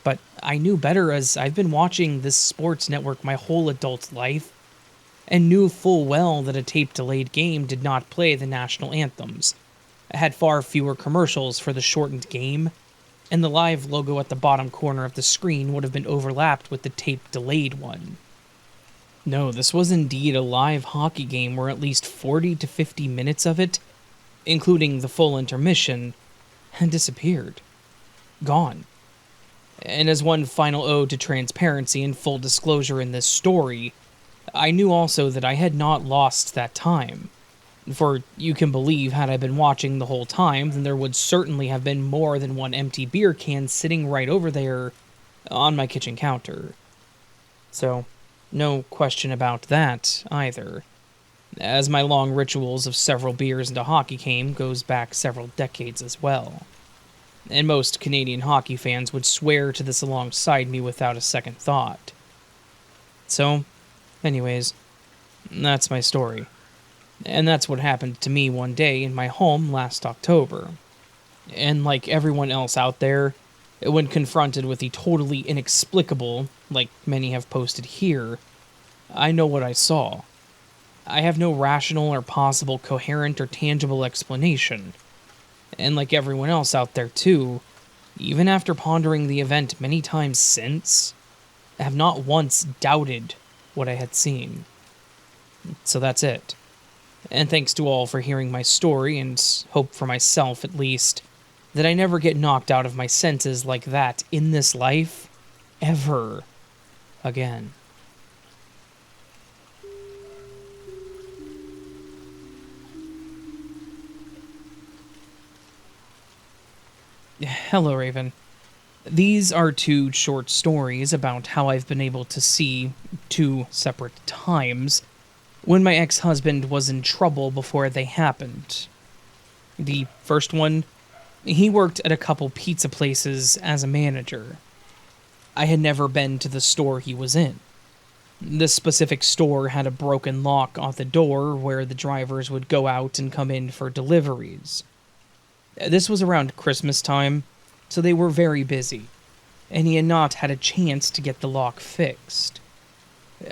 But I knew better, as I've been watching this sports network my whole adult life, and knew full well that a tape-delayed game did not play the national anthems, had far fewer commercials for the shortened game, and the live logo at the bottom corner of the screen would have been overlapped with the tape-delayed one. No, this was indeed a live hockey game where at least 40 to 50 minutes of it, including the full intermission, had disappeared. Gone. And as one final ode to transparency and full disclosure in this story, I knew also that I had not lost that time. For you can believe, had I been watching the whole time, then there would certainly have been more than one empty beer can sitting right over there on my kitchen counter. So, no question about that, either. As my long rituals of several beers into hockey game goes back several decades as well. And most Canadian hockey fans would swear to this alongside me without a second thought. So, anyways, that's my story. And that's what happened to me one day in my home last October. And like everyone else out there, when confronted with the totally inexplicable, like many have posted here, I know what I saw. I have no rational or possible coherent or tangible explanation. And like everyone else out there too, even after pondering the event many times since, I have not once doubted what I had seen. So that's it. And thanks to all for hearing my story, and hope for myself at least, that I never get knocked out of my senses like that in this life, ever again. Hello, Raven. These are 2 short stories about how I've been able to see 2 separate times when my ex-husband was in trouble before they happened. The first one, he worked at a couple pizza places as a manager. I had never been to the store he was in. This specific store had a broken lock on the door where the drivers would go out and come in for deliveries. This was around Christmas time, so they were very busy, and he had not had a chance to get the lock fixed.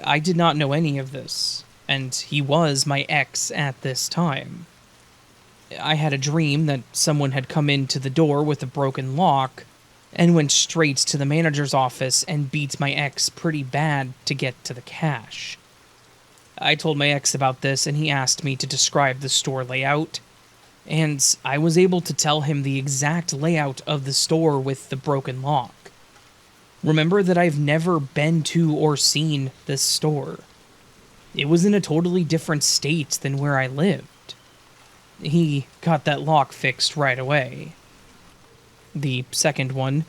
I did not know any of this, and he was my ex at this time. I had a dream that someone had come into the door with a broken lock and went straight to the manager's office and beat my ex pretty bad to get to the cash. I told my ex about this, and he asked me to describe the store layout, and I was able to tell him the exact layout of the store with the broken lock. Remember that I've never been to or seen this store. It was in a totally different state than where I lived. He got that lock fixed right away. The second one,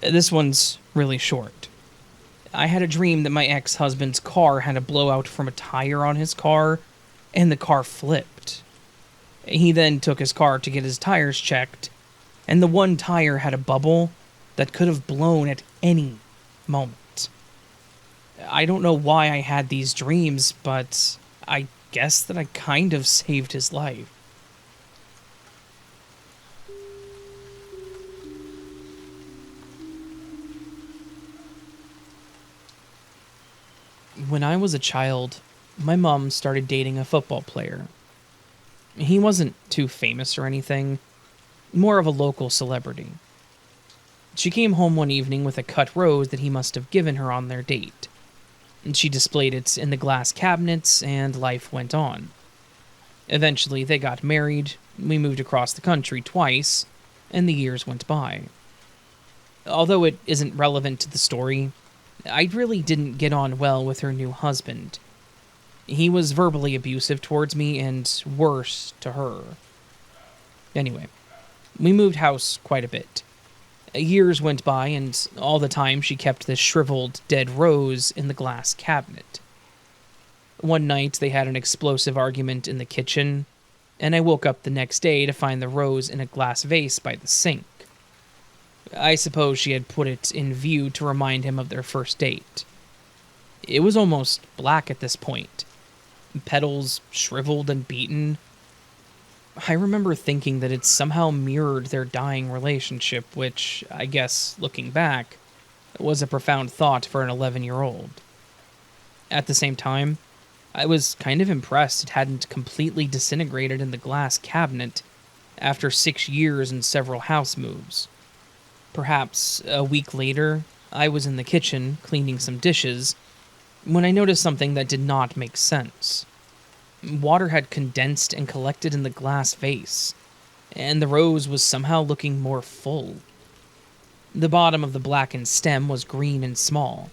this one's really short. I had a dream that my ex-husband's car had a blowout from a tire on his car, and the car flipped. He then took his car to get his tires checked, and the one tire had a bubble that could have blown at any moment. I don't know why I had these dreams, but I guess that I kind of saved his life. When I was a child, my mom started dating a football player. He wasn't too famous or anything, more of a local celebrity. She came home one evening with a cut rose that he must have given her on their date. And she displayed it in the glass cabinets, and life went on. Eventually, they got married, we moved across the country twice, and the years went by. Although it isn't relevant to the story, I really didn't get on well with her new husband. He was verbally abusive towards me and worse to her. Anyway, we moved house quite a bit. Years went by, and all the time she kept this shriveled, dead rose in the glass cabinet. One night, they had an explosive argument in the kitchen, and I woke up the next day to find the rose in a glass vase by the sink. I suppose she had put it in view to remind him of their first date. It was almost black at this point, petals shriveled and beaten. I remember thinking that it somehow mirrored their dying relationship, which, I guess, looking back, was a profound thought for an 11-year-old. At the same time, I was kind of impressed it hadn't completely disintegrated in the glass cabinet after 6 years and several house moves. Perhaps a week later, I was in the kitchen cleaning some dishes when I noticed something that did not make sense. Water had condensed and collected in the glass vase, and the rose was somehow looking more full. The bottom of the blackened stem was green and small.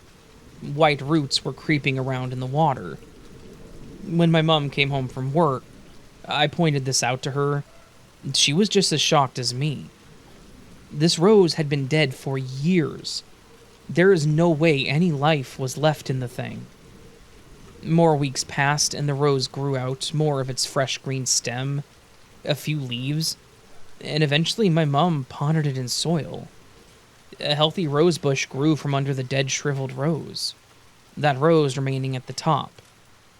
White roots were creeping around in the water. When my mom came home from work, I pointed this out to her. She was just as shocked as me. This rose had been dead for years. There is no way any life was left in the thing. More weeks passed, and the rose grew out more of its fresh green stem, a few leaves, and eventually my mom potted it in soil. A healthy rose bush grew from under the dead, shriveled rose, that rose remaining at the top,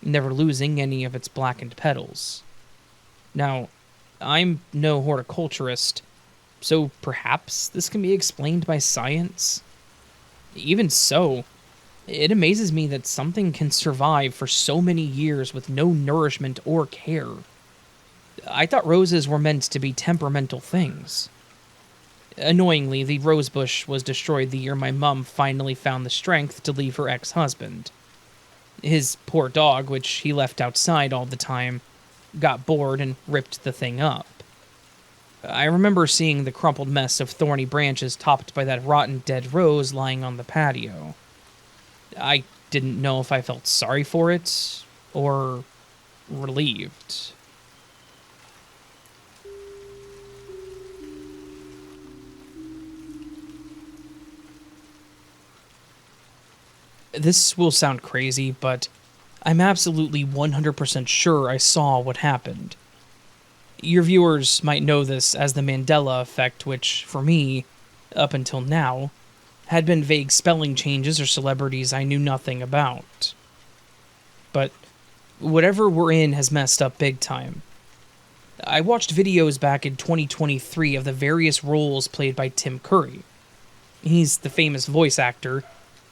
never losing any of its blackened petals. Now, I'm no horticulturist, so perhaps this can be explained by science? Even so, it amazes me that something can survive for so many years with no nourishment or care. I thought roses were meant to be temperamental things. Annoyingly, the rosebush was destroyed the year my mum finally found the strength to leave her ex-husband. His poor dog, which he left outside all the time, got bored and ripped the thing up. I remember seeing the crumpled mess of thorny branches topped by that rotten dead rose lying on the patio. I didn't know if I felt sorry for it or relieved. This will sound crazy, but I'm absolutely 100% sure I saw what happened. Your viewers might know this as the Mandela effect, which, for me, up until now, had been vague spelling changes or celebrities I knew nothing about. But whatever we're in has messed up big time. I watched videos back in 2023 of the various roles played by Tim Curry. He's the famous voice actor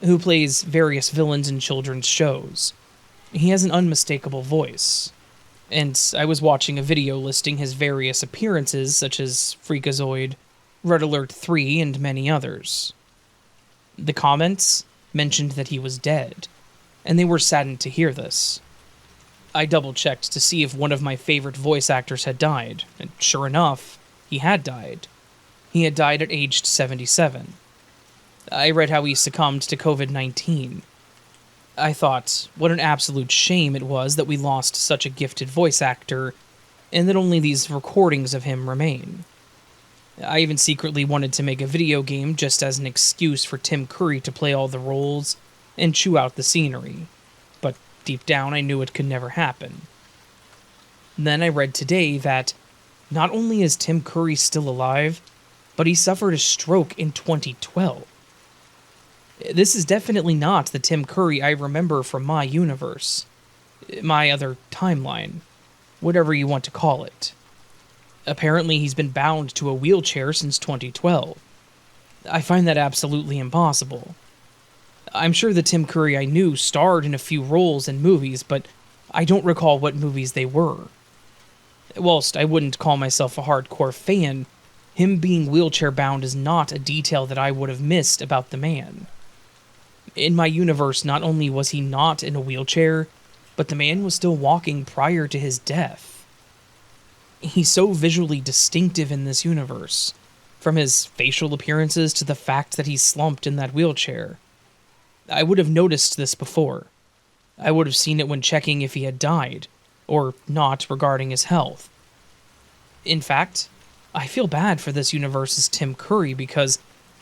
who plays various villains in children's shows. He has an unmistakable voice. And I was watching a video listing his various appearances, such as Freakazoid, Red Alert 3, and many others. The comments mentioned that he was dead, and they were saddened to hear this. I double-checked to see if one of my favorite voice actors had died, and sure enough, he had died. He had died at age 77. I read how he succumbed to COVID-19. I thought, what an absolute shame it was that we lost such a gifted voice actor, and that only these recordings of him remain. I even secretly wanted to make a video game just as an excuse for Tim Curry to play all the roles and chew out the scenery. But deep down I knew it could never happen. Then I read today that not only is Tim Curry still alive, but he suffered a stroke in 2012. This is definitely not the Tim Curry I remember from my universe. My other timeline. Whatever you want to call it. Apparently he's been bound to a wheelchair since 2012. I find that absolutely impossible. I'm sure the Tim Curry I knew starred in a few roles in movies, but I don't recall what movies they were. Whilst I wouldn't call myself a hardcore fan, him being wheelchair-bound is not a detail that I would have missed about the man. In my universe, not only was he not in a wheelchair, but the man was still walking prior to his death. He's so visually distinctive in this universe, from his facial appearances to the fact that he's slumped in that wheelchair. I would have noticed this before. I would have seen it when checking if he had died, or not regarding his health. In fact, I feel bad for this universe's Tim Curry because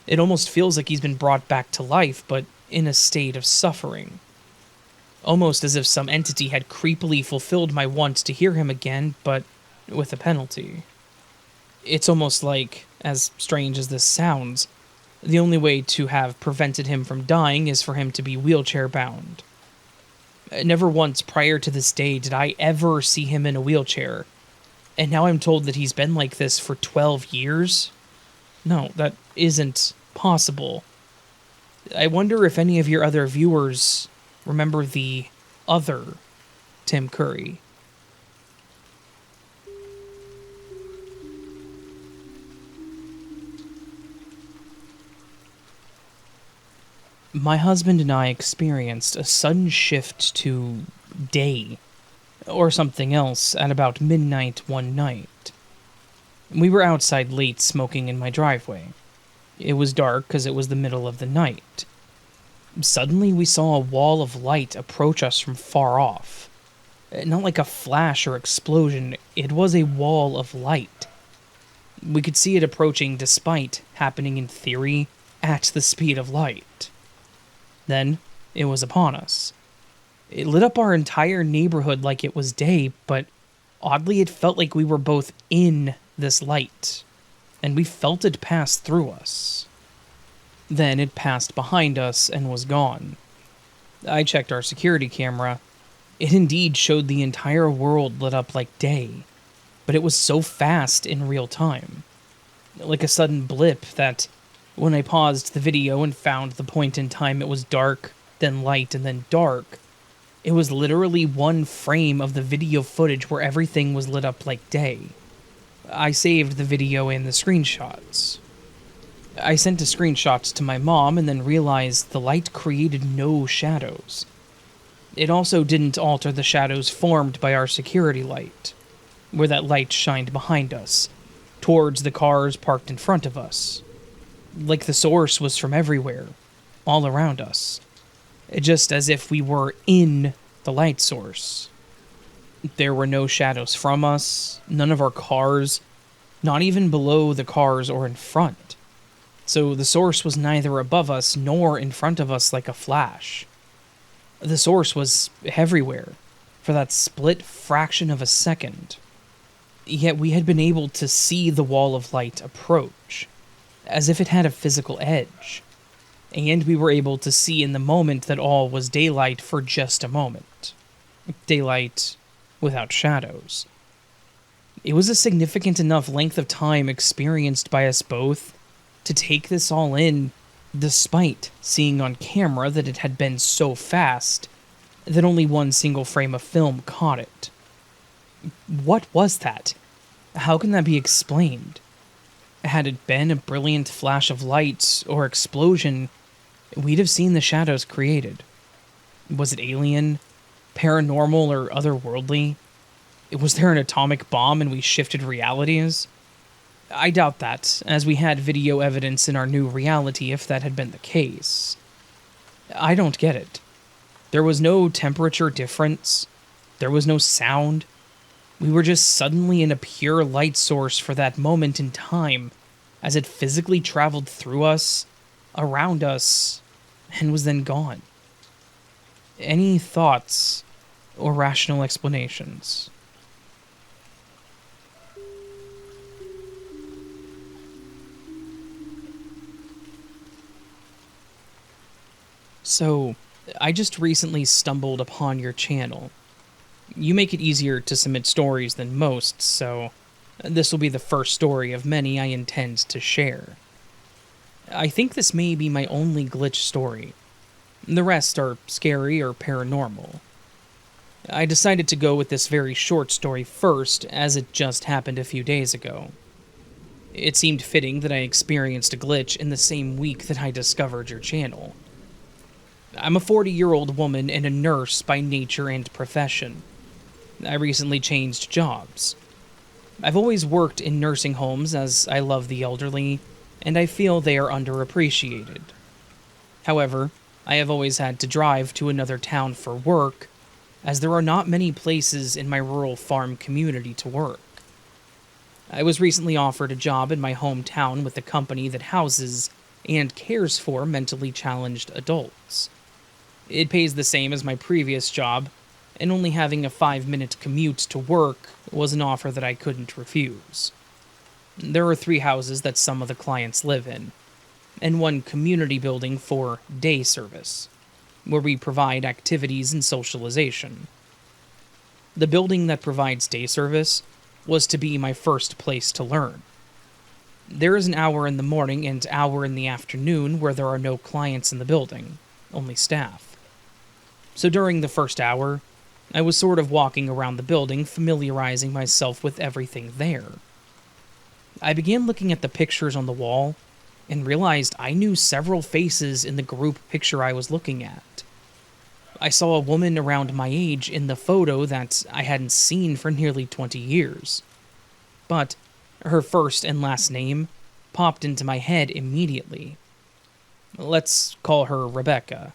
it almost feels like he's been brought back to life, but in a state of suffering. Almost as if some entity had creepily fulfilled my want to hear him again, but with a penalty. It's almost like, as strange as this sounds, the only way to have prevented him from dying is for him to be wheelchair-bound. Never once prior to this day did I ever see him in a wheelchair, and now I'm told that he's been like this for 12 years? No, that isn't possible. I wonder if any of your other viewers remember the other Tim Curry. My husband and I experienced a sudden shift to day, or something else, at about midnight one night. We were outside late smoking in my driveway. It was dark because it was the middle of the night. Suddenly we saw a wall of light approach us from far off. Not like a flash or explosion, it was a wall of light. We could see it approaching despite happening in theory at the speed of light. Then it was upon us. It lit up our entire neighborhood like it was day, but oddly it felt like we were both in this light, and we felt it pass through us. Then it passed behind us and was gone. I checked our security camera. It indeed showed the entire world lit up like day, but it was so fast in real time. Like a sudden blip that, when I paused the video and found the point in time it was dark, then light, and then dark, it was literally one frame of the video footage where everything was lit up like day. I saved the video and the screenshots. I sent the screenshots to my mom and then realized the light created no shadows. It also didn't alter the shadows formed by our security light, where that light shined behind us, towards the cars parked in front of us. Like the source was from everywhere, all around us. Just as if we were in the light source. There were no shadows from us, none of our cars, not even below the cars or in front. So the source was neither above us nor in front of us like a flash. The source was everywhere, for that split fraction of a second. Yet we had been able to see the wall of light approach, as if it had a physical edge. And we were able to see in the moment that all was daylight for just a moment. Daylight without shadows. It was a significant enough length of time experienced by us both to take this all in, despite seeing on camera that it had been so fast that only one single frame of film caught it. What was that? How can that be explained? Had it been a brilliant flash of light or explosion, we'd have seen the shadows created. Was it alien, paranormal, or otherworldly? Was there an atomic bomb and we shifted realities? I doubt that, as we had video evidence in our new reality if that had been the case. I don't get it. There was no temperature difference. There was no sound. We were just suddenly in a pure light source for that moment in time, as it physically traveled through us, around us, and was then gone. Any thoughts or rational explanations? So, I just recently stumbled upon your channel. You make it easier to submit stories than most, so this will be the first story of many I intend to share. I think this may be my only glitch story. The rest are scary or paranormal. I decided to go with this very short story first, as it just happened a few days ago. It seemed fitting that I experienced a glitch in the same week that I discovered your channel. I'm a 40-year-old woman and a nurse by nature and profession. I recently changed jobs. I've always worked in nursing homes as I love the elderly, and I feel they are underappreciated. However, I have always had to drive to another town for work, as there are not many places in my rural farm community to work. I was recently offered a job in my hometown with a company that houses and cares for mentally challenged adults. It pays the same as my previous job, and only having a 5-minute commute to work was an offer that I couldn't refuse. There are 3 houses that some of the clients live in, and 1 community building for day service, where we provide activities and socialization. The building that provides day service was to be my first place to learn. There is an hour in the morning and hour in the afternoon where there are no clients in the building, only staff. So during the first hour, I was sort of walking around the building, familiarizing myself with everything there. I began looking at the pictures on the wall, and realized I knew several faces in the group picture I was looking at. I saw a woman around my age in the photo that I hadn't seen for nearly 20 years. But her first and last name popped into my head immediately. Let's call her Rebecca.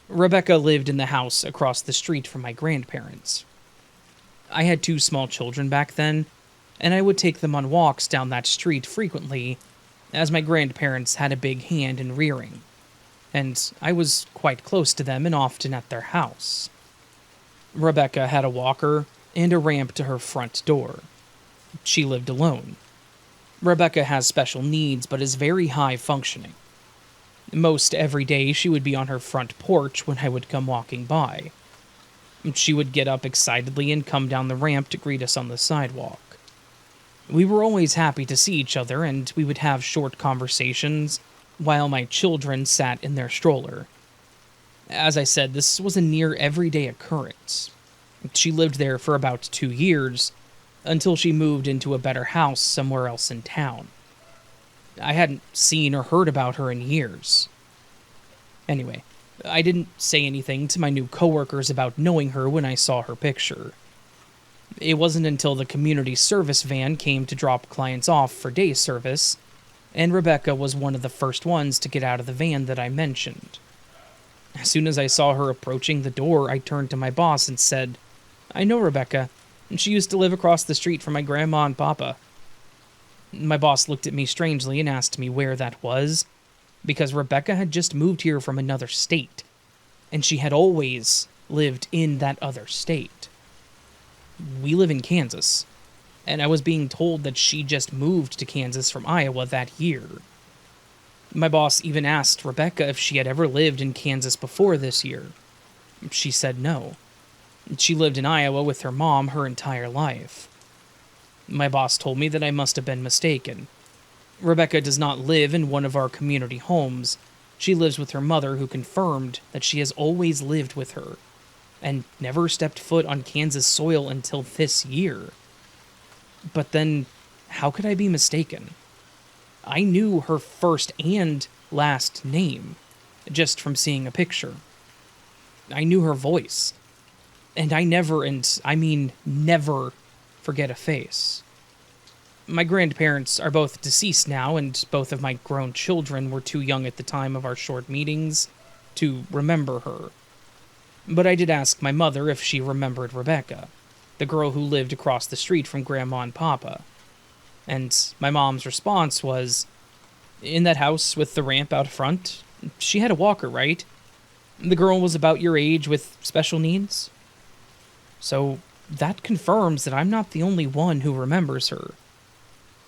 Rebecca lived in the house across the street from my grandparents. I had 2 small children back then, and I would take them on walks down that street frequently, as my grandparents had a big hand in rearing, and I was quite close to them and often at their house. Rebecca had a walker and a ramp to her front door. She lived alone. Rebecca has special needs but is very high functioning. Most every day she would be on her front porch when I would come walking by. She would get up excitedly and come down the ramp to greet us on the sidewalk. We were always happy to see each other, and we would have short conversations while my children sat in their stroller. As I said, this was a near everyday occurrence. She lived there for about 2 years, until she moved into a better house somewhere else in town. I hadn't seen or heard about her in years. Anyway, I didn't say anything to my new coworkers about knowing her when I saw her picture. It wasn't until the community service van came to drop clients off for day service, and Rebecca was one of the first ones to get out of the van that I mentioned. As soon as I saw her approaching the door, I turned to my boss and said, "I know Rebecca, and she used to live across the street from my grandma and papa." My boss looked at me strangely and asked me where that was, because Rebecca had just moved here from another state. and she had always lived in that other state. We live in Kansas, and I was being told that she just moved to Kansas from Iowa that year. My boss even asked Rebecca if she had ever lived in Kansas before this year. She said no. She lived in Iowa with her mom her entire life. My boss told me that I must have been mistaken. Rebecca does not live in one of our community homes. She lives with her mother, who confirmed that she has always lived with her and never stepped foot on Kansas soil until this year. But then, how could I be mistaken? I knew her first and last name, just from seeing a picture. I knew her voice. And I never, and I mean never, forget a face. My grandparents are both deceased now, and both of my grown children were too young at the time of our short meetings to remember her. But I did ask my mother if she remembered Rebecca, the girl who lived across the street from Grandma and Papa. And my mom's response was, "In that house with the ramp out front, she had a walker, right? The girl was about your age with special needs?" So that confirms that I'm not the only one who remembers her.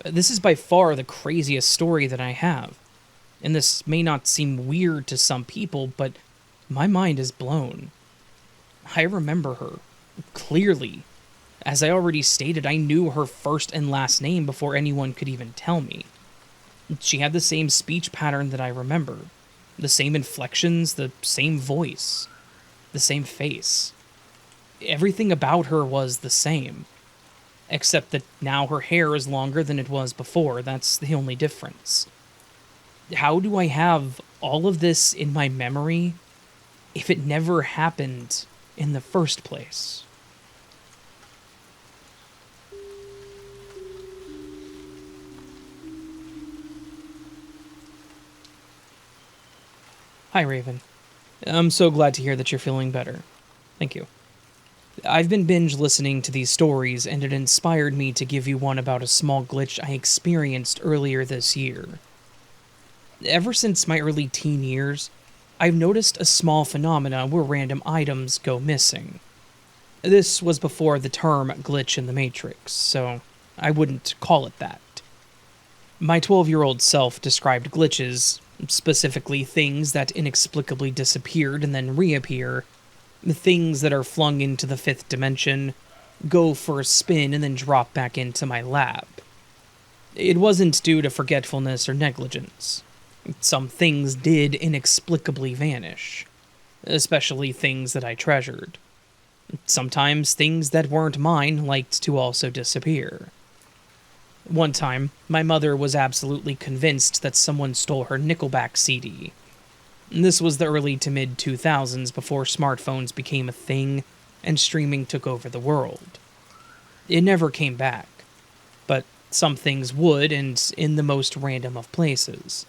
This is by far the craziest story that I have, and this may not seem weird to some people, but my mind is blown. I remember her, clearly. As I already stated, I knew her first and last name before anyone could even tell me. She had the same speech pattern that I remember, the same inflections, the same voice, the same face. Everything about her was the same, except that now her hair is longer than it was before. That's the only difference. How do I have all of this in my memory if it never happened in the first place? Hi, Raven. I'm so glad to hear that you're feeling better. Thank you. I've been binge listening to these stories, and it inspired me to give you one about a small glitch I experienced earlier this year. Ever since my early teen years, I've noticed a small phenomena where random items go missing. This was before the term glitch in the Matrix, so I wouldn't call it that. My 12-year-old self described glitches, specifically things that inexplicably disappeared and then reappear, the things that are flung into the fifth dimension, go for a spin and then drop back into my lap. It wasn't due to forgetfulness or negligence. Some things did inexplicably vanish, especially things that I treasured. Sometimes things that weren't mine liked to also disappear. One time, my mother was absolutely convinced that someone stole her Nickelback CD. This was the early to mid-2000s, before smartphones became a thing and streaming took over the world. It never came back, but some things would, and in the most random of places.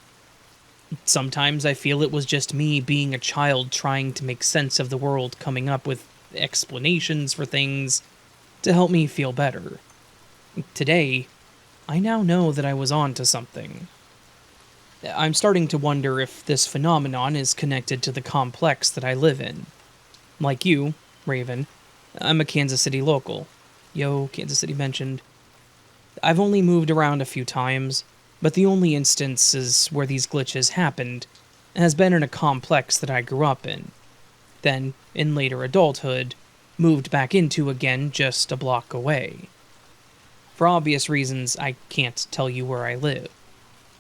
Sometimes I feel it was just me being a child trying to make sense of the world, coming up with explanations for things to help me feel better. Today, I now know that I was onto something. I'm starting to wonder if this phenomenon is connected to the complex that I live in. Like you, Raven, I'm a Kansas City local. Yo, Kansas City mentioned. I've only moved around a few times, but the only instances where these glitches happened has been in a complex that I grew up in. Then, in later adulthood, moved back into again just a block away. For obvious reasons, I can't tell you where I live.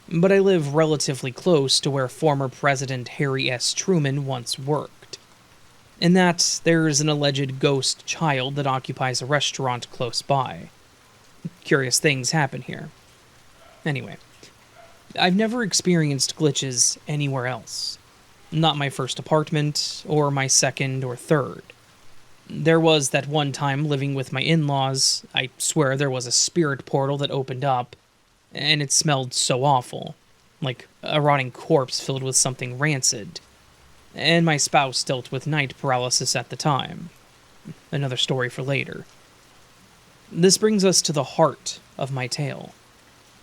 But I live relatively close to where former President Harry S. Truman once worked. In that, there's an alleged ghost child that occupies a restaurant close by. Curious things happen here. Anyway, I've never experienced glitches anywhere else. Not my first apartment, or my second or third. There was that one time living with my in-laws. I swear there was a spirit portal that opened up, and it smelled so awful, like a rotting corpse filled with something rancid. And my spouse dealt with night paralysis at the time. Another story for later. This brings us to the heart of my tale.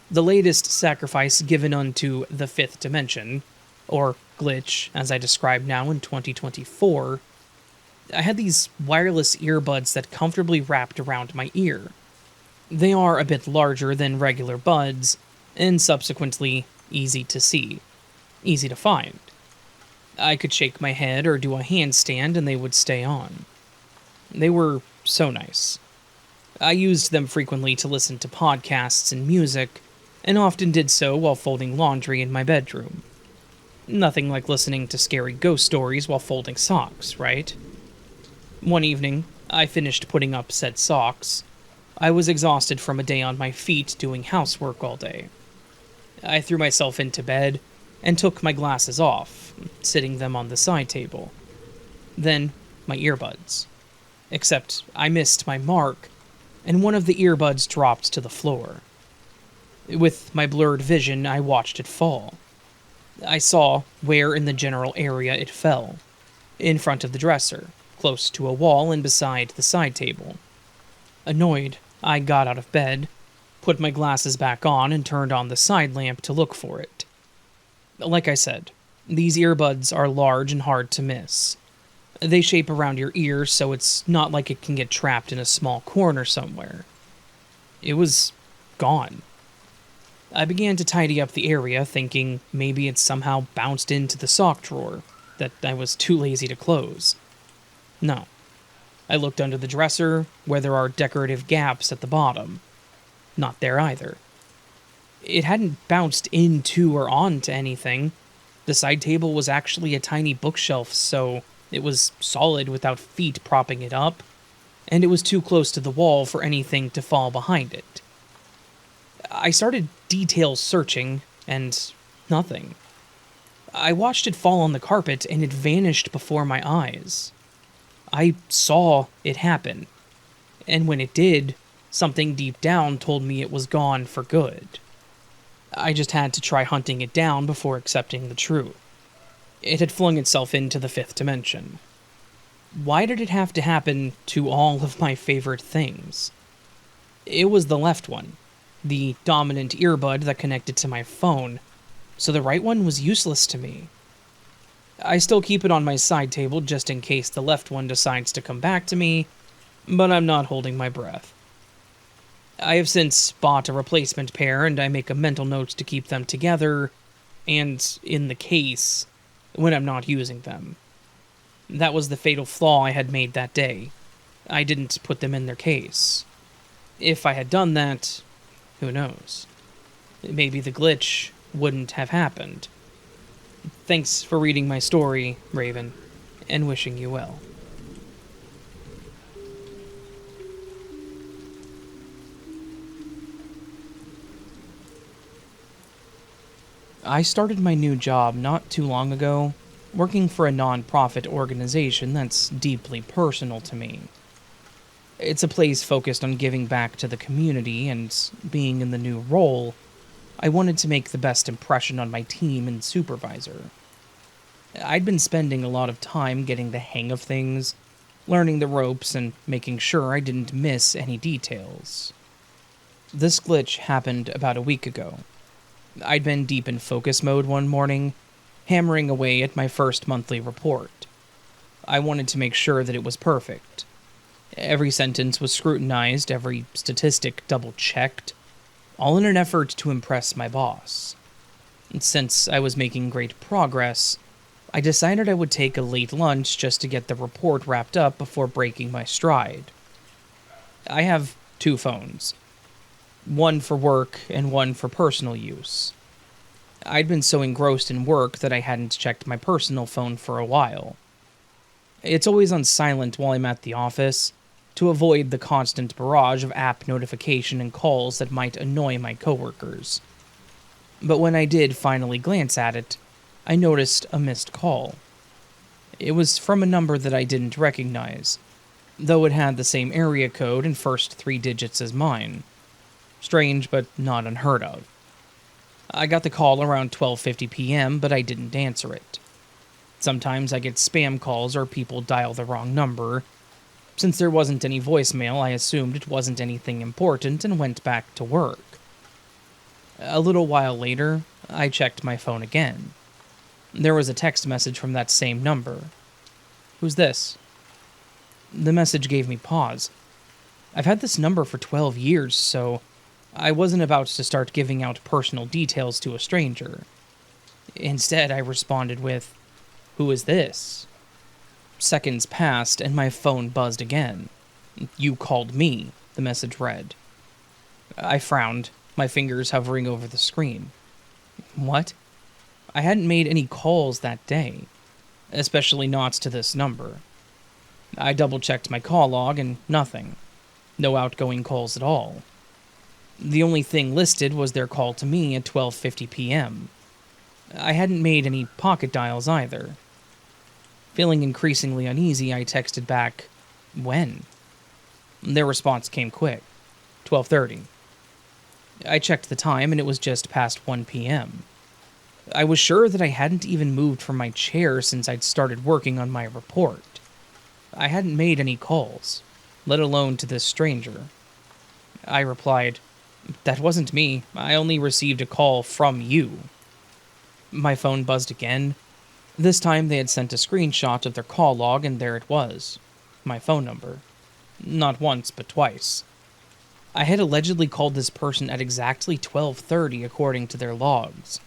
The latest sacrifice given unto the fifth dimension or glitch as I describe now in 2024, I had these wireless earbuds that comfortably wrapped around my ear. They are a bit larger than regular buds, and subsequently easy to see, easy to find. I could shake my head or do a handstand and they would stay on. They were so nice. I used them frequently to listen to podcasts and music, and often did so while folding laundry in my bedroom. Nothing like listening to scary ghost stories while folding socks, right? One evening, I finished putting up said socks. I was exhausted from a day on my feet doing housework all day. I threw myself into bed and took my glasses off, sitting them on the side table. Then, my earbuds. Except I missed my mark, and one of the earbuds dropped to the floor. With my blurred vision, I watched it fall. I saw where in the general area it fell. In front of the dresser, close to a wall and beside the side table. Annoyed, I got out of bed, put my glasses back on, and turned on the side lamp to look for it. Like I said, these earbuds are large and hard to miss. They shape around your ear, so it's not like it can get trapped in a small corner somewhere. It was gone. I began to tidy up the area, thinking maybe it somehow bounced into the sock drawer that I was too lazy to close. No. I looked under the dresser, where there are decorative gaps at the bottom. Not there either. It hadn't bounced into or onto anything. The side table was actually a tiny bookshelf, so it was solid without feet propping it up, and it was too close to the wall for anything to fall behind it. I started detail searching, and nothing. I watched it fall on the carpet, and it vanished before my eyes. I saw it happen, and when it did, something deep down told me it was gone for good. I just had to try hunting it down before accepting the truth. It had flung itself into the fifth dimension. Why did it have to happen to all of my favorite things? It was the left one, the dominant earbud that connected to my phone, so the right one was useless to me. I still keep it on my side table just in case the left one decides to come back to me, but I'm not holding my breath. I have since bought a replacement pair, and I make a mental note to keep them together and in the case when I'm not using them. That was the fatal flaw I had made that day. I didn't put them in their case. If I had done that, who knows? Maybe the glitch wouldn't have happened. Thanks for reading my story, Raven, and wishing you well. I started my new job not too long ago, working for a non-profit organization that's deeply personal to me. It's a place focused on giving back to the community, and being in the new role, I wanted to make the best impression on my team and supervisor. I'd been spending a lot of time getting the hang of things, learning the ropes, and making sure I didn't miss any details. This glitch happened about a week ago. I'd been deep in focus mode one morning, hammering away at my first monthly report. I wanted to make sure that it was perfect. Every sentence was scrutinized, every statistic double-checked, all in an effort to impress my boss. And since I was making great progress, I decided I would take a late lunch just to get the report wrapped up before breaking my stride. I have 2 phones. One for work and one for personal use. I'd been so engrossed in work that I hadn't checked my personal phone for a while. It's always on silent while I'm at the office, to avoid the constant barrage of app notification and calls that might annoy my coworkers. But when I did finally glance at it, I noticed a missed call. It was from a number that I didn't recognize, though it had the same area code and first 3 digits as mine. Strange, but not unheard of. I got the call around 12:50 p.m., but I didn't answer it. Sometimes I get spam calls or people dial the wrong number. Since there wasn't any voicemail, I assumed it wasn't anything important and went back to work. A little while later, I checked my phone again. There was a text message from that same number. "Who's this?" The message gave me pause. I've had this number for 12 years, so I wasn't about to start giving out personal details to a stranger. Instead, I responded with, "Who is this?" Seconds passed, and my phone buzzed again. "You called me," the message read. I frowned, my fingers hovering over the screen. What? I hadn't made any calls that day, especially not to this number. I double-checked my call log and nothing. No outgoing calls at all. The only thing listed was their call to me at 12:50 p.m. I hadn't made any pocket dials either. Feeling increasingly uneasy, I texted back, "When?" Their response came quick, 12:30. I checked the time and it was just past 1 p.m. I was sure that I hadn't even moved from my chair since I'd started working on my report. I hadn't made any calls, let alone to this stranger. I replied, "That wasn't me. I only received a call from you." My phone buzzed again. This time they had sent a screenshot of their call log and there it was. My phone number. Not once, but twice. I had allegedly called this person at exactly 12:30 according to their logs.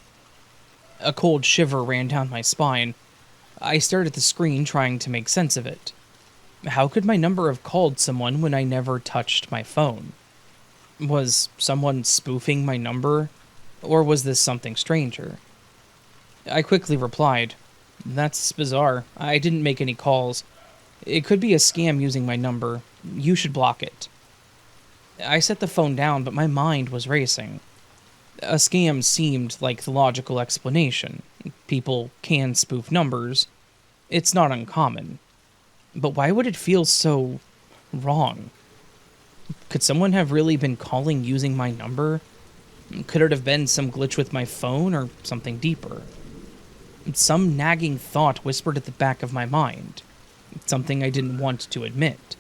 A cold shiver ran down my spine. I stared at the screen trying to make sense of it. How could my number have called someone when I never touched my phone? Was someone spoofing my number? Or was this something stranger? I quickly replied, "That's bizarre. I didn't make any calls. It could be a scam using my number. You should block it." I set the phone down, but my mind was racing. A scam seemed like the logical explanation. People can spoof numbers. It's not uncommon. But why would it feel so wrong? Could someone have really been calling using my number? Could it have been some glitch with my phone or something deeper? Some nagging thought whispered at the back of my mind. Something I didn't want to admit.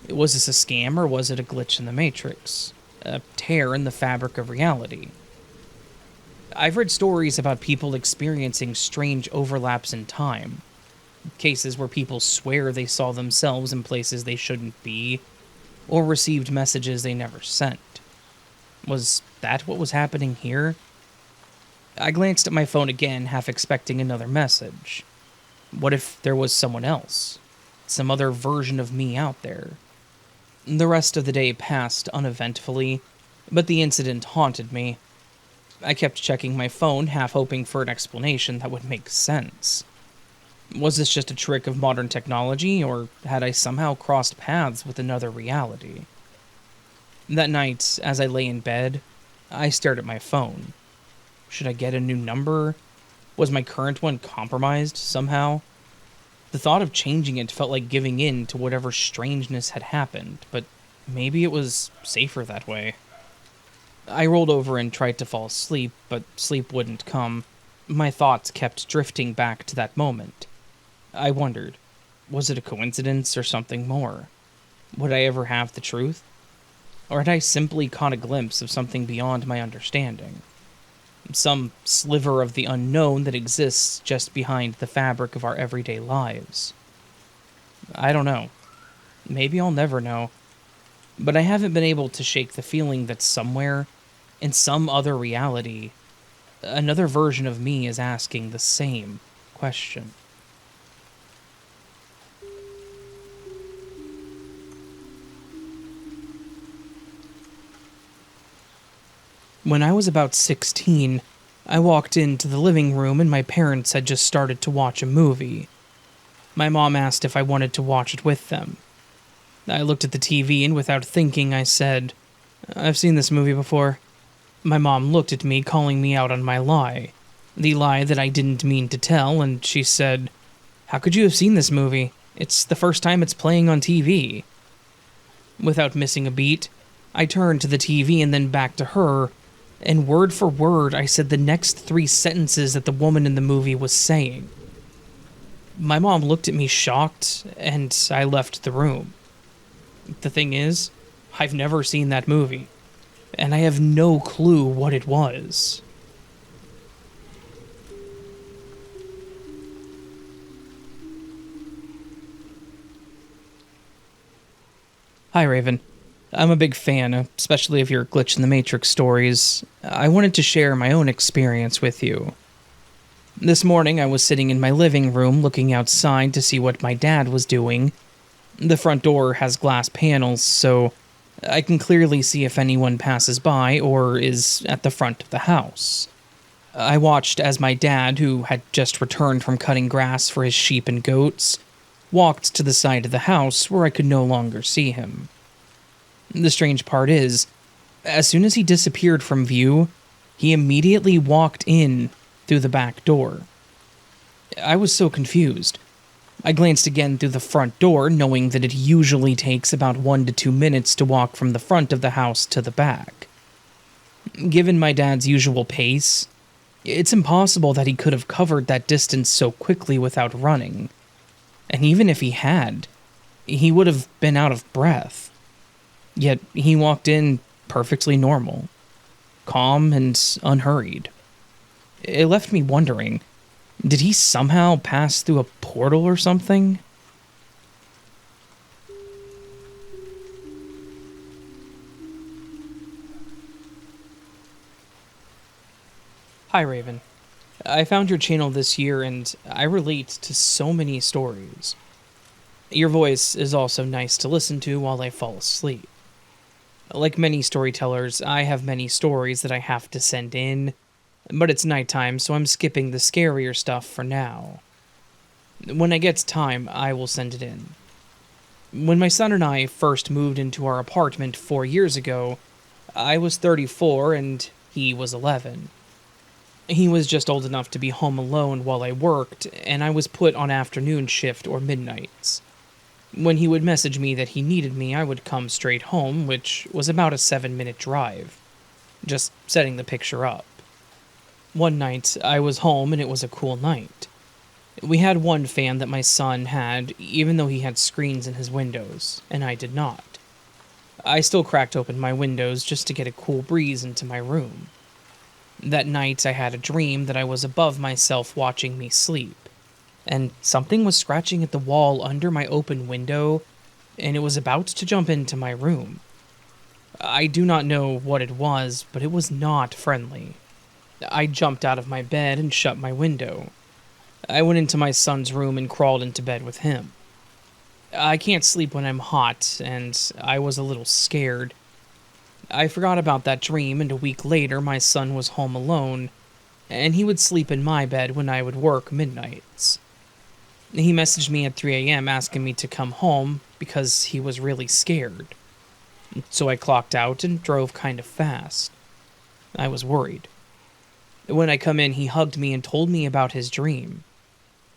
Was this a scam or was it a glitch in the Matrix? A tear in the fabric of reality? I've read stories about people experiencing strange overlaps in time. Cases where people swear they saw themselves in places they shouldn't be, or received messages they never sent. Was that what was happening here? I glanced at my phone again, half expecting another message. What if there was someone else? Some other version of me out there? The rest of the day passed uneventfully, but the incident haunted me. I kept checking my phone, half hoping for an explanation that would make sense. Was this just a trick of modern technology, or had I somehow crossed paths with another reality? That night, as I lay in bed, I stared at my phone. Should I get a new number? Was my current one compromised somehow? The thought of changing it felt like giving in to whatever strangeness had happened, but maybe it was safer that way. I rolled over and tried to fall asleep, but sleep wouldn't come. My thoughts kept drifting back to that moment. I wondered, was it a coincidence or something more? Would I ever have the truth? Or had I simply caught a glimpse of something beyond my understanding? Some sliver of the unknown that exists just behind the fabric of our everyday lives. I don't know. Maybe I'll never know. But I haven't been able to shake the feeling that somewhere, in some other reality, another version of me is asking the same question. When I was about 16, I walked into the living room and my parents had just started to watch a movie. My mom asked if I wanted to watch it with them. I looked at the TV and without thinking I said, "I've seen this movie before." My mom looked at me, calling me out on my lie. The lie that I didn't mean to tell, and she said, "How could you have seen this movie? It's the first time it's playing on TV." Without missing a beat, I turned to the TV and then back to her, and word for word, I said the next 3 sentences that the woman in the movie was saying. My mom looked at me shocked, and I left the room. The thing is, I've never seen that movie, and I have no clue what it was. Hi, Raven. I'm a big fan, especially of your Glitch in the Matrix stories. I wanted to share my own experience with you. This morning, I was sitting in my living room looking outside to see what my dad was doing. The front door has glass panels, so I can clearly see if anyone passes by or is at the front of the house. I watched as my dad, who had just returned from cutting grass for his sheep and goats, walked to the side of the house where I could no longer see him. The strange part is, as soon as he disappeared from view, he immediately walked in through the back door. I was so confused. I glanced again through the front door, knowing that it usually takes about 1 to 2 minutes to walk from the front of the house to the back. Given my dad's usual pace, it's impossible that he could have covered that distance so quickly without running. And even if he had, he would have been out of breath. Yet he walked in perfectly normal, calm and unhurried. It left me wondering, did he somehow pass through a portal or something? Hi, Raven. I found your channel this year and I relate to so many stories. Your voice is also nice to listen to while I fall asleep. Like many storytellers, I have many stories that I have to send in, but it's nighttime, so I'm skipping the scarier stuff for now. When I get time, I will send it in. When my son and I first moved into our apartment 4 years ago, I was 34 and he was 11. He was just old enough to be home alone while I worked, and I was put on afternoon shift or midnights. When he would message me that he needed me, I would come straight home, which was about a 7-minute drive. Just setting the picture up. One night, I was home and it was a cool night. We had one fan that my son had, even though he had screens in his windows, and I did not. I still cracked open my windows just to get a cool breeze into my room. That night, I had a dream that I was above myself watching me sleep, and something was scratching at the wall under my open window, and it was about to jump into my room. I do not know what it was, but it was not friendly. I jumped out of my bed and shut my window. I went into my son's room and crawled into bed with him. I can't sleep when I'm hot, and I was a little scared. I forgot about that dream, and a week later my son was home alone, and he would sleep in my bed when I would work midnights. He messaged me at 3 a.m. asking me to come home because he was really scared. So I clocked out and drove kind of fast. I was worried. When I come in, he hugged me and told me about his dream.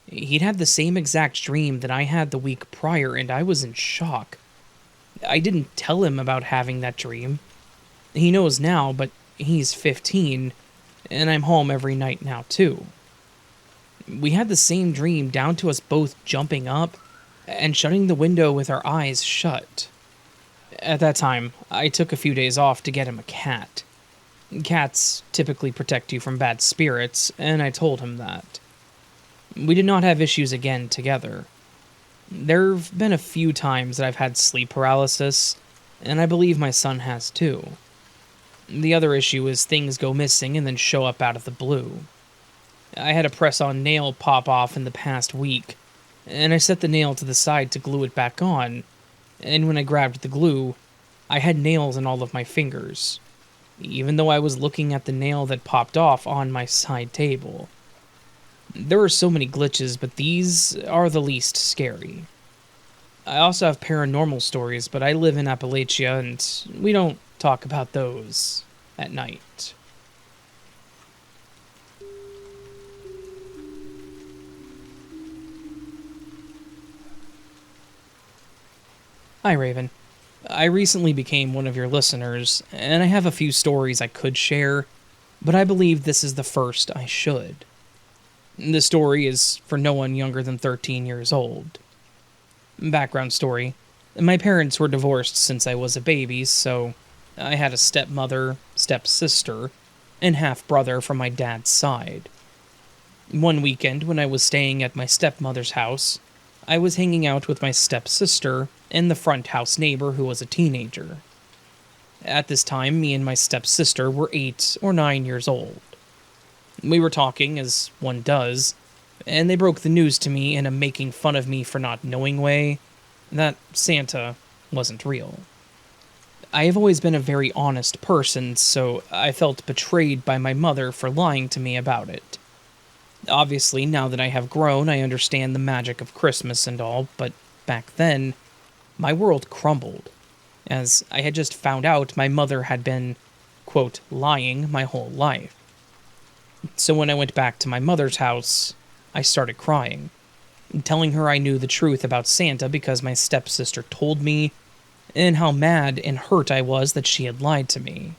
He'd had the same exact dream that I had the week prior, and I was in shock. I didn't tell him about having that dream. He knows now, but he's 15, and I'm home every night now too. We had the same dream down to us both jumping up and shutting the window with our eyes shut. At that time, I took a few days off to get him a cat. Cats typically protect you from bad spirits, and I told him that. We did not have issues again together. There have been a few times that I've had sleep paralysis, and I believe my son has too. The other issue is things go missing and then show up out of the blue. I had a press-on nail pop off in the past week, and I set the nail to the side to glue it back on, and when I grabbed the glue, I had nails in all of my fingers, even though I was looking at the nail that popped off on my side table. There are so many glitches, but these are the least scary. I also have paranormal stories, but I live in Appalachia, and we don't talk about those at night. Hi, Raven. I recently became one of your listeners, and I have a few stories I could share, but I believe this is the first I should. The story is for no one younger than 13 years old. Background story. My parents were divorced since I was a baby, so I had a stepmother, stepsister, and half-brother from my dad's side. One weekend when I was staying at my stepmother's house, I was hanging out with my stepsister, and the front house neighbor who was a teenager. At this time, me and my stepsister were 8 or 9 years old. We were talking, as one does, and they broke the news to me in a making fun of me for not knowing way that Santa wasn't real. I have always been a very honest person, so I felt betrayed by my mother for lying to me about it. Obviously, now that I have grown, I understand the magic of Christmas and all, but back then, my world crumbled, as I had just found out my mother had been, quote, lying my whole life. So when I went back to my mother's house, I started crying, telling her I knew the truth about Santa because my stepsister told me, and how mad and hurt I was that she had lied to me.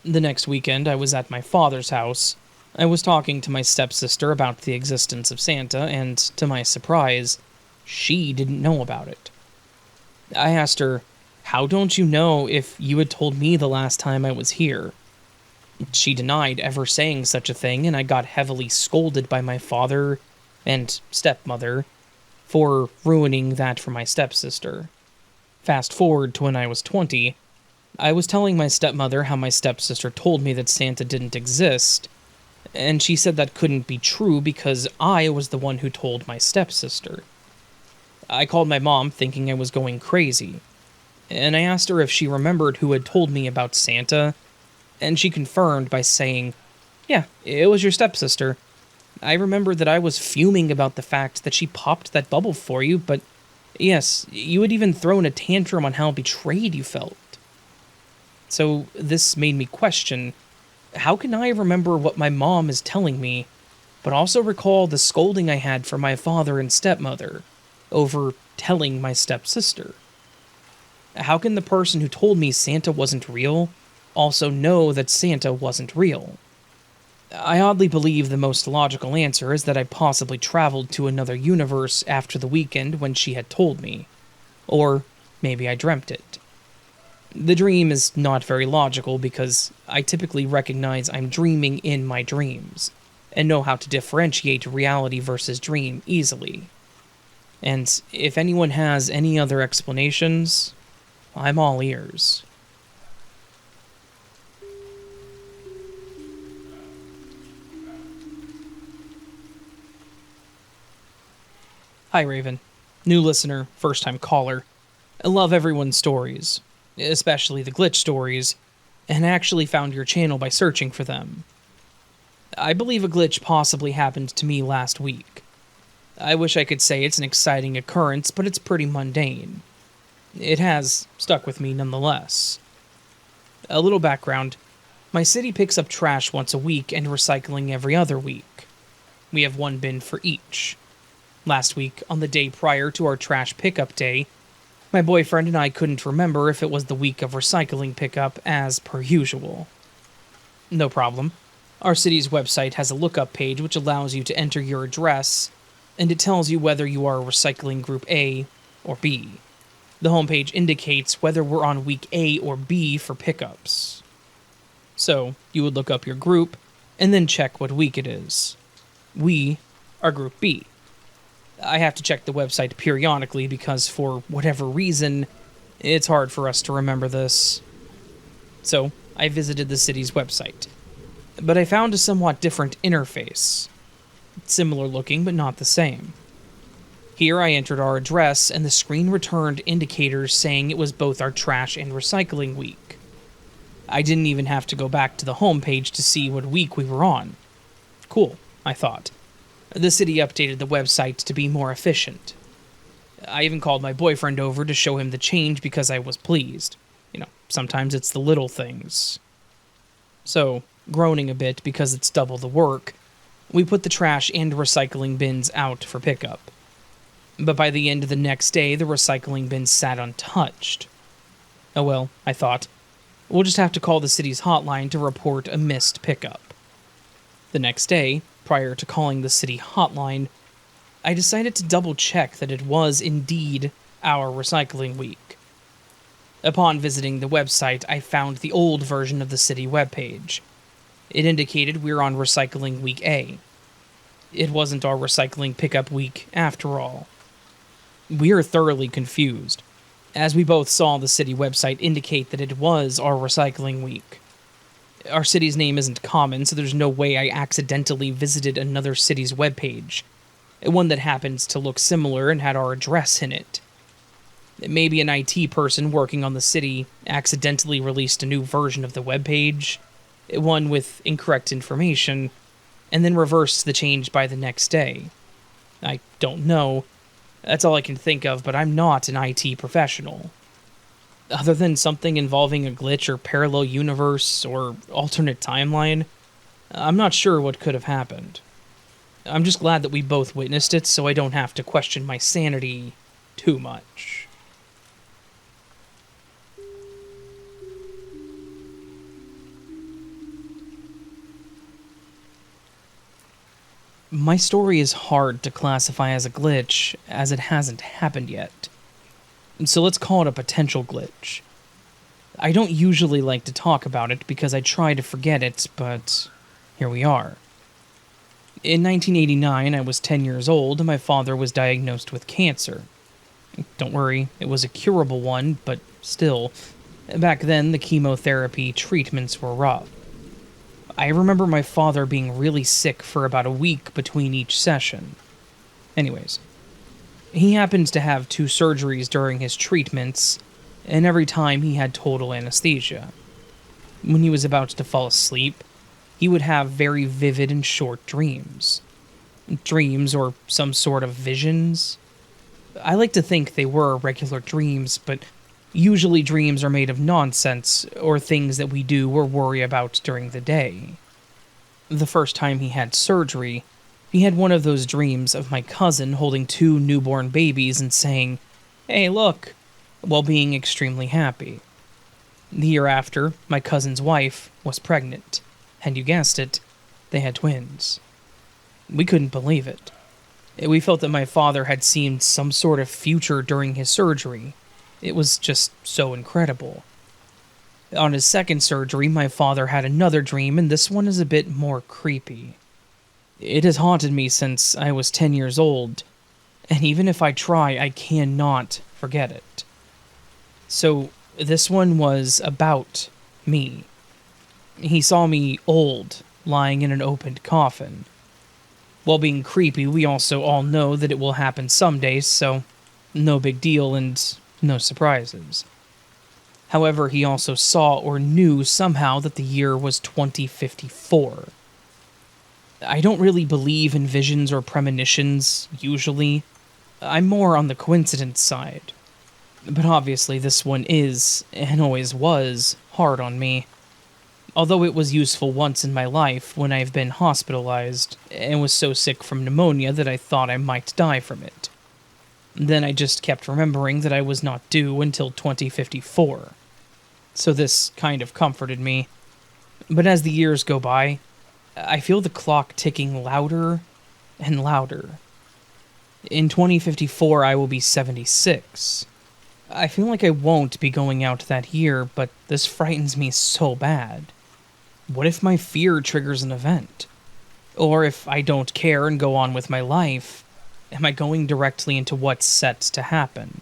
The next weekend, I was at my father's house. I was talking to my stepsister about the existence of Santa, and to my surprise, she didn't know about it. I asked her, "How don't you know if you had told me the last time I was here?" She denied ever saying such a thing, and I got heavily scolded by my father and stepmother for ruining that for my stepsister. Fast forward to when I was 20, I was telling my stepmother how my stepsister told me that Santa didn't exist, and she said that couldn't be true because I was the one who told my stepsister. I called my mom thinking I was going crazy, and I asked her if she remembered who had told me about Santa, and she confirmed by saying, "Yeah, it was your stepsister. I remember that I was fuming about the fact that she popped that bubble for you, but yes, you had even thrown a tantrum on how betrayed you felt." So this made me question, how can I remember what my mom is telling me, but also recall the scolding I had from my father and stepmother over telling my stepsister? How can the person who told me Santa wasn't real also know that Santa wasn't real? I oddly believe the most logical answer is that I possibly traveled to another universe after the weekend when she had told me. Or maybe I dreamt it. The dream is not very logical because I typically recognize I'm dreaming in my dreams, and know how to differentiate reality versus dream easily. And if anyone has any other explanations, I'm all ears. Hi, Raven. New listener, first-time caller. I love everyone's stories, especially the glitch stories, and actually found your channel by searching for them. I believe a glitch possibly happened to me last week. I wish I could say it's an exciting occurrence, but it's pretty mundane. It has stuck with me nonetheless. A little background. My city picks up trash once a week and recycling every other week. We have one bin for each. Last week, on the day prior to our trash pickup day, my boyfriend and I couldn't remember if it was the week of recycling pickup as per usual. No problem. Our city's website has a lookup page which allows you to enter your address, and it tells you whether you are recycling group A or B. The homepage indicates whether we're on week A or B for pickups. So, you would look up your group, and then check what week it is. We are group B. I have to check the website periodically because, for whatever reason, it's hard for us to remember this. So, I visited the city's website. But I found a somewhat different interface. Similar looking, but not the same. Here I entered our address, and the screen returned indicators saying it was both our trash and recycling week. I didn't even have to go back to the homepage to see what week we were on. Cool, I thought. The city updated the website to be more efficient. I even called my boyfriend over to show him the change because I was pleased. Sometimes it's the little things. So, groaning a bit because it's double the work, we put the trash and recycling bins out for pickup. But by the end of the next day, the recycling bins sat untouched. Oh well, I thought. We'll just have to call the city's hotline to report a missed pickup. The next day, prior to calling the city hotline, I decided to double-check that it was indeed our recycling week. Upon visiting the website, I found the old version of the city webpage. It indicated we're on recycling week A. It wasn't our recycling pickup week after all. We're thoroughly confused. as we both saw the city website indicate that it was our recycling week. Our city's name isn't common, so there's no way I accidentally visited another city's webpage, one that happens to look similar and had our address in it. Maybe an IT person working on the city accidentally released a new version of the webpage, one with incorrect information, and then reversed the change by the next day. I don't know. That's all I can think of, but I'm not an IT professional. Other than something involving a glitch or parallel universe or alternate timeline, I'm not sure what could have happened. I'm just glad that we both witnessed it so I don't have to question my sanity too much. My story is hard to classify as a glitch, as it hasn't happened yet. So let's call it a potential glitch. I don't usually like to talk about it because I try to forget it, but here we are. In 1989, I was 10 years old and my father was diagnosed with cancer. Don't worry, it was a curable one, but still, back then the chemotherapy treatments were rough. I remember my father being really sick for about a week between each session. Anyways, he happened to have 2 surgeries during his treatments, and every time he had total anesthesia. When he was about to fall asleep, he would have very vivid and short dreams. Dreams or some sort of visions. I like to think they were regular dreams, but usually dreams are made of nonsense or things that we do or worry about during the day. The first time he had surgery, he had one of those dreams of my cousin holding 2 newborn babies and saying, "Hey, look," while being extremely happy. The year after, my cousin's wife was pregnant, and you guessed it, they had twins. We couldn't believe it. We felt that my father had seen some sort of future during his surgery. It was just so incredible. On his second surgery, my father had another dream, and this one is a bit more creepy. It has haunted me since I was 10 years old, and even if I try, I cannot forget it. So, this one was about me. He saw me old, lying in an opened coffin. While being creepy, we also all know that it will happen someday, so no big deal and no surprises. However, he also saw or knew somehow that the year was 2054. I don't really believe in visions or premonitions, usually. I'm more on the coincidence side. But obviously this one is, and always was, hard on me. Although it was useful once in my life when I've been hospitalized and was so sick from pneumonia that I thought I might die from it. Then I just kept remembering that I was not due until 2054. So this kind of comforted me. But as the years go by, I feel the clock ticking louder and louder. In 2054, I will be 76. I feel like I won't be going out that year, but this frightens me so bad. What if my fear triggers an event? Or if I don't care and go on with my life, am I going directly into what's set to happen?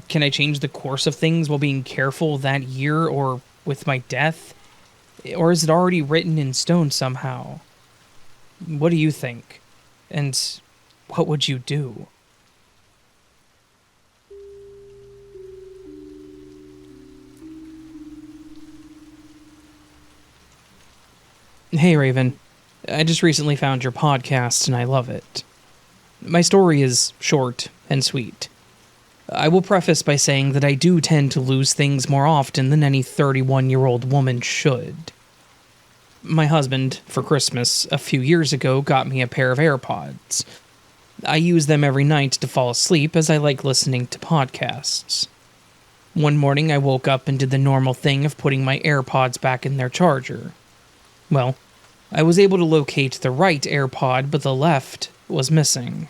Can I change the course of things while being careful that year or with my death? Or is it already written in stone somehow? What do you think? And what would you do? Hey Raven, I just recently found your podcast and I love it. My story is short and sweet. I will preface by saying that I do tend to lose things more often than any 31-year-old woman should. My husband, for Christmas, a few years ago, got me a pair of AirPods. I use them every night to fall asleep as I like listening to podcasts. One morning I woke up and did the normal thing of putting my AirPods back in their charger. Well, I was able to locate the right AirPod, but the left was missing.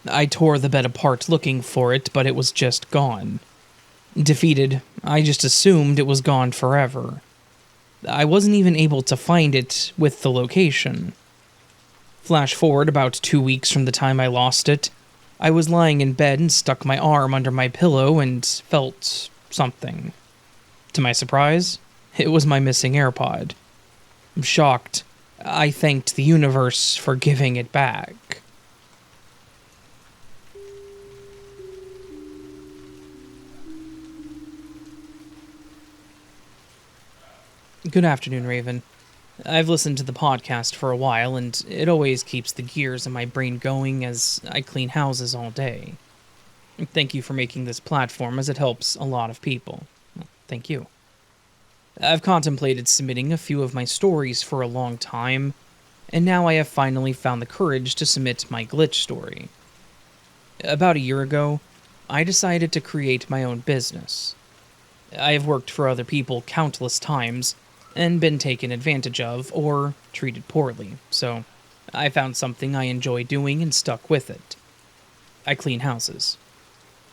I tore the bed apart looking for it, but it was just gone. Defeated, I just assumed it was gone forever. I wasn't even able to find it with the location. Flash forward about 2 weeks from the time I lost it, I was lying in bed and stuck my arm under my pillow and felt something. To my surprise, it was my missing AirPod. I'm shocked. I thanked the universe for giving it back. Good afternoon, Raven. I've listened to the podcast for a while, and it always keeps the gears in my brain going as I clean houses all day. Thank you for making this platform, as it helps a lot of people. Thank you. I've contemplated submitting a few of my stories for a long time, and now I have finally found the courage to submit my glitch story. About a year ago, I decided to create my own business. I have worked for other people countless times, and been taken advantage of or treated poorly, so I found something I enjoy doing and stuck with it. I clean houses.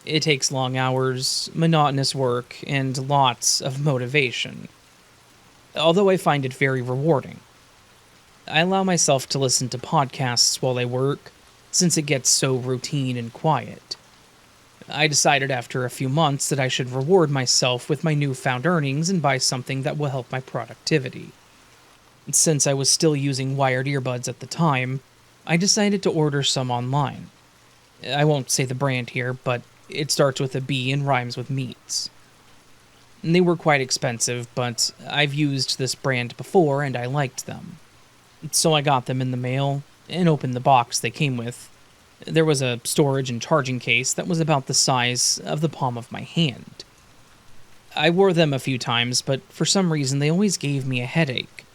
It takes long hours, monotonous work, and lots of motivation. Although I find it very rewarding. I allow myself to listen to podcasts while I work, since it gets so routine and quiet. I decided after a few months that I should reward myself with my newfound earnings and buy something that will help my productivity. Since I was still using wired earbuds at the time, I decided to order some online. I won't say the brand here, but it starts with a B and rhymes with meats. They were quite expensive, but I've used this brand before and I liked them. So I got them in the mail and opened the box they came with. There was a storage and charging case that was about the size of the palm of my hand. I wore them a few times, but for some reason they always gave me a headache,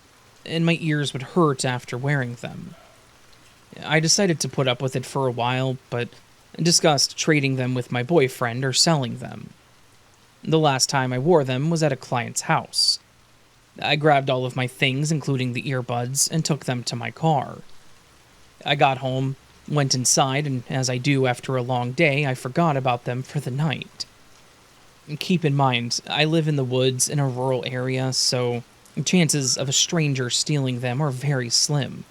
and my ears would hurt after wearing them. I decided to put up with it for a while, but discussed trading them with my boyfriend or selling them. The last time I wore them was at a client's house. I grabbed all of my things, including the earbuds, and took them to my car. I got home, went inside, and as I do after a long day, I forgot about them for the night. Keep in mind, I live in the woods in a rural area, so chances of a stranger stealing them are very slim.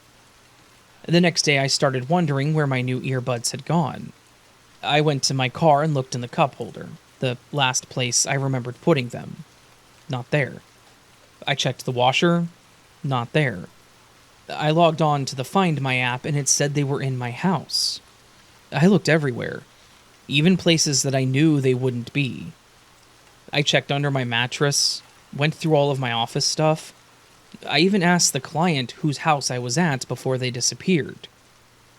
The next day, I started wondering where my new earbuds had gone. I went to my car and looked in the cup holder, the last place I remembered putting them. Not there. I checked the washer. Not there. I logged on to the Find My app and it said they were in my house. I looked everywhere, even places that I knew they wouldn't be. I checked under my mattress, went through all of my office stuff. I even asked the client whose house I was at before they disappeared.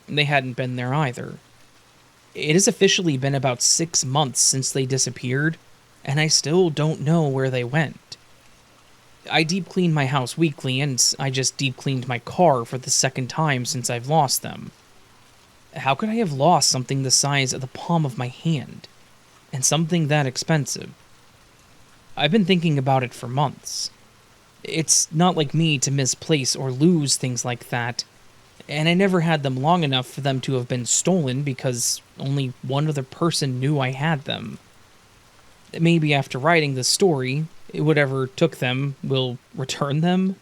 They hadn't been there either. It has officially been about 6 months since they disappeared, and I still don't know where they went. I deep clean my house weekly, and I just deep cleaned my car for the second time since I've lost them. How could I have lost something the size of the palm of my hand, and something that expensive? I've been thinking about it for months. It's not like me to misplace or lose things like that, and I never had them long enough for them to have been stolen because only one other person knew I had them. Maybe after writing this story, whatever took them will return them.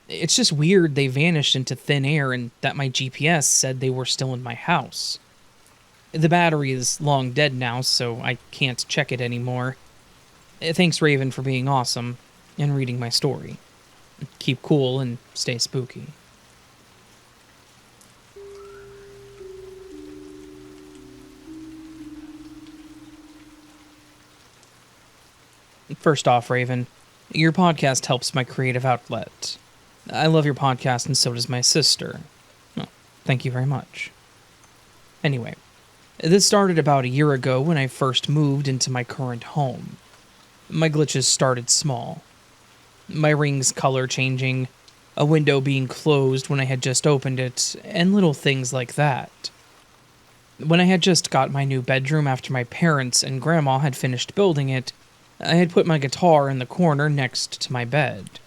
It's just weird they vanished into thin air and that my GPS said they were still in my house. The battery is long dead now, so I can't check it anymore. Thanks, Raven, for being awesome and reading my story. Keep cool and stay spooky. First off, Raven, your podcast helps my creative outlet. I love your podcast and so does my sister. Oh, thank you very much. Anyway, this started about a year ago when I first moved into my current home. My glitches started small. My ring's color changing, a window being closed when I had just opened it, and little things like that. When I had just got my new bedroom after my parents and grandma had finished building it, I had put my guitar in the corner next to my bed.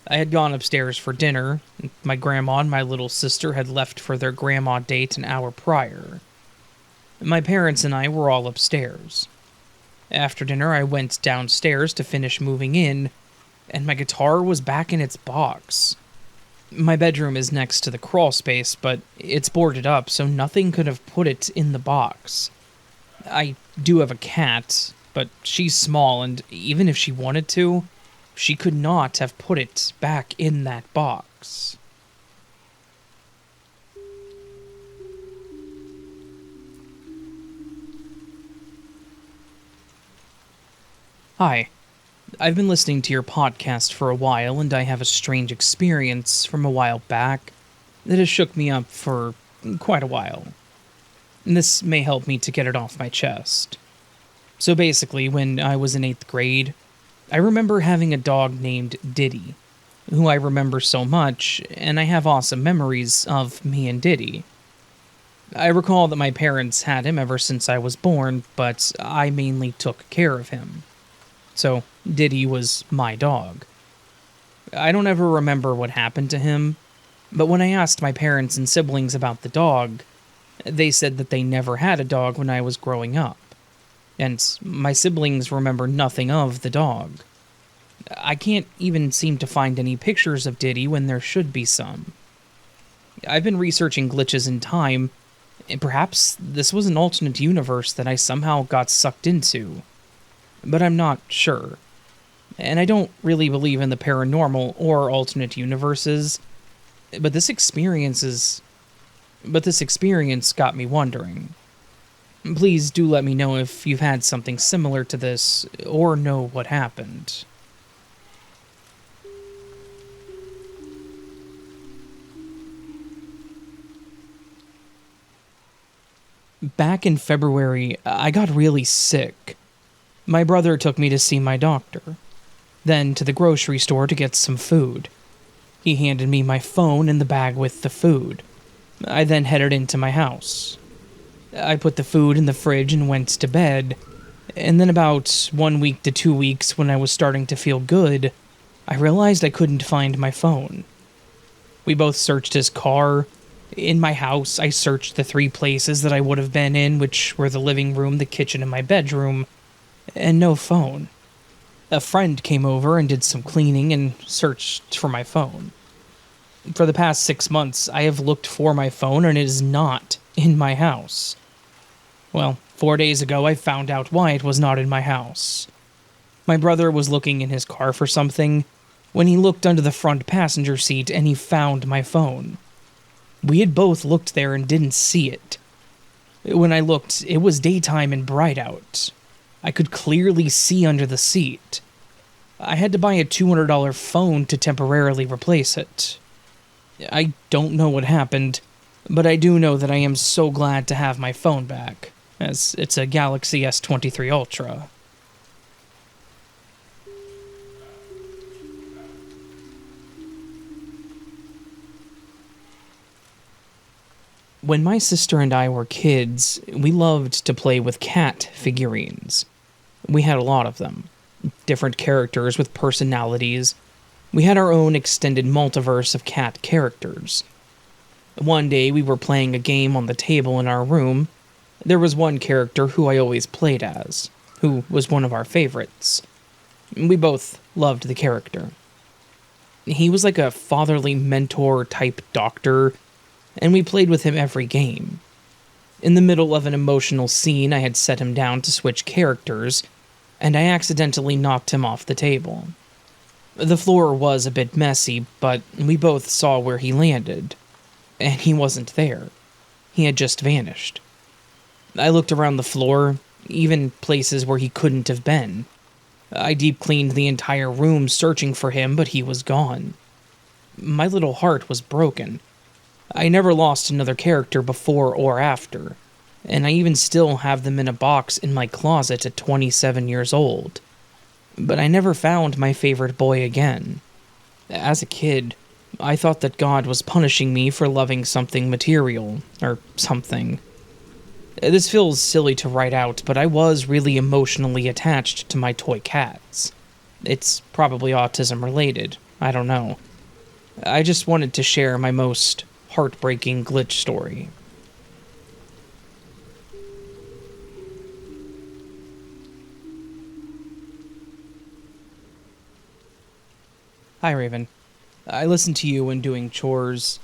I had gone upstairs for dinner. My grandma and my little sister had left for their grandma date an hour prior. My parents and I were all upstairs. After dinner, I went downstairs to finish moving in, and my guitar was back in its box. My bedroom is next to the crawl space, but it's boarded up, so nothing could have put it in the box. I do have a cat, but she's small, and even if she wanted to, she could not have put it back in that box. Hi. I've been listening to your podcast for a while, and I have a strange experience from a while back that has shook me up for quite a while. And this may help me to get it off my chest. So basically, when I was in 8th grade, I remember having a dog named Diddy, who I remember so much, and I have awesome memories of me and Diddy. I recall that my parents had him ever since I was born, but I mainly took care of him. So, Diddy was my dog. I don't ever remember what happened to him, but when I asked my parents and siblings about the dog, they said that they never had a dog when I was growing up, and my siblings remember nothing of the dog. I can't even seem to find any pictures of Diddy when there should be some. I've been researching glitches in time, and perhaps this was an alternate universe that I somehow got sucked into. But I'm not sure. And I don't really believe in the paranormal or alternate universes, but this experience got me wondering. Please do let me know if you've had something similar to this, or know what happened. Back in February, I got really sick. My brother took me to see my doctor, then to the grocery store to get some food. He handed me my phone and the bag with the food. I then headed into my house. I put the food in the fridge and went to bed, and then about 1 week to 2 weeks when I was starting to feel good, I realized I couldn't find my phone. We both searched his car. In my house, I searched the 3 places that I would have been in, which were the living room, the kitchen, and my bedroom, and no phone. A friend came over and did some cleaning and searched for my phone. For the past 6 months, I have looked for my phone and it is not in my house. Well, 4 days ago, I found out why it was not in my house. My brother was looking in his car for something when he looked under the front passenger seat and he found my phone. We had both looked there and didn't see it. When I looked, it was daytime and bright out. I could clearly see under the seat. I had to buy a $200 phone to temporarily replace it. I don't know what happened, but I do know that I am so glad to have my phone back, as it's a Galaxy S23 Ultra. When my sister and I were kids, we loved to play with cat figurines. We had a lot of them. Different characters with personalities. We had our own extended multiverse of cat characters. One day we were playing a game on the table in our room. There was one character who I always played as, who was one of our favorites. We both loved the character. He was like a fatherly mentor type doctor, and we played with him every game. In the middle of an emotional scene, I had set him down to switch characters, and I accidentally knocked him off the table. The floor was a bit messy, but we both saw where he landed, and he wasn't there. He had just vanished. I looked around the floor, even places where he couldn't have been. I deep-cleaned the entire room searching for him, but he was gone. My little heart was broken. I never lost another character before or after, and I even still have them in a box in my closet at 27 years old. But I never found my favorite boy again. As a kid, I thought that God was punishing me for loving something material, or something. This feels silly to write out, but I was really emotionally attached to my toy cats. It's probably autism related, I don't know. I just wanted to share my most heartbreaking glitch story. Hi, Raven. I listen to you when doing chores,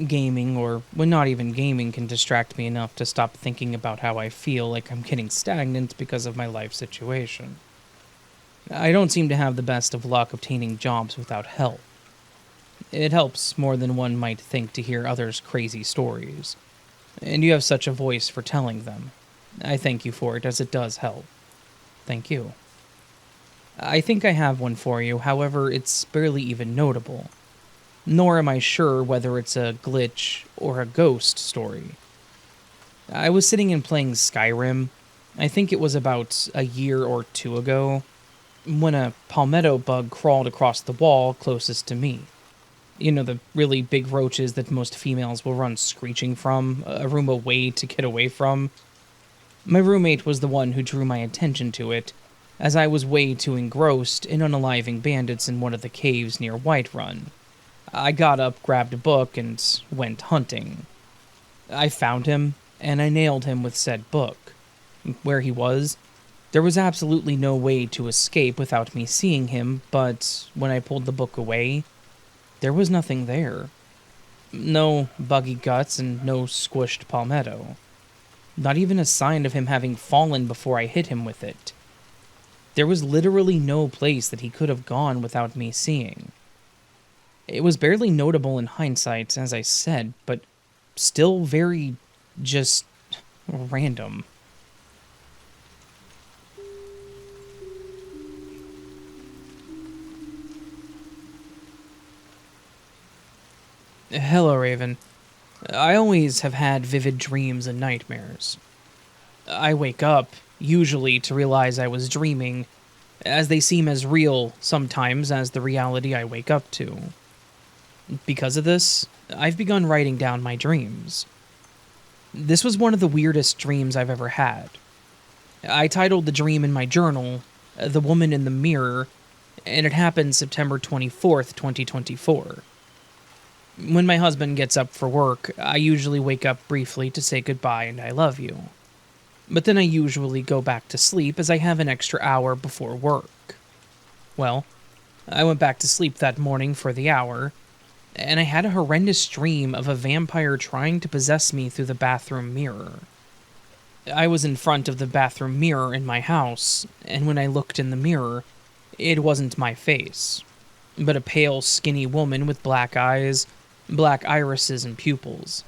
gaming, or when not even gaming can distract me enough to stop thinking about how I feel like I'm getting stagnant because of my life situation. I don't seem to have the best of luck obtaining jobs without help. It helps more than one might think to hear others' crazy stories, and you have such a voice for telling them. I thank you for it, as it does help. Thank you. I think I have one for you, however, it's barely even notable. Nor am I sure whether it's a glitch or a ghost story. I was sitting and playing Skyrim. I think it was about a year or two ago, when a palmetto bug crawled across the wall closest to me. You know, the really big roaches that most females will run screeching from, a room away to get away from. My roommate was the one who drew my attention to it, as I was way too engrossed in unaliving bandits in one of the caves near Whiterun. I got up, grabbed a book, and went hunting. I found him, and I nailed him with said book. Where he was, there was absolutely no way to escape without me seeing him, but when I pulled the book away, there was nothing there. No buggy guts and no squished palmetto. Not even a sign of him having fallen before I hit him with it. There was literally no place that he could have gone without me seeing. It was barely notable in hindsight, as I said, but still very, just, random. Hello, Raven. I always have had vivid dreams and nightmares. I wake up, usually to realize I was dreaming, as they seem as real sometimes as the reality I wake up to. Because of this, I've begun writing down my dreams. This was one of the weirdest dreams I've ever had. I titled the dream in my journal, The Woman in the Mirror, and it happened September 24th, 2024. When my husband gets up for work, I usually wake up briefly to say goodbye and I love you. But then I usually go back to sleep as I have an extra hour before work. Well, I went back to sleep that morning for the hour, and I had a horrendous dream of a vampire trying to possess me through the bathroom mirror. I was in front of the bathroom mirror in my house, and when I looked in the mirror, it wasn't my face, but a pale, skinny woman with black eyes, black irises, and pupils.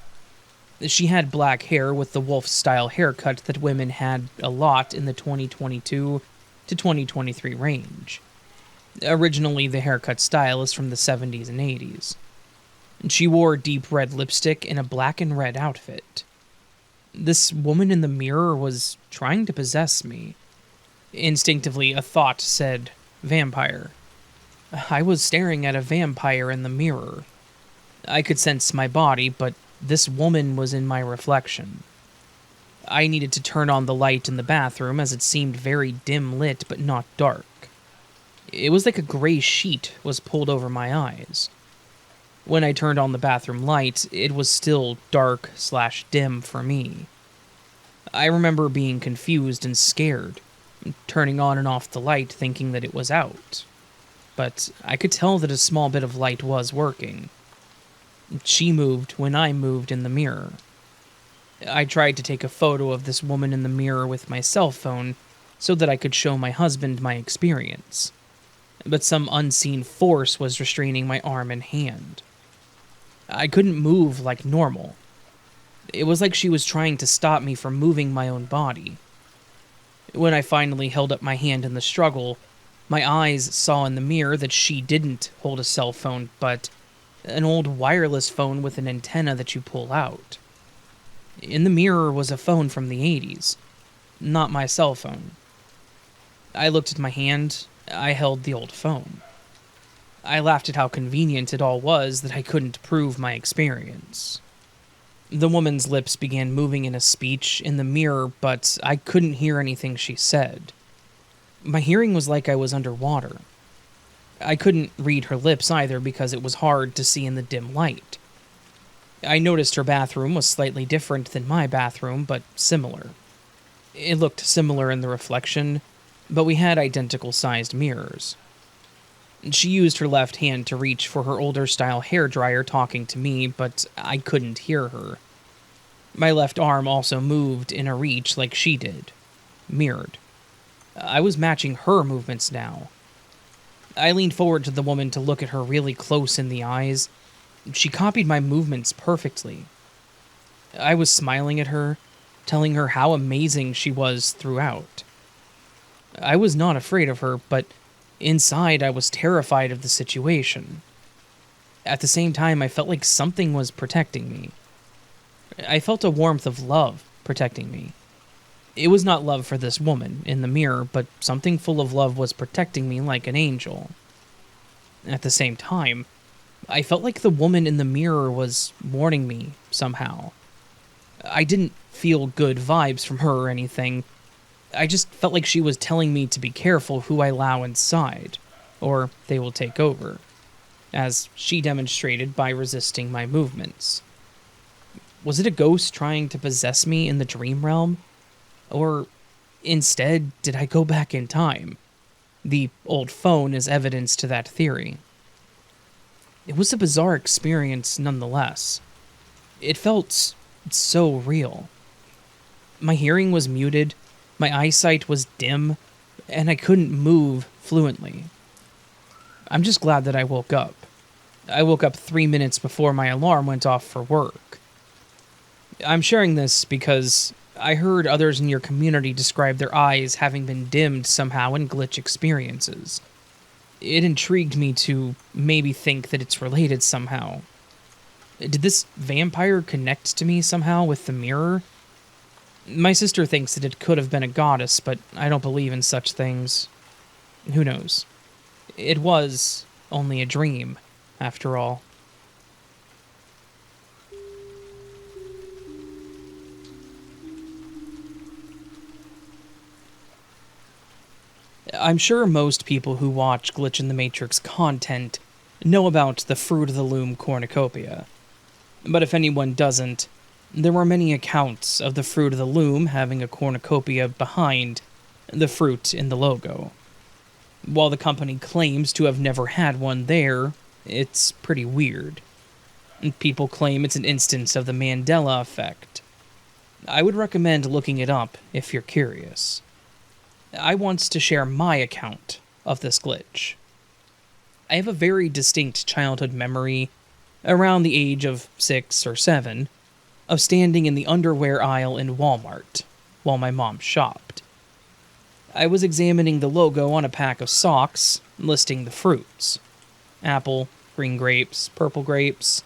She had black hair with the wolf-style haircut that women had a lot in the 2022 to 2023 range. Originally, the haircut style is from the 70s and 80s. She wore deep red lipstick and a black and red outfit. This woman in the mirror was trying to possess me. Instinctively, a thought said, vampire. I was staring at a vampire in the mirror. I could sense my body, but this woman was in my reflection. I needed to turn on the light in the bathroom as it seemed very dim lit but not dark. It was like a gray sheet was pulled over my eyes. When I turned on the bathroom light, it was still dark/dim for me. I remember being confused and scared, turning on and off the light thinking that it was out. But I could tell that a small bit of light was working. She moved when I moved in the mirror. I tried to take a photo of this woman in the mirror with my cell phone so that I could show my husband my experience. But some unseen force was restraining my arm and hand. I couldn't move like normal. It was like she was trying to stop me from moving my own body. When I finally held up my hand in the struggle, my eyes saw in the mirror that she didn't hold a cell phone, but an old wireless phone with an antenna that you pull out. In the mirror was a phone from the 80s, not my cell phone. I looked at my hand. I held the old phone. I laughed at how convenient it all was that I couldn't prove my experience. The woman's lips began moving in a speech in the mirror, but I couldn't hear anything she said. My hearing was like I was underwater. I couldn't read her lips either because it was hard to see in the dim light. I noticed her bathroom was slightly different than my bathroom, but similar. It looked similar in the reflection, but we had identical-sized mirrors. She used her left hand to reach for her older style hairdryer talking to me, but I couldn't hear her. My left arm also moved in a reach like she did, mirrored. I was matching her movements now. I leaned forward to the woman to look at her really close in the eyes. She copied my movements perfectly. I was smiling at her, telling her how amazing she was throughout. I was not afraid of her, but inside I was terrified of the situation. At the same time, I felt like something was protecting me. I felt a warmth of love protecting me. It was not love for this woman in the mirror, but something full of love was protecting me like an angel. At the same time, I felt like the woman in the mirror was warning me somehow. I didn't feel good vibes from her or anything. I just felt like she was telling me to be careful who I allow inside, or they will take over, as she demonstrated by resisting my movements. Was it a ghost trying to possess me in the dream realm? Or instead, did I go back in time? The old phone is evidence to that theory. It was a bizarre experience nonetheless. It felt so real. My hearing was muted, my eyesight was dim, and I couldn't move fluently. I'm just glad that I woke up. I woke up 3 minutes before my alarm went off for work. I'm sharing this because I heard others in your community describe their eyes having been dimmed somehow in glitch experiences. It intrigued me to maybe think that it's related somehow. Did this vampire connect to me somehow with the mirror? My sister thinks that it could have been a goddess, but I don't believe in such things. Who knows? It was only a dream, after all. I'm sure most people who watch Glitch in the Matrix content know about the Fruit of the Loom cornucopia. But if anyone doesn't, there were many accounts of the Fruit of the Loom having a cornucopia behind the fruit in the logo. While the company claims to have never had one there, it's pretty weird. People claim it's an instance of the Mandela effect. I would recommend looking it up if you're curious. I want to share my account of this glitch. I have a very distinct childhood memory, around the age of 6 or 7, of standing in the underwear aisle in Walmart while my mom shopped. I was examining the logo on a pack of socks, listing the fruits. Apple, green grapes, purple grapes.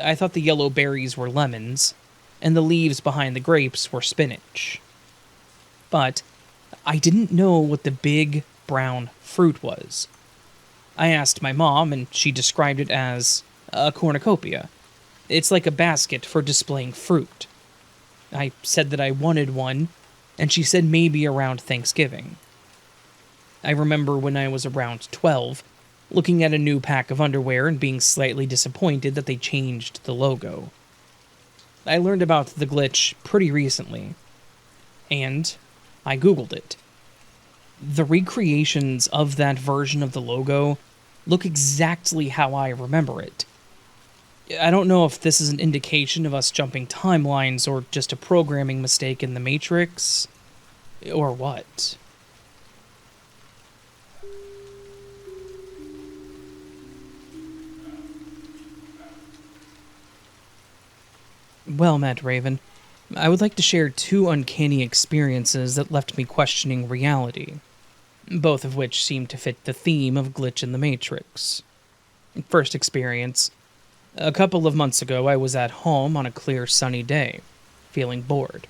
I thought the yellow berries were lemons, and the leaves behind the grapes were spinach. But I didn't know what the big, brown fruit was. I asked my mom, and she described it as a cornucopia. It's like a basket for displaying fruit. I said that I wanted one, and she said maybe around Thanksgiving. I remember when I was around 12, looking at a new pack of underwear and being slightly disappointed that they changed the logo. I learned about the glitch pretty recently, and I Googled it. The recreations of that version of the logo look exactly how I remember it. I don't know if this is an indication of us jumping timelines or just a programming mistake in the Matrix, or what. Well, Matt Raven, I would like to share 2 uncanny experiences that left me questioning reality, both of which seem to fit the theme of Glitch in the Matrix. First experience. A couple of months ago, I was at home on a clear sunny day, feeling bored.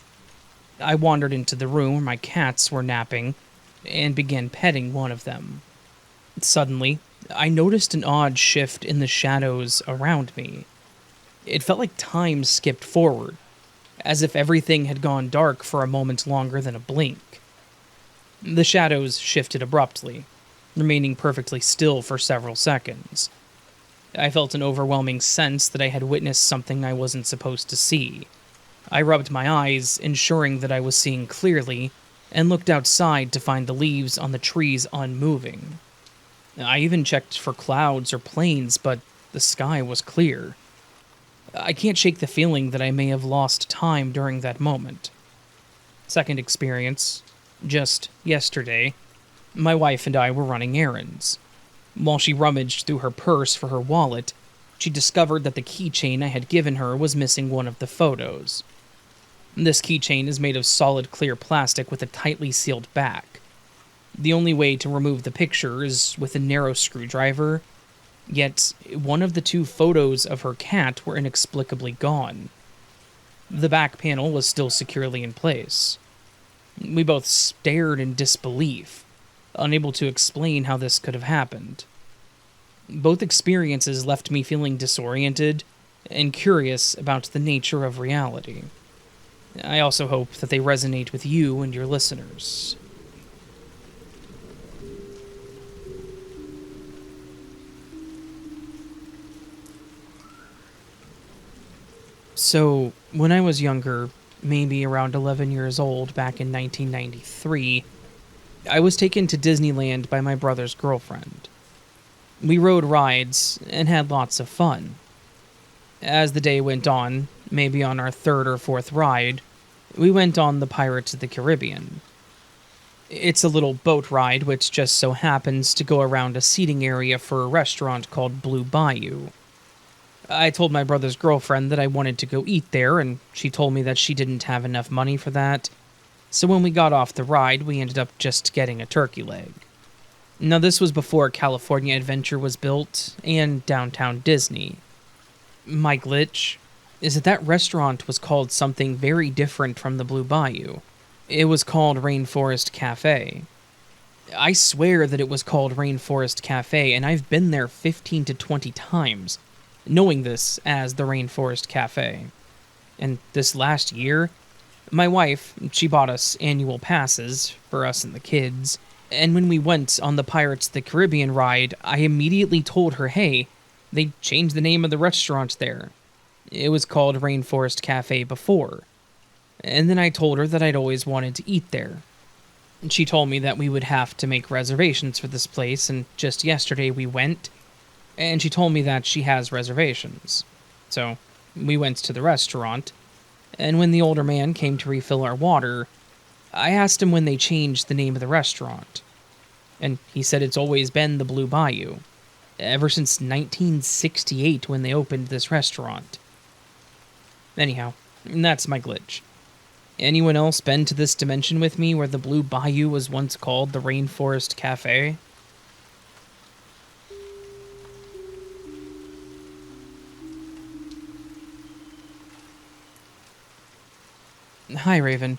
I wandered into the room where my cats were napping and began petting one of them. Suddenly, I noticed an odd shift in the shadows around me. It felt like time skipped forward, as if everything had gone dark for a moment longer than a blink. The shadows shifted abruptly, remaining perfectly still for several seconds. I felt an overwhelming sense that I had witnessed something I wasn't supposed to see. I rubbed my eyes, ensuring that I was seeing clearly, and looked outside to find the leaves on the trees unmoving. I even checked for clouds or planes, but the sky was clear. I can't shake the feeling that I may have lost time during that moment. Second experience, just yesterday, my wife and I were running errands. While she rummaged through her purse for her wallet, she discovered that the keychain I had given her was missing one of the photos. This keychain is made of solid clear plastic with a tightly sealed back. The only way to remove the picture is with a narrow screwdriver, yet one of the two photos of her cat were inexplicably gone. The back panel was still securely in place. We both stared in disbelief, unable to explain how this could have happened. Both experiences left me feeling disoriented and curious about the nature of reality. I also hope that they resonate with you and your listeners. So, when I was younger, maybe around 11 years old back in 1993, I was taken to Disneyland by my brother's girlfriend. We rode rides and had lots of fun. As the day went on, maybe on our third or fourth ride, we went on the Pirates of the Caribbean. It's a little boat ride which just so happens to go around a seating area for a restaurant called Blue Bayou. I told my brother's girlfriend that I wanted to go eat there, and she told me that she didn't have enough money for that. So when we got off the ride, we ended up just getting a turkey leg. Now, this was before California Adventure was built and Downtown Disney. My glitch is that restaurant was called something very different from the Blue Bayou. It was called Rainforest Cafe. I swear that it was called Rainforest Cafe, and I've been there 15 to 20 times, knowing this as the Rainforest Cafe. And this last year, my wife, she bought us annual passes for us and the kids, and when we went on the Pirates of the Caribbean ride, I immediately told her, hey, they changed the name of the restaurant there. It was called Rainforest Cafe before. And then I told her that I'd always wanted to eat there. And she told me that we would have to make reservations for this place, and just yesterday we went, and she told me that she has reservations. So, we went to the restaurant, and when the older man came to refill our water, I asked him when they changed the name of the restaurant. And he said it's always been the Blue Bayou, ever since 1968 when they opened this restaurant. Anyhow, that's my glitch. Anyone else been to this dimension with me where the Blue Bayou was once called the Rainforest Cafe? Hi, Raven.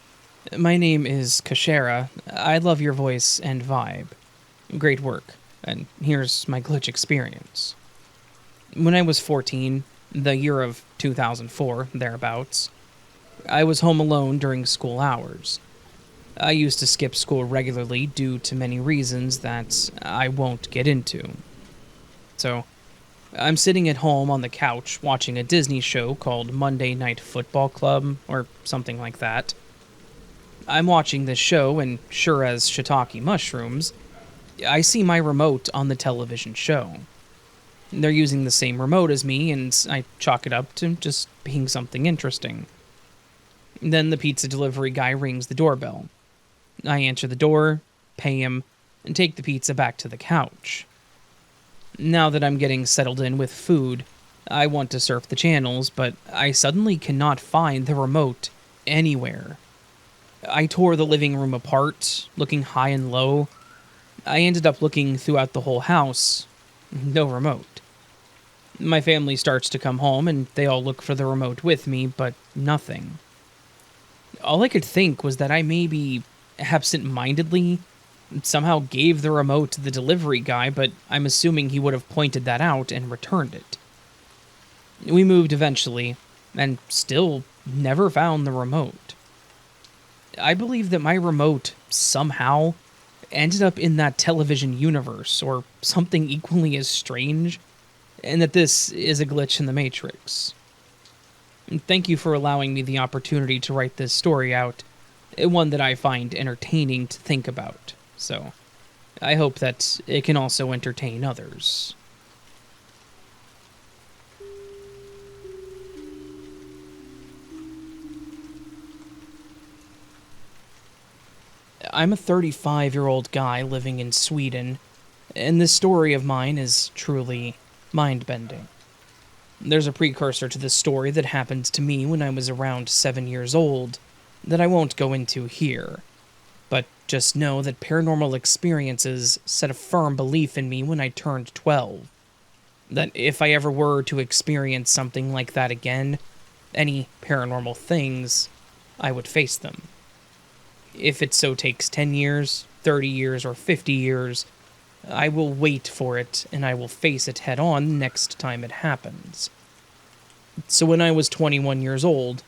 My name is Kashera. I love your voice and vibe. Great work. And here's my glitch experience. When I was 14, the year of 2004, thereabouts, I was home alone during school hours. I used to skip school regularly due to many reasons that I won't get into. So, I'm sitting at home on the couch watching a Disney show called Monday Night Football Club, or something like that. I'm watching this show, and sure as shiitake mushrooms, I see my remote on the television show. They're using the same remote as me, and I chalk it up to just being something interesting. Then the pizza delivery guy rings the doorbell. I answer the door, pay him, and take the pizza back to the couch. Now that I'm getting settled in with food, I want to surf the channels, but I suddenly cannot find the remote anywhere. I tore the living room apart, looking high and low. I ended up looking throughout the whole house. No remote. My family starts to come home, and they all look for the remote with me, but nothing. All I could think was that I maybe absent-mindedly somehow gave the remote to the delivery guy, but I'm assuming he would have pointed that out and returned it. We moved eventually, and still never found the remote. I believe that my remote somehow ended up in that television universe, or something equally as strange, and that this is a glitch in the Matrix. And thank you for allowing me the opportunity to write this story out, one that I find entertaining to think about. So, I hope that it can also entertain others. I'm a 35-year-old guy living in Sweden, and this story of mine is truly mind-bending. There's a precursor to this story that happened to me when I was around 7 years old that I won't go into here, but just know that paranormal experiences set a firm belief in me when I turned 12. That if I ever were to experience something like that again, any paranormal things, I would face them. If it so takes 10 years, 30 years, or 50 years, I will wait for it and I will face it head on next time it happens. So when I was 21 years old,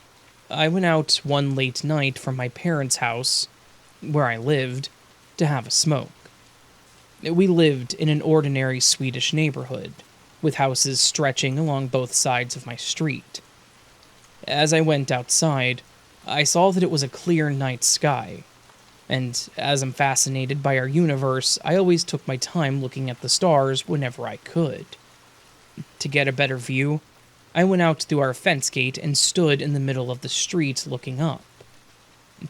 I went out one late night from my parents' house, where I lived, to have a smoke. We lived in an ordinary Swedish neighborhood, with houses stretching along both sides of my street. As I went outside, I saw that it was a clear night sky, and as I'm fascinated by our universe, I always took my time looking at the stars whenever I could. To get a better view, I went out through our fence gate and stood in the middle of the street looking up.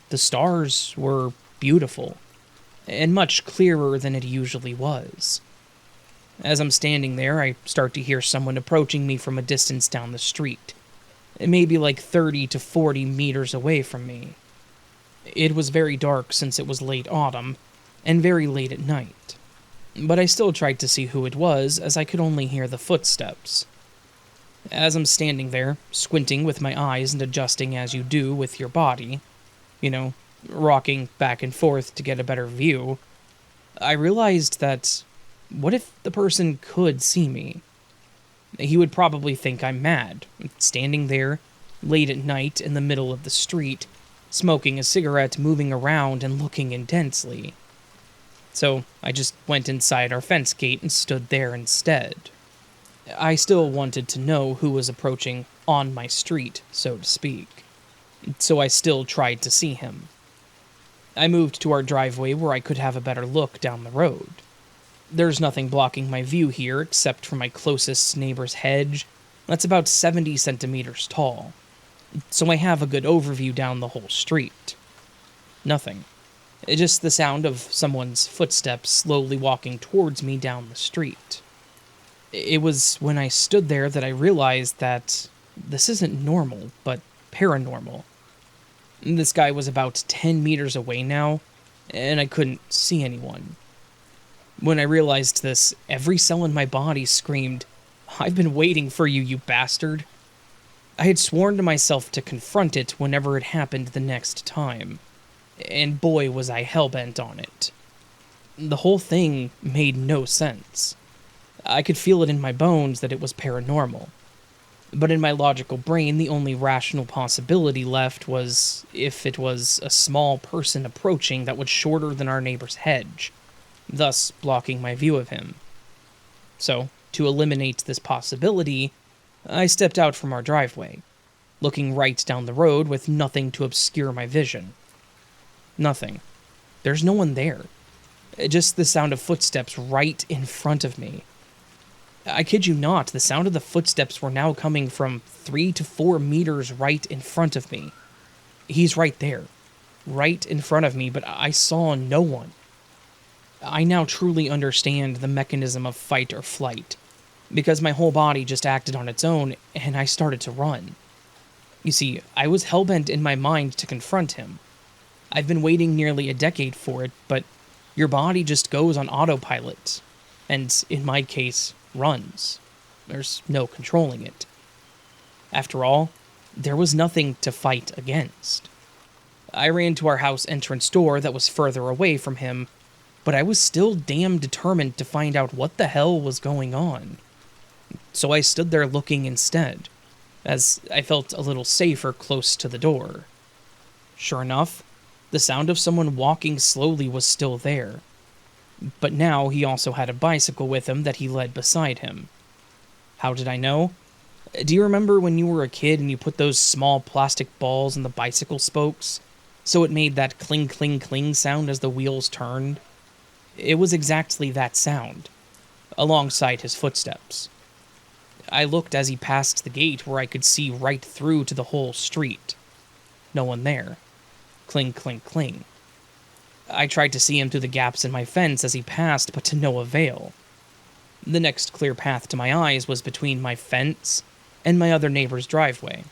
The stars were beautiful, and much clearer than it usually was. As I'm standing there, I start to hear someone approaching me from a distance down the street, maybe like 30 to 40 meters away from me. It was very dark since it was late autumn, and very late at night, but I still tried to see who it was as I could only hear the footsteps. As I'm standing there, squinting with my eyes and adjusting as you do with your body, rocking back and forth to get a better view, I realized that what if the person could see me? He would probably think I'm mad, standing there, late at night in the middle of the street, smoking a cigarette, moving around, and looking intensely. So I just went inside our fence gate and stood there instead. I still wanted to know who was approaching on my street, so to speak. So I still tried to see him. I moved to our driveway where I could have a better look down the road. There's nothing blocking my view here except for my closest neighbor's hedge that's about 70 centimeters tall. So I have a good overview down the whole street. Nothing. Just the sound of someone's footsteps slowly walking towards me down the street. It was when I stood there that I realized that this isn't normal, but paranormal. This guy was about 10 meters away now, and I couldn't see anyone. When I realized this, every cell in my body screamed, "I've been waiting for you, you bastard." I had sworn to myself to confront it whenever it happened the next time, and boy was I hellbent on it. The whole thing made no sense. I could feel it in my bones that it was paranormal. But in my logical brain, the only rational possibility left was if it was a small person approaching that was shorter than our neighbor's hedge, thus blocking my view of him. So, to eliminate this possibility, I stepped out from our driveway, looking right down the road with nothing to obscure my vision. Nothing. There's no one there. Just the sound of footsteps right in front of me. I kid you not, the sound of the footsteps were now coming from 3 to 4 meters right in front of me. He's right there, right in front of me, but I saw no one. I now truly understand the mechanism of fight or flight, because my whole body just acted on its own, and I started to run. You see, I was hellbent in my mind to confront him. I've been waiting nearly a decade for it, but your body just goes on autopilot, and in my case, runs. There's no controlling it. After all, there was nothing to fight against. I ran to our house entrance door that was further away from him, but I was still damn determined to find out what the hell was going on. So I stood there looking instead, as I felt a little safer close to the door. Sure enough, the sound of someone walking slowly was still there. But now he also had a bicycle with him that he led beside him. How did I know? Do you remember when you were a kid and you put those small plastic balls in the bicycle spokes, so it made that cling cling cling sound as the wheels turned? It was exactly that sound, alongside his footsteps. I looked as he passed the gate where I could see right through to the whole street. No one there. Cling, cling, cling. I tried to see him through the gaps in my fence as he passed, but to no avail. The next clear path to my eyes was between my fence and my other neighbor's driveway.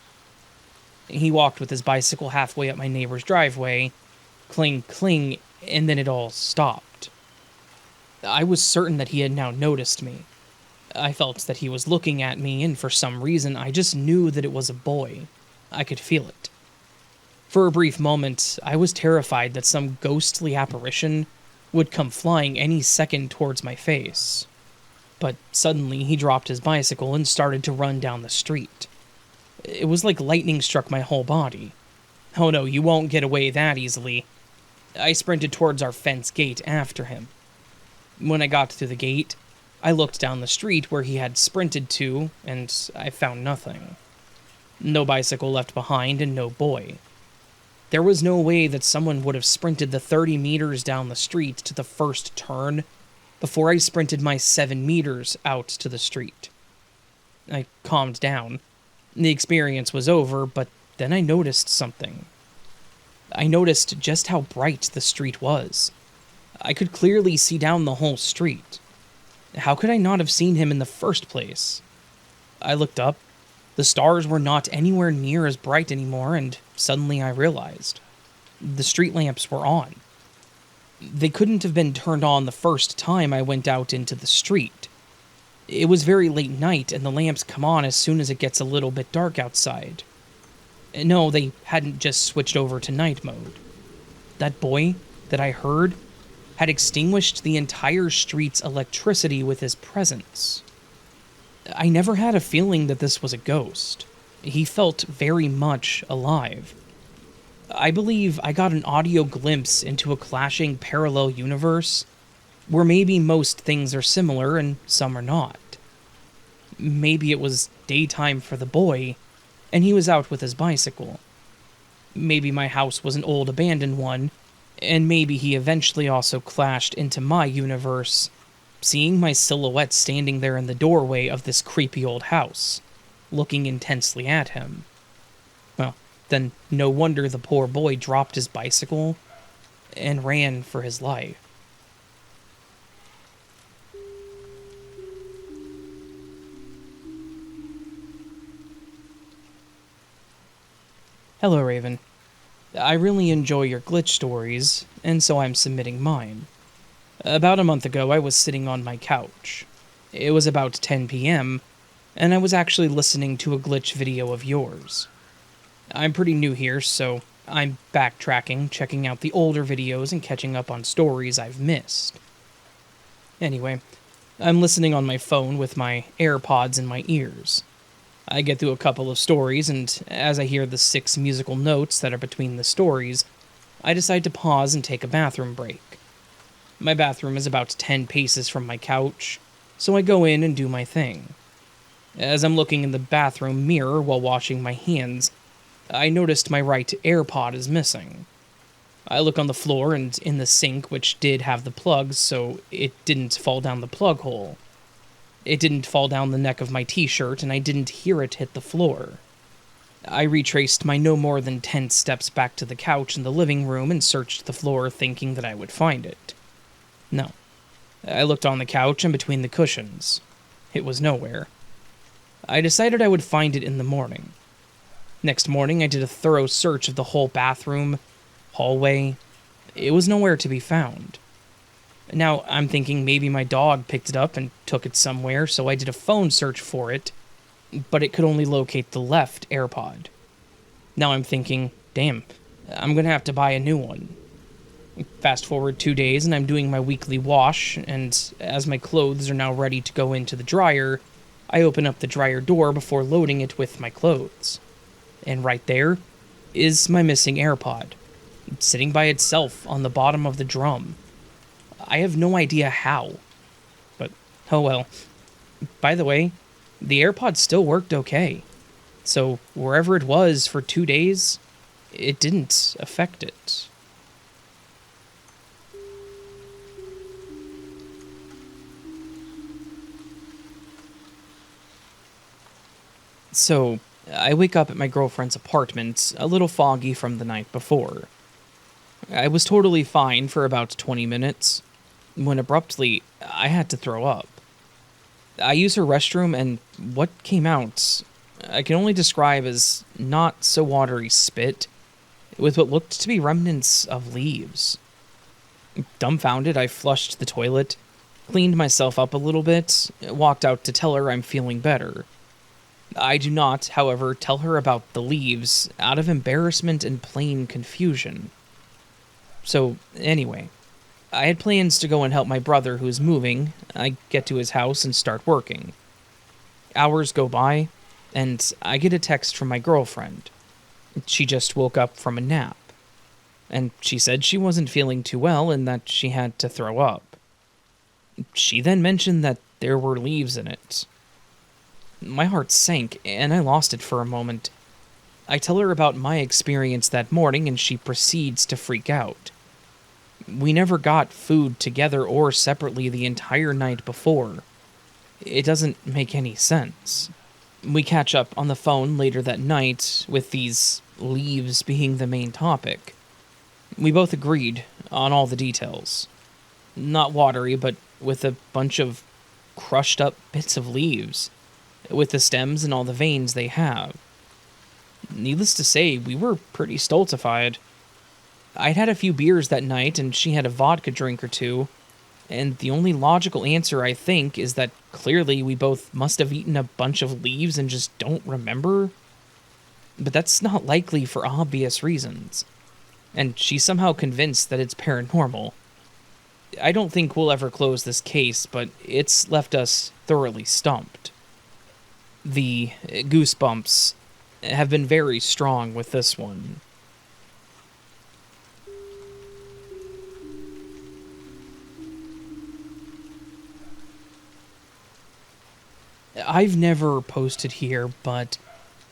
He walked with his bicycle halfway up my neighbor's driveway, cling, cling, and then it all stopped. I was certain that he had now noticed me. I felt that he was looking at me, and for some reason, I just knew that it was a boy. I could feel it. For a brief moment, I was terrified that some ghostly apparition would come flying any second towards my face. But suddenly, he dropped his bicycle and started to run down the street. It was like lightning struck my whole body. Oh no, you won't get away that easily. I sprinted towards our fence gate after him. When I got through the gate, I looked down the street where he had sprinted to, and I found nothing. No bicycle left behind and no boy. There was no way that someone would have sprinted the 30 meters down the street to the first turn before I sprinted my 7 meters out to the street. I calmed down. The experience was over, but then I noticed something. I noticed just how bright the street was. I could clearly see down the whole street. How could I not have seen him in the first place? I looked up. The stars were not anywhere near as bright anymore, and suddenly I realized. The street lamps were on. They couldn't have been turned on the first time I went out into the street. It was very late night, and the lamps come on as soon as it gets a little bit dark outside. No, they hadn't just switched over to night mode. That boy that I heard had extinguished the entire street's electricity with his presence. I never had a feeling that this was a ghost. He felt very much alive. I believe I got an audio glimpse into a clashing parallel universe where maybe most things are similar and some are not. Maybe it was daytime for the boy, and he was out with his bicycle. Maybe my house was an old abandoned one, and maybe he eventually also clashed into my universe, seeing my silhouette standing there in the doorway of this creepy old house, looking intensely at him. Well, then no wonder the poor boy dropped his bicycle and ran for his life. Hello, Raven. I really enjoy your glitch stories, and so I'm submitting mine. About a month ago, I was sitting on my couch. It was about 10 p.m., and I was actually listening to a glitch video of yours. I'm pretty new here, so I'm backtracking, checking out the older videos and catching up on stories I've missed. Anyway, I'm listening on my phone with my AirPods in my ears. I get through a couple of stories, and as I hear the 6 musical notes that are between the stories, I decide to pause and take a bathroom break. My bathroom is about 10 paces from my couch, so I go in and do my thing. As I'm looking in the bathroom mirror while washing my hands, I noticed my right AirPod is missing. I look on the floor and in the sink, which did have the plugs, so it didn't fall down the plug hole. It didn't fall down the neck of my t-shirt, and I didn't hear it hit the floor. I retraced my no more than 10 steps back to the couch in the living room and searched the floor thinking that I would find it. No. I looked on the couch and between the cushions. It was nowhere. I decided I would find it in the morning. Next morning, I did a thorough search of the whole bathroom, hallway. It was nowhere to be found. Now, I'm thinking maybe my dog picked it up and took it somewhere, so I did a phone search for it, but it could only locate the left AirPod. Now I'm thinking, damn, I'm gonna have to buy a new one. Fast forward 2 days, and I'm doing my weekly wash, and as my clothes are now ready to go into the dryer, I open up the dryer door before loading it with my clothes. And right there is my missing AirPod, sitting by itself on the bottom of the drum. I have no idea how, but oh well. By the way, the AirPod still worked okay, so wherever it was for 2 days, it didn't affect it. So, I wake up at my girlfriend's apartment, a little foggy from the night before. I was totally fine for about 20 minutes, when abruptly, I had to throw up. I use her restroom, and what came out, I can only describe as not so watery spit, with what looked to be remnants of leaves. Dumbfounded, I flushed the toilet, cleaned myself up a little bit, walked out to tell her I'm feeling better. I do not, however, tell her about the leaves out of embarrassment and plain confusion. So, anyway, I had plans to go and help my brother who's moving. I get to his house and start working. Hours go by, and I get a text from my girlfriend. She just woke up from a nap, and she said she wasn't feeling too well and that she had to throw up. She then mentioned that there were leaves in it. My heart sank, and I lost it for a moment. I tell her about my experience that morning, and she proceeds to freak out. We never got food together or separately the entire night before. It doesn't make any sense. We catch up on the phone later that night, with these leaves being the main topic. We both agreed on all the details. Not watery, but with a bunch of crushed up bits of leaves, with the stems and all the veins they have. Needless to say, we were pretty stultified. I'd had a few beers that night, and she had a vodka drink or two, and the only logical answer, I think, is that clearly we both must have eaten a bunch of leaves and just don't remember. But that's not likely for obvious reasons, and she's somehow convinced that it's paranormal. I don't think we'll ever close this case, but it's left us thoroughly stumped. The goosebumps have been very strong with this one. I've never posted here, but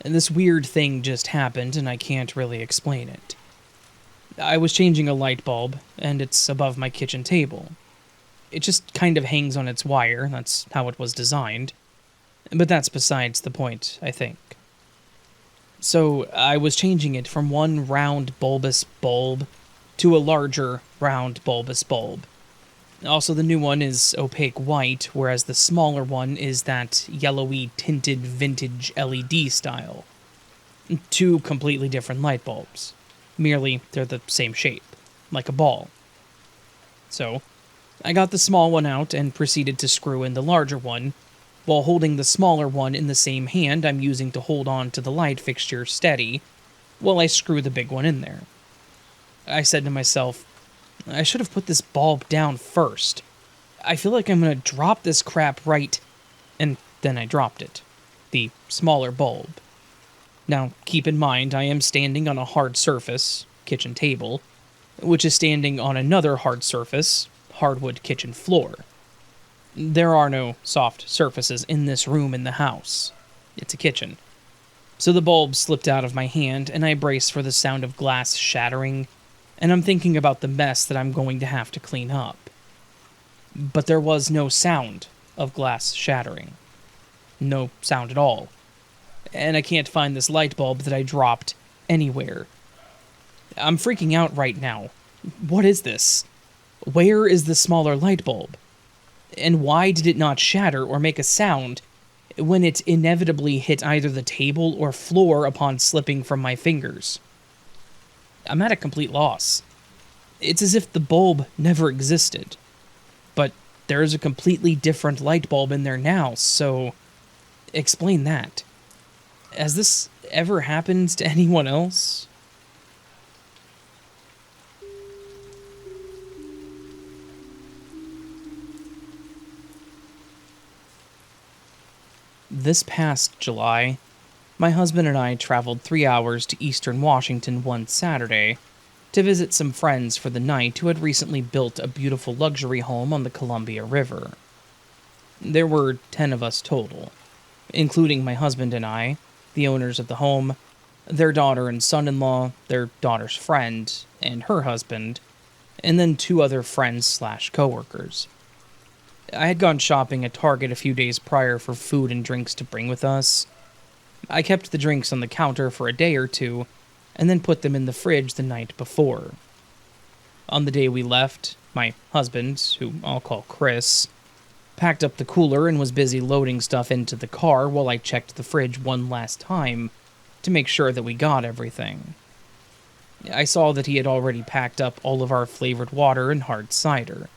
this weird thing just happened and I can't really explain it. I was changing a light bulb, and it's above my kitchen table. It just kind of hangs on its wire, that's how it was designed. But that's besides the point, I think. So, I was changing it from one round bulbous bulb to a larger round bulbous bulb. Also, the new one is opaque white, whereas the smaller one is that yellowy tinted vintage LED style. Two completely different light bulbs. Merely, they're the same shape, like a ball. So, I got the small one out and proceeded to screw in the larger one, while holding the smaller one in the same hand I'm using to hold on to the light fixture steady, while I screw the big one in there. I said to myself, I should have put this bulb down first. I feel like I'm gonna drop this crap right... And then I dropped it. The smaller bulb. Now, keep in mind, I am standing on a hard surface, kitchen table, which is standing on another hard surface, hardwood kitchen floor. There are no soft surfaces in this room in the house. It's a kitchen. So the bulb slipped out of my hand, and I brace for the sound of glass shattering, and I'm thinking about the mess that I'm going to have to clean up. But there was no sound of glass shattering. No sound at all. And I can't find this light bulb that I dropped anywhere. I'm freaking out right now. What is this? Where is the smaller light bulb? And why did it not shatter or make a sound when it inevitably hit either the table or floor upon slipping from my fingers? I'm at a complete loss. It's as if the bulb never existed. But there is a completely different light bulb in there now, so explain that. Has this ever happened to anyone else? This past July, my husband and I traveled 3 hours to eastern Washington one Saturday to visit some friends for the night who had recently built a beautiful luxury home on the Columbia River. There were 10 of us total, including my husband and I, the owners of the home, their daughter and son-in-law, their daughter's friend, and her husband, and then 2 other friends/coworkers. I had gone shopping at Target a few days prior for food and drinks to bring with us. I kept the drinks on the counter for a day or two, and then put them in the fridge the night before. On the day we left, my husband, who I'll call Chris, packed up the cooler and was busy loading stuff into the car while I checked the fridge one last time to make sure that we got everything. I saw that he had already packed up all of our flavored water and hard cider,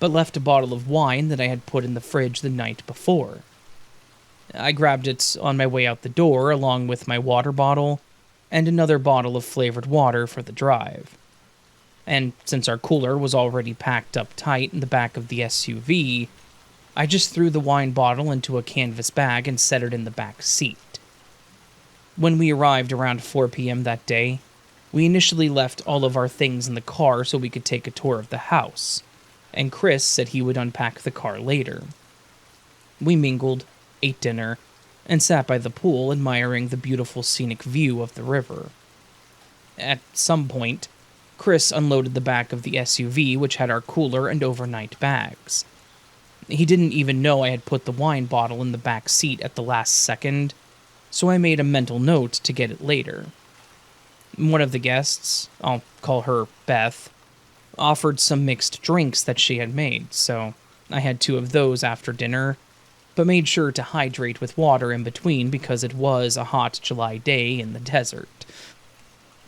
but left a bottle of wine that I had put in the fridge the night before. I grabbed it on my way out the door along with my water bottle and another bottle of flavored water for the drive. And since our cooler was already packed up tight in the back of the SUV, I just threw the wine bottle into a canvas bag and set it in the back seat. When we arrived around 4 p.m. that day, we initially left all of our things in the car so we could take a tour of the house, and Chris said he would unpack the car later. We mingled, ate dinner, and sat by the pool admiring the beautiful scenic view of the river. At some point, Chris unloaded the back of the SUV, which had our cooler and overnight bags. He didn't even know I had put the wine bottle in the back seat at the last second, so I made a mental note to get it later. One of the guests, I'll call her Beth, offered some mixed drinks that she had made, so I had 2 of those after dinner, but made sure to hydrate with water in between because it was a hot July day in the desert.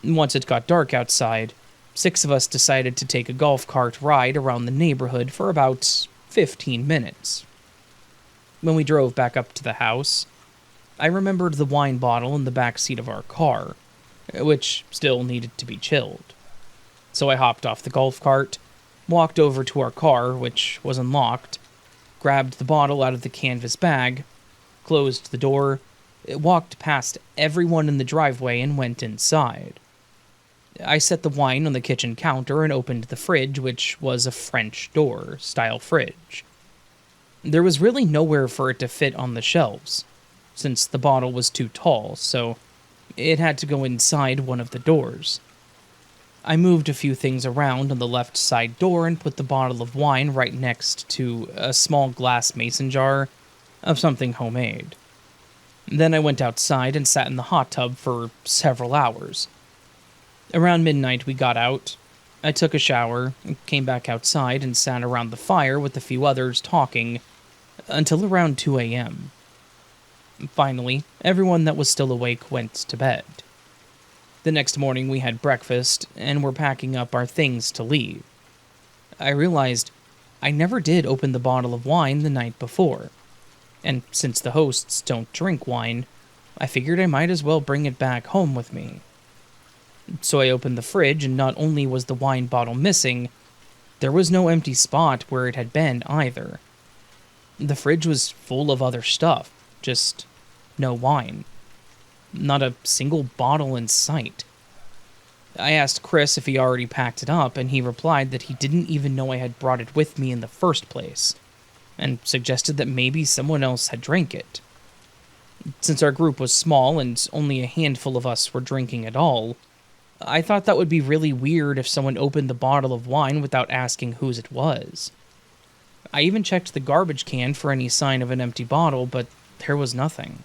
Once it got dark outside, 6 of us decided to take a golf cart ride around the neighborhood for about 15 minutes. When we drove back up to the house, I remembered the wine bottle in the back seat of our car, which still needed to be chilled. So I hopped off the golf cart, walked over to our car, which was unlocked, grabbed the bottle out of the canvas bag, closed the door, walked past everyone in the driveway and went inside. I set the wine on the kitchen counter and opened the fridge, which was a French door style fridge. There was really nowhere for it to fit on the shelves, since the bottle was too tall, so it had to go inside one of the doors. I moved a few things around on the left side door and put the bottle of wine right next to a small glass mason jar of something homemade. Then I went outside and sat in the hot tub for several hours. Around midnight we got out. I took a shower, came back outside and sat around the fire with a few others talking until around 2 a.m. Finally, everyone that was still awake went to bed. The next morning we had breakfast and were packing up our things to leave. I realized I never did open the bottle of wine the night before, and since the hosts don't drink wine, I figured I might as well bring it back home with me. So I opened the fridge, and not only was the wine bottle missing, there was no empty spot where it had been either. The fridge was full of other stuff, just no wine. Not a single bottle in sight. I asked Chris if he already packed it up, and he replied that he didn't even know I had brought it with me in the first place, and suggested that maybe someone else had drank it. Since our group was small and only a handful of us were drinking at all, I thought that would be really weird if someone opened the bottle of wine without asking whose it was. I even checked the garbage can for any sign of an empty bottle, but there was nothing.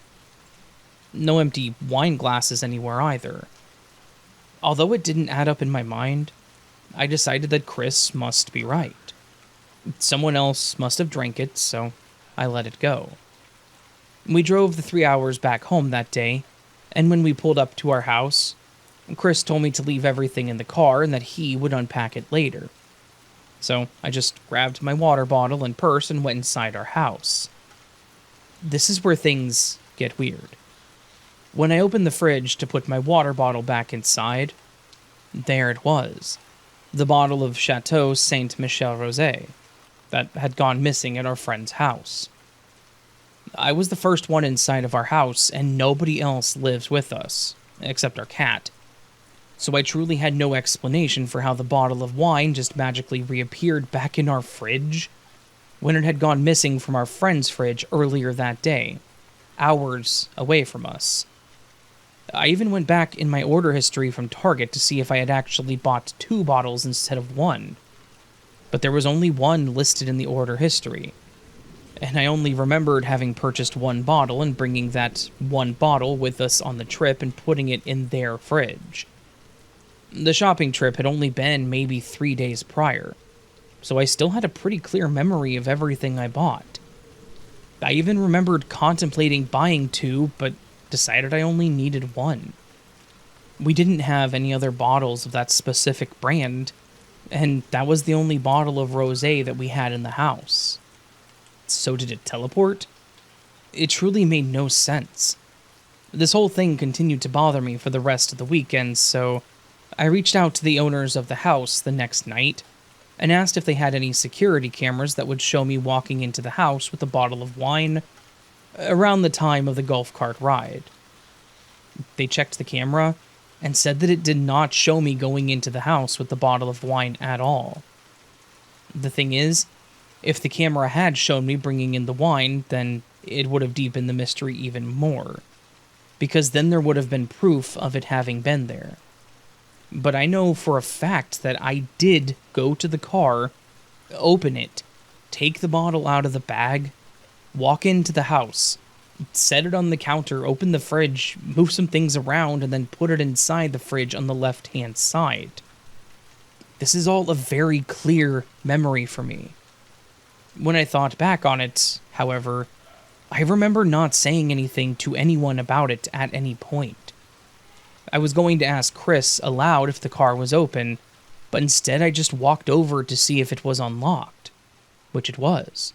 No empty wine glasses anywhere either. Although it didn't add up in my mind, I decided that Chris must be right. Someone else must have drank it, so I let it go. We drove the 3 hours back home that day, and when we pulled up to our house, Chris told me to leave everything in the car and that he would unpack it later. So I just grabbed my water bottle and purse and went inside our house. This is where things get weird. When I opened the fridge to put my water bottle back inside, there it was. The bottle of Chateau Saint Michel Rosé that had gone missing at our friend's house. I was the first one inside of our house, and nobody else lives with us, except our cat. So I truly had no explanation for how the bottle of wine just magically reappeared back in our fridge when it had gone missing from our friend's fridge earlier that day, hours away from us. I even went back in my order history from Target to see if I had actually bought 2 bottles instead of 1. But there was only 1 listed in the order history. and I only remembered having purchased one bottle and bringing that one bottle with us on the trip and putting it in their fridge. The shopping trip had only been maybe 3 days prior, so I still had a pretty clear memory of everything I bought. I even remembered contemplating buying two, but decided I only needed one. We didn't have any other bottles of that specific brand, and that was the only bottle of rosé that we had in the house. So did it teleport? It truly made no sense. This whole thing continued to bother me for the rest of the weekend, so I reached out to the owners of the house the next night and asked if they had any security cameras that would show me walking into the house with a bottle of wine around the time of the golf cart ride. They checked the camera and said that it did not show me going into the house with the bottle of wine at all. The thing is, if the camera had shown me bringing in the wine, then it would have deepened the mystery even more, because then there would have been proof of it having been there. But I know for a fact that I did go to the car, open it, take the bottle out of the bag, walk into the house, set it on the counter, open the fridge, move some things around, and then put it inside the fridge on the left-hand side. This is all a very clear memory for me. When I thought back on it, however, I remember not saying anything to anyone about it at any point. I was going to ask Chris aloud if the car was open, but instead I just walked over to see if it was unlocked, which it was.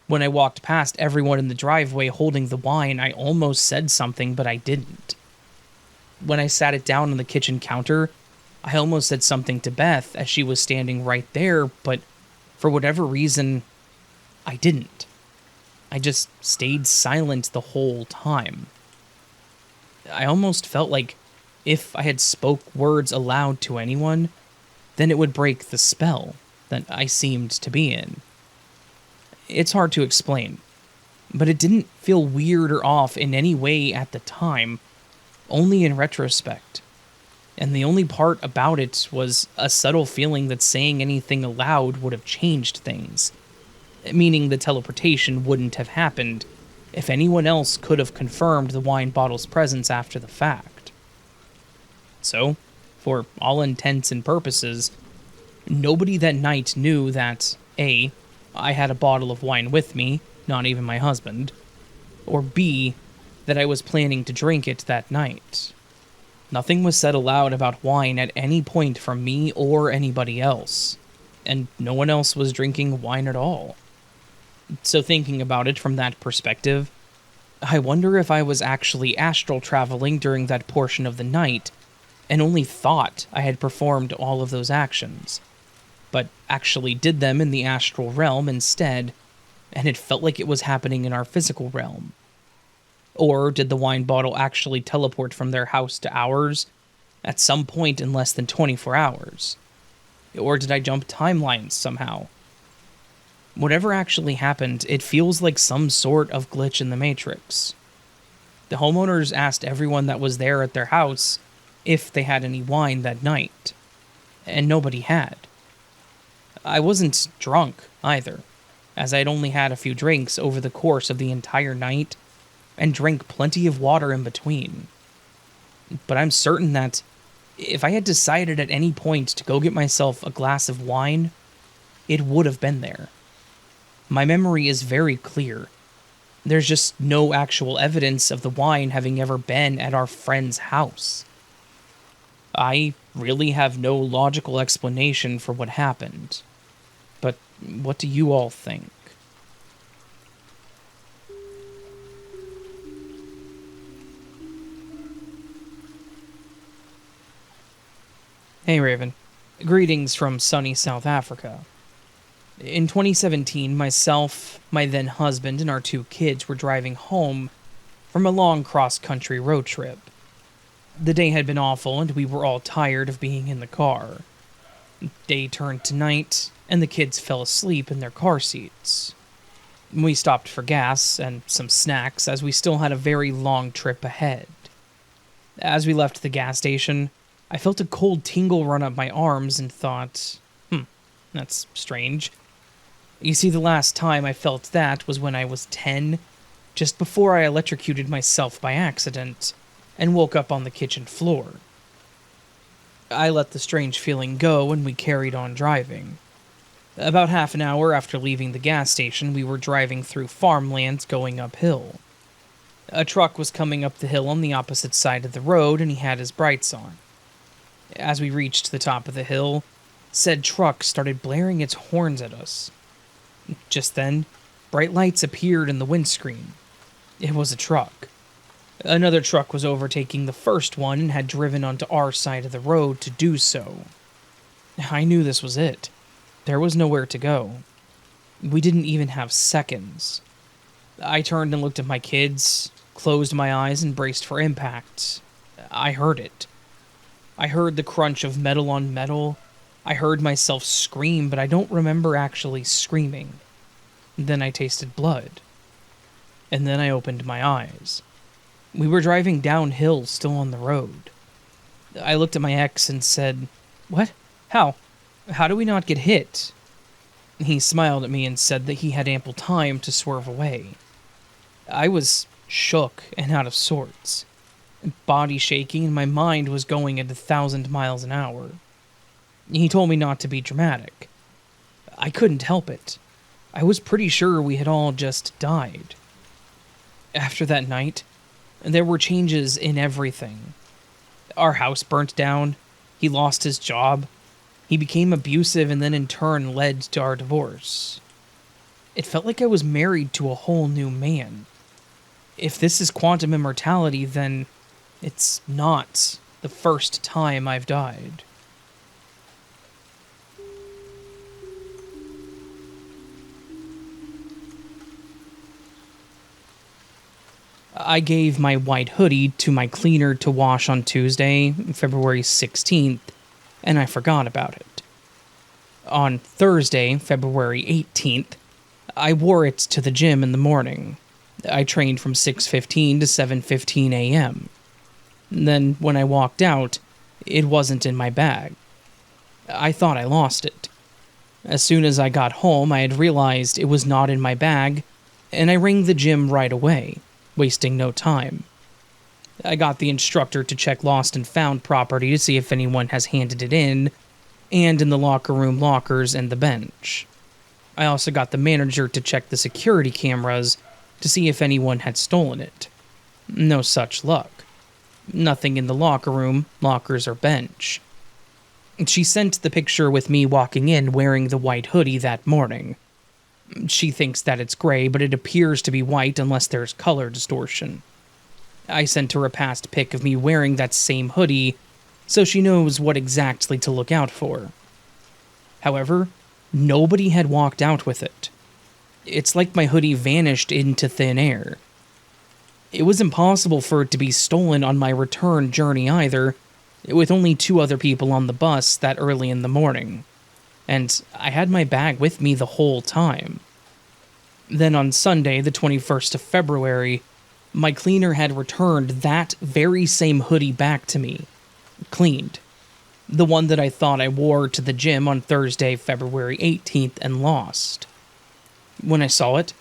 When I walked past everyone in the driveway holding the wine, I almost said something, but I didn't. When I sat it down on the kitchen counter, I almost said something to Beth as she was standing right there, but for whatever reason, I didn't. I just stayed silent the whole time. I almost felt like if I had spoke words aloud to anyone, then it would break the spell that I seemed to be in. It's hard to explain, but it didn't feel weird or off in any way at the time, only in retrospect. And the only part about it was a subtle feeling that saying anything aloud would have changed things, meaning the teleportation wouldn't have happened if anyone else could have confirmed the wine bottle's presence after the fact. So, for all intents and purposes, nobody that night knew that A, I had a bottle of wine with me, not even my husband, or B, that I was planning to drink it that night. Nothing was said aloud about wine at any point from me or anybody else, and no one else was drinking wine at all. So thinking about it from that perspective, I wonder if I was actually astral traveling during that portion of the night, and only thought I had performed all of those actions, but actually did them in the astral realm instead, and it felt like it was happening in our physical realm. Or did the wine bottle actually teleport from their house to ours at some point in less than 24 hours? Or did I jump timelines somehow? Whatever actually happened, it feels like some sort of glitch in the Matrix. The homeowners asked everyone that was there at their house if they had any wine that night, and nobody had. I wasn't drunk either, as I'd only had a few drinks over the course of the entire night, and drank plenty of water in between. But I'm certain that if I had decided at any point to go get myself a glass of wine, it would have been there. My memory is very clear. There's just no actual evidence of the wine having ever been at our friend's house. I really have no logical explanation for what happened. But what do you all think? Hey Raven, greetings from sunny South Africa. In 2017, myself, my then husband, and our 2 kids were driving home from a long cross-country road trip. The day had been awful, and we were all tired of being in the car. Day turned to night, and the kids fell asleep in their car seats. We stopped for gas and some snacks, as we still had a very long trip ahead. As we left the gas station, I felt a cold tingle run up my arms and thought, that's strange. You see, the last time I felt that was when I was 10, just before I electrocuted myself by accident and woke up on the kitchen floor. I let the strange feeling go and we carried on driving. About half an hour after leaving the gas station, we were driving through farmlands going uphill. A truck was coming up the hill on the opposite side of the road and he had his brights on. As we reached the top of the hill, said truck started blaring its horns at us. Just then, bright lights appeared in the windscreen. It was a truck. Another truck was overtaking the first one and had driven onto our side of the road to do so. I knew this was it. There was nowhere to go. We didn't even have seconds. I turned and looked at my kids, closed my eyes, and braced for impact. I heard it. I heard the crunch of metal on metal. I heard myself scream, but I don't remember actually screaming. Then I tasted blood. And then I opened my eyes. We were driving downhill, still on the road. I looked at my ex and said, "What? How? How do we not get hit?" He smiled at me and said that he had ample time to swerve away. I was shook and out of sorts, body shaking, and my mind was going at 1,000 miles an hour. He told me not to be dramatic. I couldn't help it. I was pretty sure we had all just died. After that night, there were changes in everything. Our house burnt down. He lost his job. He became abusive and then in turn led to our divorce. It felt like I was married to a whole new man. If this is quantum immortality, then it's not the first time I've died. I gave my white hoodie to my cleaner to wash on Tuesday, February 16th, and I forgot about it. On Thursday, February 18th, I wore it to the gym in the morning. I trained from 6:15 to 7:15 a.m. Then, when I walked out, it wasn't in my bag. I thought I lost it. As soon as I got home, I had realized it was not in my bag, and I rang the gym right away, wasting no time. I got the instructor to check lost and found property to see if anyone has handed it in, and in the locker room lockers and the bench. I also got the manager to check the security cameras to see if anyone had stolen it. No such luck. Nothing in the locker room, lockers, or bench. She sent the picture with me walking in wearing the white hoodie that morning. She thinks that it's gray, but it appears to be white unless there's color distortion. I sent her a past pic of me wearing that same hoodie, so she knows what exactly to look out for. However, nobody had walked out with it. It's like my hoodie vanished into thin air. It was impossible for it to be stolen on my return journey either, with only 2 other people on the bus that early in the morning. And I had my bag with me the whole time. Then on Sunday, the 21st of February, my cleaner had returned that very same hoodie back to me, cleaned. The one that I thought I wore to the gym on Thursday, February 18th, and lost. When I saw it,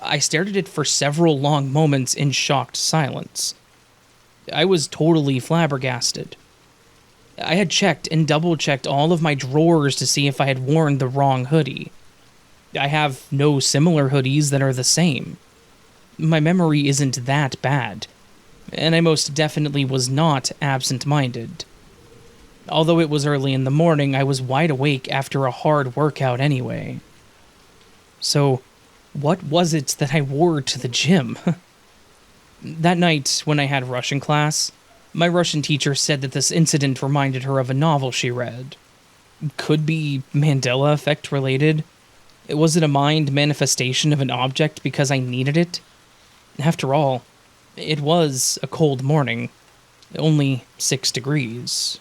I stared at it for several long moments in shocked silence. I was totally flabbergasted. I had checked and double-checked all of my drawers to see if I had worn the wrong hoodie. I have no similar hoodies that are the same. My memory isn't that bad, and I most definitely was not absent-minded. Although it was early in the morning, I was wide awake after a hard workout anyway. So, what was it that I wore to the gym? That night, when I had Russian class, my Russian teacher said that this incident reminded her of a novel she read. Could be Mandela effect related. Was it a mind manifestation of an object because I needed it? After all, it was a cold morning. Only 6 degrees.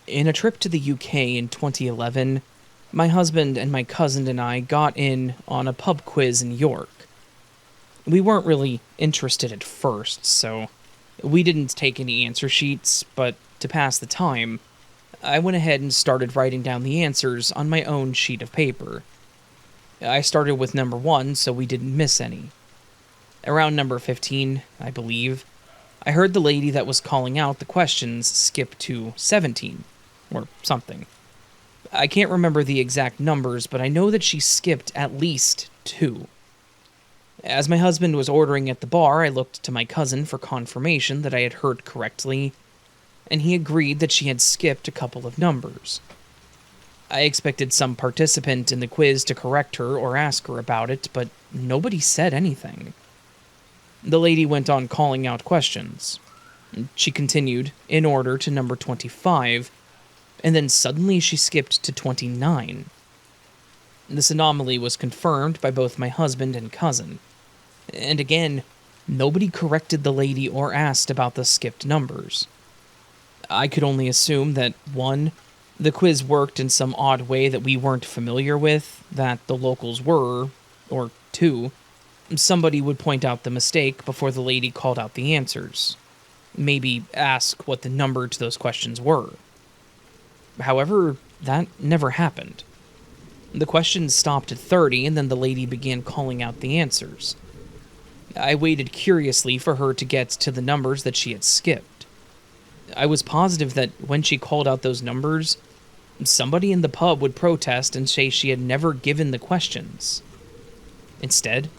In a trip to the UK in 2011, my husband and my cousin and I got in on a pub quiz in York. We weren't really interested at first, so We didn't take any answer sheets, but to pass the time, I went ahead and started writing down the answers on my own sheet of paper. I started with number 1 so we didn't miss any. Around number 15, I believe, I heard the lady that was calling out the questions skip to 17, or something. I can't remember the exact numbers, but I know that she skipped at least 2. As my husband was ordering at the bar, I looked to my cousin for confirmation that I had heard correctly, and he agreed that she had skipped a couple of numbers. I expected some participant in the quiz to correct her or ask her about it, but nobody said anything. The lady went on calling out questions. She continued, in order, to number 25, and then suddenly she skipped to 29. This anomaly was confirmed by both my husband and cousin. And again, nobody corrected the lady or asked about the skipped numbers. I could only assume that 1, the quiz worked in some odd way that we weren't familiar with, that the locals were, or 2, somebody would point out the mistake before the lady called out the answers. Maybe ask what the number to those questions were. However, that never happened. The questions stopped at 30, and then the lady began calling out the answers. I waited curiously for her to get to the numbers that she had skipped. I was positive that when she called out those numbers, somebody in the pub would protest and say she had never given the questions. Instead,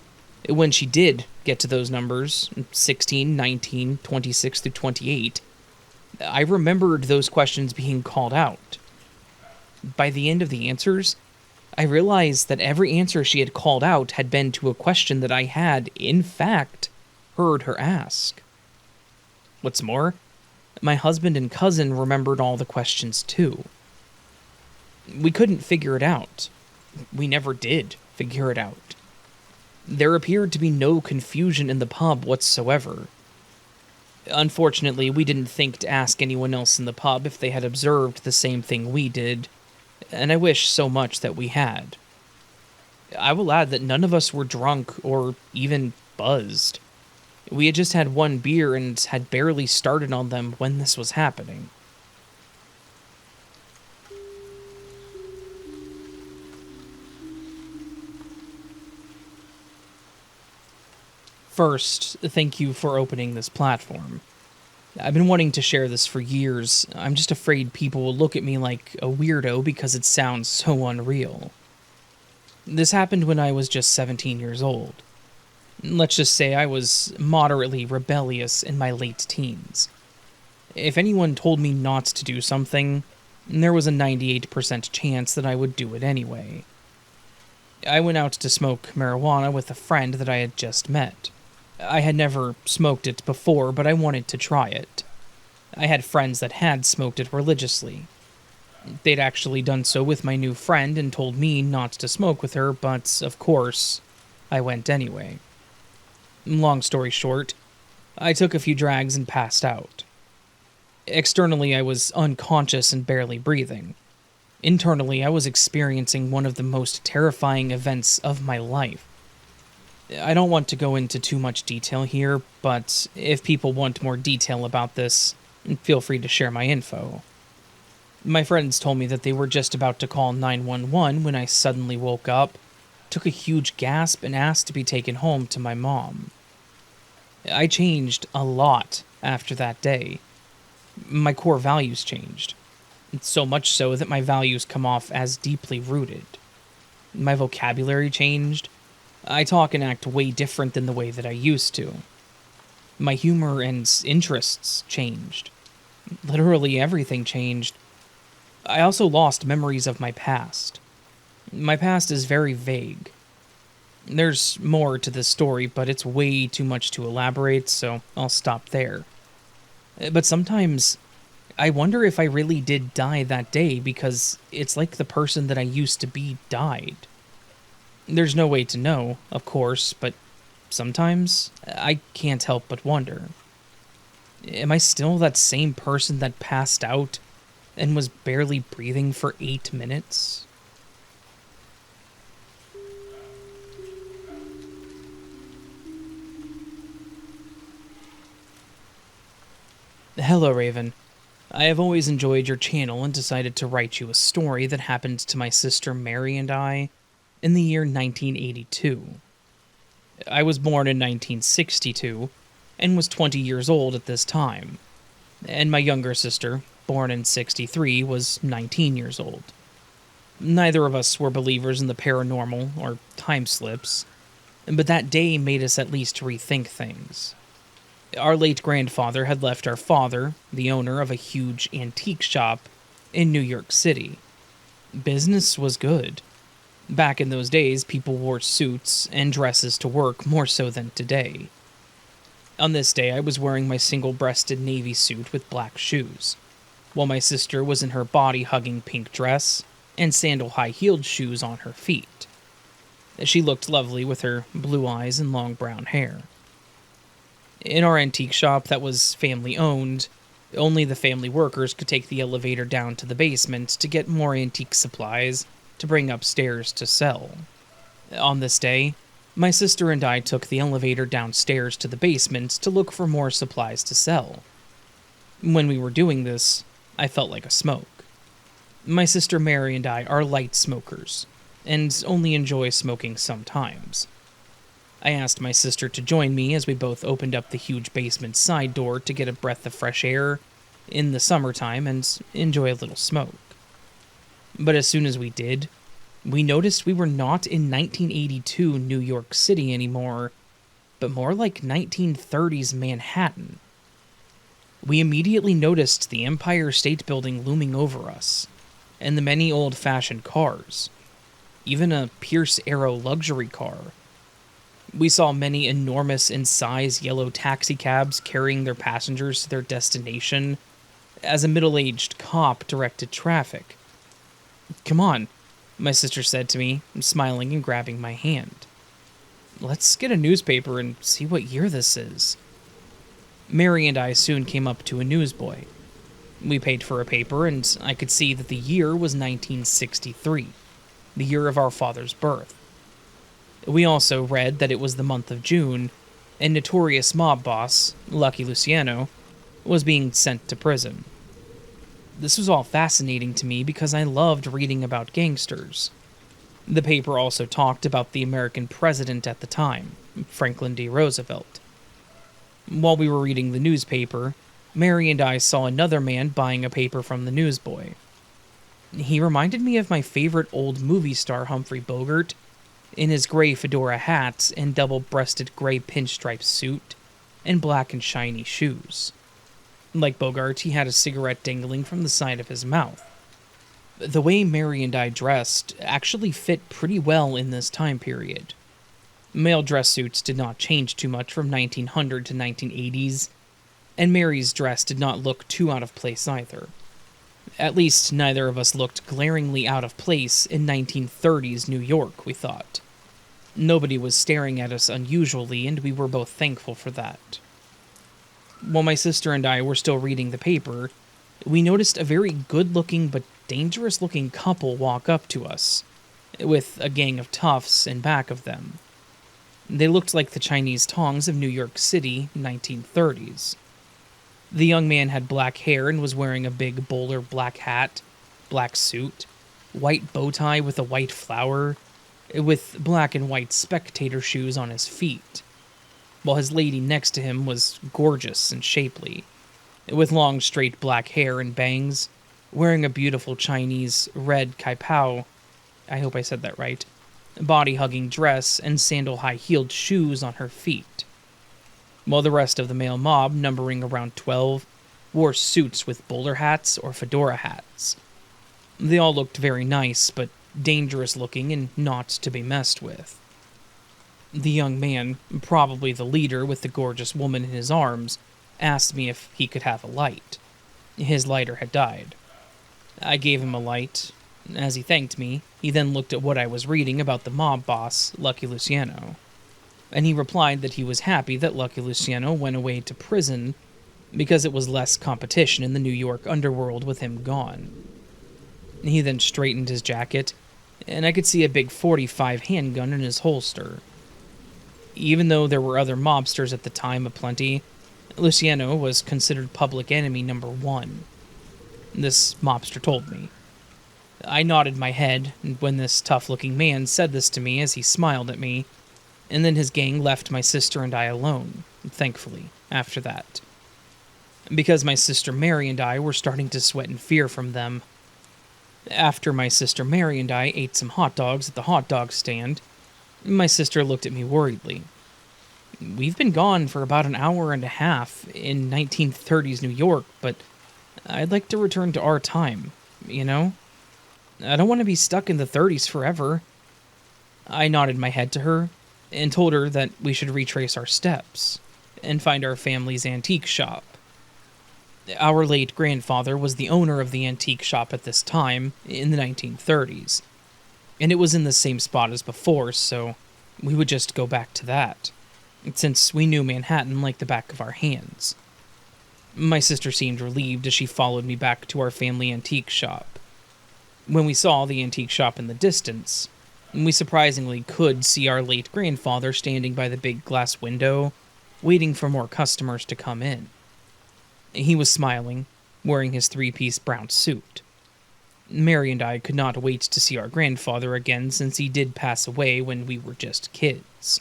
when she did get to those numbers, 16, 19, 26 through 28, I remembered those questions being called out. By the end of the answers, I realized that every answer she had called out had been to a question that I had, in fact, heard her ask. What's more, my husband and cousin remembered all the questions too. We couldn't figure it out. We never did figure it out. There appeared to be no confusion in the pub whatsoever. Unfortunately, we didn't think to ask anyone else in the pub if they had observed the same thing we did, and I wish so much that we had. I will add that none of us were drunk or even buzzed. We had just had 1 beer and had barely started on them when this was happening. First, thank you for opening this platform. I've been wanting to share this for years. I'm just afraid people will look at me like a weirdo because it sounds so unreal. This happened when I was just 17 years old. Let's just say I was moderately rebellious in my late teens. If anyone told me not to do something, there was a 98% chance that I would do it anyway. I went out to smoke marijuana with a friend that I had just met. I had never smoked it before, but I wanted to try it. I had friends that had smoked it religiously. They'd actually done so with my new friend and told me not to smoke with her, but, of course, I went anyway. Long story short, I took a few drags and passed out. Externally, I was unconscious and barely breathing. Internally, I was experiencing one of the most terrifying events of my life. I don't want to go into too much detail here, but if people want more detail about this, feel free to share my info. My friends told me that they were just about to call 911 when I suddenly woke up, took a huge gasp, and asked to be taken home to my mom. I changed a lot after that day. My core values changed. So much so that my values come off as deeply rooted. My vocabulary changed. I talk and act way different than the way that I used to. My humor and interests changed. Literally everything changed. I also lost memories of my past. My past is very vague. There's more to this story, but it's way too much to elaborate, so I'll stop there. But sometimes, I wonder if I really did die that day because it's like the person that I used to be died. There's no way to know, of course, but sometimes I can't help but wonder. Am I still that same person that passed out and was barely breathing for 8 minutes? Hello, Raven. I have always enjoyed your channel and decided to write you a story that happened to my sister Mary and I in the year 1982. I was born in 1962 and was 20 years old at this time, and my younger sister, born in 63, was 19 years old. Neither of us were believers in the paranormal or time slips, but that day made us at least rethink things. Our late grandfather had left our father, the owner of a huge antique shop in New York City. Business was good. Back in those days, people wore suits and dresses to work more so than today. On this day, I was wearing my single-breasted navy suit with black shoes, while my sister was in her body-hugging pink dress and sandal high-heeled shoes on her feet. She looked lovely with her blue eyes and long brown hair. In our antique shop that was family-owned, only the family workers could take the elevator down to the basement to get more antique supplies to bring upstairs to sell. On this day, my sister and I took the elevator downstairs to the basement to look for more supplies to sell. When we were doing this, I felt like a smoke. My sister Mary and I are light smokers, and only enjoy smoking sometimes. I asked my sister to join me as we both opened up the huge basement side door to get a breath of fresh air in the summertime and enjoy a little smoke. But as soon as we did, we noticed we were not in 1982 New York City anymore, but more like 1930s Manhattan. We immediately noticed the Empire State Building looming over us, and the many old-fashioned cars, even a Pierce Arrow luxury car. We saw many enormous in size yellow taxicabs carrying their passengers to their destination as a middle-aged cop directed traffic. "Come on," my sister said to me, smiling and grabbing my hand. "Let's get a newspaper and see what year this is." Mary and I soon came up to a newsboy. We paid for a paper, and I could see that the year was 1963, the year of our father's birth. We also read that it was the month of June, and notorious mob boss, Lucky Luciano, was being sent to prison. This was all fascinating to me because I loved reading about gangsters. The paper also talked about the American president at the time, Franklin D. Roosevelt. While we were reading the newspaper, Mary and I saw another man buying a paper from the newsboy. He reminded me of my favorite old movie star Humphrey Bogart, in his gray fedora hat and double-breasted gray pinstripe suit and black and shiny shoes. Like Bogart, he had a cigarette dangling from the side of his mouth. The way Mary and I dressed actually fit pretty well in this time period. Male dress suits did not change too much from 1900 to 1980s, and Mary's dress did not look too out of place either. At least neither of us looked glaringly out of place in 1930s New York, we thought. Nobody was staring at us unusually, and we were both thankful for that. While my sister and I were still reading the paper, we noticed a very good-looking but dangerous-looking couple walk up to us, with a gang of toughs in back of them. They looked like the Chinese tongs of New York City, 1930s. The young man had black hair and was wearing a big bowler black hat, black suit, white bow tie with a white flower, with black and white spectator shoes on his feet, while his lady next to him was gorgeous and shapely, with long straight black hair and bangs, wearing a beautiful Chinese red kaipao, I hope I said that right, body-hugging dress and sandal high-heeled shoes on her feet, while the rest of the male mob, numbering around 12, wore suits with bowler hats or fedora hats. They all looked very nice, but dangerous looking and not to be messed with. The young man, probably the leader with the gorgeous woman in his arms, asked me if he could have a light. His lighter had died. I gave him a light. As he thanked me, he then looked at what I was reading about the mob boss, Lucky Luciano, and he replied that he was happy that Lucky Luciano went away to prison because it was less competition in the New York underworld with him gone. He then straightened his jacket, and I could see a big .45 handgun in his holster. Even though there were other mobsters at the time aplenty, Luciano was considered public enemy number one. This mobster told me. I nodded my head when this tough-looking man said this to me as he smiled at me, and then his gang left my sister and I alone, thankfully, after that. Because my sister Mary and I were starting to sweat in fear from them. After my sister Mary and I ate some hot dogs at the hot dog stand, my sister looked at me worriedly. We've been gone for about an hour and a half in 1930s New York, but I'd like to return to our time, you know? I don't want to be stuck in the 30s forever. I nodded my head to her and told her that we should retrace our steps and find our family's antique shop. Our late grandfather was the owner of the antique shop at this time in the 1930s, and it was in the same spot as before, so we would just go back to that, since we knew Manhattan like the back of our hands. My sister seemed relieved as she followed me back to our family antique shop. When we saw the antique shop in the distance, we surprisingly could see our late grandfather standing by the big glass window, waiting for more customers to come in. He was smiling, wearing his three-piece brown suit. Mary and I could not wait to see our grandfather again since he did pass away when we were just kids.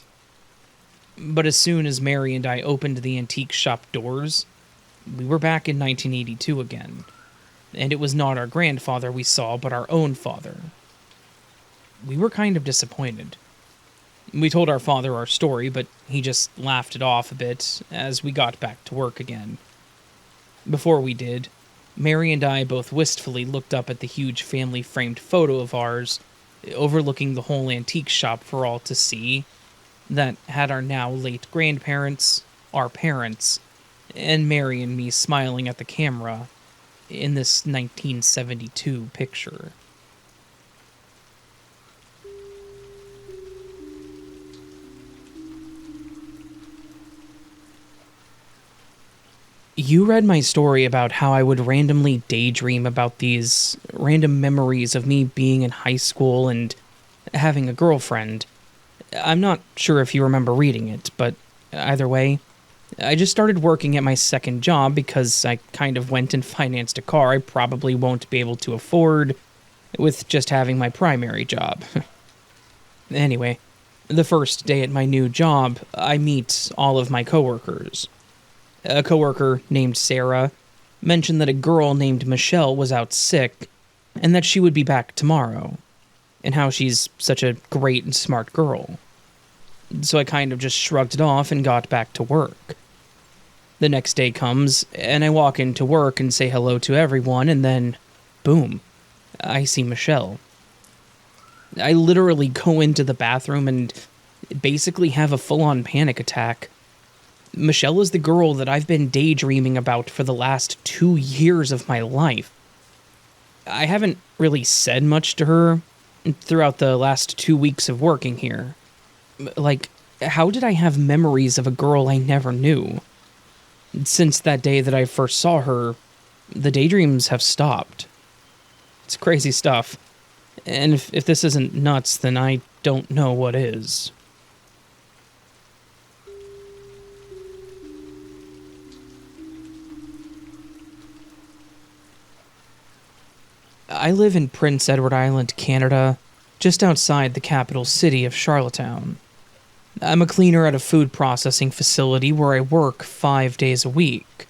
But as soon as Mary and I opened the antique shop doors, we were back in 1982 again. And it was not our grandfather we saw, but our own father. We were kind of disappointed. We told our father our story, but he just laughed it off a bit as we got back to work again. Before we did, Mary and I both wistfully looked up at the huge family-framed photo of ours, overlooking the whole antique shop for all to see, that had our now late grandparents, our parents, and Mary and me smiling at the camera in this 1972 picture. You read my story about how I would randomly daydream about these random memories of me being in high school and having a girlfriend. I'm not sure if you remember reading it, but either way, I just started working at my second job because I kind of went and financed a car I probably won't be able to afford with just having my primary job. Anyway, the first day at my new job, I meet all of my coworkers. A coworker named Sarah mentioned that a girl named Michelle was out sick and that she would be back tomorrow, and how she's such a great and smart girl. So I kind of just shrugged it off and got back to work. The next day comes, and I walk into work and say hello to everyone, and then, boom, I see Michelle. I literally go into the bathroom and basically have a full-on panic attack. Michelle is the girl that I've been daydreaming about for the last 2 years of my life. I haven't really said much to her throughout the last 2 weeks of working here. Like, how did I have memories of a girl I never knew? Since that day that I first saw her, the daydreams have stopped. It's crazy stuff. And if this isn't nuts, then I don't know what is. I live in Prince Edward Island, Canada, just outside the capital city of Charlottetown. I'm a cleaner at a food processing facility where I work 5 days a week.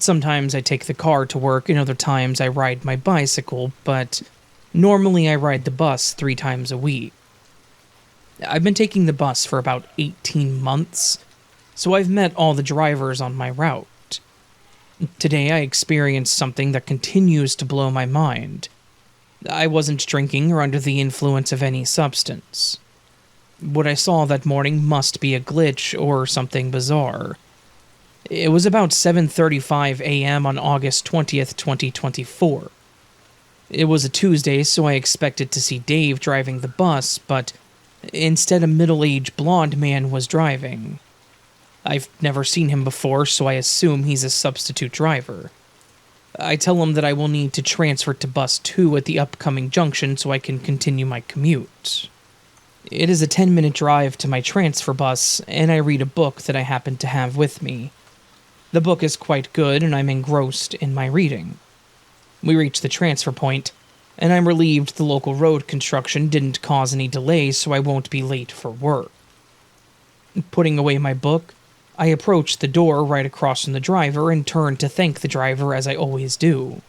Sometimes I take the car to work and other times I ride my bicycle, but normally I ride the bus 3 times a week. I've been taking the bus for about 18 months, so I've met all the drivers on my route. Today I experienced something that continues to blow my mind. I wasn't drinking or under the influence of any substance. What I saw that morning must be a glitch or something bizarre. It was about 7:35 a.m. on August 20th, 2024. It was a Tuesday, so I expected to see Dave driving the bus, but instead a middle-aged blonde man was driving. I've never seen him before, so I assume he's a substitute driver. I tell him that I will need to transfer to bus 2 at the upcoming junction so I can continue my commute. It is a 10-minute drive to my transfer bus, and I read a book that I happen to have with me. The book is quite good, and I'm engrossed in my reading. We reach the transfer point, and I'm relieved the local road construction didn't cause any delays so I won't be late for work. Putting away my book, I approach the door right across from the driver and turn to thank the driver as I always do.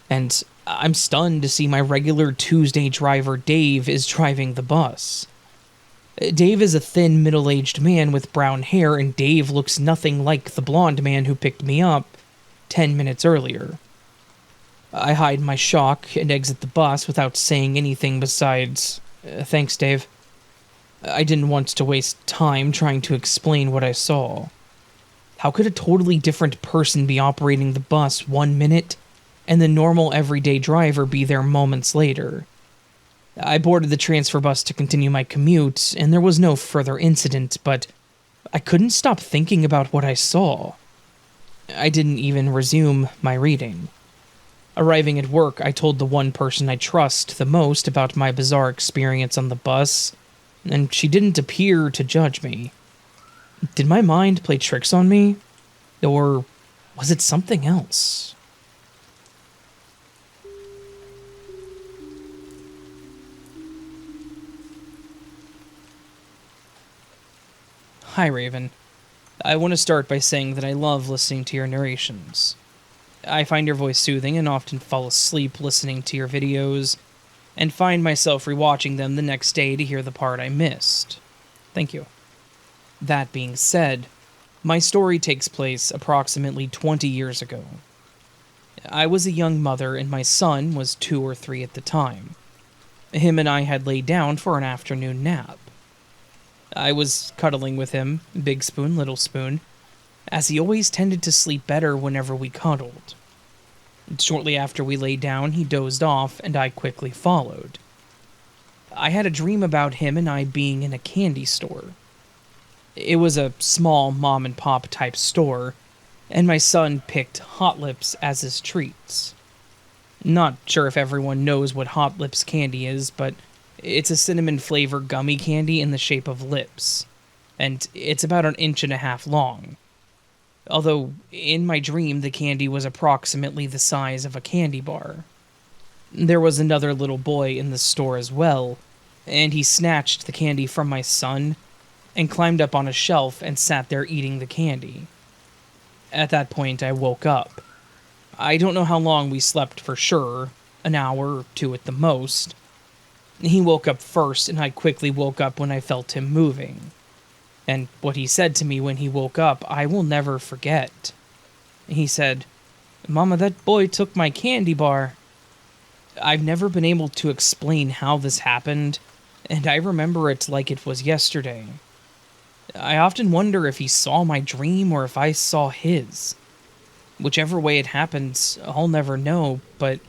And I'm stunned to see my regular Tuesday driver Dave is driving the bus. Dave is a thin, middle-aged man with brown hair, and Dave looks nothing like the blonde man who picked me up 10 minutes earlier. I hide my shock and exit the bus without saying anything besides, "Thanks, Dave." I didn't want to waste time trying to explain what I saw. How could a totally different person be operating the bus 1 minute and the normal everyday driver be there moments later? I boarded the transfer bus to continue my commute, and there was no further incident, but I couldn't stop thinking about what I saw. I didn't even resume my reading. Arriving at work, I told the one person I trust the most about my bizarre experience on the bus, and she didn't appear to judge me. Did my mind play tricks on me? Or was it something else? Hi, Raven. I want to start by saying that I love listening to your narrations. I find your voice soothing and often fall asleep listening to your videos, and find myself rewatching them the next day to hear the part I missed. Thank you. That being said, my story takes place approximately 20 years ago. I was a young mother and my son was 2 or 3 at the time. Him and I had laid down for an afternoon nap. I was cuddling with him, big spoon, little spoon, as he always tended to sleep better whenever we cuddled. Shortly after we lay down, he dozed off, and I quickly followed. I had a dream about him and I being in a candy store. It was a small mom-and-pop type store, and my son picked Hot Lips as his treats. Not sure if everyone knows what Hot Lips candy is, but it's a cinnamon-flavored gummy candy in the shape of lips, and it's about 1.5 inches long. Although, in my dream, the candy was approximately the size of a candy bar. There was another little boy in the store as well, and he snatched the candy from my son and climbed up on a shelf and sat there eating the candy. At that point, I woke up. I don't know how long we slept for sure, 1 hour or 2 at the most. He woke up first, and I quickly woke up when I felt him moving. And what he said to me when he woke up, I will never forget. He said, "Mama, that boy took my candy bar." I've never been able to explain how this happened, and I remember it like it was yesterday. I often wonder if he saw my dream or if I saw his. Whichever way it happens, I'll never know, but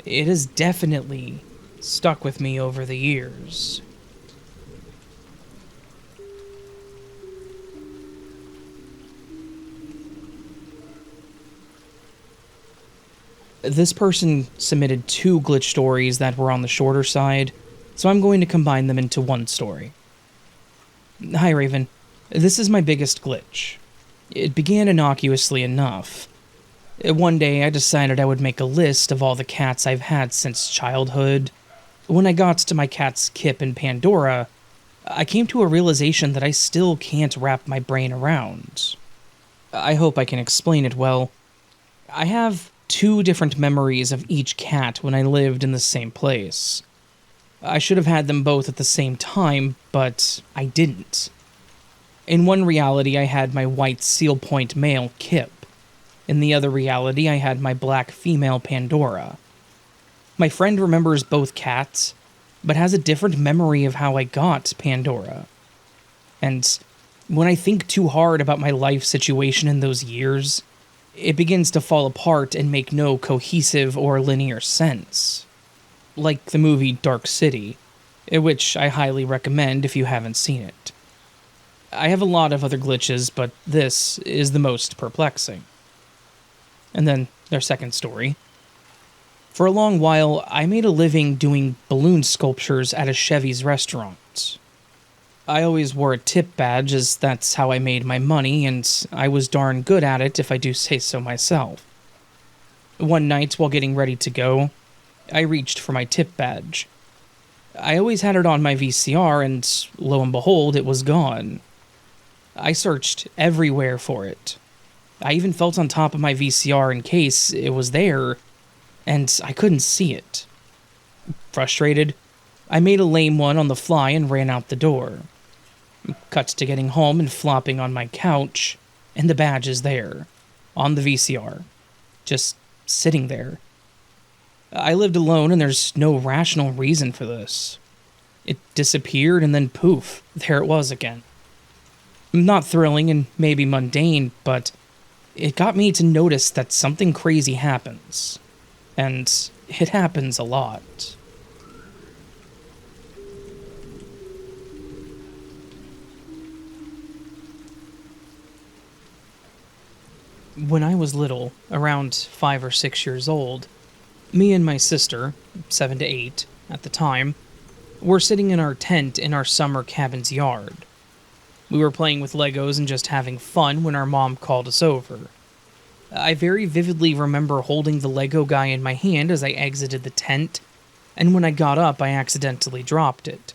it has definitely stuck with me over the years. This person submitted 2 glitch stories that were on the shorter side, so I'm going to combine them into one story. Hi, Raven. This is my biggest glitch. It began innocuously enough. One day, I decided I would make a list of all the cats I've had since childhood. When I got to my cats Kip and Pandora, I came to a realization that I still can't wrap my brain around. I hope I can explain it well. I have 2 different memories of each cat when I lived in the same place. I should have had them both at the same time, but I didn't. In one reality, I had my white seal point male, Kip. In the other reality, I had my black female, Pandora. My friend remembers both cats, but has a different memory of how I got Pandora. And when I think too hard about my life situation in those years, it begins to fall apart and make no cohesive or linear sense. Like the movie Dark City, which I highly recommend if you haven't seen it. I have a lot of other glitches, but this is the most perplexing. And then their second story. For a long while, I made a living doing balloon sculptures at a Chevy's restaurant. I always wore a tip badge as that's how I made my money, and I was darn good at it if I do say so myself. One night, while getting ready to go, I reached for my tip badge. I always had it on my VCR, and lo and behold, it was gone. I searched everywhere for it. I even felt on top of my VCR in case it was there, and I couldn't see it. Frustrated, I made a lame one on the fly and ran out the door. Cut to getting home and flopping on my couch, and the badge is there, on the VCR, just sitting there. I lived alone, and there's no rational reason for this. It disappeared, and then poof, there it was again. Not thrilling and maybe mundane, but it got me to notice that something crazy happens. And it happens a lot. When I was little, around 5 or 6 years old, me and my sister, 7 to 8 at the time, were sitting in our tent in our summer cabin's yard. We were playing with Legos and just having fun when our mom called us over. I very vividly remember holding the Lego guy in my hand as I exited the tent, and when I got up, I accidentally dropped it.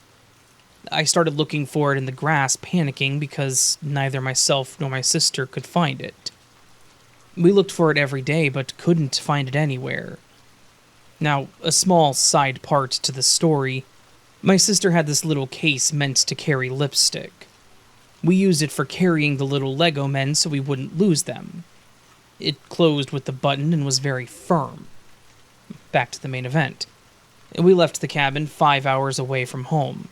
I started looking for it in the grass, panicking because neither myself nor my sister could find it. We looked for it every day, but couldn't find it anywhere. Now, a small side part to the story, my sister had this little case meant to carry lipstick. We used it for carrying the little Lego men so we wouldn't lose them. It closed with the button and was very firm. Back to the main event. We left the cabin 5 hours away from home,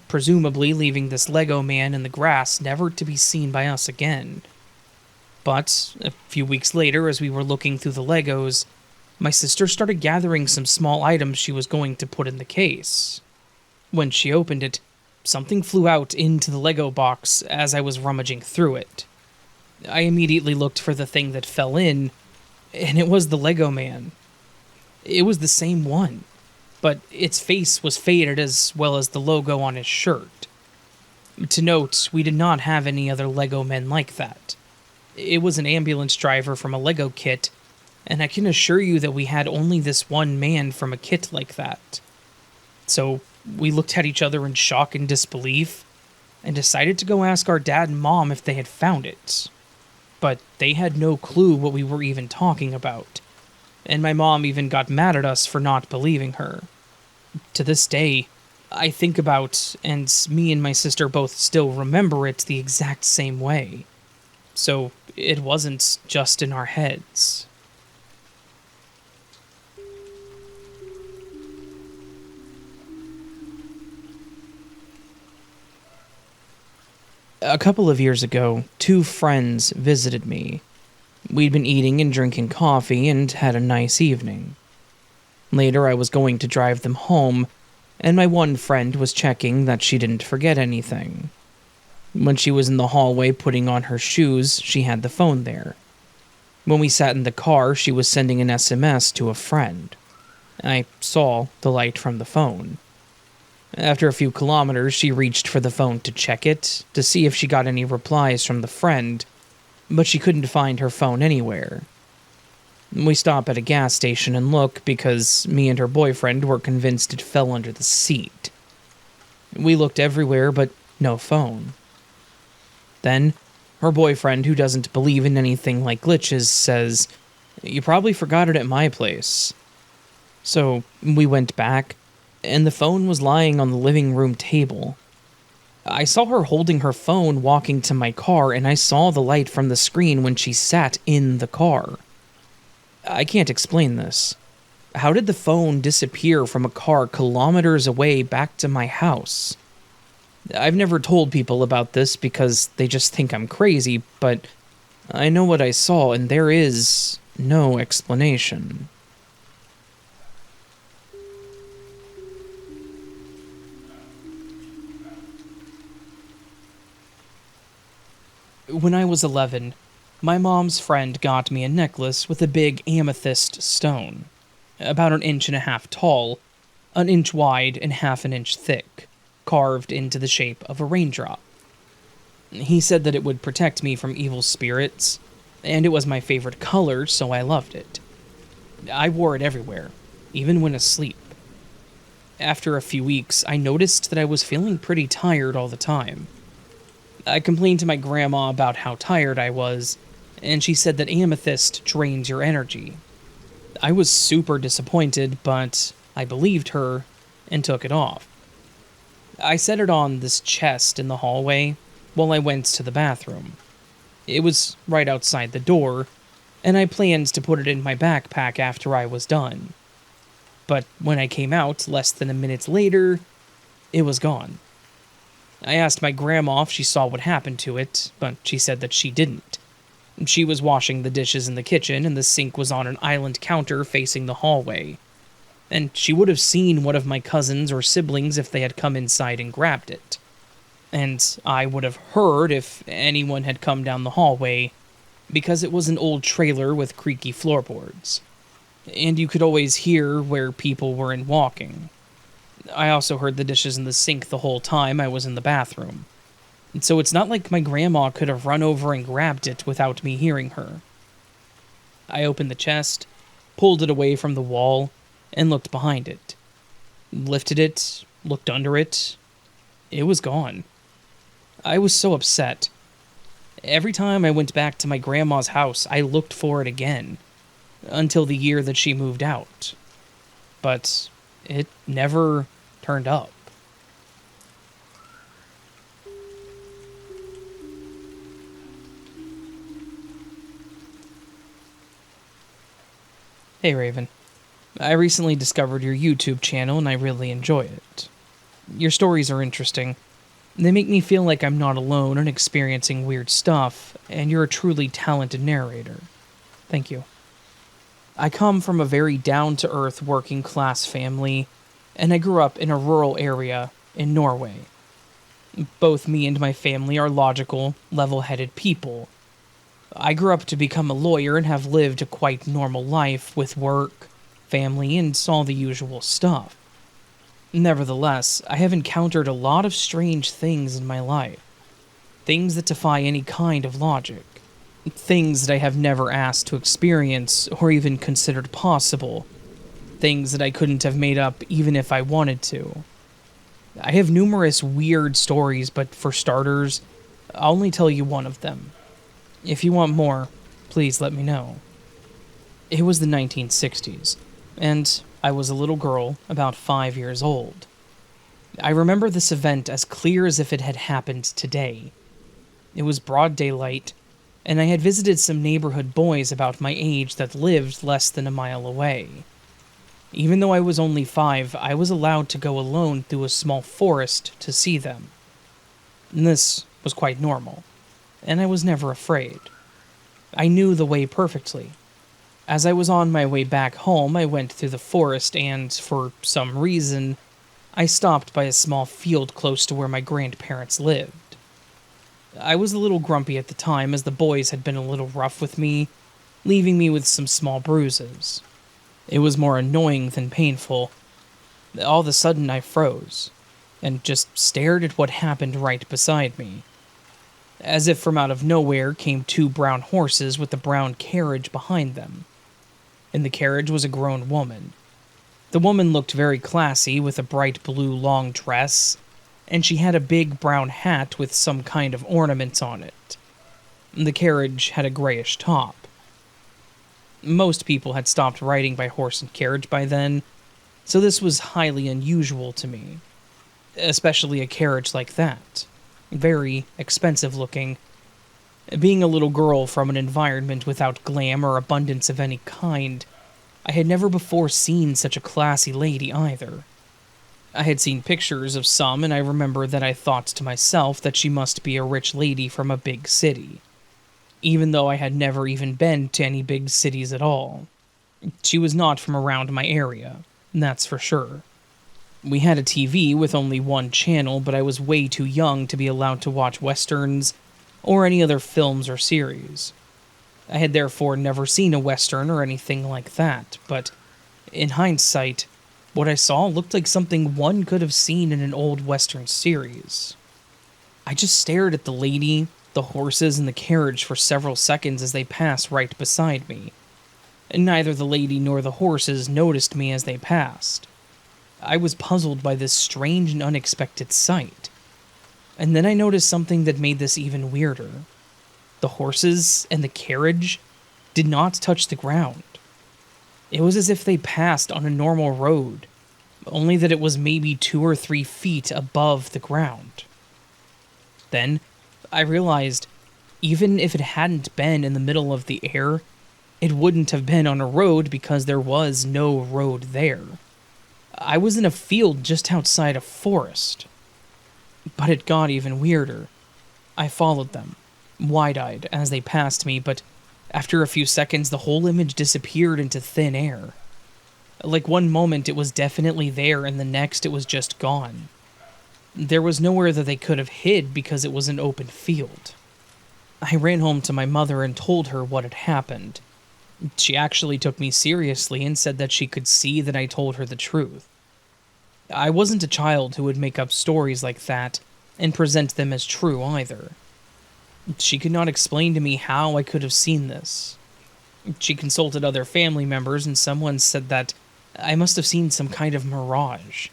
presumably leaving this Lego man in the grass never to be seen by us again. But a few weeks later, as we were looking through the Legos, my sister started gathering some small items she was going to put in the case. When she opened it, something flew out into the Lego box as I was rummaging through it. I immediately looked for the thing that fell in, and it was the Lego man. It was the same one, but its face was faded as well as the logo on his shirt. To note, we did not have any other Lego men like that. It was an ambulance driver from a Lego kit, and I can assure you that we had only this one man from a kit like that. So we looked at each other in shock and disbelief, and decided to go ask our dad and mom if they had found it. But they had no clue what we were even talking about, and my mom even got mad at us for not believing her. To this day, I think about, and me and my sister both still remember it the exact same way. So it wasn't just in our heads. A couple of years ago, 2 friends visited me. We'd been eating and drinking coffee and had a nice evening. Later, I was going to drive them home, and my one friend was checking that she didn't forget anything. When she was in the hallway putting on her shoes, she had the phone there. When we sat in the car, she was sending an SMS to a friend. I saw the light from the phone. After a few kilometers, she reached for the phone to check it, to see if she got any replies from the friend, but she couldn't find her phone anywhere. We stop at a gas station and look because me and her boyfriend were convinced it fell under the seat. We looked everywhere, but no phone. Then, her boyfriend, who doesn't believe in anything like glitches, says, "You probably forgot it at my place." So, we went back, and the phone was lying on the living room table. I saw her holding her phone walking to my car, and I saw the light from the screen when she sat in the car. I can't explain this. How did the phone disappear from a car kilometers away back to my house? I've never told people about this because they just think I'm crazy, but I know what I saw, and there is no explanation. When I was 11, my mom's friend got me a necklace with a big amethyst stone, about 1.5 inches tall, 1 inch wide, and 1/2 inch thick. carved into the shape of a raindrop. He said that it would protect me from evil spirits, and it was my favorite color, so I loved it. I wore it everywhere, even when asleep. After a few weeks, I noticed that I was feeling pretty tired all the time. I complained to my grandma about how tired I was, and she said that amethyst drains your energy. I was super disappointed, but I believed her and took it off. I set it on this chest in the hallway while I went to the bathroom. It was right outside the door, and I planned to put it in my backpack after I was done. But when I came out less than a minute later, it was gone. I asked my grandma if she saw what happened to it, but she said that she didn't. She was washing the dishes in the kitchen, and the sink was on an island counter facing the hallway. And she would have seen one of my cousins or siblings if they had come inside and grabbed it. And I would have heard if anyone had come down the hallway, because it was an old trailer with creaky floorboards. And you could always hear where people were in walking. I also heard the dishes in the sink the whole time I was in the bathroom. And so it's not like my grandma could have run over and grabbed it without me hearing her. I opened the chest, pulled it away from the wall, and looked behind it. Lifted it, looked under it. It was gone. I was so upset. Every time I went back to my grandma's house, I looked for it again, until the year that she moved out. But it never turned up. Hey Raven, I recently discovered your YouTube channel and I really enjoy it. Your stories are interesting. They make me feel like I'm not alone in experiencing weird stuff, and you're a truly talented narrator. Thank you. I come from a very down-to-earth working-class family, and I grew up in a rural area in Norway. Both me and my family are logical, level-headed people. I grew up to become a lawyer and have lived a quite normal life with work, family, and all the usual stuff. Nevertheless, I have encountered a lot of strange things in my life. Things that defy any kind of logic. Things that I have never asked to experience or even considered possible. Things that I couldn't have made up even if I wanted to. I have numerous weird stories, but for starters, I'll only tell you one of them. If you want more, please let me know. It was the 1960s, and I was a little girl, about 5 years old. I remember this event as clear as if it had happened today. It was broad daylight, and I had visited some neighborhood boys about my age that lived less than a mile away. Even though I was only 5, I was allowed to go alone through a small forest to see them. And this was quite normal, and I was never afraid. I knew the way perfectly. As I was on my way back home, I went through the forest and, for some reason, I stopped by a small field close to where my grandparents lived. I was a little grumpy at the time as the boys had been a little rough with me, leaving me with some small bruises. It was more annoying than painful. All of a sudden I froze, and just stared at what happened right beside me. As if from out of nowhere came 2 brown horses with a brown carriage behind them. In the carriage was a grown woman. The woman looked very classy with a bright blue long dress, and she had a big brown hat with some kind of ornaments on it. The carriage had a grayish top. Most people had stopped riding by horse and carriage by then, so this was highly unusual to me. Especially a carriage like that. Very expensive looking. Being a little girl from an environment without glam or abundance of any kind, I had never before seen such a classy lady either. I had seen pictures of some, and I remember that I thought to myself that she must be a rich lady from a big city, even though I had never even been to any big cities at all. She was not from around my area, that's for sure. We had a TV with only one channel, but I was way too young to be allowed to watch westerns or any other films or series. I had therefore never seen a western or anything like that, but in hindsight, What I saw looked like something one could have seen in an old Western series. I just stared at the lady, the horses, and the carriage for several seconds as they passed right beside me. Neither the lady nor the horses noticed me as they passed. I was puzzled by this strange and unexpected sight. And then I noticed something that made this even weirder. The horses and the carriage did not touch the ground. It was as if they passed on a normal road, only that it was maybe 2 or 3 feet above the ground. Then I realized, even if it hadn't been in the middle of the air, it wouldn't have been on a road because there was no road there. I was in a field just outside a forest. But it got even weirder. I followed them, wide-eyed, as they passed me, but after a few seconds, the whole image disappeared into thin air. Like one moment it was definitely there, and the next it was just gone. There was nowhere that they could have hid because it was an open field. I ran home to my mother and told her what had happened. She actually took me seriously and said that she could see that I told her the truth. I wasn't a child who would make up stories like that and present them as true either. She could not explain to me how I could have seen this. She consulted other family members, and someone said that I must have seen some kind of mirage.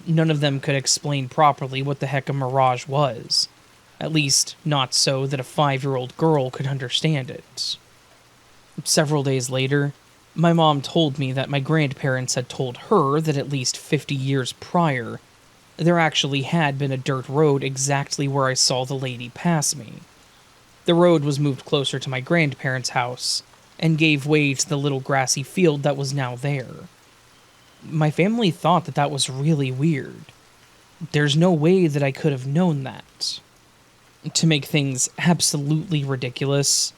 None of them could explain properly what the heck a mirage was. At least, not so that a 5-year-old girl could understand it. Several days later, my mom told me that my grandparents had told her that at least 50 years prior, there actually had been a dirt road exactly where I saw the lady pass me. The road was moved closer to my grandparents' house and gave way to the little grassy field that was now there. My family thought that that was really weird. There's no way that I could have known that. To make things absolutely ridiculous,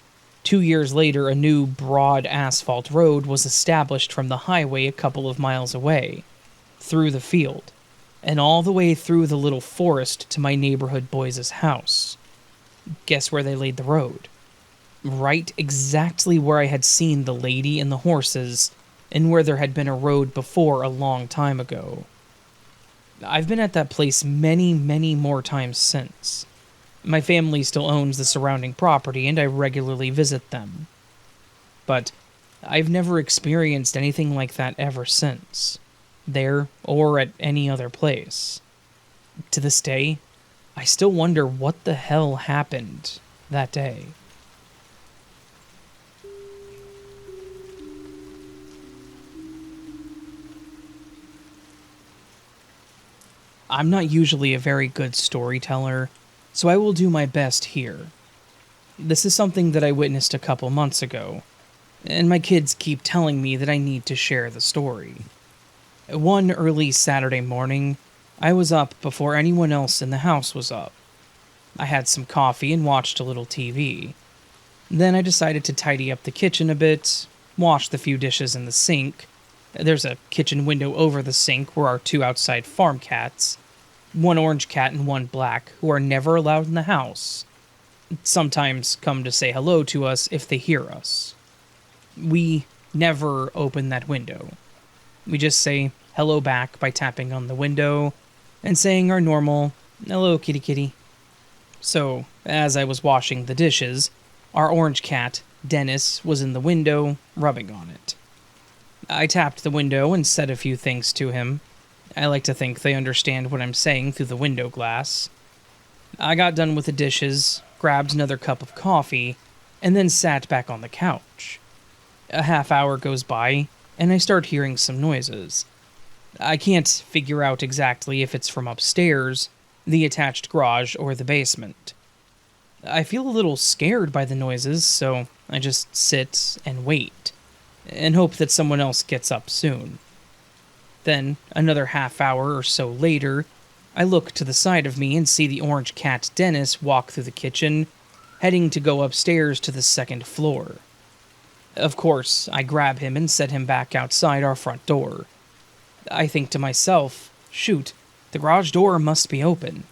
2 years later, a new, broad asphalt road was established from the highway a couple of miles away, through the field, and all the way through the little forest to my neighborhood boys' house. Guess where they laid the road? Right exactly where I had seen the lady and the horses, and where there had been a road before a long time ago. I've been at that place many, many more times since. My family still owns the surrounding property, and I regularly visit them. But I've never experienced anything like that ever since, there or at any other place. To this day, I still wonder what the hell happened that day. I'm not usually a very good storyteller, so I will do my best here. This is something that I witnessed a couple months ago, and my kids keep telling me that I need to share the story. One early Saturday morning, I was up before anyone else in the house was up. I had some coffee and watched a little TV. Then I decided to tidy up the kitchen a bit, wash the few dishes in the sink. There's a kitchen window over the sink where our 2 outside farm cats, one orange cat and one black, who are never allowed in the house, sometimes come to say hello to us if they hear us. We never open that window. We just say hello back by tapping on the window and saying our normal, "Hello, kitty kitty." So, as I was washing the dishes, our orange cat, Dennis, was in the window, rubbing on it. I tapped the window and said a few things to him. I like to think they understand what I'm saying through the window glass. I got done with the dishes, grabbed another cup of coffee, and then sat back on the couch. A half hour goes by, and I start hearing some noises. I can't figure out exactly if it's from upstairs, the attached garage, or the basement. I feel a little scared by the noises, so I just sit and wait, and hope that someone else gets up soon. Then, another half hour or so later, I look to the side of me and see the orange cat Dennis walk through the kitchen, heading to go upstairs to the 2nd floor. Of course, I grab him and set him back outside our front door. I think to myself, shoot, the garage door must be open.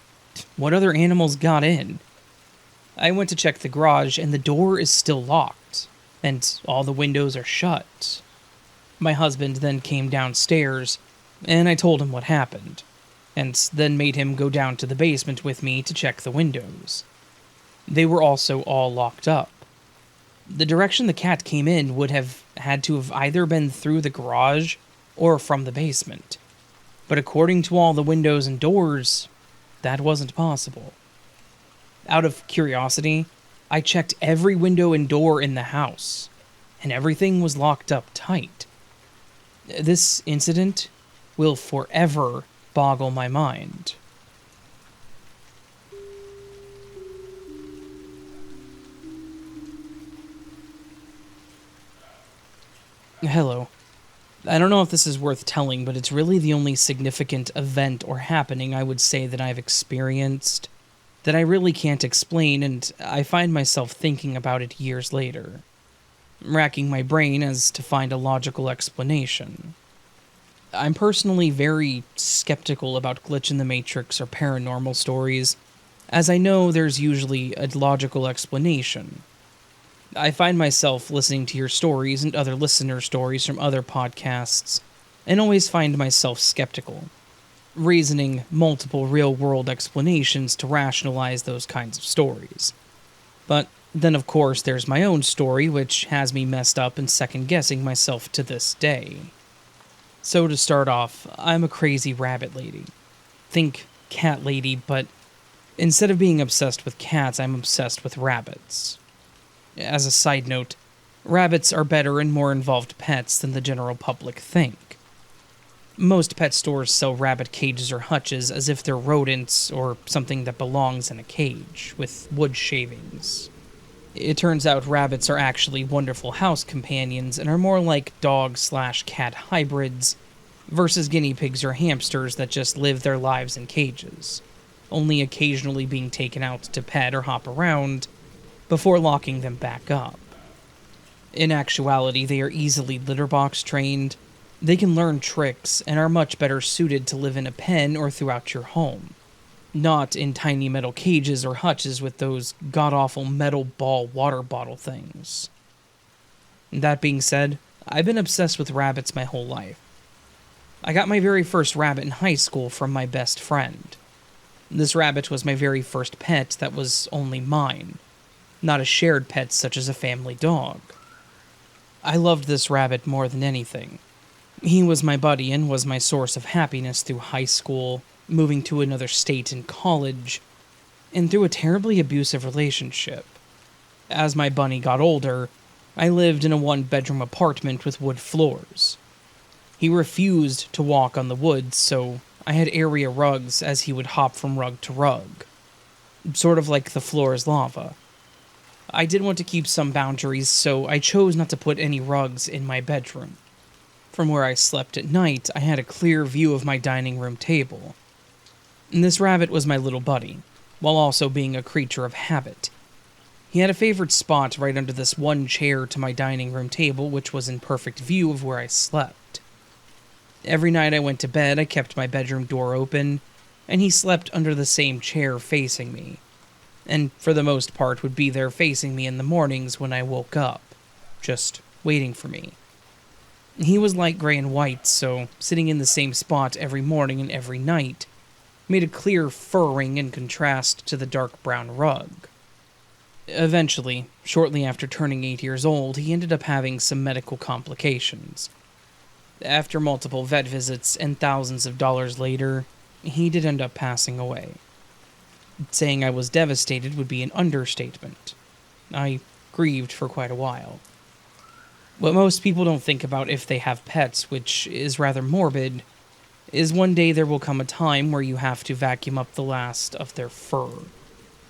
What other animals got in? I went to check the garage, and the door is still locked, and all the windows are shut. My husband then came downstairs, and I told him what happened, and then made him go down to the basement with me to check the windows. They were also all locked up. The direction the cat came in would have had to have either been through the garage or from the basement. But according to all the windows and doors, that wasn't possible. Out of curiosity, I checked every window and door in the house, and everything was locked up tight. This incident will forever boggle my mind. Hello. I don't know if this is worth telling, but it's really the only significant event or happening I would say that I've experienced that I really can't explain, and I find myself thinking about it years later, racking my brain as to find a logical explanation. I'm personally very skeptical about glitch in the Matrix or paranormal stories, as I know there's usually a logical explanation. I find myself listening to your stories and other listener stories from other podcasts, and always find myself skeptical, reasoning multiple real-world explanations to rationalize those kinds of stories. But then, of course, there's my own story, which has me messed up and second-guessing myself to this day. So to start off, I'm a crazy rabbit lady. Think cat lady, but instead of being obsessed with cats, I'm obsessed with rabbits. As a side note, rabbits are better and more involved pets than the general public think. Most pet stores sell rabbit cages or hutches as if they're rodents or something that belongs in a cage, with wood shavings. It turns out rabbits are actually wonderful house companions and are more like dog/cat hybrids versus guinea pigs or hamsters that just live their lives in cages, only occasionally being taken out to pet or hop around before locking them back up. In actuality, they are easily litter box trained, they can learn tricks, and are much better suited to live in a pen or throughout your home, not in tiny metal cages or hutches with those god-awful metal ball water bottle things. That being said, I've been obsessed with rabbits my whole life. I got my very first rabbit in high school from my best friend. This rabbit was my very first pet that was only mine, not a shared pet such as a family dog. I loved this rabbit more than anything. He was my buddy and was my source of happiness through high school, moving to another state in college, and through a terribly abusive relationship. As my bunny got older, I lived in a one-bedroom apartment with wood floors. He refused to walk on the wood, so I had area rugs as he would hop from rug to rug. Sort of like the floor is lava. I did want to keep some boundaries, so I chose not to put any rugs in my bedroom. From where I slept at night, I had a clear view of my dining room table. And this rabbit was my little buddy, while also being a creature of habit. He had a favorite spot right under this one chair to my dining room table, which was in perfect view of where I slept. Every night I went to bed, I kept my bedroom door open, and he slept under the same chair facing me, and for the most part would be there facing me in the mornings when I woke up, just waiting for me. He was light gray and white, so sitting in the same spot every morning and every night made a clear furring in contrast to the dark brown rug. Eventually, shortly after turning 8 years old, he ended up having some medical complications. After multiple vet visits and thousands of dollars later, he did end up passing away. Saying I was devastated would be an understatement. I grieved for quite a while. What most people don't think about if they have pets, which is rather morbid, is one day there will come a time where you have to vacuum up the last of their fur,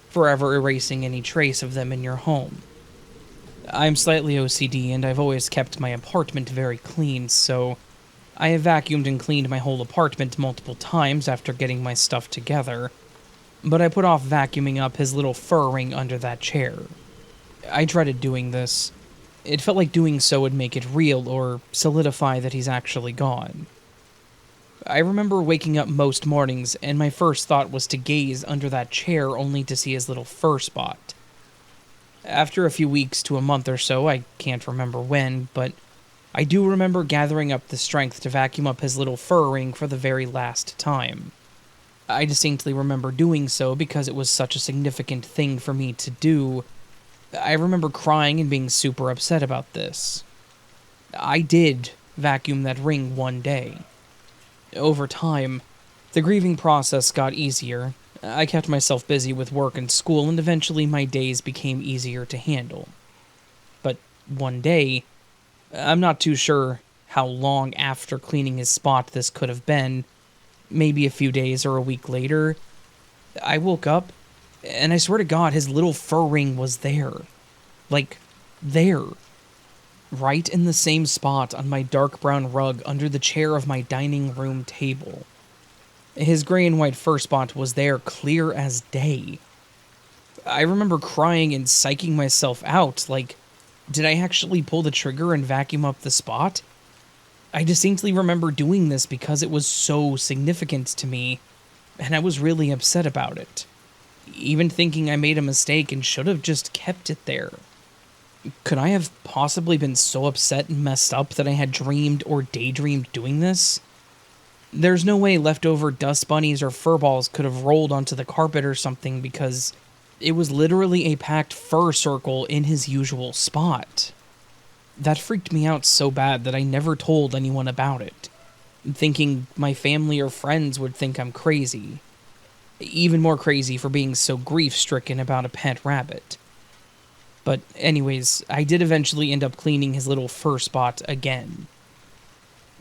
forever erasing any trace of them in your home. I'm slightly OCD and I've always kept my apartment very clean, so I have vacuumed and cleaned my whole apartment multiple times after getting my stuff together, but I put off vacuuming up his little fur ring under that chair. I dreaded doing this. It felt like doing so would make it real or solidify that he's actually gone. I remember waking up most mornings and my first thought was to gaze under that chair only to see his little fur spot. After a few weeks to a month or so, I can't remember when, but I do remember gathering up the strength to vacuum up his little fur ring for the very last time. I distinctly remember doing so because it was such a significant thing for me to do. I remember crying and being super upset about this. I did vacuum that ring one day. Over time, the grieving process got easier. I kept myself busy with work and school, and eventually my days became easier to handle. But one day, I'm not too sure how long after cleaning his spot this could have been, maybe a few days or a week later, I woke up, and I swear to God, his little fur ring was there. Like, there. Right in the same spot on my dark brown rug under the chair of my dining room table. His gray and white fur spot was there, clear as day. I remember crying and psyching myself out, like, did I actually pull the trigger and vacuum up the spot? I distinctly remember doing this because it was so significant to me, and I was really upset about it. Even thinking I made a mistake and should have just kept it there. Could I have possibly been so upset and messed up that I had dreamed or daydreamed doing this? There's no way leftover dust bunnies or fur balls could have rolled onto the carpet or something because it was literally a packed fur circle in his usual spot. That freaked me out so bad that I never told anyone about it, thinking my family or friends would think I'm crazy. Even more crazy for being so grief-stricken about a pet rabbit. But anyways, I did eventually end up cleaning his little fur spot again.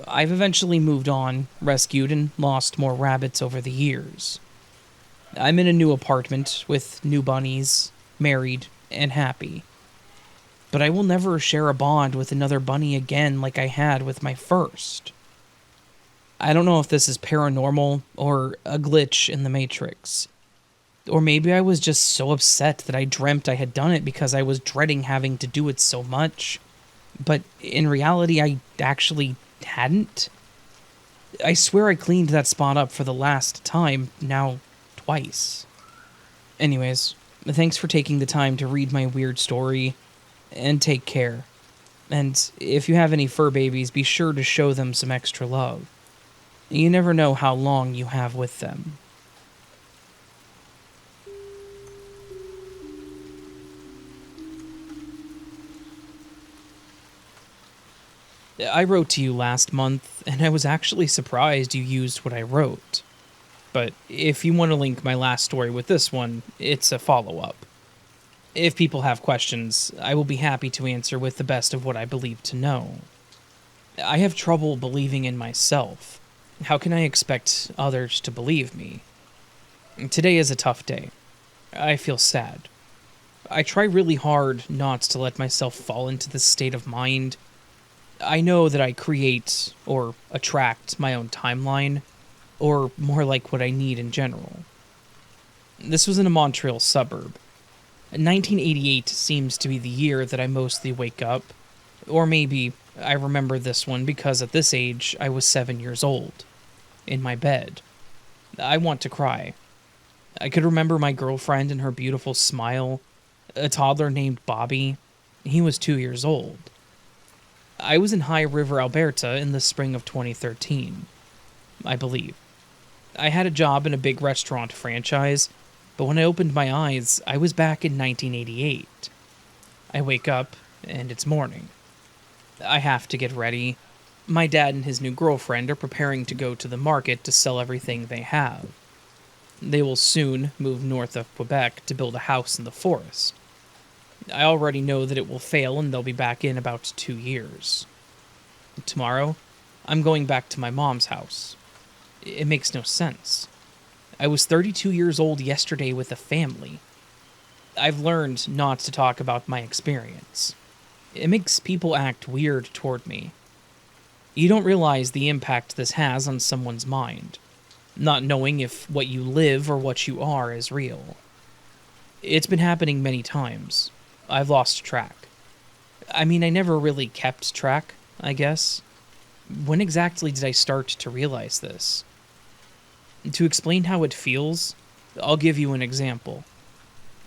I've eventually moved on, rescued, and lost more rabbits over the years. I'm in a new apartment with new bunnies, married, and happy. But I will never share a bond with another bunny again like I had with my first. I don't know if this is paranormal or a glitch in the Matrix. Or maybe I was just so upset that I dreamt I had done it because I was dreading having to do it so much. But in reality, I actually hadn't. I swear I cleaned that spot up for the last time, now twice. Anyways, thanks for taking the time to read my weird story, and take care. And if you have any fur babies, be sure to show them some extra love. You never know how long you have with them. I wrote to you last month, and I was actually surprised you used what I wrote. But if you want to link my last story with this one, it's a follow-up. If people have questions, I will be happy to answer with the best of what I believe to know. I have trouble believing in myself. How can I expect others to believe me? Today is a tough day. I feel sad. I try really hard not to let myself fall into this state of mind. I know that I create or attract my own timeline, or more like what I need in general. This was in a Montreal suburb. 1988 seems to be the year that I mostly wake up, or maybe I remember this one because at this age I was 7 years old, in my bed. I want to cry. I could remember my girlfriend and her beautiful smile, a toddler named Bobby. He was 2 years old. I was in High River, Alberta in the spring of 2013, I believe. I had a job in a big restaurant franchise, but when I opened my eyes, I was back in 1988. I wake up, and it's morning. I have to get ready. My dad and his new girlfriend are preparing to go to the market to sell everything they have. They will soon move north of Quebec to build a house in the forest. I already know that it will fail and they'll be back in about 2 years. Tomorrow, I'm going back to my mom's house. It makes no sense. I was 32 years old yesterday with a family. I've learned not to talk about my experience. It makes people act weird toward me. You don't realize the impact this has on someone's mind, not knowing if what you live or what you are is real. It's been happening many times. I've lost track. I mean, I never really kept track, I guess. When exactly did I start to realize this? To explain how it feels, I'll give you an example.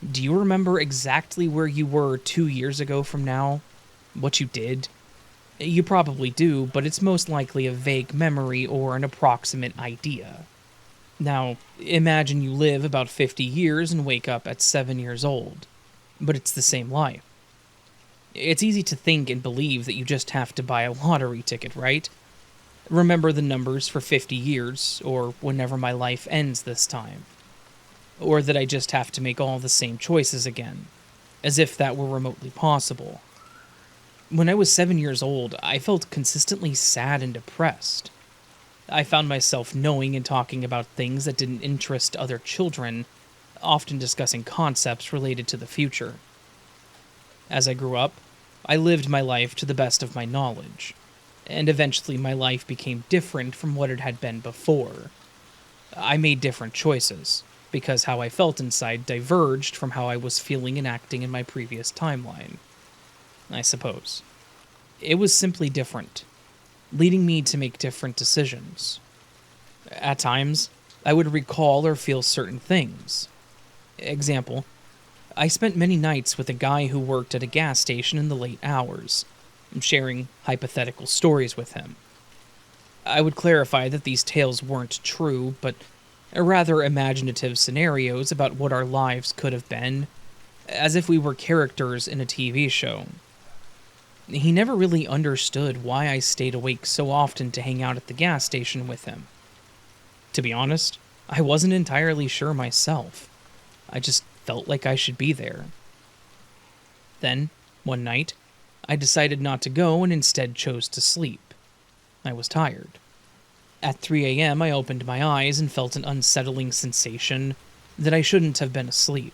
Do you remember exactly where you were 2 years ago from now? What you did? You probably do, but it's most likely a vague memory or an approximate idea. Now, imagine you live about 50 years and wake up at 7 years old, but it's the same life. It's easy to think and believe that you just have to buy a lottery ticket, right? Remember the numbers for 50 years, or whenever my life ends this time. Or that I just have to make all the same choices again, as if that were remotely possible. When I was 7 years old, I felt consistently sad and depressed. I found myself knowing and talking about things that didn't interest other children, often discussing concepts related to the future. As I grew up, I lived my life to the best of my knowledge, and eventually my life became different from what it had been before. I made different choices, because how I felt inside diverged from how I was feeling and acting in my previous timeline, I suppose. It was simply different, leading me to make different decisions. At times, I would recall or feel certain things. Example, I spent many nights with a guy who worked at a gas station in the late hours, sharing hypothetical stories with him. I would clarify that these tales weren't true, but rather imaginative scenarios about what our lives could have been, as if we were characters in a TV show. He never really understood why I stayed awake so often to hang out at the gas station with him. To be honest, I wasn't entirely sure myself. I just felt like I should be there. Then, one night, I decided not to go and instead chose to sleep. I was tired. At 3 a.m., I opened my eyes and felt an unsettling sensation that I shouldn't have been asleep.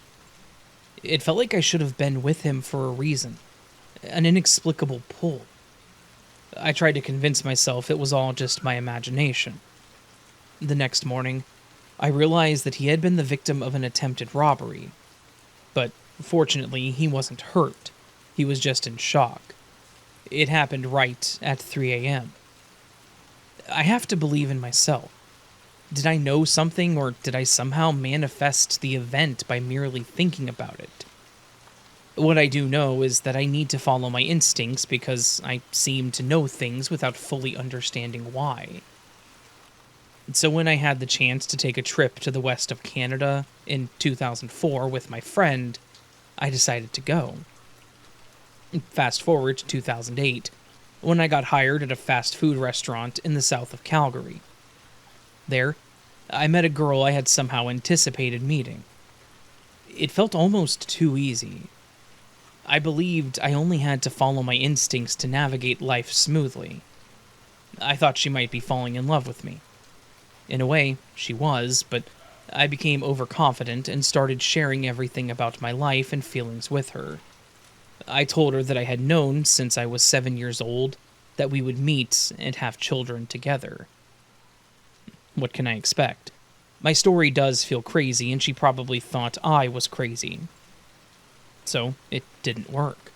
It felt like I should have been with him for a reason, an inexplicable pull. I tried to convince myself it was all just my imagination. The next morning, I realized that he had been the victim of an attempted robbery. But fortunately, he wasn't hurt. He was just in shock. It happened right at 3 a.m. I have to believe in myself. Did I know something, or did I somehow manifest the event by merely thinking about it? What I do know is that I need to follow my instincts because I seem to know things without fully understanding why. So when I had the chance to take a trip to the west of Canada in 2004 with my friend, I decided to go. Fast forward to 2008, when I got hired at a fast food restaurant in the south of Calgary. There, I met a girl I had somehow anticipated meeting. It felt almost too easy. I believed I only had to follow my instincts to navigate life smoothly. I thought she might be falling in love with me. In a way, she was, but I became overconfident and started sharing everything about my life and feelings with her. I told her that I had known since I was 7 years old that we would meet and have children together. What can I expect? My story does feel crazy, and she probably thought I was crazy. So, it didn't work.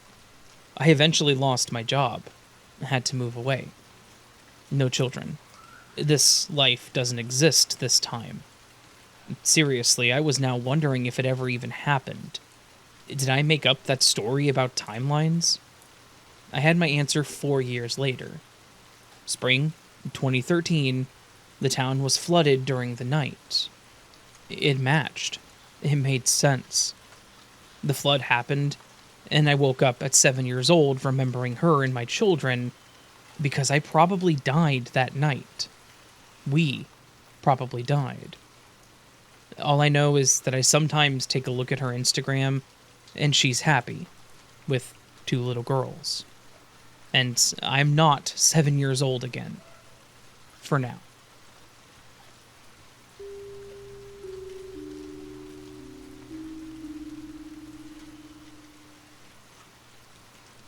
I eventually lost my job. I had to move away. No children. This life doesn't exist this time. Seriously, I was now wondering if it ever even happened. Did I make up that story about timelines? I had my answer 4 years later. Spring 2013, the town was flooded during the night. It matched. It made sense. The flood happened, and I woke up at 7 years old remembering her and my children because I probably died that night. We probably died. All I know is that I sometimes take a look at her Instagram, and she's happy, with 2 little girls. And I'm not 7 years old again. For now.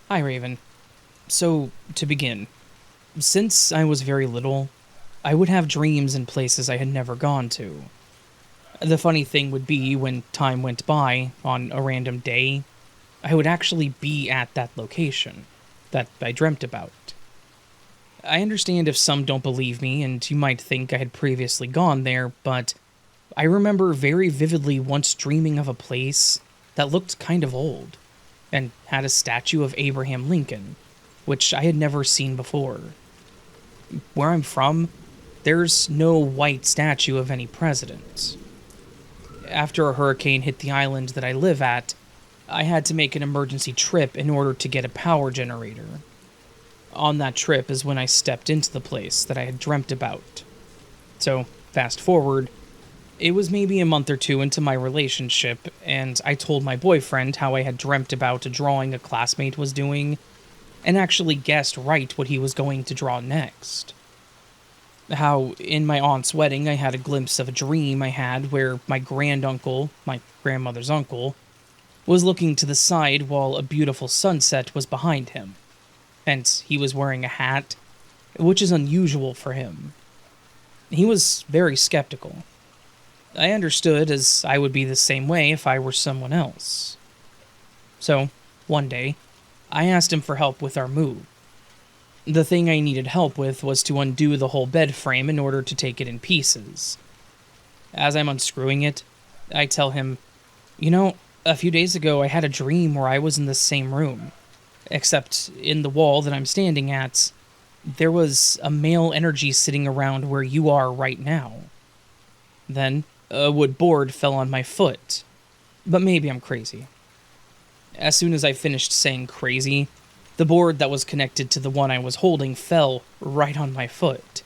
Hi, Raven. So, to begin, since I was very little, I would have dreams in places I had never gone to. The funny thing would be, when time went by, on a random day, I would actually be at that location that I dreamt about. I understand if some don't believe me, and you might think I had previously gone there, but I remember very vividly once dreaming of a place that looked kind of old, and had a statue of Abraham Lincoln, which I had never seen before. Where I'm from, there's no white statue of any president. After a hurricane hit the island that I live at, I had to make an emergency trip in order to get a power generator. On that trip is when I stepped into the place that I had dreamt about. So, fast forward, it was maybe a month or two into my relationship, and I told my boyfriend how I had dreamt about a drawing a classmate was doing, and actually guessed right what he was going to draw next. How, in my aunt's wedding, I had a glimpse of a dream I had where my granduncle, my grandmother's uncle, was looking to the side while a beautiful sunset was behind him. And he was wearing a hat, which is unusual for him. He was very skeptical. I understood, as I would be the same way if I were someone else. So, one day, I asked him for help with our move. The thing I needed help with was to undo the whole bed frame in order to take it in pieces. As I'm unscrewing it, I tell him, a few days ago I had a dream where I was in the same room, except in the wall that I'm standing at, there was a male energy sitting around where you are right now. Then, a wood board fell on my foot, but maybe I'm crazy. As soon as I finished saying crazy, the board that was connected to the one I was holding fell right on my foot.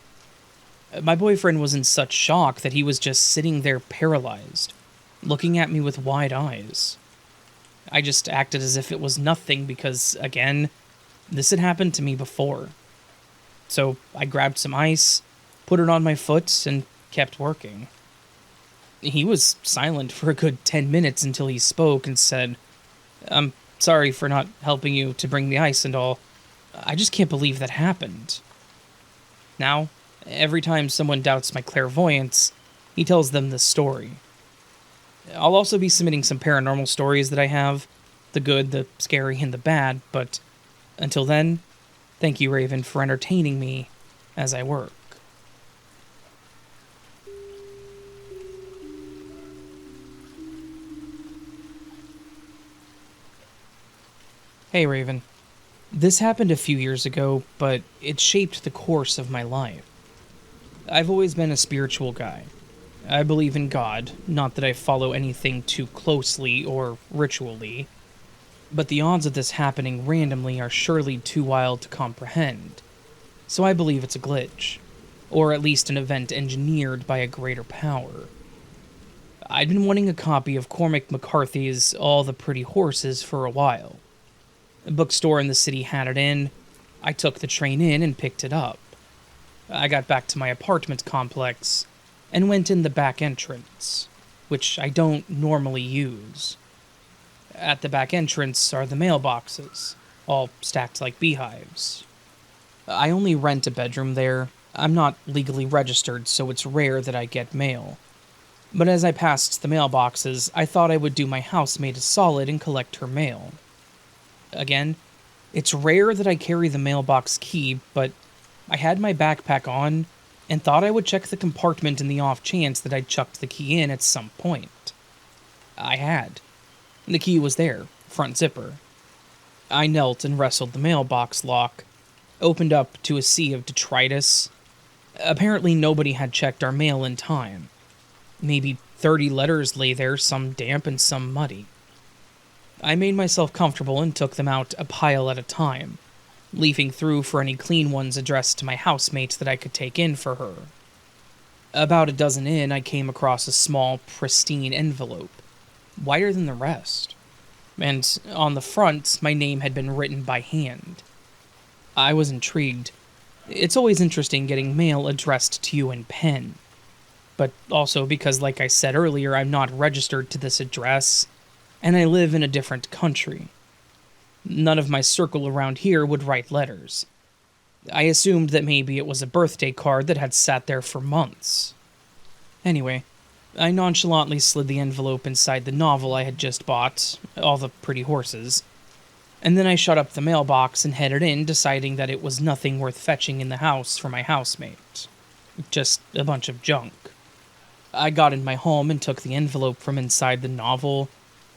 My boyfriend was in such shock that he was just sitting there paralyzed, looking at me with wide eyes. I just acted as if it was nothing because, again, this had happened to me before. So I grabbed some ice, put it on my foot, and kept working. He was silent for a good 10 minutes until he spoke and said, "I'm sorry for not helping you to bring the ice and all. I just can't believe that happened." Now, every time someone doubts my clairvoyance, he tells them this story. I'll also be submitting some paranormal stories that I have, the good, the scary, and the bad, but until then, thank you, Raven, for entertaining me as I work. Hey, Raven. This happened a few years ago, but it shaped the course of my life. I've always been a spiritual guy. I believe in God, not that I follow anything too closely or ritually, but the odds of this happening randomly are surely too wild to comprehend, so I believe it's a glitch, or at least an event engineered by a greater power. I'd been wanting a copy of Cormac McCarthy's All the Pretty Horses for a while. A bookstore in the city had it in. I took the train in and picked it up. I got back to my apartment complex and went in the back entrance, which I don't normally use. At the back entrance are the mailboxes, all stacked like beehives. I only rent a bedroom there. I'm not legally registered, so it's rare that I get mail. But as I passed the mailboxes, I thought I would do my housemate a solid and collect her mail. Again, it's rare that I carry the mailbox key, but I had my backpack on and thought I would check the compartment in the off chance that I'd chucked the key in at some point. I had. The key was there, front zipper. I knelt and wrestled the mailbox lock, opened up to a sea of detritus. Apparently nobody had checked our mail in time. Maybe 30 letters lay there, some damp and some muddy. I made myself comfortable and took them out a pile at a time, leafing through for any clean ones addressed to my housemate that I could take in for her. About a dozen in, I came across a small, pristine envelope, wider than the rest, and on the front, my name had been written by hand. I was intrigued. It's always interesting getting mail addressed to you in pen, but also because, like I said earlier, I'm not registered to this address, and I live in a different country. None of my circle around here would write letters. I assumed that maybe it was a birthday card that had sat there for months. Anyway, I nonchalantly slid the envelope inside the novel I had just bought, All the Pretty Horses, and then I shut up the mailbox and headed in, deciding that it was nothing worth fetching in the house for my housemate. Just a bunch of junk. I got in my home and took the envelope from inside the novel,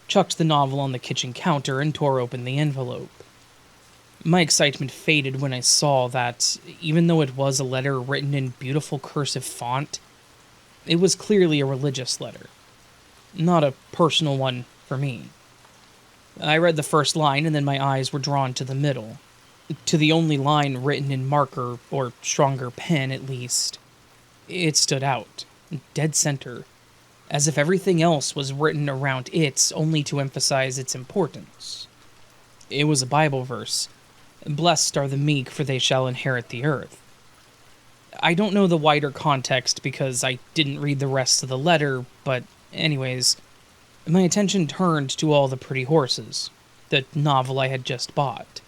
chucked the novel on the kitchen counter, and tore open the envelope. My excitement faded when I saw that, even though it was a letter written in beautiful cursive font, it was clearly a religious letter, not a personal one for me. I read the first line and then my eyes were drawn to the middle, to the only line written in marker, or stronger pen at least. It stood out, dead center, as if everything else was written around it only to emphasize its importance. It was a Bible verse. Blessed are the meek, for they shall inherit the earth. I don't know the wider context because I didn't read the rest of the letter, but anyways, my attention turned to All the Pretty Horses, the novel I had just bought.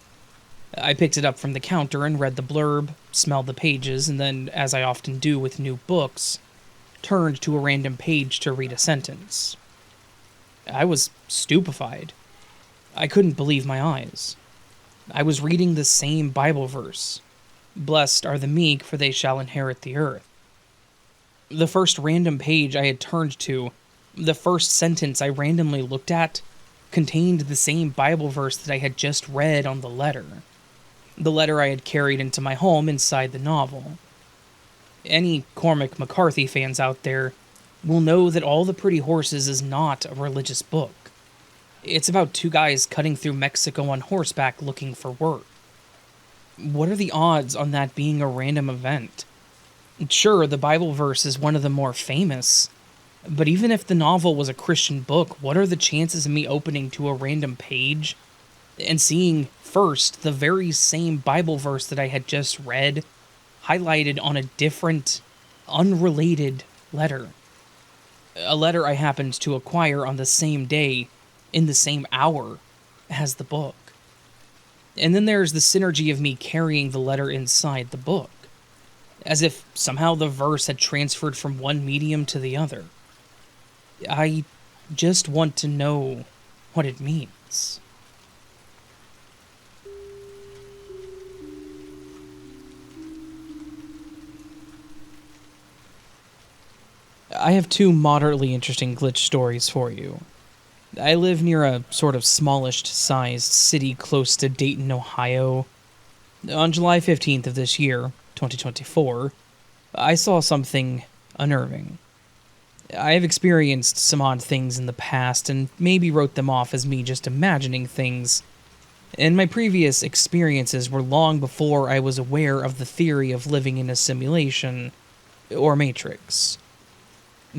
I picked it up from the counter and read the blurb, smelled the pages, and then, as I often do with new books, turned to a random page to read a sentence. I was stupefied. I couldn't believe my eyes. I was reading the same Bible verse. Blessed are the meek, for they shall inherit the earth. The first random page I had turned to, the first sentence I randomly looked at, contained the same Bible verse that I had just read on the letter. The letter I had carried into my home inside the novel. Any Cormac McCarthy fans out there will know that All the Pretty Horses is not a religious book. It's about two guys cutting through Mexico on horseback looking for work. What are the odds on that being a random event? Sure, the Bible verse is one of the more famous, but even if the novel was a Christian book, what are the chances of me opening to a random page and seeing first the very same Bible verse that I had just read highlighted on a different, unrelated letter? A letter I happened to acquire on the same day, in the same hour, as the book. And then there's the synergy of me carrying the letter inside the book, as if somehow the verse had transferred from one medium to the other. I just want to know what it means. I have two moderately interesting glitch stories for you. I live near a sort of smallish-sized city close to Dayton, Ohio. On July 15th of this year, 2024, I saw something unnerving. I have experienced some odd things in the past and maybe wrote them off as me just imagining things, and my previous experiences were long before I was aware of the theory of living in a simulation, or matrix.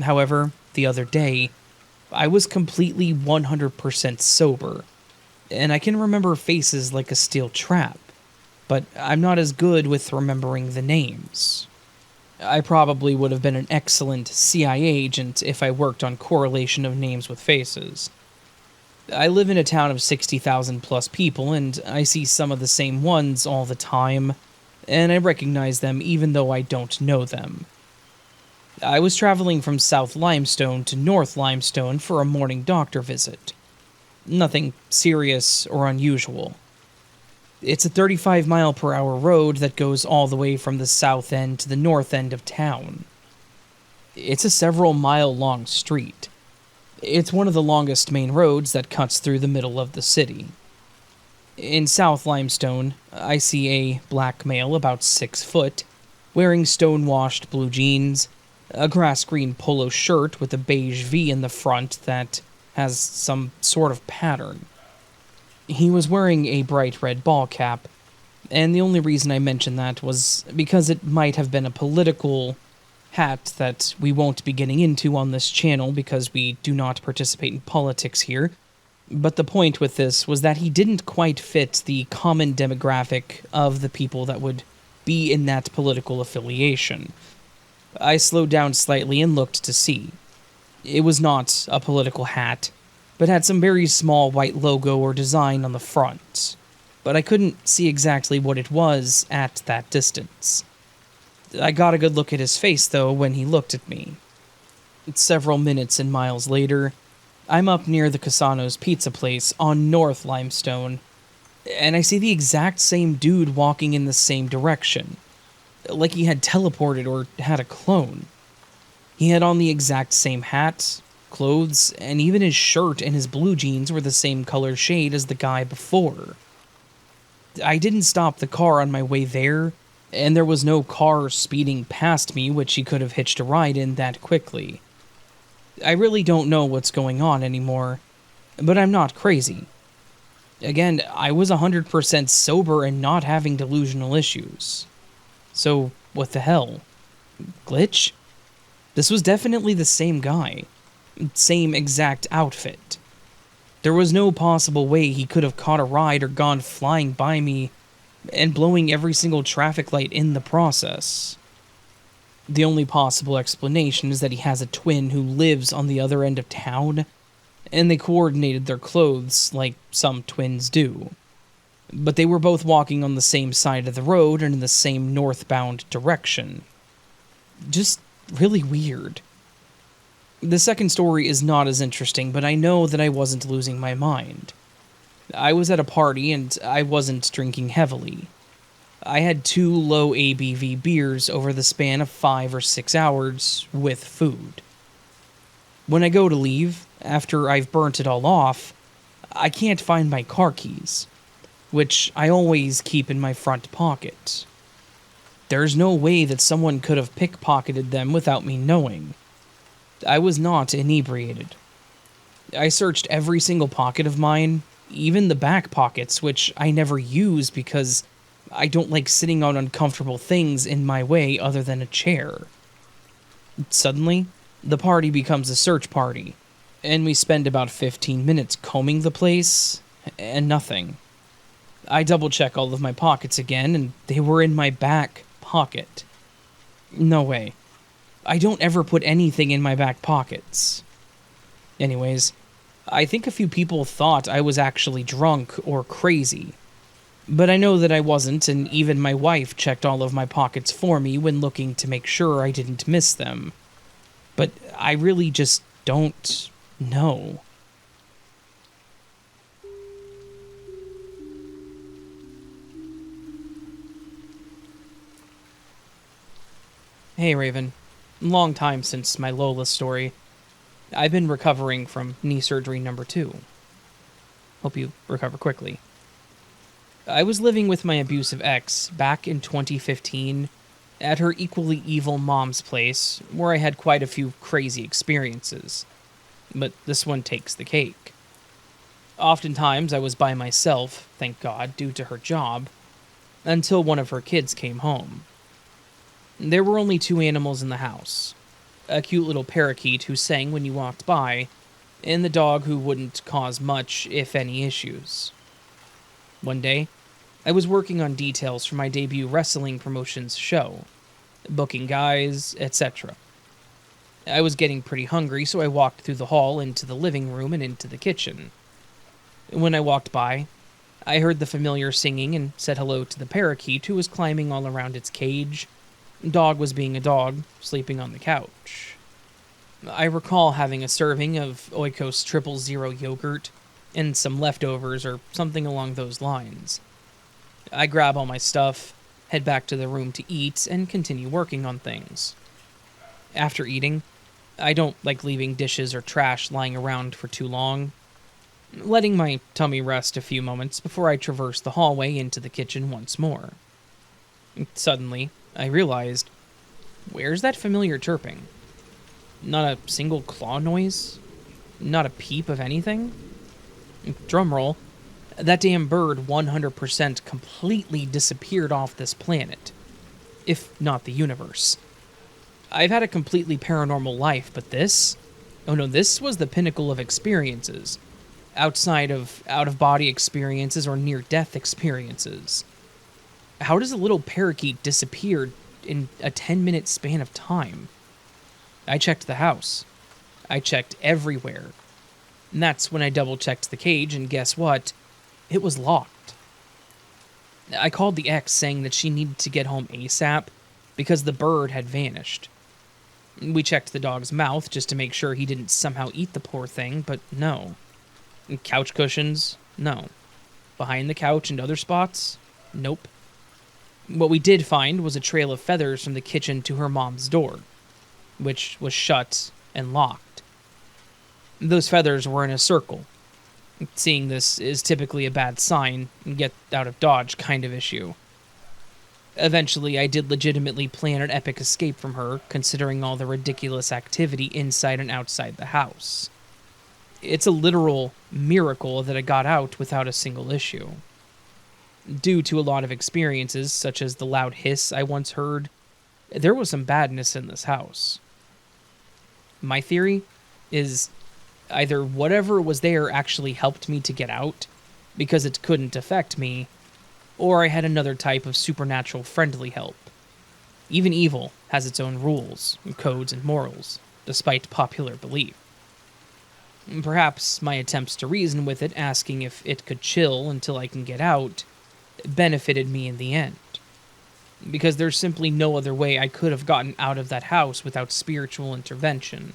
However, the other day, I was completely 100% sober, and I can remember faces like a steel trap, but I'm not as good with remembering the names. I probably would have been an excellent CIA agent if I worked on correlation of names with faces. I live in a town of 60,000 plus people, and I see some of the same ones all the time, and I recognize them even though I don't know them. I was traveling from South Limestone to North Limestone for a morning doctor visit. Nothing serious or unusual. It's a 35-mile-per-hour road that goes all the way from the south end to the north end of town. It's a several-mile-long street. It's one of the longest main roads that cuts through the middle of the city. In South Limestone, I see a black male about 6 foot, wearing stone-washed blue jeans, a grass-green polo shirt with a beige V in the front that has some sort of pattern. He was wearing a bright red ball cap, and the only reason I mention that was because it might have been a political hat that we won't be getting into on this channel because we do not participate in politics here, but the point with this was that he didn't quite fit the common demographic of the people that would be in that political affiliation. I slowed down slightly and looked to see. It was not a political hat, but had some very small white logo or design on the front, but I couldn't see exactly what it was at that distance. I got a good look at his face, though, when he looked at me. Several minutes and miles later, I'm up near the Casano's Pizza place on North Limestone, and I see the exact same dude walking in the same direction, like he had teleported or had a clone. He had on the exact same hat, clothes, and even his shirt and his blue jeans were the same color shade as the guy before. I didn't stop the car on my way there, and there was no car speeding past me which he could have hitched a ride in that quickly. I really don't know what's going on anymore, but I'm not crazy. Again, I was 100% sober and not having delusional issues. So, what the hell? Glitch? This was definitely the same guy. Same exact outfit. There was no possible way he could have caught a ride or gone flying by me and blowing every single traffic light in the process. The only possible explanation is that he has a twin who lives on the other end of town, and they coordinated their clothes like some twins do. But they were both walking on the same side of the road and in the same northbound direction. Just really weird. The second story is not as interesting, but I know that I wasn't losing my mind. I was at a party and I wasn't drinking heavily. I had 2 low ABV beers over the span of 5 or 6 hours with food. When I go to leave, after I've burnt it all off, I can't find my car keys, which I always keep in my front pocket. There's no way that someone could have pickpocketed them without me knowing. I was not inebriated. I searched every single pocket of mine, even the back pockets, which I never use because I don't like sitting on uncomfortable things in my way other than a chair. Suddenly, the party becomes a search party, and we spend about 15 minutes combing the place, and nothing. I double-check all of my pockets again, and they were in my back pocket. No way. I don't ever put anything in my back pockets. Anyways, I think a few people thought I was actually drunk or crazy. But I know that I wasn't, and even my wife checked all of my pockets for me when looking to make sure I didn't miss them. But I really just don't know. Hey Raven. Long time since my Lola story. I've been recovering from knee surgery number 2. Hope you recover quickly. I was living with my abusive ex back in 2015 at her equally evil mom's place, where I had quite a few crazy experiences. But this one takes the cake. Oftentimes I was by myself, thank God, due to her job, until one of her kids came home. There were only 2 animals in the house. A cute little parakeet who sang when you walked by, and the dog who wouldn't cause much, if any, issues. One day, I was working on details for my debut wrestling promotions show, booking guys, etc. I was getting pretty hungry, so I walked through the hall into the living room and into the kitchen. When I walked by, I heard the familiar singing and said hello to the parakeet who was climbing all around its cage. Dog was being a dog, sleeping on the couch. I recall having a serving of Oikos 000 yogurt and some leftovers or something along those lines. I grab all my stuff, head back to the room to eat, and continue working on things. After eating, I don't like leaving dishes or trash lying around for too long, letting my tummy rest a few moments before I traverse the hallway into the kitchen once more. Suddenly, I realized, where's that familiar chirping? Not a single claw noise? Not a peep of anything? Drumroll, that damn bird 100% completely disappeared off this planet, if not the universe. I've had a completely paranormal life, but this? Oh no, this was the pinnacle of experiences, outside of out-of-body experiences or near-death experiences. How does a little parakeet disappear in a 10-minute span of time? I checked the house. I checked everywhere. And that's when I double-checked the cage, and guess what? It was locked. I called the ex saying that she needed to get home ASAP because the bird had vanished. We checked the dog's mouth just to make sure he didn't somehow eat the poor thing, but no. Couch cushions? No. Behind the couch and other spots? Nope. What we did find was a trail of feathers from the kitchen to her mom's door, which was shut and locked. Those feathers were in a circle, Seeing this is typically a bad sign, get out of Dodge kind of issue. Eventually, I did legitimately plan an epic escape from her, considering all the ridiculous activity inside and outside the house. It's a literal miracle that I got out without a single issue. Due to a lot of experiences, such as the loud hiss I once heard, there was some badness in this house. My theory is either whatever was there actually helped me to get out, because it couldn't affect me, or I had another type of supernatural friendly help. Even evil has its own rules, codes, and morals, despite popular belief. Perhaps my attempts to reason with it, asking if it could chill until I can get out, benefited me in the end. Because there's simply no other way I could have gotten out of that house without spiritual intervention.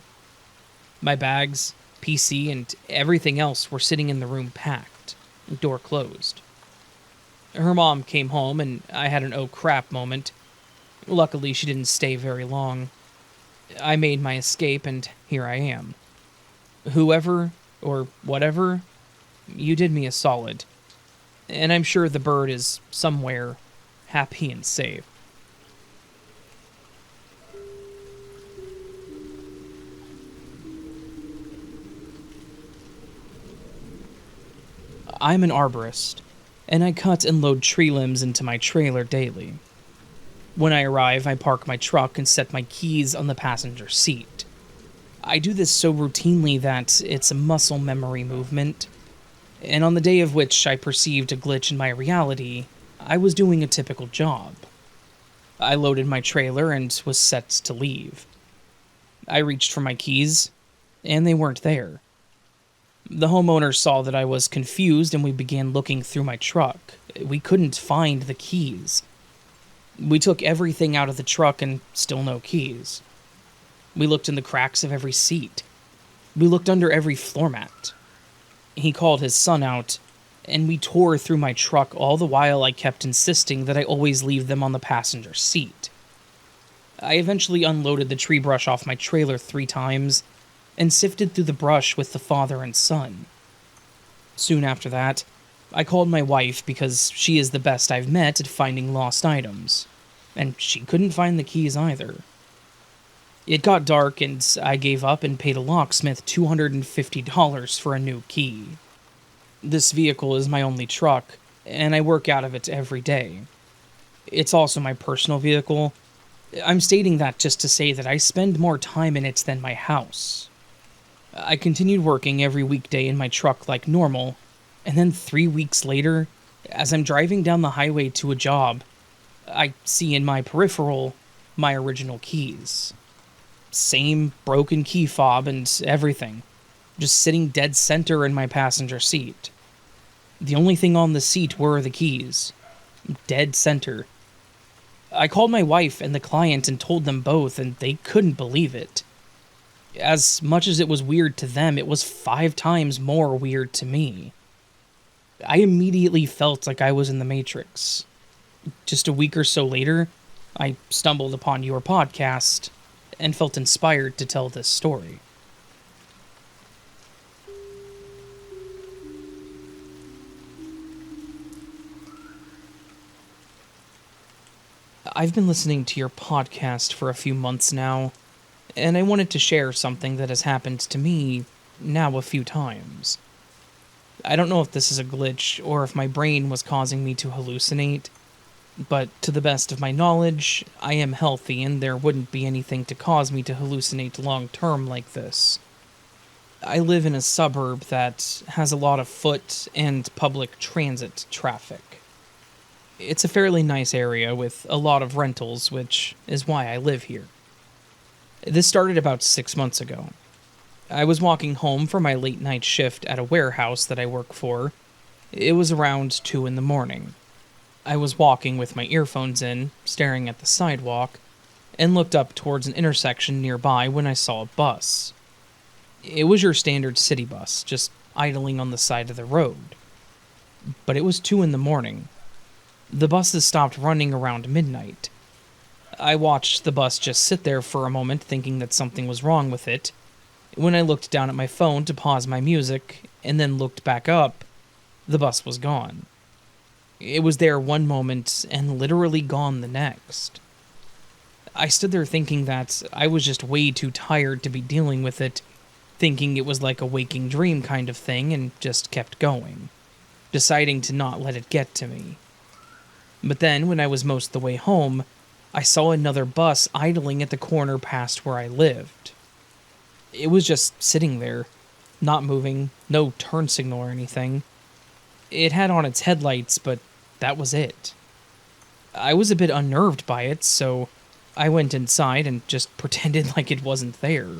My bags, PC, and everything else were sitting in the room packed, door closed. Her mom came home and I had an oh crap moment. Luckily, she didn't stay very long. I made my escape and here I am. Whoever, or whatever, you did me a solid. And I'm sure the bird is somewhere happy and safe. I'm an arborist, and I cut and load tree limbs into my trailer daily. When I arrive, I park my truck and set my keys on the passenger seat. I do this so routinely that it's a muscle memory movement, and on the day of which I perceived a glitch in my reality, I was doing a typical job. I loaded my trailer and was set to leave. I reached for my keys, and they weren't there. The homeowner saw that I was confused and we began looking through my truck. We couldn't find the keys. We took everything out of the truck and still no keys. We looked in the cracks of every seat. We looked under every floor mat. He called his son out, and we tore through my truck all the while I kept insisting that I always leave them on the passenger seat. I eventually unloaded the tree brush off my trailer 3 times and sifted through the brush with the father and son. Soon after that, I called my wife because she is the best I've met at finding lost items, and she couldn't find the keys either. It got dark and I gave up and paid a locksmith $250 for a new key. This vehicle is my only truck, and I work out of it every day. It's also my personal vehicle. I'm stating that just to say that I spend more time in it than my house. I continued working every weekday in my truck like normal, and then 3 weeks later, as I'm driving down the highway to a job, I see in my peripheral my original keys. Same broken key fob and everything, just sitting dead center in my passenger seat. The only thing on the seat were the keys. Dead center. I called my wife and the client and told them both, and they couldn't believe it. As much as it was weird to them, it was 5 times more weird to me. I immediately felt like I was in the Matrix. Just a week or so later, I stumbled upon your podcast and felt inspired to tell this story. I've been listening to your podcast for a few months now, and I wanted to share something that has happened to me now a few times. I don't know if this is a glitch or if my brain was causing me to hallucinate, but to the best of my knowledge, I am healthy and there wouldn't be anything to cause me to hallucinate long term like this. I live in a suburb that has a lot of foot and public transit traffic. It's a fairly nice area with a lot of rentals, which is why I live here. This started about 6 months ago. I was walking home from my late night shift at a warehouse that I work for. It was around 2 in the morning. I was walking with my earphones in, staring at the sidewalk, and looked up towards an intersection nearby when I saw a bus. It was your standard city bus, just idling on the side of the road. But it was 2 in the morning. The buses stopped running around midnight. I watched the bus just sit there for a moment thinking that something was wrong with it. When I looked down at my phone to pause my music, and then looked back up, the bus was gone. It was there one moment and literally gone the next. I stood there thinking that I was just way too tired to be dealing with it, thinking it was like a waking dream kind of thing, and just kept going, deciding to not let it get to me. But then, when I was most the way home, I saw another bus idling at the corner past where I lived. It was just sitting there, not moving, no turn signal or anything. It had on its headlights, but that was it. I was a bit unnerved by it, so I went inside and just pretended like it wasn't there.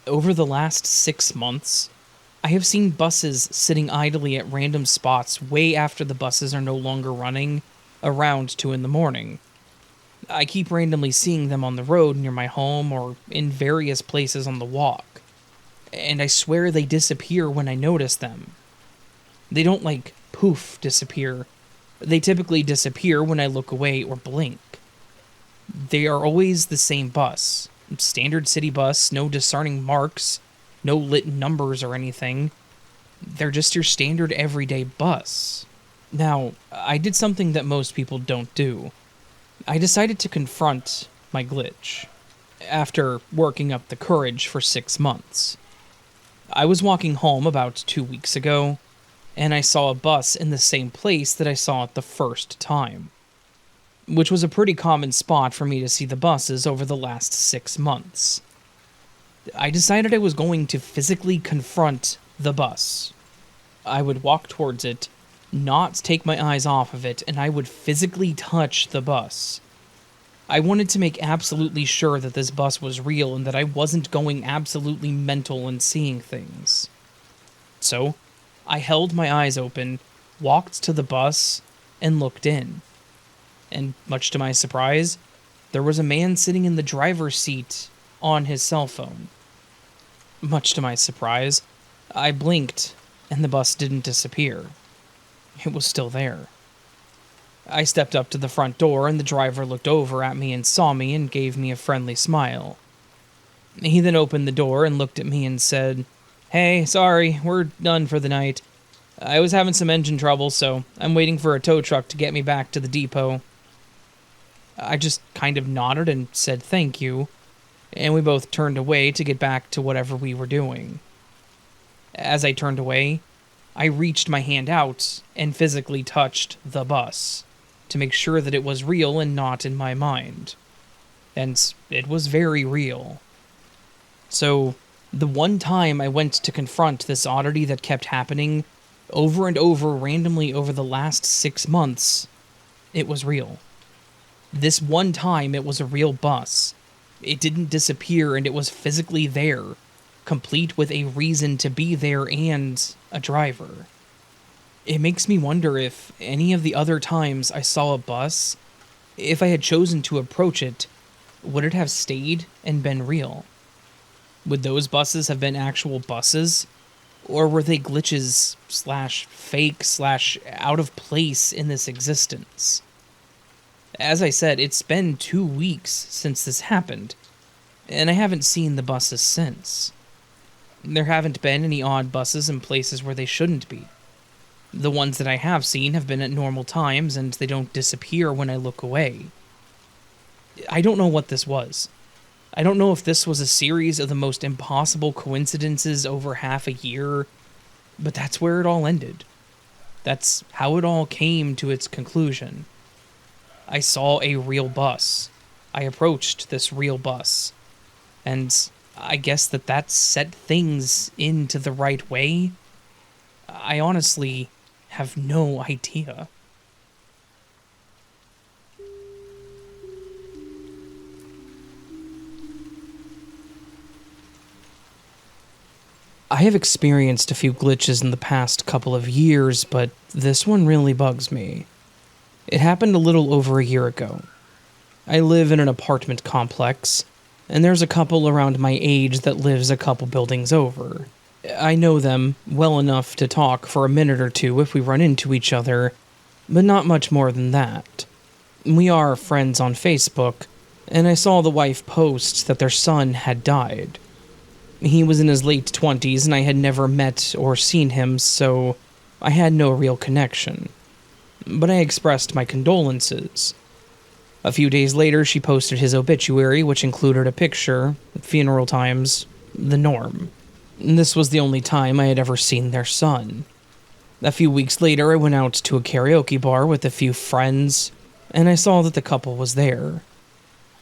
Over the last 6 months, I have seen buses sitting idly at random spots way after the buses are no longer running, around 2 in the morning. I keep randomly seeing them on the road near my home or in various places on the walk, and I swear they disappear when I notice them. They don't, like, poof disappear. They typically disappear when I look away or blink. They are always the same bus. Standard city bus, no discerning marks, no lit numbers or anything. They're just your standard everyday bus. Now, I did something that most people don't do. I decided to confront my glitch, after working up the courage for 6 months. I was walking home about 2 weeks ago, and I saw a bus in the same place that I saw it the first time, which was a pretty common spot for me to see the buses over the last 6 months. I decided I was going to physically confront the bus. I would walk towards it, not take my eyes off of it, and I would physically touch the bus. I wanted to make absolutely sure that this bus was real and that I wasn't going absolutely mental and seeing things. So, I held my eyes open, walked to the bus, and looked in. And much to my surprise, there was a man sitting in the driver's seat on his cell phone. Much to my surprise, I blinked, and the bus didn't disappear. It was still there. I stepped up to the front door, and the driver looked over at me and saw me and gave me a friendly smile. He then opened the door and looked at me and said, "Hey, sorry, we're done for the night. I was having some engine trouble, so I'm waiting for a tow truck to get me back to the depot." I just kind of nodded and said thank you, and we both turned away to get back to whatever we were doing. As I turned away, I reached my hand out and physically touched the bus to make sure that it was real and not in my mind. And it was very real. So, the one time I went to confront this oddity that kept happening over and over randomly over the last 6 months, it was real. This one time, it was a real bus. It didn't disappear, and it was physically there, complete with a reason to be there and a driver. It makes me wonder if any of the other times I saw a bus, if I had chosen to approach it, would it have stayed and been real? Would those buses have been actual buses? Or were they glitches / fake / out of place in this existence? As I said, it's been 2 weeks since this happened, and I haven't seen the buses since. There haven't been any odd buses in places where they shouldn't be. The ones that I have seen have been at normal times, and they don't disappear when I look away. I don't know what this was. I don't know if this was a series of the most impossible coincidences over half a year, but that's where it all ended. That's how it all came to its conclusion. I saw a real bus. I approached this real bus. And I guess that set things into the right way. I honestly have no idea. I have experienced a few glitches in the past couple of years, but this one really bugs me. It happened a little over a year ago. I live in an apartment complex, and there's a couple around my age that lives a couple buildings over. I know them well enough to talk for a minute or two if we run into each other, but not much more than that. We are friends on Facebook, and I saw the wife post that their son had died. He was in his late 20s and I had never met or seen him, so I had no real connection. But I expressed my condolences. A few days later, she posted his obituary, which included a picture, funeral times, the norm. This was the only time I had ever seen their son. A few weeks later, I went out to a karaoke bar with a few friends, and I saw that the couple was there.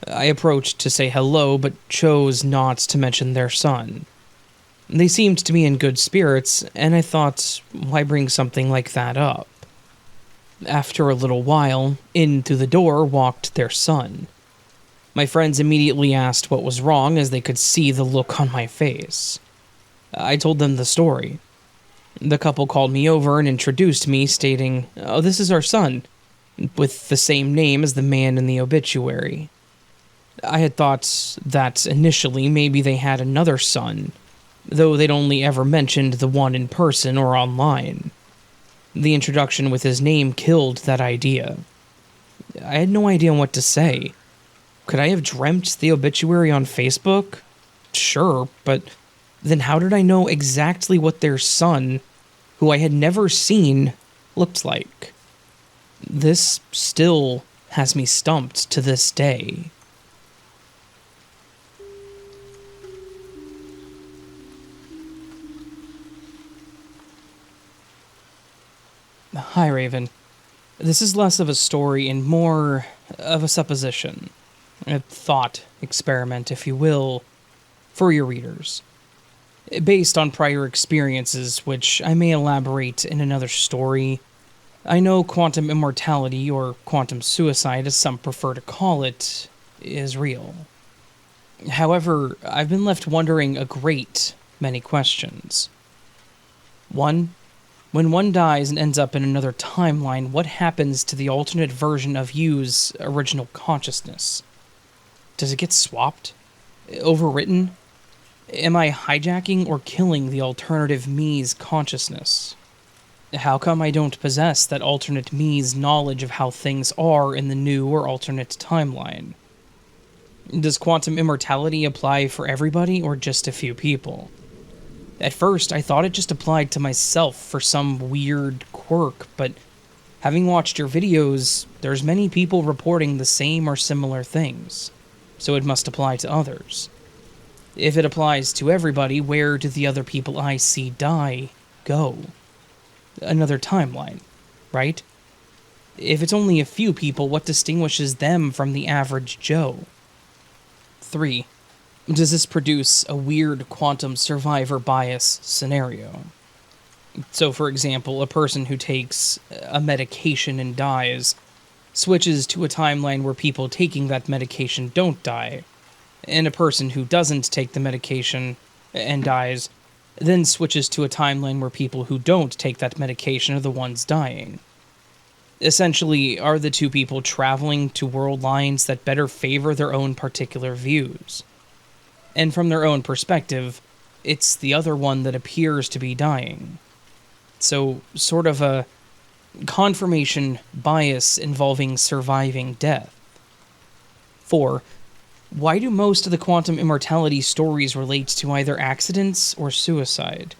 I approached to say hello, but chose not to mention their son. They seemed to be in good spirits, and I thought, why bring something like that up? After a little while, in through the door walked their son. My friends immediately asked what was wrong as they could see the look on my face. I told them the story. The couple called me over and introduced me, stating, "Oh, this is our son," with the same name as the man in the obituary. I had thought that initially maybe they had another son, though they'd only ever mentioned the one in person or online. The introduction with his name killed that idea. I had no idea what to say. Could I have dreamt the obituary on Facebook? Sure, but then how did I know exactly what their son, who I had never seen, looked like? This still has me stumped to this day. Hi, Raven. This is less of a story and more of a supposition. A thought experiment, if you will, for your readers. Based on prior experiences, which I may elaborate in another story, I know quantum immortality, or quantum suicide as some prefer to call it, is real. However, I've been left wondering a great many questions. 1. When one dies and ends up in another timeline, what happens to the alternate version of you's original consciousness? Does it get swapped? Overwritten? Am I hijacking or killing the alternative me's consciousness? How come I don't possess that alternate me's knowledge of how things are in the new or alternate timeline? Does quantum immortality apply for everybody or just a few people? At first, I thought it just applied to myself for some weird quirk, but having watched your videos, there's many people reporting the same or similar things, so it must apply to others. If it applies to everybody, where do the other people I see die go? Another timeline, right? If it's only a few people, what distinguishes them from the average Joe? 3. Does this produce a weird quantum survivor bias scenario? So, for example, a person who takes a medication and dies switches to a timeline where people taking that medication don't die, and a person who doesn't take the medication and dies then switches to a timeline where people who don't take that medication are the ones dying. Essentially, are the two people traveling to world lines that better favor their own particular views? And from their own perspective, it's the other one that appears to be dying. So, sort of a confirmation bias involving surviving death. 4. Why do most of the quantum immortality stories relate to either accidents or suicide?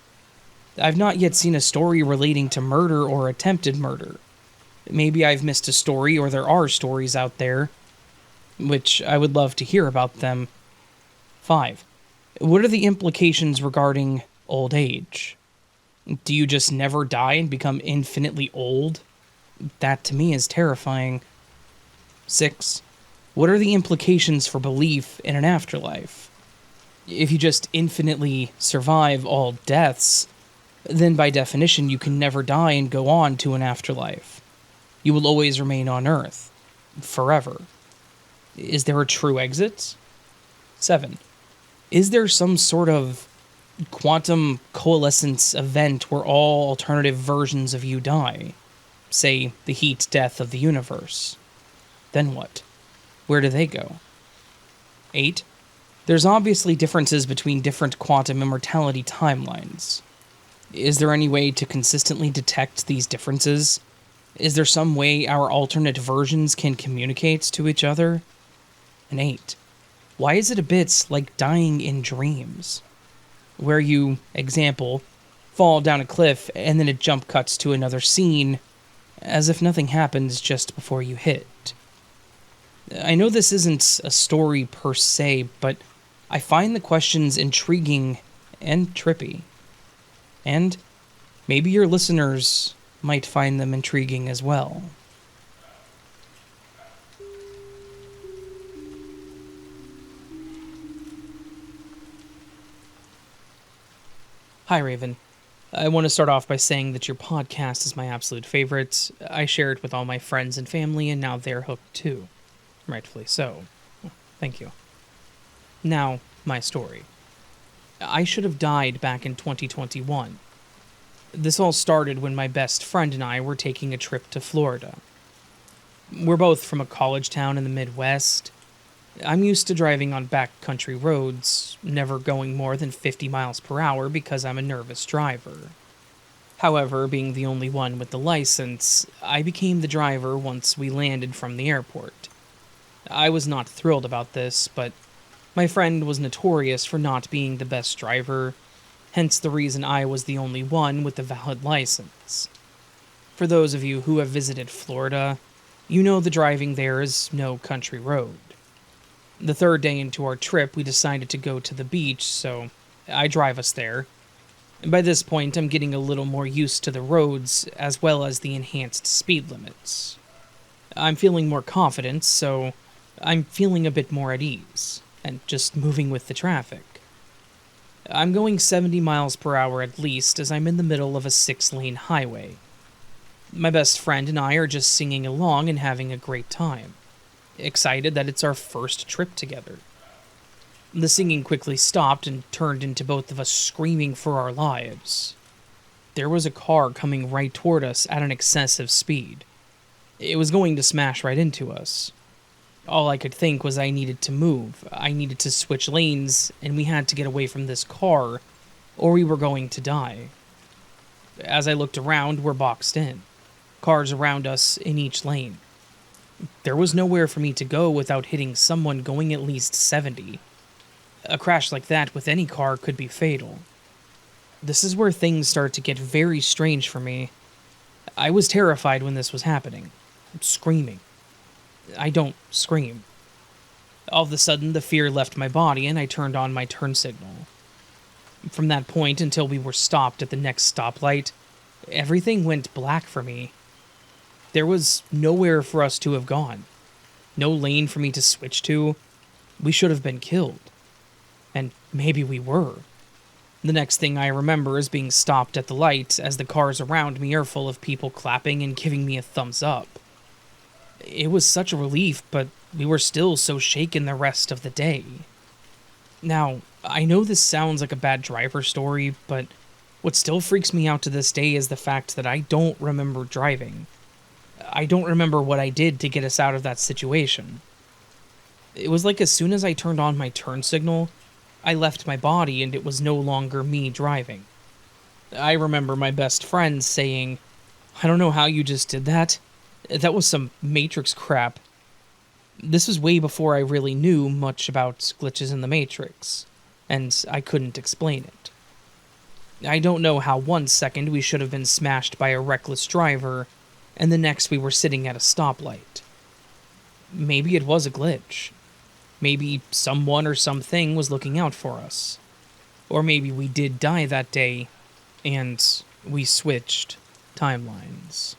I've not yet seen a story relating to murder or attempted murder. Maybe I've missed a story, or there are stories out there, which I would love to hear about them. 5. What are the implications regarding old age? Do you just never die and become infinitely old? That to me is terrifying. 6. What are the implications for belief in an afterlife? If you just infinitely survive all deaths, then by definition you can never die and go on to an afterlife. You will always remain on Earth. Forever. Is there a true exit? 7. Is there some sort of quantum coalescence event where all alternative versions of you die? Say, the heat death of the universe. Then what? Where do they go? 8. There's obviously differences between different quantum immortality timelines. Is there any way to consistently detect these differences? Is there some way our alternate versions can communicate to each other? And 8. Why is it a bit like dying in dreams? where you, example, fall down a cliff and then it jump cuts to another scene as if nothing happens just before you hit. I know this isn't a story per se, but I find the questions intriguing and trippy. And maybe your listeners might find them intriguing as well. Hi, Raven. I want to start off by saying that your podcast is my absolute favorite. I share it with all my friends and family, and now they're hooked too. Rightfully so. Thank you. Now, my story. I should have died back in 2021. This all started when my best friend and I were taking a trip to Florida. We're both from a college town in the Midwest. I'm used to driving on backcountry roads, never going more than 50 miles per hour because I'm a nervous driver. However, being the only one with the license, I became the driver once we landed from the airport. I was not thrilled about this, but my friend was notorious for not being the best driver, hence the reason I was the only one with a valid license. For those of you who have visited Florida, you know the driving there is no country road. The third day into our trip, we decided to go to the beach, so I drive us there. And by this point, I'm getting a little more used to the roads, as well as the enhanced speed limits. I'm feeling more confident, so I'm feeling a bit more at ease, and just moving with the traffic. I'm going 70 miles per hour at least, as I'm in the middle of a 6-lane highway. My best friend and I are just singing along and having a great time. Excited that it's our first trip together. The singing quickly stopped and turned into both of us screaming for our lives. There was a car coming right toward us at an excessive speed. It was going to smash right into us. All I could think was I needed to move, I needed to switch lanes, and we had to get away from this car, or we were going to die. As I looked around, we're boxed in. Cars around us in each lane. There was nowhere for me to go without hitting someone going at least 70. A crash like that with any car could be fatal. This is where things start to get very strange for me. I was terrified when this was happening. Screaming. I don't scream. All of a sudden, the fear left my body and I turned on my turn signal. From that point until we were stopped at the next stoplight, everything went black for me. There was nowhere for us to have gone. No lane for me to switch to. We should have been killed. And maybe we were. The next thing I remember is being stopped at the light as the cars around me are full of people clapping and giving me a thumbs up. It was such a relief, but we were still so shaken the rest of the day. Now, I know this sounds like a bad driver story, but what still freaks me out to this day is the fact that I don't remember driving. I don't remember what I did to get us out of that situation. It was like as soon as I turned on my turn signal, I left my body and it was no longer me driving. I remember my best friend saying, "I don't know how you just did that. That was some Matrix crap." This was way before I really knew much about glitches in the Matrix, and I couldn't explain it. I don't know how 1 second we should have been smashed by a reckless driver, and the next we were sitting at a stoplight. Maybe it was a glitch. Maybe someone or something was looking out for us. Or maybe we did die that day, and we switched timelines.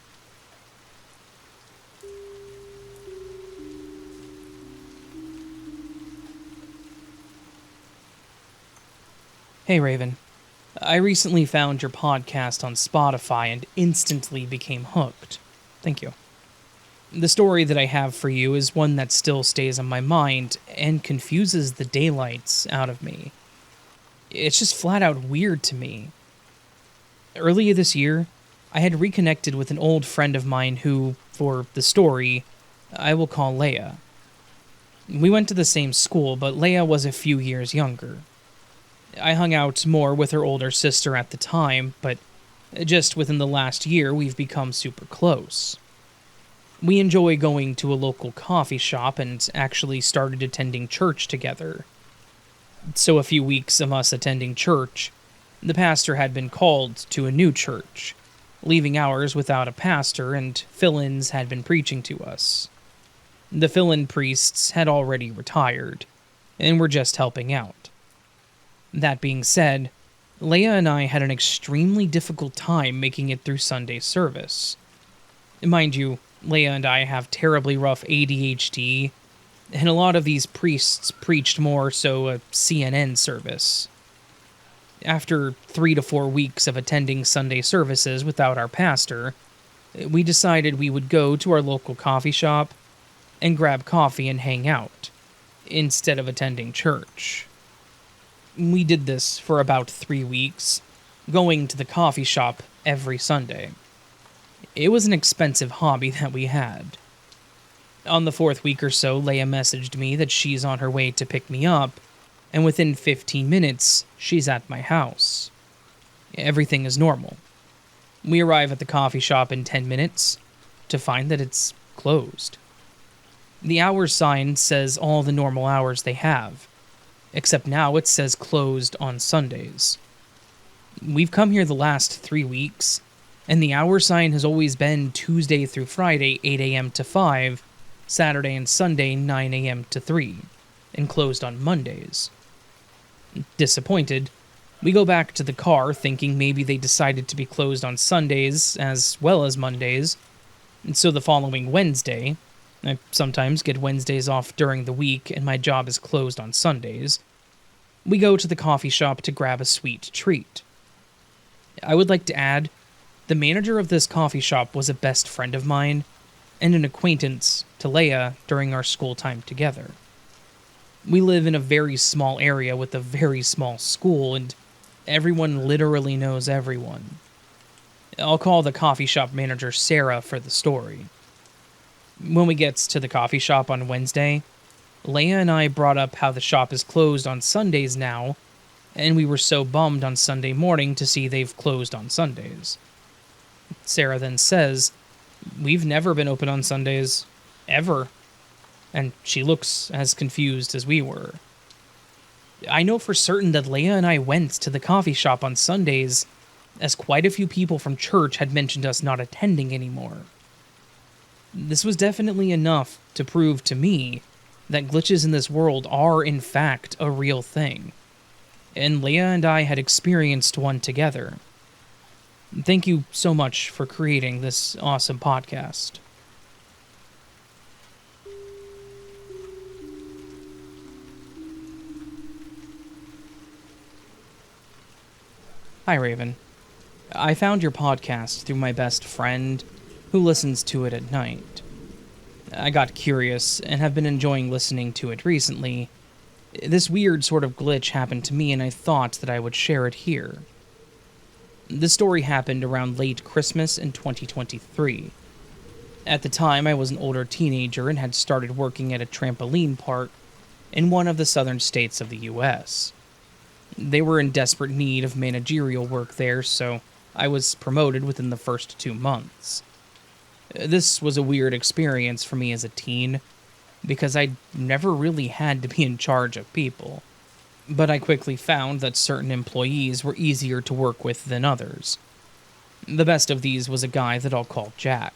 Hey Raven, I recently found your podcast on Spotify and instantly became hooked. Thank you. The story that I have for you is one that still stays on my mind and confuses the daylights out of me. It's just flat out weird to me. Earlier this year, I had reconnected with an old friend of mine who, for the story, I will call Leia. We went to the same school, but Leia was a few years younger. I hung out more with her older sister at the time, but just within the last year, we've become super close. We enjoy going to a local coffee shop and actually started attending church together. So a few weeks of us attending church, the pastor had been called to a new church, leaving ours without a pastor, and fill-ins had been preaching to us. The fill-in priests had already retired, and were just helping out. That being said, Leia and I had an extremely difficult time making it through Sunday service. Mind you, Leia and I have terribly rough ADHD, and a lot of these priests preached more so a CNN service. After 3 to 4 weeks of attending Sunday services without our pastor, we decided we would go to our local coffee shop and grab coffee and hang out, instead of attending church. We did this for about 3 weeks, going to the coffee shop every Sunday. It was an expensive hobby that we had. On the 4th week or so, Leia messaged me that she's on her way to pick me up, and within 15 minutes, she's at my house. Everything is normal. We arrive at the coffee shop in 10 minutes to find that it's closed. The hours sign says all the normal hours they have, except now it says closed on Sundays. We've come here the last 3 weeks, and the hour sign has always been Tuesday through Friday, 8 a.m. to 5, Saturday and Sunday, 9 a.m. to 3, and closed on Mondays. Disappointed, we go back to the car thinking maybe they decided to be closed on Sundays as well as Mondays, and so the following Wednesday, I sometimes get Wednesdays off during the week and my job is closed on Sundays, we go to the coffee shop to grab a sweet treat. I would like to add, the manager of this coffee shop was a best friend of mine and an acquaintance to Leia during our school time together. We live in a very small area with a very small school, and everyone literally knows everyone. I'll call the coffee shop manager Sarah for the story. When we get to the coffee shop on Wednesday, Leia and I brought up how the shop is closed on Sundays now, and we were so bummed on Sunday morning to see they've closed on Sundays. Sarah then says, "We've never been open on Sundays, ever," and she looks as confused as we were. I know for certain that Leia and I went to the coffee shop on Sundays, as quite a few people from church had mentioned us not attending anymore. This was definitely enough to prove to me that glitches in this world are in fact a real thing, and Leia and I had experienced one together. Thank you so much for creating this awesome podcast. Hi, Raven. I found your podcast through my best friend, who listens to it at night. I got curious and have been enjoying listening to it recently. This weird sort of glitch happened to me, and I thought that I would share it here. The story happened around late Christmas in 2023. At the time, I was an older teenager and had started working at a trampoline park in one of the southern states of the US. They were in desperate need of managerial work there, so I was promoted within the first 2 months. This was a weird experience for me as a teen, because I'd never really had to be in charge of people. But I quickly found that certain employees were easier to work with than others. The best of these was a guy that I'll call Jack.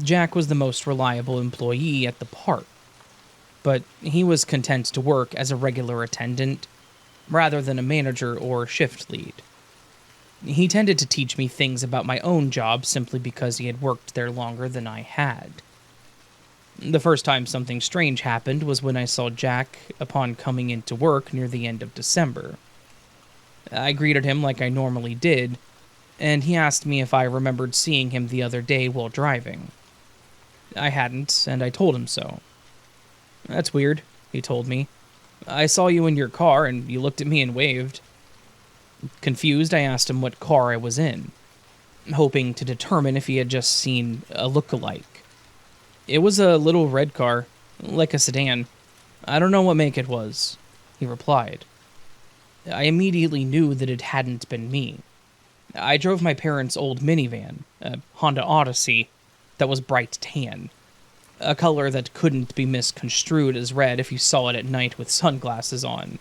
Jack was the most reliable employee at the park, but he was content to work as a regular attendant, rather than a manager or shift lead. He tended to teach me things about my own job simply because he had worked there longer than I had. The first time something strange happened was when I saw Jack upon coming into work near the end of December. I greeted him like I normally did, and he asked me if I remembered seeing him the other day while driving. I hadn't, and I told him so. "That's weird," he told me. "I saw you in your car, and you looked at me and waved." Confused, I asked him what car I was in, hoping to determine if he had just seen a look-alike. "It was a little red car, like a sedan. I don't know what make it was," he replied. I immediately knew that it hadn't been me. I drove my parents' old minivan, a Honda Odyssey, that was bright tan, a color that couldn't be misconstrued as red if you saw it at night with sunglasses on.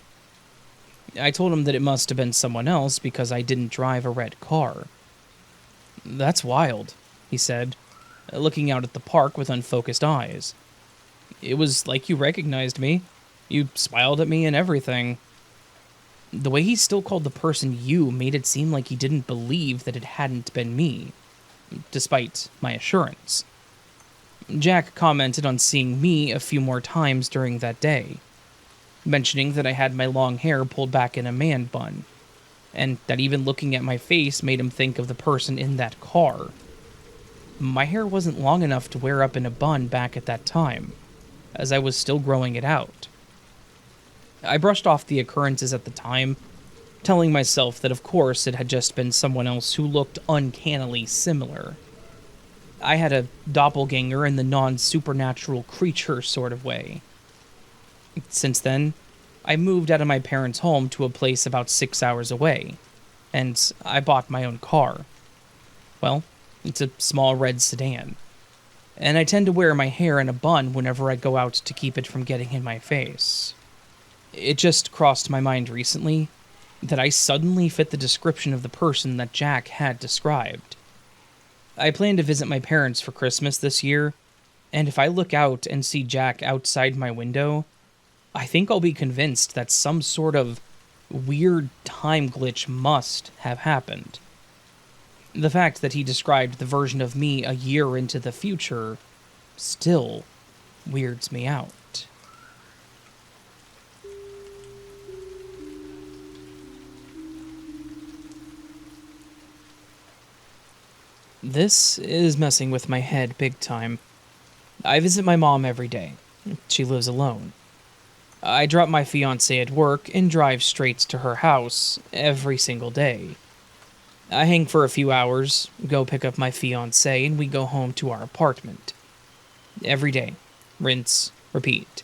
I told him that it must have been someone else because I didn't drive a red car. "That's wild," he said, looking out at the park with unfocused eyes. "It was like you recognized me. You smiled at me and everything." The way he still called the person you made it seem like he didn't believe that it hadn't been me, despite my assurance. Jack commented on seeing me a few more times during that day, mentioning that I had my long hair pulled back in a man bun, and that even looking at my face made him think of the person in that car. My hair wasn't long enough to wear up in a bun back at that time, as I was still growing it out. I brushed off the occurrences at the time, telling myself that of course it had just been someone else who looked uncannily similar. I had a doppelganger in the non-supernatural creature sort of way. Since then, I moved out of my parents' home to a place about 6 hours away, and I bought my own car. Well, it's a small red sedan, and I tend to wear my hair in a bun whenever I go out to keep it from getting in my face. It just crossed my mind recently that I suddenly fit the description of the person that Jack had described. I plan to visit my parents for Christmas this year, and if I look out and see Jack outside my window, I think I'll be convinced that some sort of weird time glitch must have happened. The fact that he described the version of me a year into the future still weirds me out. This is messing with my head big time. I visit my mom every day. She lives alone. I drop my fiancé at work and drive straight to her house every single day. I hang for a few hours, go pick up my fiancé, and we go home to our apartment. Every day. Rinse, repeat.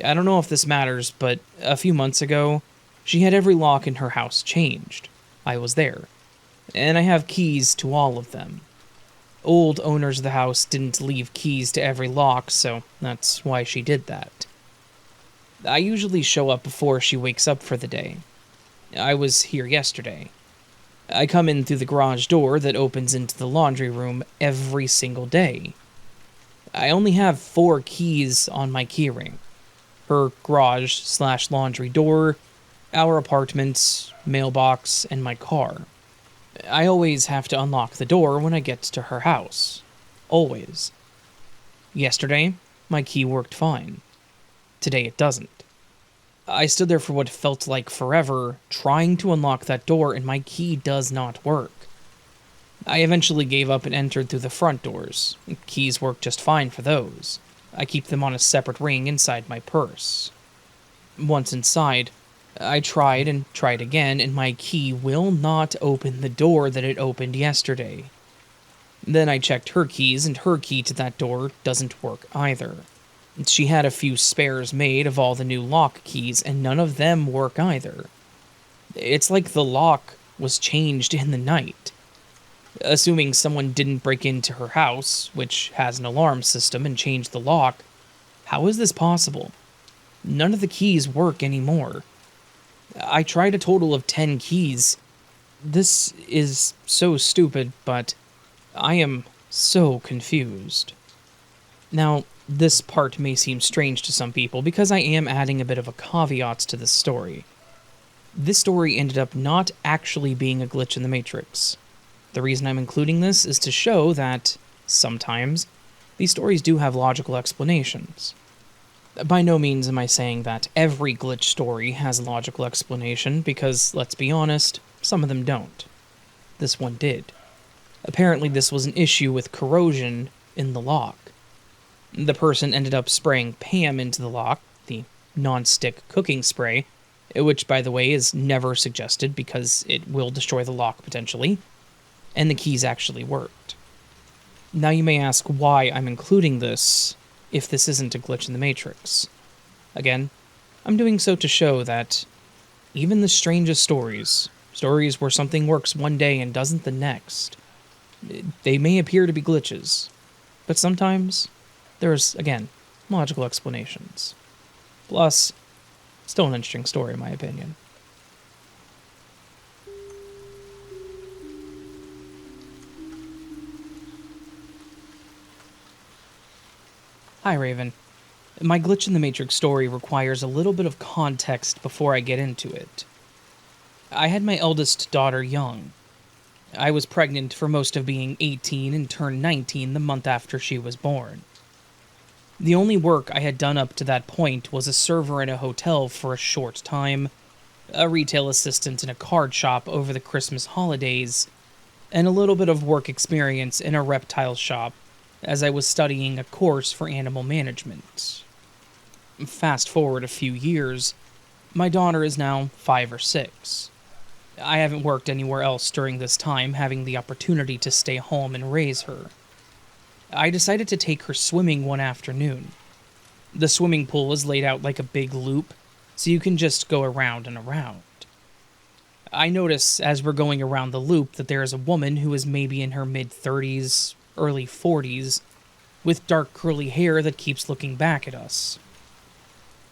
I don't know if this matters, but a few months ago, she had every lock in her house changed. I was there. And I have keys to all of them. Old owners of the house didn't leave keys to every lock, so that's why she did that. I usually show up before she wakes up for the day. I was here yesterday. I come in through the garage door that opens into the laundry room every single day. I only have 4 keys on my keyring. Her garage/laundry door, our apartment, mailbox, and my car. I always have to unlock the door when I get to her house. Always. Yesterday, my key worked fine. Today it doesn't. I stood there for what felt like forever, trying to unlock that door, and my key does not work. I eventually gave up and entered through the front doors. Keys work just fine for those. I keep them on a separate ring inside my purse. Once inside, I tried and tried again, and my key will not open the door that it opened yesterday. Then I checked her keys, and her key to that door doesn't work either. She had a few spares made of all the new lock keys, and none of them work either. It's like the lock was changed in the night. Assuming someone didn't break into her house, which has an alarm system, and change the lock, how is this possible? None of the keys work anymore. I tried a total of 10 keys. This is so stupid, but I am so confused. Now, this part may seem strange to some people because I am adding a bit of a caveat to this story. This story ended up not actually being a glitch in the Matrix. The reason I'm including this is to show that, sometimes, these stories do have logical explanations. By no means am I saying that every glitch story has a logical explanation, because, let's be honest, some of them don't. This one did. Apparently this was an issue with corrosion in the lock. The person ended up spraying Pam into the lock, the non-stick cooking spray, which, by the way, is never suggested because it will destroy the lock potentially, and the keys actually worked. Now you may ask why I'm including this if this isn't a glitch in the Matrix. Again, I'm doing so to show that even the strangest stories where something works one day and doesn't the next, they may appear to be glitches, but sometimes there's, again, logical explanations. Plus, still an interesting story in my opinion. Hi, Raven. My Glitch in the Matrix story requires a little bit of context before I get into it. I had my eldest daughter young. I was pregnant for most of being 18 and turned 19 the month after she was born. The only work I had done up to that point was a server in a hotel for a short time, a retail assistant in a card shop over the Christmas holidays, and a little bit of work experience in a reptile shop as I was studying a course for animal management. Fast forward a few years, my daughter is now 5 or 6. I haven't worked anywhere else during this time, having the opportunity to stay home and raise her. I decided to take her swimming one afternoon. The swimming pool is laid out like a big loop, so you can just go around and around. I notice as we're going around the loop that there is a woman who is maybe in her mid-30s, early 40s, with dark curly hair that keeps looking back at us.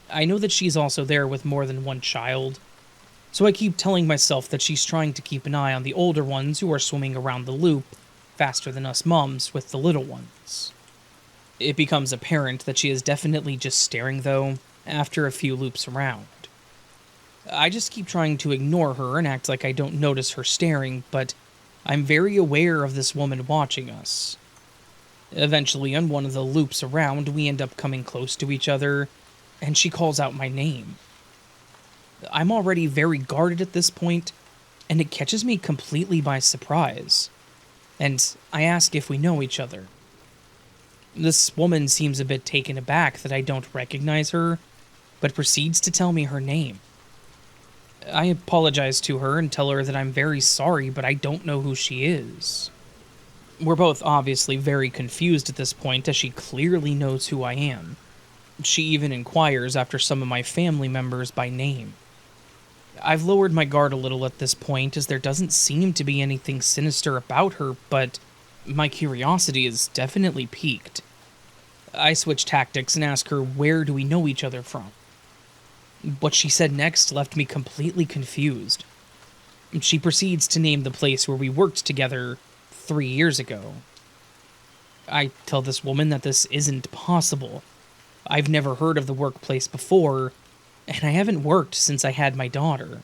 I know that she's also there with more than one child, so I keep telling myself that she's trying to keep an eye on the older ones who are swimming around the loop faster than us moms with the little ones. It becomes apparent that she is definitely just staring, though, after a few loops around. I just keep trying to ignore her and act like I don't notice her staring, but I'm very aware of this woman watching us. Eventually, on one of the loops around, we end up coming close to each other, and she calls out my name. I'm already very guarded at this point, and it catches me completely by surprise. And I ask if we know each other. This woman seems a bit taken aback that I don't recognize her, but proceeds to tell me her name. I apologize to her and tell her that I'm very sorry, but I don't know who she is. We're both obviously very confused at this point, as she clearly knows who I am. She even inquires after some of my family members by name. I've lowered my guard a little at this point, as there doesn't seem to be anything sinister about her, but my curiosity is definitely piqued. I switch tactics and ask her, where do we know each other from? What she said next left me completely confused. She proceeds to name the place where we worked together 3 years ago. I tell this woman that this isn't possible. I've never heard of the workplace before, and I haven't worked since I had my daughter.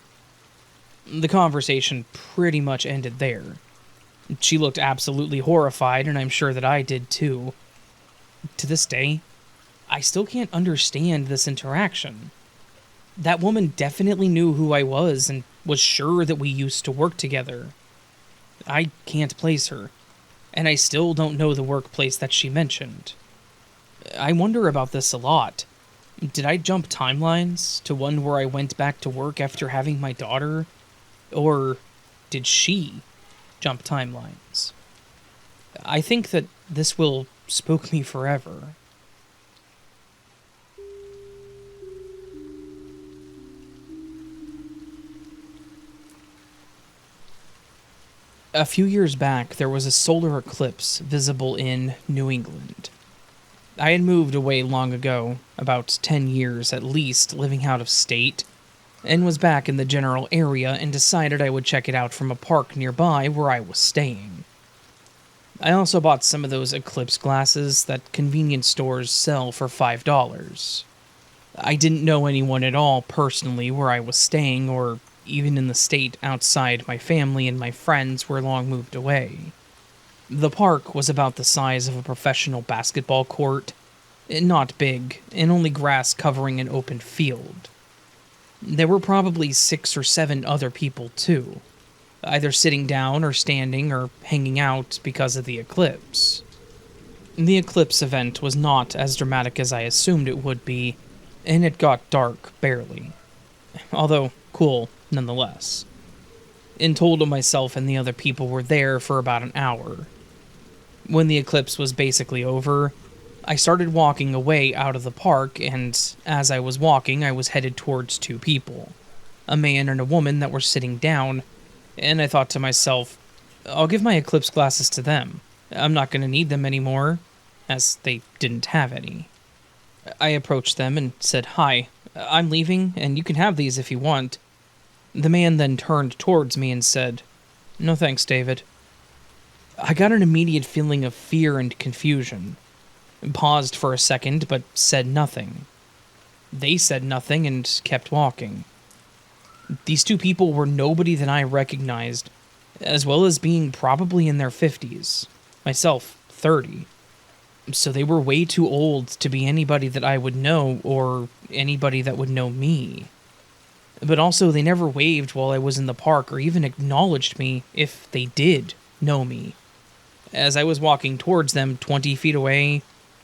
The conversation pretty much ended there. She looked absolutely horrified, and I'm sure that I did too. To this day, I still can't understand this interaction. That woman definitely knew who I was and was sure that we used to work together. I can't place her, and I still don't know the workplace that she mentioned. I wonder about this a lot. Did I jump timelines to one where I went back to work after having my daughter? Or did she jump timelines? I think that this will spook me forever. A few years back, there was a solar eclipse visible in New England. I had moved away long ago, about 10 years at least, living out of state, and was back in the general area and decided I would check it out from a park nearby where I was staying. I also bought some of those eclipse glasses that convenience stores sell for $5. I didn't know anyone at all personally where I was staying, or even in the state outside my family and my friends were long moved away. The park was about the size of a professional basketball court, not big, and only grass covering an open field. There were probably 6 or 7 other people too, either sitting down or standing or hanging out because of the eclipse. The eclipse event was not as dramatic as I assumed it would be, and it got dark barely. Although cool nonetheless. In total, myself and the other people were there for about an hour. When the eclipse was basically over, I started walking away out of the park, and as I was walking, I was headed towards 2 people, a man and a woman that were sitting down, and I thought to myself, I'll give my eclipse glasses to them. I'm not going to need them anymore, as they didn't have any. I approached them and said, "Hi, I'm leaving, and you can have these if you want." The man then turned towards me and said, "No thanks, David." I got an immediate feeling of fear and confusion. paused for a second but said nothing. They said nothing and kept walking. These two people were nobody that I recognized, as well as being probably in their 50s, myself 30. So they were way too old to be anybody that I would know or anybody that would know me. But also, they never waved while I was in the park or even acknowledged me if they did know me. As I was walking towards them 20 feet away,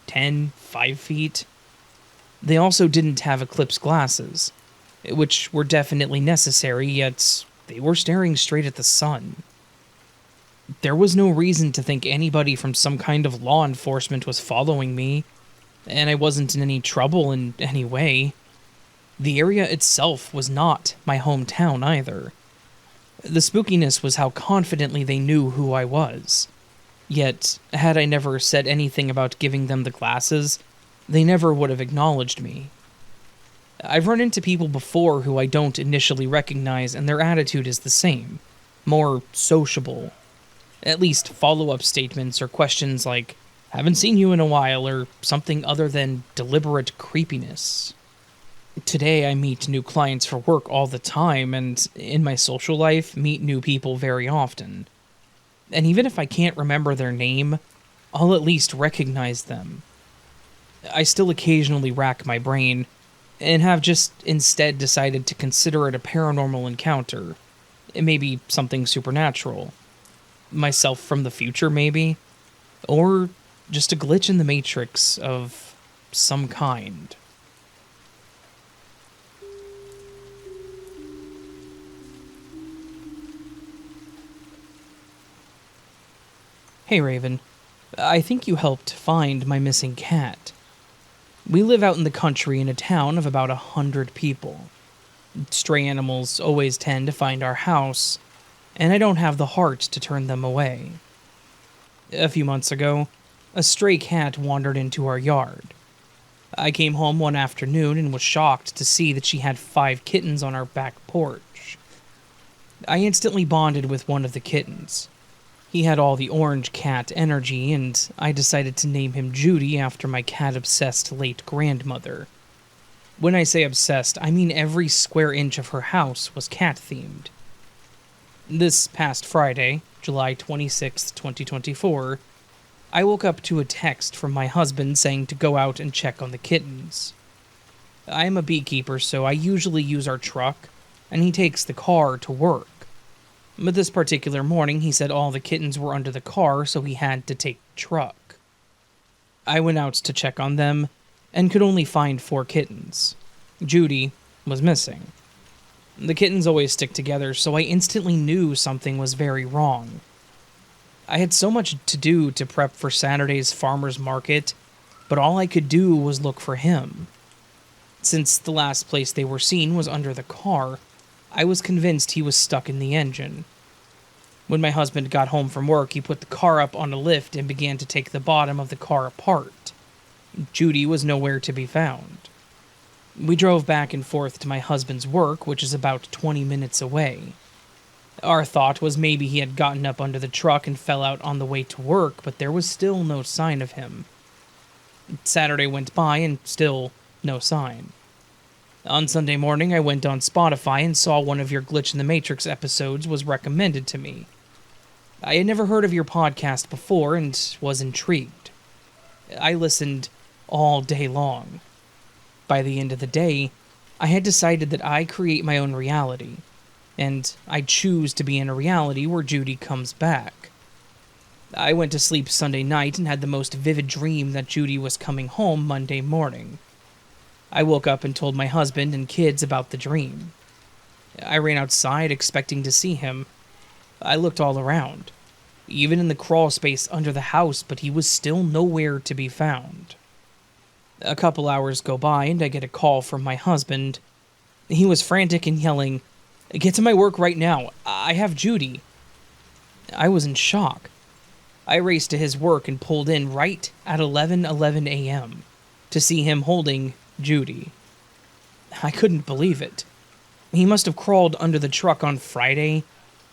10, 5 feet. They also didn't have eclipse glasses, which were definitely necessary, yet they were staring straight at the sun. There was no reason to think anybody from some kind of law enforcement was following me, and I wasn't in any trouble in any way. The area itself was not my hometown either. The spookiness was how confidently they knew who I was. Yet, had I never said anything about giving them the glasses, they never would have acknowledged me. I've run into people before who I don't initially recognize, and their attitude is the same. More sociable. At least follow-up statements or questions like, "Haven't seen you in a while," or something other than deliberate creepiness. Today I meet new clients for work all the time, and in my social life, meet new people very often. And even if I can't remember their name, I'll at least recognize them. I still occasionally rack my brain, and have just instead decided to consider it a paranormal encounter. Maybe something supernatural. Myself from the future, maybe? Or just a glitch in the Matrix of some kind. Hey Raven, I think you helped find my missing cat. We live out in the country in a town of about 100 people. Stray animals always tend to find our house, and I don't have the heart to turn them away. A few months ago, a stray cat wandered into our yard. I came home one afternoon and was shocked to see that she had 5 kittens on our back porch. I instantly bonded with one of the kittens. He had all the orange cat energy, and I decided to name him Judy after my cat-obsessed late grandmother. When I say obsessed, I mean every square inch of her house was cat-themed. This past Friday, July 26th, 2024, I woke up to a text from my husband saying to go out and check on the kittens. I am a beekeeper, so I usually use our truck, and he takes the car to work. But this particular morning, he said all the kittens were under the car, so he had to take the truck. I went out to check on them, and could only find 4 kittens. Judy was missing. The kittens always stick together, so I instantly knew something was very wrong. I had so much to do to prep for Saturday's farmer's market, but all I could do was look for him. Since the last place they were seen was under the car, I was convinced he was stuck in the engine. When my husband got home from work, he put the car up on a lift and began to take the bottom of the car apart. Judy was nowhere to be found. We drove back and forth to my husband's work, which is about 20 minutes away. Our thought was maybe he had gotten up under the truck and fell out on the way to work, but there was still no sign of him. Saturday went by and still no sign. On Sunday morning, I went on Spotify and saw one of your Glitch in the Matrix episodes was recommended to me. I had never heard of your podcast before and was intrigued. I listened all day long. By the end of the day, I had decided that I create my own reality, and I choose to be in a reality where Judy comes back. I went to sleep Sunday night and had the most vivid dream that Judy was coming home Monday morning. I woke up and told my husband and kids about the dream. I ran outside expecting to see him. I looked all around, even in the crawl space under the house, but he was still nowhere to be found. A couple hours go by and I get a call from my husband. He was frantic and yelling, "Get to my work right now. I have Judy." I was in shock. I raced to his work and pulled in right at 11:11 a.m. to see him holding Judy. I couldn't believe it. He must have crawled under the truck on Friday,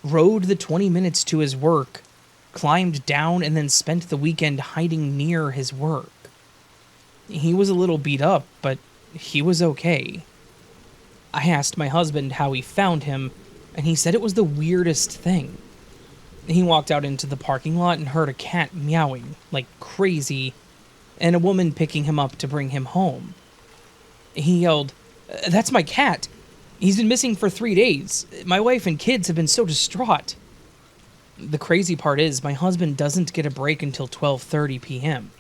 rode the 20 minutes to his work, climbed down, and then spent the weekend hiding near his work. He was a little beat up, but he was okay. I asked my husband how he found him, and he said it was the weirdest thing. He walked out into the parking lot and heard a cat meowing like crazy, and a woman picking him up to bring him home. He yelled, "That's my cat! He's been missing for 3 days. My wife and kids have been so distraught." The crazy part is, my husband doesn't get a break until 12:30 p.m.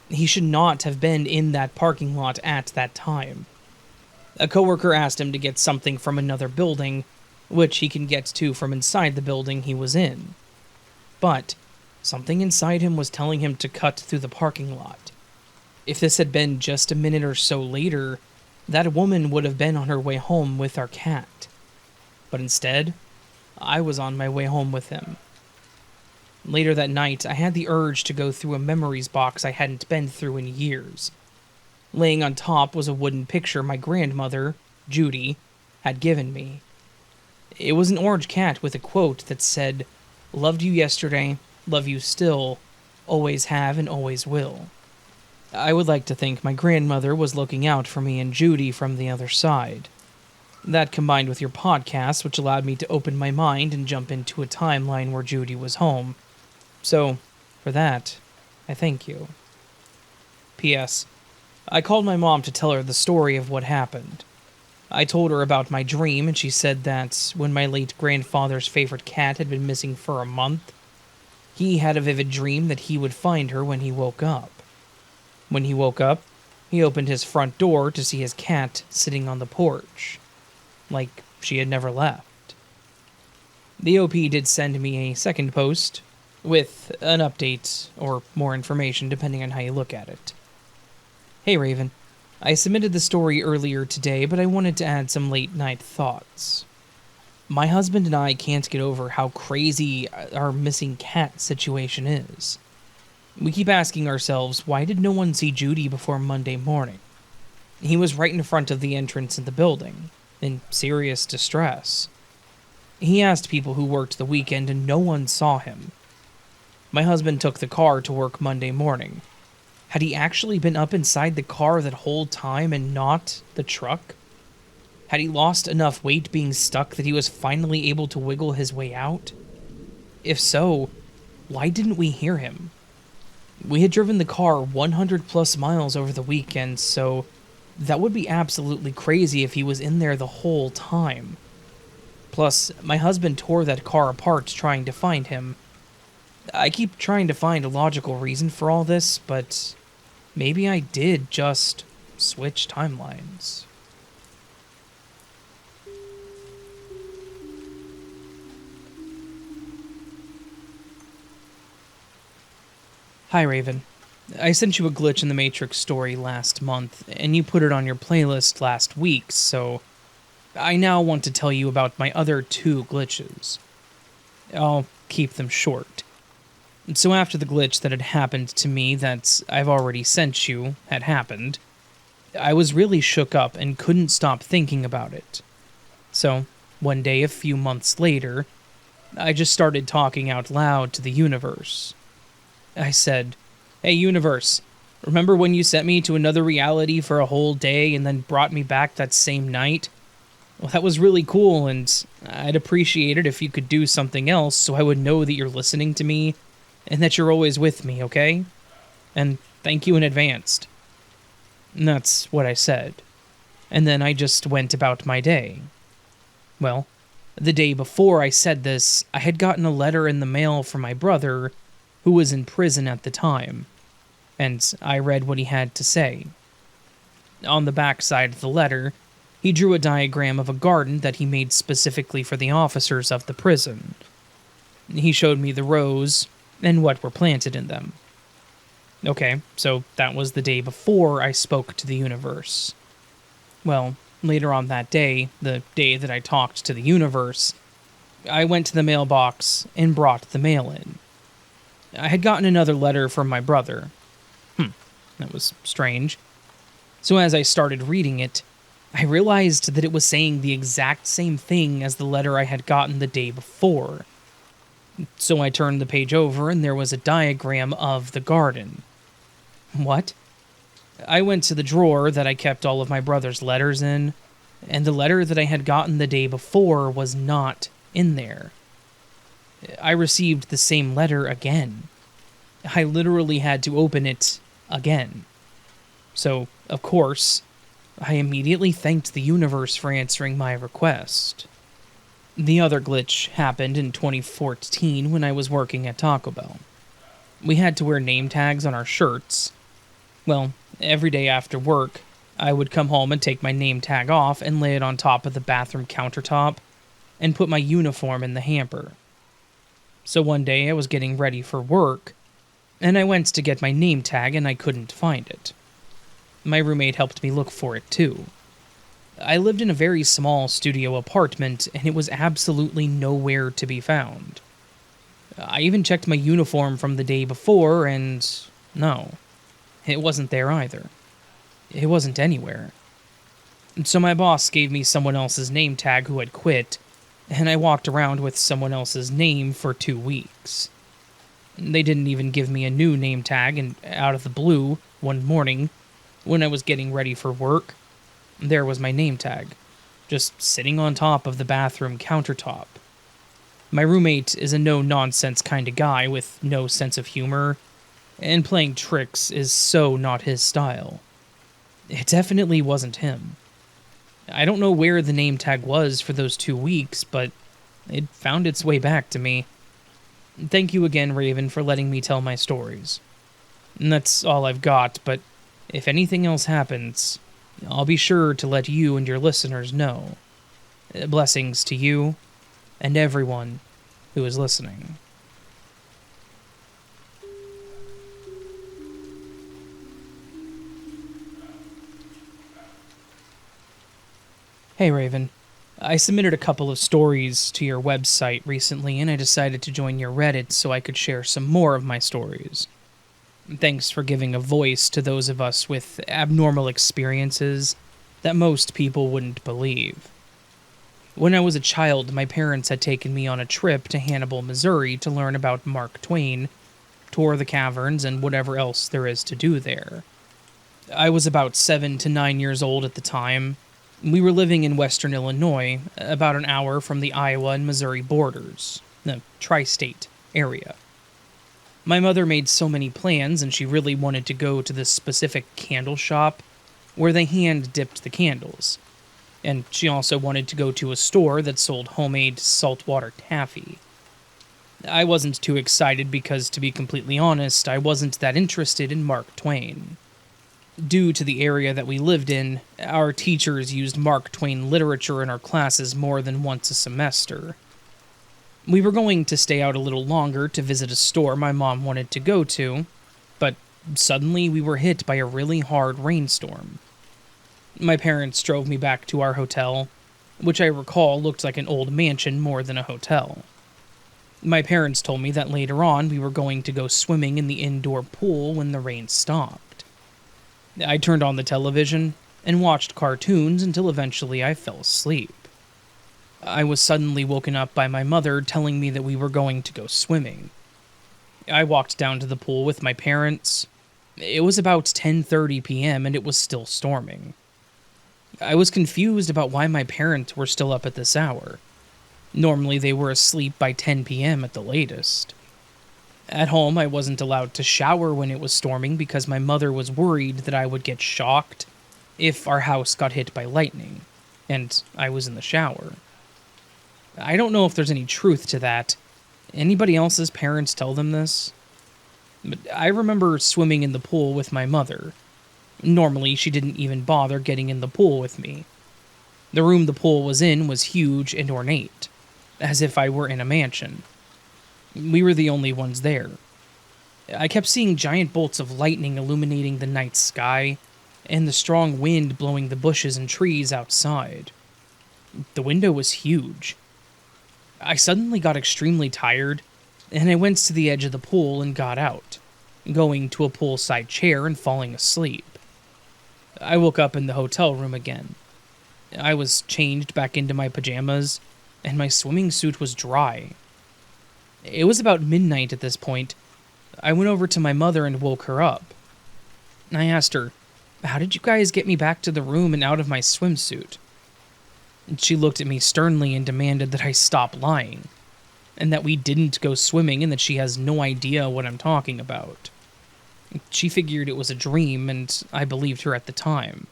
He should not have been in that parking lot at that time. A coworker asked him to get something from another building, which he can get to from inside the building he was in. But something inside him was telling him to cut through the parking lot. If this had been just a minute or so later, that woman would have been on her way home with our cat. But instead, I was on my way home with him. Later that night, I had the urge to go through a memories box I hadn't been through in years. Laying on top was a wooden picture my grandmother, Judy, had given me. It was an orange cat with a quote that said, "Loved you yesterday, love you still, always have and always will." I would like to think my grandmother was looking out for me and Judy from the other side. That combined with your podcast, which allowed me to open my mind and jump into a timeline where Judy was home. So, for that, I thank you. P.S. I called my mom to tell her the story of what happened. I told her about my dream, and she said that when my late grandfather's favorite cat had been missing for a month, he had a vivid dream that he would find her when he woke up. When he woke up, he opened his front door to see his cat sitting on the porch, like she had never left. The OP did send me a second post with an update, or more information depending on how you look at it. Hey Raven, I submitted the story earlier today, but I wanted to add some late night thoughts. My husband and I can't get over how crazy our missing cat situation is. We keep asking ourselves, why did no one see Judy before Monday morning? He was right in front of the entrance in the building, in serious distress. He asked people who worked the weekend and no one saw him. My husband took the car to work Monday morning. Had he actually been up inside the car that whole time and not the truck? Had he lost enough weight being stuck that he was finally able to wiggle his way out? If so, why didn't we hear him? We had driven the car 100 plus miles over the weekend, so that would be absolutely crazy if he was in there the whole time. Plus, my husband tore that car apart trying to find him. I keep trying to find a logical reason for all this, but maybe I did just switch timelines. Hi Raven. I sent you a glitch in the Matrix story last month, and you put it on your playlist last week, so I now want to tell you about my other 2 glitches. I'll keep them short. So after the glitch that had happened to me that I've already sent you had happened, I was really shook up and couldn't stop thinking about it. So, one day a few months later, I just started talking out loud to the universe. I said, "Hey universe, remember when you sent me to another reality for a whole day and then brought me back that same night? Well, that was really cool, and I'd appreciate it if you could do something else so I would know that you're listening to me and that you're always with me, okay? And thank you in advance." And that's what I said. And then I just went about my day. Well, the day before I said this, I had gotten a letter in the mail from my brother, who was in prison at the time, and I read what he had to say. On the back side of the letter, he drew a diagram of a garden that he made specifically for the officers of the prison. He showed me the rows and what were planted in them. Okay, so that was the day before I spoke to the universe. Well, later on that day, the day that I talked to the universe, I went to the mailbox and brought the mail in. I had gotten another letter from my brother. That was strange. So as I started reading it, I realized that it was saying the exact same thing as the letter I had gotten the day before. So I turned the page over and there was a diagram of the garden. What? I went to the drawer that I kept all of my brother's letters in, and the letter that I had gotten the day before was not in there. I received the same letter again. I literally had to open it again. So, of course, I immediately thanked the universe for answering my request. The other glitch happened in 2014 when I was working at Taco Bell. We had to wear name tags on our shirts. Well, every day after work, I would come home and take my name tag off and lay it on top of the bathroom countertop and put my uniform in the hamper. So one day I was getting ready for work, and I went to get my name tag and I couldn't find it. My roommate helped me look for it too. I lived in a very small studio apartment and it was absolutely nowhere to be found. I even checked my uniform from the day before and no, it wasn't there either. It wasn't anywhere. So my boss gave me someone else's name tag who had quit, and I walked around with someone else's name for 2 weeks. They didn't even give me a new name tag, and out of the blue, one morning, when I was getting ready for work, there was my name tag, just sitting on top of the bathroom countertop. My roommate is a no-nonsense kind of guy with no sense of humor, and playing tricks is so not his style. It definitely wasn't him. I don't know where the name tag was for those 2 weeks, but it found its way back to me. Thank you again, Raven, for letting me tell my stories. And that's all I've got, but if anything else happens, I'll be sure to let you and your listeners know. Blessings to you and everyone who is listening. Hey Raven, I submitted a couple of stories to your website recently and I decided to join your Reddit so I could share some more of my stories. Thanks for giving a voice to those of us with abnormal experiences that most people wouldn't believe. When I was a child, my parents had taken me on a trip to Hannibal, Missouri to learn about Mark Twain, tour the caverns, and whatever else there is to do there. I was about 7 to 9 years old at the time. We were living in western Illinois, about an hour from the Iowa and Missouri borders, the tri-state area. My mother made so many plans and she really wanted to go to this specific candle shop where they hand-dipped the candles. And she also wanted to go to a store that sold homemade saltwater taffy. I wasn't too excited because, to be completely honest, I wasn't that interested in Mark Twain. Due to the area that we lived in, our teachers used Mark Twain literature in our classes more than once a semester. We were going to stay out a little longer to visit a store my mom wanted to go to, but suddenly we were hit by a really hard rainstorm. My parents drove me back to our hotel, which I recall looked like an old mansion more than a hotel. My parents told me that later on we were going to go swimming in the indoor pool when the rain stopped. I turned on the television and watched cartoons until eventually I fell asleep. I was suddenly woken up by my mother telling me that we were going to go swimming. I walked down to the pool with my parents. It was about 10:30 p.m. and it was still storming. I was confused about why my parents were still up at this hour. Normally they were asleep by 10 p.m. at the latest. At home, I wasn't allowed to shower when it was storming because my mother was worried that I would get shocked if our house got hit by lightning, and I was in the shower. I don't know if there's any truth to that. Anybody else's parents tell them this? But I remember swimming in the pool with my mother. Normally, she didn't even bother getting in the pool with me. The room the pool was in was huge and ornate, as if I were in a mansion. We were the only ones there. I kept seeing giant bolts of lightning illuminating the night sky, and the strong wind blowing the bushes and trees outside. The window was huge. I suddenly got extremely tired, and I went to the edge of the pool and got out, going to a poolside chair and falling asleep. I woke up in the hotel room again. I was changed back into my pajamas, and my swimming suit was dry. It was about midnight at this point. I went over to my mother and woke her up. I asked her, How did you guys get me back to the room and out of my swimsuit? She looked at me sternly and demanded that I stop lying, and that we didn't go swimming and that she has no idea what I'm talking about. She figured it was a dream, and I believed her at the time.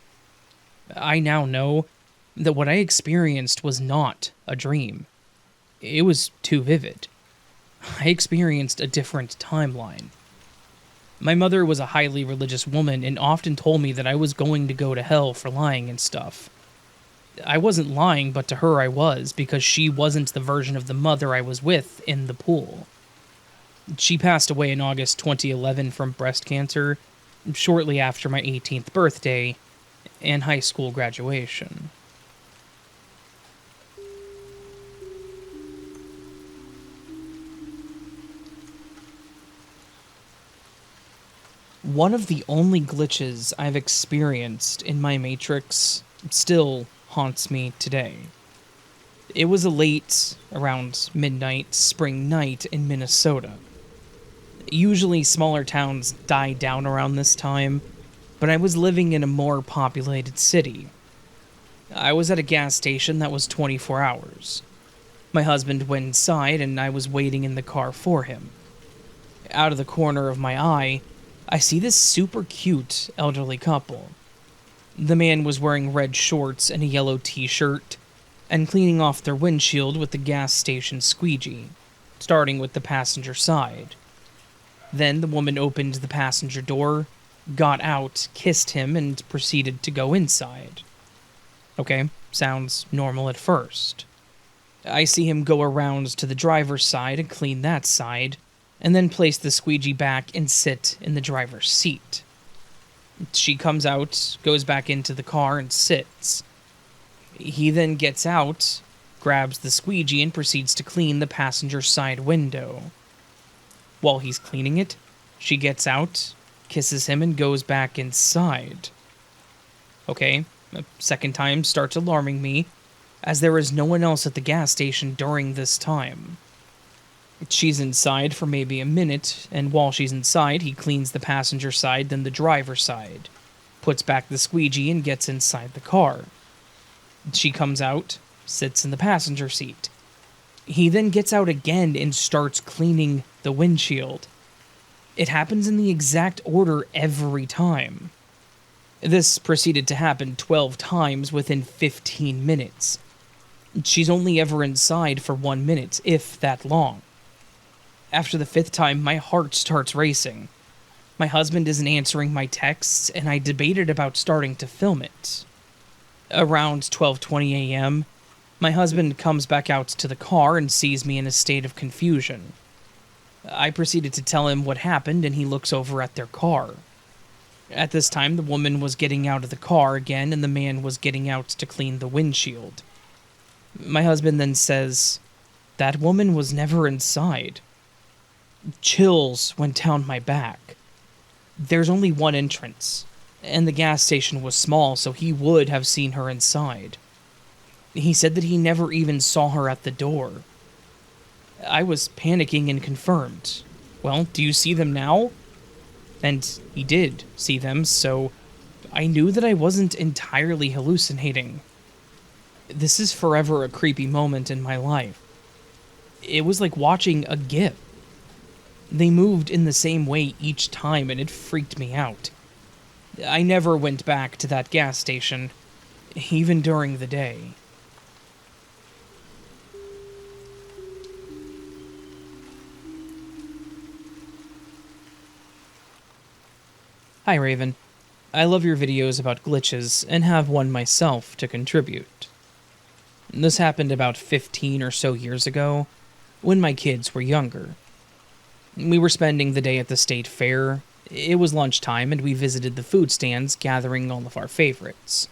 I now know that what I experienced was not a dream. It was too vivid. I experienced a different timeline. My mother was a highly religious woman and often told me that I was going to go to hell for lying and stuff. I wasn't lying, but to her I was, because she wasn't the version of the mother I was with in the pool. She passed away in August 2011 from breast cancer, shortly after my 18th birthday and high school graduation. One of the only glitches I've experienced in my Matrix still haunts me today. It was a late, around midnight, spring night in Minnesota. Usually smaller towns die down around this time, but I was living in a more populated city. I was at a gas station that was 24 hours. My husband went inside and I was waiting in the car for him. Out of the corner of my eye, I see this super cute elderly couple. The man was wearing red shorts and a yellow t-shirt, and cleaning off their windshield with the gas station squeegee, starting with the passenger side. Then the woman opened the passenger door, got out, kissed him, and proceeded to go inside. Okay, sounds normal at first. I see him go around to the driver's side and clean that side, and then place the squeegee back and sit in the driver's seat. She comes out, goes back into the car, and sits. He then gets out, grabs the squeegee, and proceeds to clean the passenger side window. While he's cleaning it, she gets out, kisses him, and goes back inside. Okay, a second time starts alarming me, as there is no one else at the gas station during this time. She's inside for maybe a minute, and while she's inside, he cleans the passenger side, then the driver's side, puts back the squeegee, and gets inside the car. She comes out, sits in the passenger seat. He then gets out again and starts cleaning the windshield. It happens in the exact order every time. This proceeded to happen 12 times within 15 minutes. She's only ever inside for 1 minute, if that long. After the 5th time, my heart starts racing. My husband isn't answering my texts, and I debated about starting to film it. Around 12:20 a.m., my husband comes back out to the car and sees me in a state of confusion. I proceeded to tell him what happened, and he looks over at their car. At this time, the woman was getting out of the car again, and the man was getting out to clean the windshield. My husband then says, "That woman was never inside." Chills went down my back. There's only one entrance, and the gas station was small, so he would have seen her inside. He said that he never even saw her at the door. I was panicking and confirmed, "Well, do you see them now?" And he did see them, so I knew that I wasn't entirely hallucinating. This is forever a creepy moment in my life. It was like watching a GIF. They moved in the same way each time, and it freaked me out. I never went back to that gas station, even during the day. Hi Raven. I love your videos about glitches and have one myself to contribute. This happened about 15 or so years ago, when my kids were younger. We were spending the day at the state fair. It was lunchtime, and we visited the food stands, gathering all of our favorites.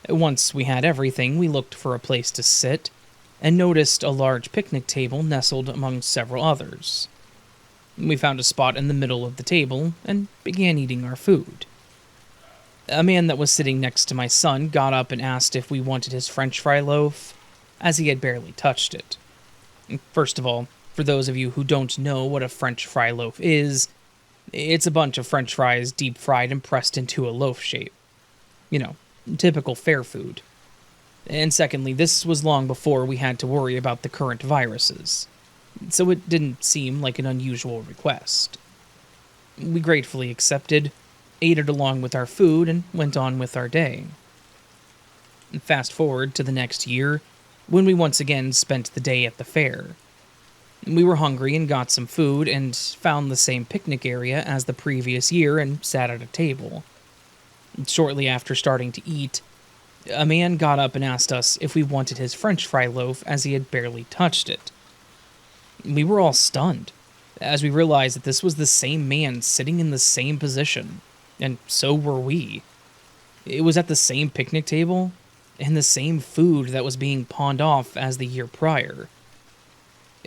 Once we had everything, we looked for a place to sit, and noticed a large picnic table nestled among several others. We found a spot in the middle of the table, and began eating our food. A man that was sitting next to my son got up and asked if we wanted his French fry loaf, as he had barely touched it. First of all, for those of you who don't know what a French fry loaf is It's a bunch of french fries deep fried and pressed into a loaf shape. You know, typical fair food. And secondly, this was long before we had to worry about the current viruses, so it didn't seem like an unusual request. We gratefully accepted, ate it along with our food, and went on with our day. Fast forward to the next year, when we once again spent the day at the fair. We were hungry and got some food and found the same picnic area as the previous year and sat at a table. Shortly after starting to eat, a man got up and asked us if we wanted his french fry loaf as he had barely touched it. We were all stunned, as we realized that this was the same man sitting in the same position, and so were we. It was at the same picnic table, and the same food that was being pawned off as the year prior.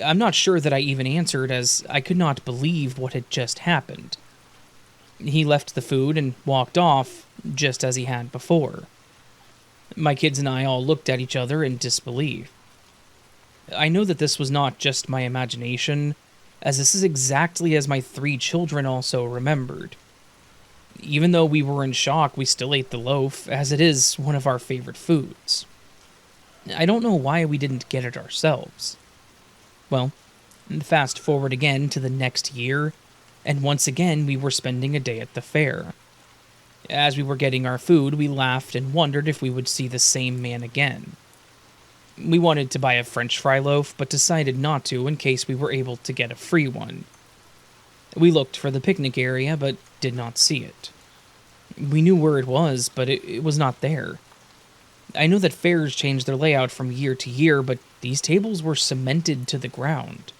I'm not sure that I even answered, as I could not believe what had just happened. He left the food and walked off, just as he had before. My kids and I all looked at each other in disbelief. I know that this was not just my imagination, as this is exactly as my 3 children also remembered. Even though we were in shock, we still ate the loaf, as it is one of our favorite foods. I don't know why we didn't get it ourselves. Well, fast forward again to the next year, and once again we were spending a day at the fair. As we were getting our food, we laughed and wondered if we would see the same man again. We wanted to buy a french fry loaf, but decided not to in case we were able to get a free one. We looked for the picnic area, but did not see it. We knew where it was, but it was not there. I know that fairs change their layout from year to year, but these tables were cemented to the ground.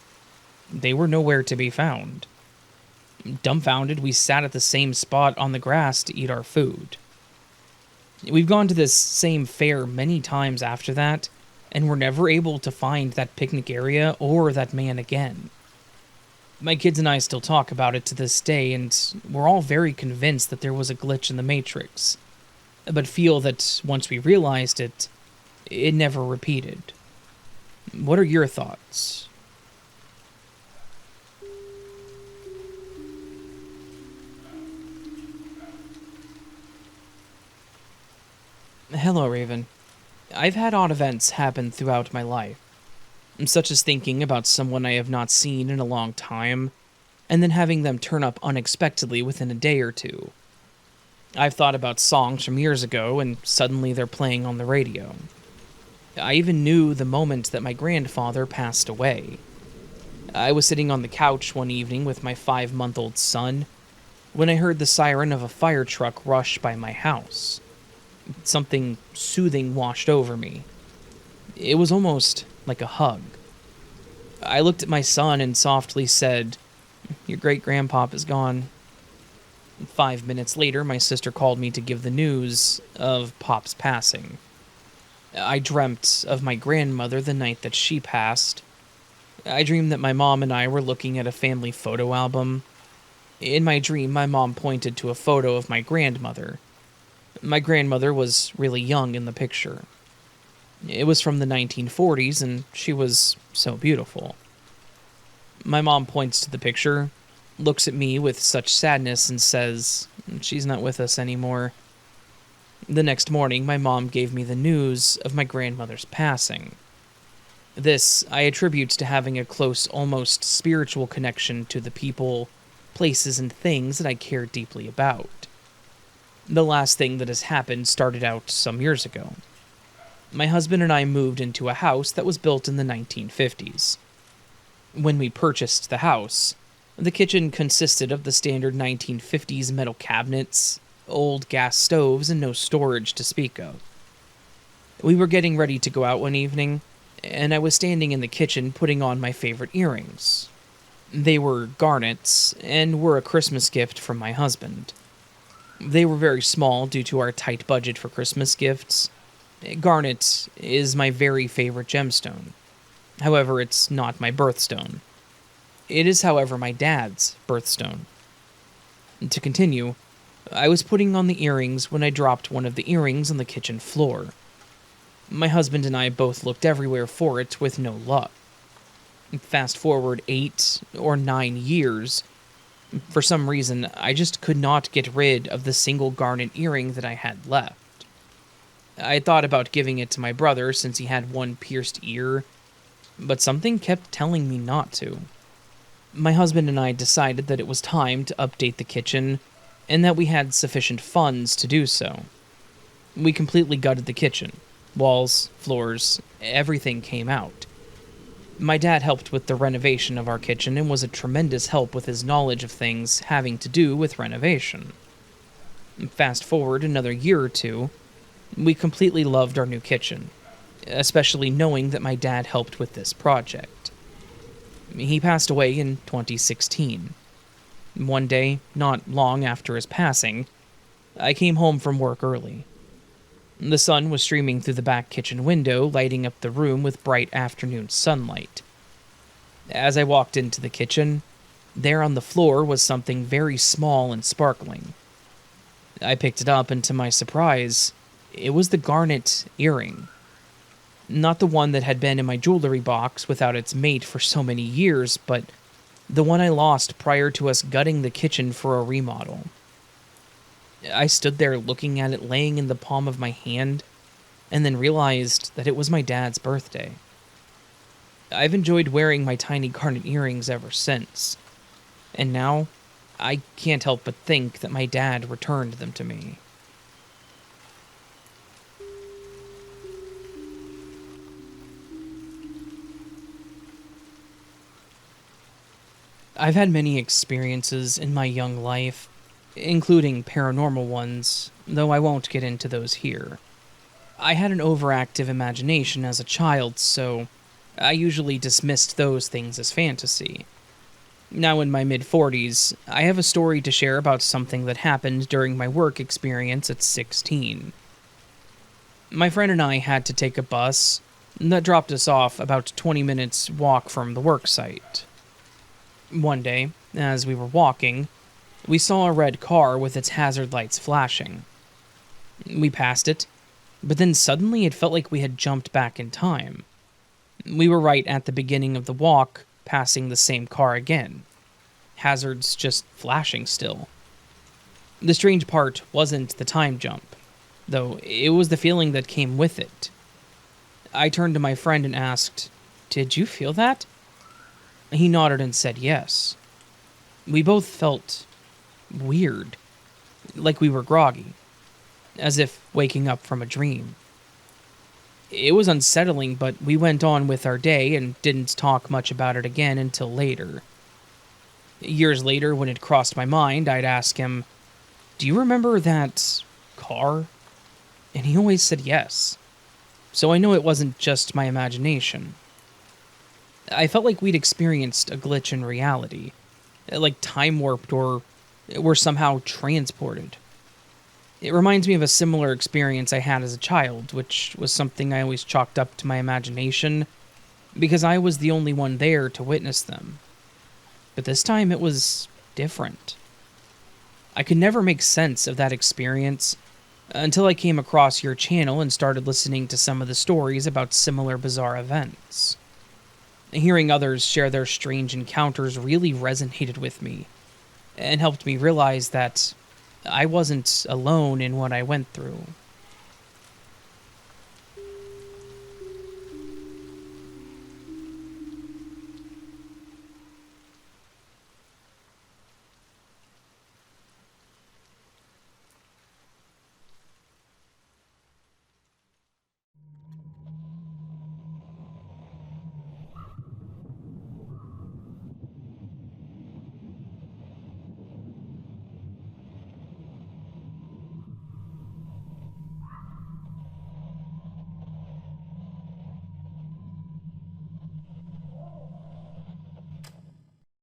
They were nowhere to be found. Dumbfounded, we sat at the same spot on the grass to eat our food. We've gone to this same fair many times after that, and were never able to find that picnic area or that man again. My kids and I still talk about it to this day, and we're all very convinced that there was a glitch in the Matrix, but feel that once we realized it, it never repeated. What are your thoughts? Hello, Raven. I've had odd events happen throughout my life, such as thinking about someone I have not seen in a long time, and then having them turn up unexpectedly within a day or two. I've thought about songs from years ago, and suddenly they're playing on the radio. I even knew the moment that my grandfather passed away. I was sitting on the couch one evening with my 5-month-old son, when I heard the siren of a fire truck rush by my house. Something soothing washed over me. It was almost like a hug. I looked at my son and softly said, "Your great-grandpop is gone." 5 minutes later, my sister called me to give the news of Pop's passing. I dreamt of my grandmother the night that she passed. I dreamed that my mom and I were looking at a family photo album. In my dream, my mom pointed to a photo of my grandmother. My grandmother was really young in the picture. It was from the 1940s, and she was so beautiful. My mom points to the picture, looks at me with such sadness, and says, "She's not with us anymore." The next morning, my mom gave me the news of my grandmother's passing. This I attribute to having a close, almost spiritual connection to the people, places, and things that I care deeply about. The last thing that has happened started out some years ago. My husband and I moved into a house that was built in the 1950s. When we purchased the house, the kitchen consisted of the standard 1950s metal cabinets, old gas stoves, and no storage to speak of. We were getting ready to go out one evening, and I was standing in the kitchen putting on my favorite earrings. They were garnets, and were a Christmas gift from my husband. They were very small due to our tight budget for Christmas gifts. Garnet is my very favorite gemstone. However, it's not my birthstone. It is, however, my dad's birthstone. To continue, I was putting on the earrings when I dropped one of the earrings on the kitchen floor. My husband and I both looked everywhere for it with no luck. Fast forward 8 or 9 years, For some reason, I just could not get rid of the single garnet earring that I had left. I had thought about giving it to my brother since he had one pierced ear, but something kept telling me not to. My husband and I decided that it was time to update the kitchen and that we had sufficient funds to do so. We completely gutted the kitchen. Walls, floors, everything came out. My dad helped with the renovation of our kitchen and was a tremendous help with his knowledge of things having to do with renovation. Fast forward another year or two, we completely loved our new kitchen, especially knowing that my dad helped with this project. He passed away in 2016. One day, not long after his passing, I came home from work early. The sun was streaming through the back kitchen window, lighting up the room with bright afternoon sunlight. As I walked into the kitchen, there on the floor was something very small and sparkling. I picked it up, and to my surprise, it was the garnet earring. Not the one that had been in my jewelry box without its mate for so many years, but the one I lost prior to us gutting the kitchen for a remodel. I stood there looking at it laying in the palm of my hand, and then realized that it was my dad's birthday. I've enjoyed wearing my tiny garnet earrings ever since, and now I can't help but think that my dad returned them to me. I've had many experiences in my young life, including paranormal ones, though I won't get into those here. I had an overactive imagination as a child, so I usually dismissed those things as fantasy. Now in my mid-40s, I have a story to share about something that happened during my work experience at 16. My friend and I had to take a bus that dropped us off about 20 minutes walk from the work site. One day, as we were walking, we saw a red car with its hazard lights flashing. We passed it, but then suddenly it felt like we had jumped back in time. We were right at the beginning of the walk, passing the same car again. Hazards just flashing still. The strange part wasn't the time jump, though it was the feeling that came with it. I turned to my friend and asked, "Did you feel that?" He nodded and said yes. We both felt weird, like we were groggy, as if waking up from a dream. It was unsettling, but we went on with our day and didn't talk much about it again until later. Years later, when it crossed my mind, I'd ask him, "Do you remember that car?" And he always said yes. So I know it wasn't just my imagination. I felt like we'd experienced a glitch in reality, like time warped or were somehow transported. It reminds me of a similar experience I had as a child, which was something I always chalked up to my imagination because I was the only one there to witness them. But this time it was different. I could never make sense of that experience until I came across your channel and started listening to some of the stories about similar bizarre events. Hearing others share their strange encounters really resonated with me and helped me realize that I wasn't alone in what I went through.